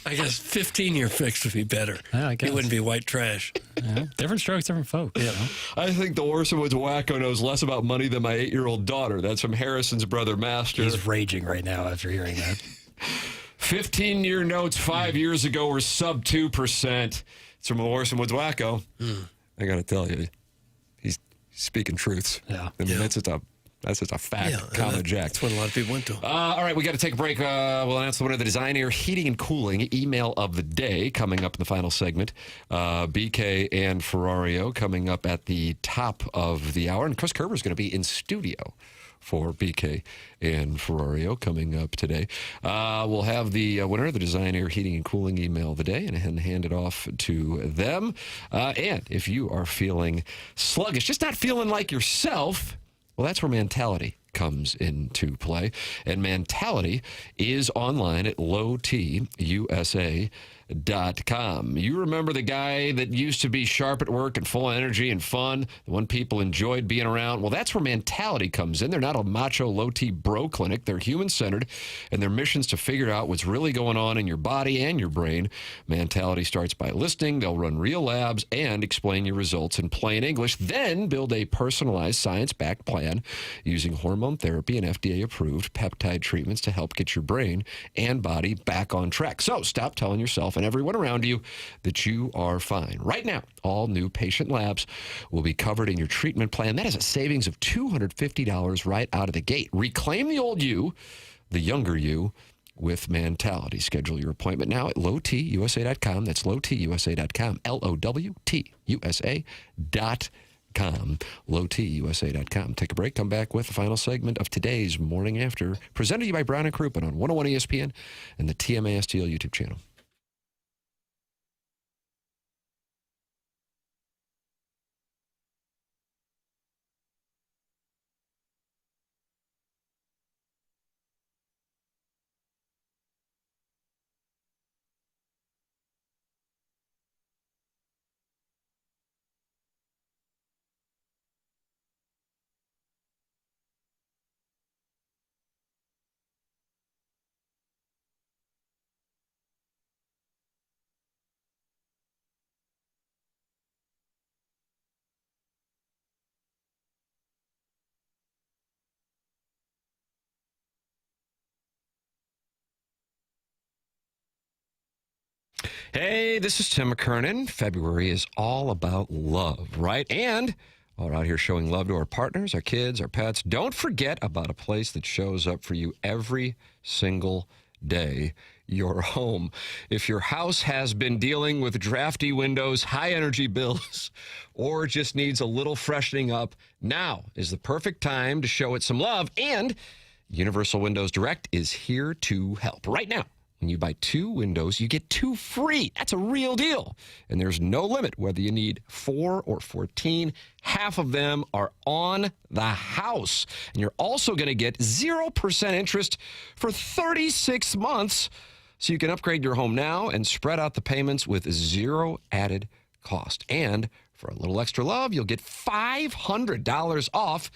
[SPEAKER 2] I guess 15-year fix would be better.
[SPEAKER 6] Yeah, I guess.
[SPEAKER 2] It wouldn't be white trash.
[SPEAKER 6] Yeah. Different strokes, different folks.
[SPEAKER 2] Yeah.
[SPEAKER 1] I think the Worsonwood's Wacko knows less about money than my 8-year-old daughter. That's from Harrison's brother, Master.
[SPEAKER 6] He's raging right now after hearing that.
[SPEAKER 1] 15-year notes 5 years ago were sub 2%. It's from the Worsonwood's Wacko. I got to tell you, he's speaking truths.
[SPEAKER 6] Yeah.
[SPEAKER 1] I mean, that's just a fact. Comma Jack.
[SPEAKER 2] That's what a lot of people went to.
[SPEAKER 1] All right, we got to take a break. We'll announce the winner of the Design Air Heating and Cooling email of the day coming up in the final segment. BK and Ferrario coming up at the top of the hour. And Chris Kerber is going to be in studio for BK and Ferrario coming up today. We'll have the winner of the Design Air Heating and Cooling email of the day and hand it off to them. And if you are feeling sluggish, just not feeling like yourself, Well, that's where Mentality comes into play. And Mentality is online at lowtusa.com. You remember the guy that used to be sharp at work and full of energy and fun, the one people enjoyed being around? Well, that's where Mentality comes in. They're not a macho low-T bro clinic. They're human-centered, and their mission's to figure out what's really going on in your body and your brain. Mentality starts by listening. They'll run real labs and explain your results in plain English, then build a personalized science-backed plan using hormone therapy and FDA-approved peptide treatments to help get your brain and body back on track. So stop telling yourself and everyone around you that you are fine. Right now, all new patient labs will be covered in your treatment plan. That is a savings of $250 right out of the gate. Reclaim the old you, the younger you, with Mentality. Schedule your appointment now at lowtusa.com. That's lowtusa.com. lowtusa.com. lowtusa.com. Take a break. Come back with the final segment of today's Morning After, presented to you by Brown and Crouppen on 101 ESPN and the TMASTL YouTube channel. Hey, this is Tim McKernan. February is all about love, right? And while we're out here showing love to our partners, our kids, our pets, don't forget about a place that shows up for you every single day, your home. If your house has been dealing with drafty windows, high energy bills, or just needs a little freshening up, now is the perfect time to show it some love. And Universal Windows Direct is here to help. Right now, when you buy 2 windows, you get 2 free. That's a real deal. And there's no limit whether you need 4 or 14. Half of them are on the house. And you're also going to get 0% interest for 36 months. So you can upgrade your home now and spread out the payments with 0 added cost. And for a little extra love, you'll get $500 off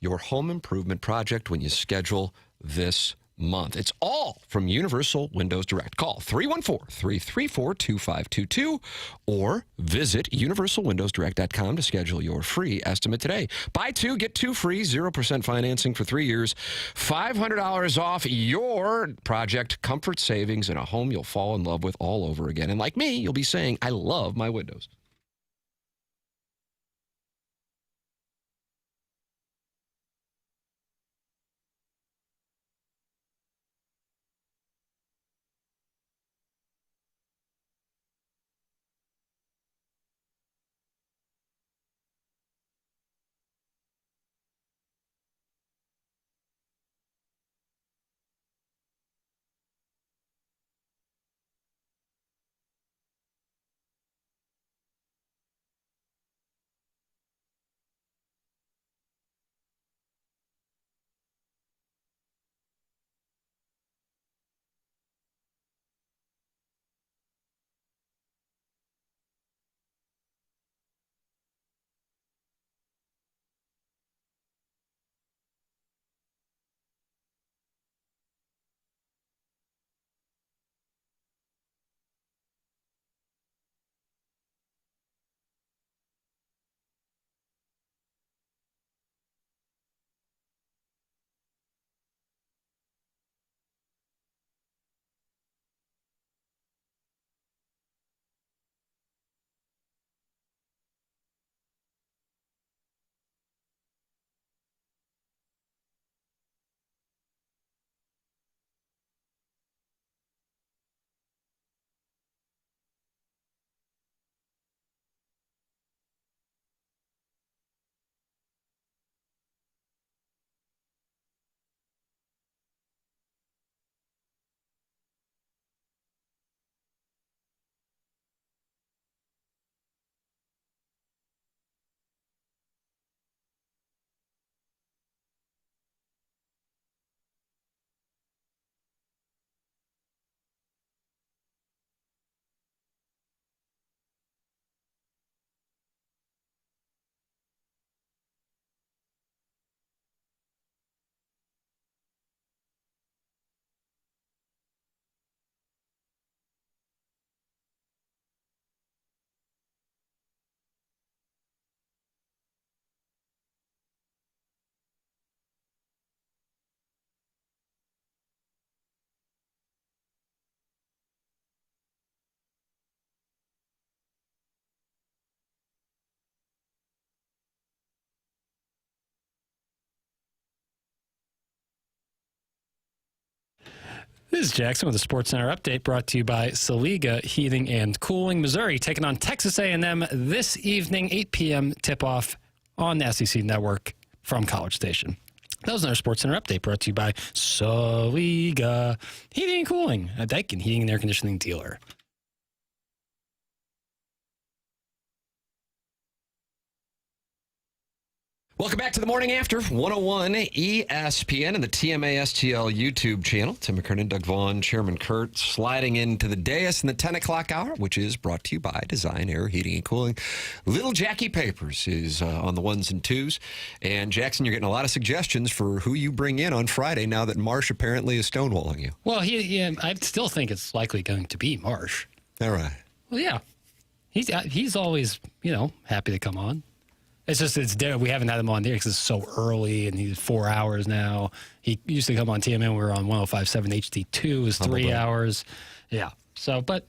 [SPEAKER 1] your home improvement project when you schedule this month. It's all from Universal Windows Direct. Call 314-334-2522 or visit universalwindowsdirect.com to schedule your free estimate today. Buy 2, get 2 free, 0% financing for 3 years, $500 off your project, comfort savings, and a home you'll fall in love with all over again. And like me, you'll be saying, I love my windows.
[SPEAKER 6] This is Jackson with a SportsCenter update brought to you by Saliga Heating and Cooling. Missouri taking on Texas A&M this evening, 8 p.m. tip-off on the SEC Network from College Station. That was another SportsCenter update brought to you by Saliga Heating and Cooling, a Daikin heating and air conditioning dealer.
[SPEAKER 1] Welcome back to the Morning After, 101 ESPN and the TMA STL YouTube channel. Tim McKernan, Doug Vaughn, Chairman Kurt, sliding into the dais in the 10 o'clock hour, which is brought to you by Design Air Heating and Cooling. Little Jackie Papers is on the ones and twos. And Jackson, you're getting a lot of suggestions for who you bring in on Friday now that Marsh apparently is stonewalling you.
[SPEAKER 6] Well, I still think it's likely going to be Marsh.
[SPEAKER 1] All right.
[SPEAKER 6] Well, yeah. He's always, happy to come on. It's just, we haven't had him on there because it's so early, and he's 4 hours now. He used to come on TMN. We were on 105.7 HD2. It's 3 hours. Yeah. So, but,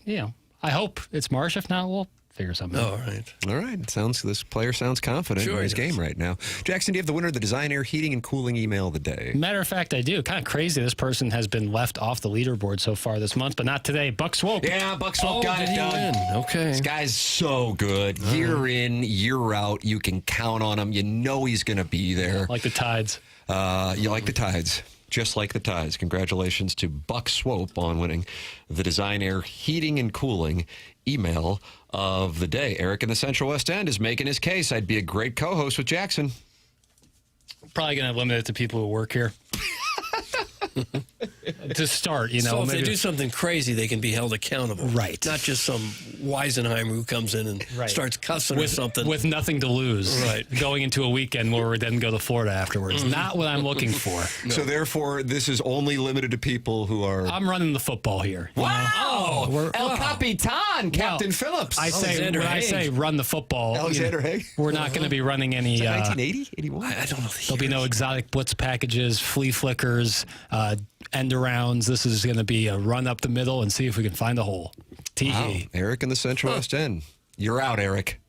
[SPEAKER 6] I hope it's Marsh. If not, we'll figure something out.
[SPEAKER 1] All right. This player sounds confident in his game right now. Jackson, do you have the winner of the Design Air Heating and Cooling email of the day?
[SPEAKER 6] Matter of fact, I do. Kind of crazy. This person has been left off the leaderboard so far this month, but not today. Buck Swope.
[SPEAKER 1] Yeah, Buck Swope got it done.
[SPEAKER 2] Okay.
[SPEAKER 1] This guy's so good. Year in, year out. You can count on him. You know he's going to be there.
[SPEAKER 6] Like the Tides.
[SPEAKER 1] You like the Tides. Just like the Tides. Congratulations to Buck Swope on winning the Design Air Heating and Cooling email of the day. Eric in the Central West End is making his case. I'd be a great co-host with Jackson.
[SPEAKER 6] Probably going to limit it to people who work here. To start,
[SPEAKER 2] So if they do something crazy, they can be held accountable.
[SPEAKER 6] Right.
[SPEAKER 2] Not just some Weisenheimer who comes in and starts cussing or something.
[SPEAKER 6] With nothing to lose.
[SPEAKER 2] Right.
[SPEAKER 6] Going into a weekend where we then go to Florida afterwards. Not what I'm looking for.
[SPEAKER 1] No. So therefore, this is only limited to people who are...
[SPEAKER 6] I'm running the football here.
[SPEAKER 1] Wow! El Capitan, Captain Phillips.
[SPEAKER 6] I say run the football.
[SPEAKER 1] Alexander Haig.
[SPEAKER 6] We're not going to be running any...
[SPEAKER 1] 1980? 81?
[SPEAKER 2] I don't know.
[SPEAKER 6] There'll be no exotic blitz packages, flea flickers, end arounds. This is going to be a run up the middle and see if we can find a hole. T.E.
[SPEAKER 1] Wow. Eric in the Central West End. You're out, Eric.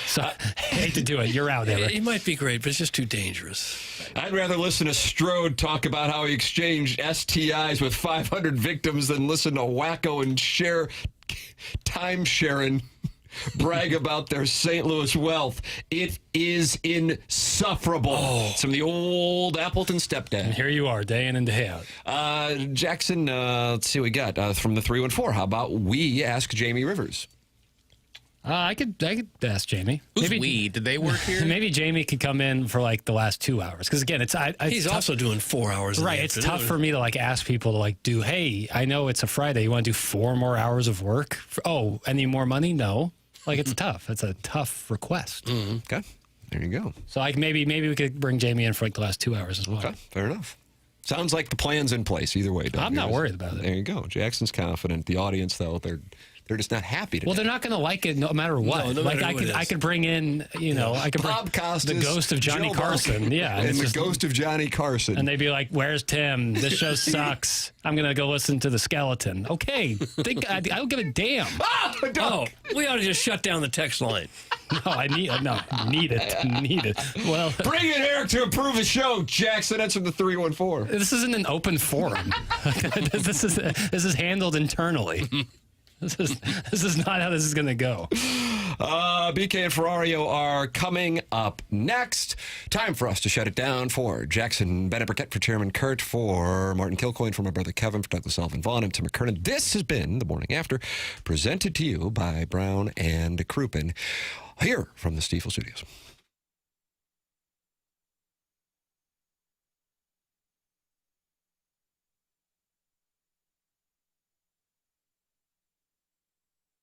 [SPEAKER 6] So I hate to do it. You're out, Eric.
[SPEAKER 2] He might be great, but it's just too dangerous.
[SPEAKER 1] I'd rather listen to Strode talk about how he exchanged STIs with 500 victims than listen to Wacko and time sharing brag about their St. Louis wealth. It is insufferable. Some of the old Appleton stepdad.
[SPEAKER 6] And here you are, day in and day out.
[SPEAKER 1] Jackson, let's see what we got from the 314. How about we ask Jamie Rivers?
[SPEAKER 6] I could ask Jamie.
[SPEAKER 13] Who's we? Did they work here?
[SPEAKER 6] Maybe Jamie could come in for the last 2 hours. Because again,
[SPEAKER 2] he's also doing 4 hours.
[SPEAKER 6] Right. It's tough for me to ask people to do, hey, I know it's a Friday. You want to do 4 more hours of work? Any more money? No. It's tough. It's a tough request.
[SPEAKER 1] Mm-hmm. Okay. There you go.
[SPEAKER 6] So maybe we could bring Jamie in for the last 2 hours as well.
[SPEAKER 1] Okay. Fair enough. Sounds like the plan's in place either way, Doug.
[SPEAKER 6] I'm not worried about it.
[SPEAKER 1] There you go. Jackson's confident. The audience, though, they're just not happy today.
[SPEAKER 6] Well, they're not going to like it no matter what.
[SPEAKER 2] No matter who
[SPEAKER 6] I could bring in, I could
[SPEAKER 1] Bob
[SPEAKER 6] bring
[SPEAKER 1] Costas,
[SPEAKER 6] the ghost of Johnny
[SPEAKER 1] Joe
[SPEAKER 6] Carson.
[SPEAKER 1] Buck,
[SPEAKER 6] Yeah.
[SPEAKER 1] And the ghost of Johnny Carson.
[SPEAKER 6] And they'd be like, where's Tim? This show sucks. I'm going to go listen to the skeleton. Okay. I don't give a damn.
[SPEAKER 2] We ought to just shut down the text line.
[SPEAKER 6] Need it. Well,
[SPEAKER 1] bring in Eric to improve the show, Jackson. That's from the 314.
[SPEAKER 6] This isn't an open forum. This is handled internally. This is not how this is going to go.
[SPEAKER 1] BK and Ferrario are coming up next. Time for us to shut it down for Jackson Burkett, for Chairman Kurt, for Martin Kilcoyne, for my brother Kevin, for Douglas Alvin Vaughn, and Tim McKernan. This has been The Morning After, presented to you by Brown and Crouppen, here from the Stiefel Studios.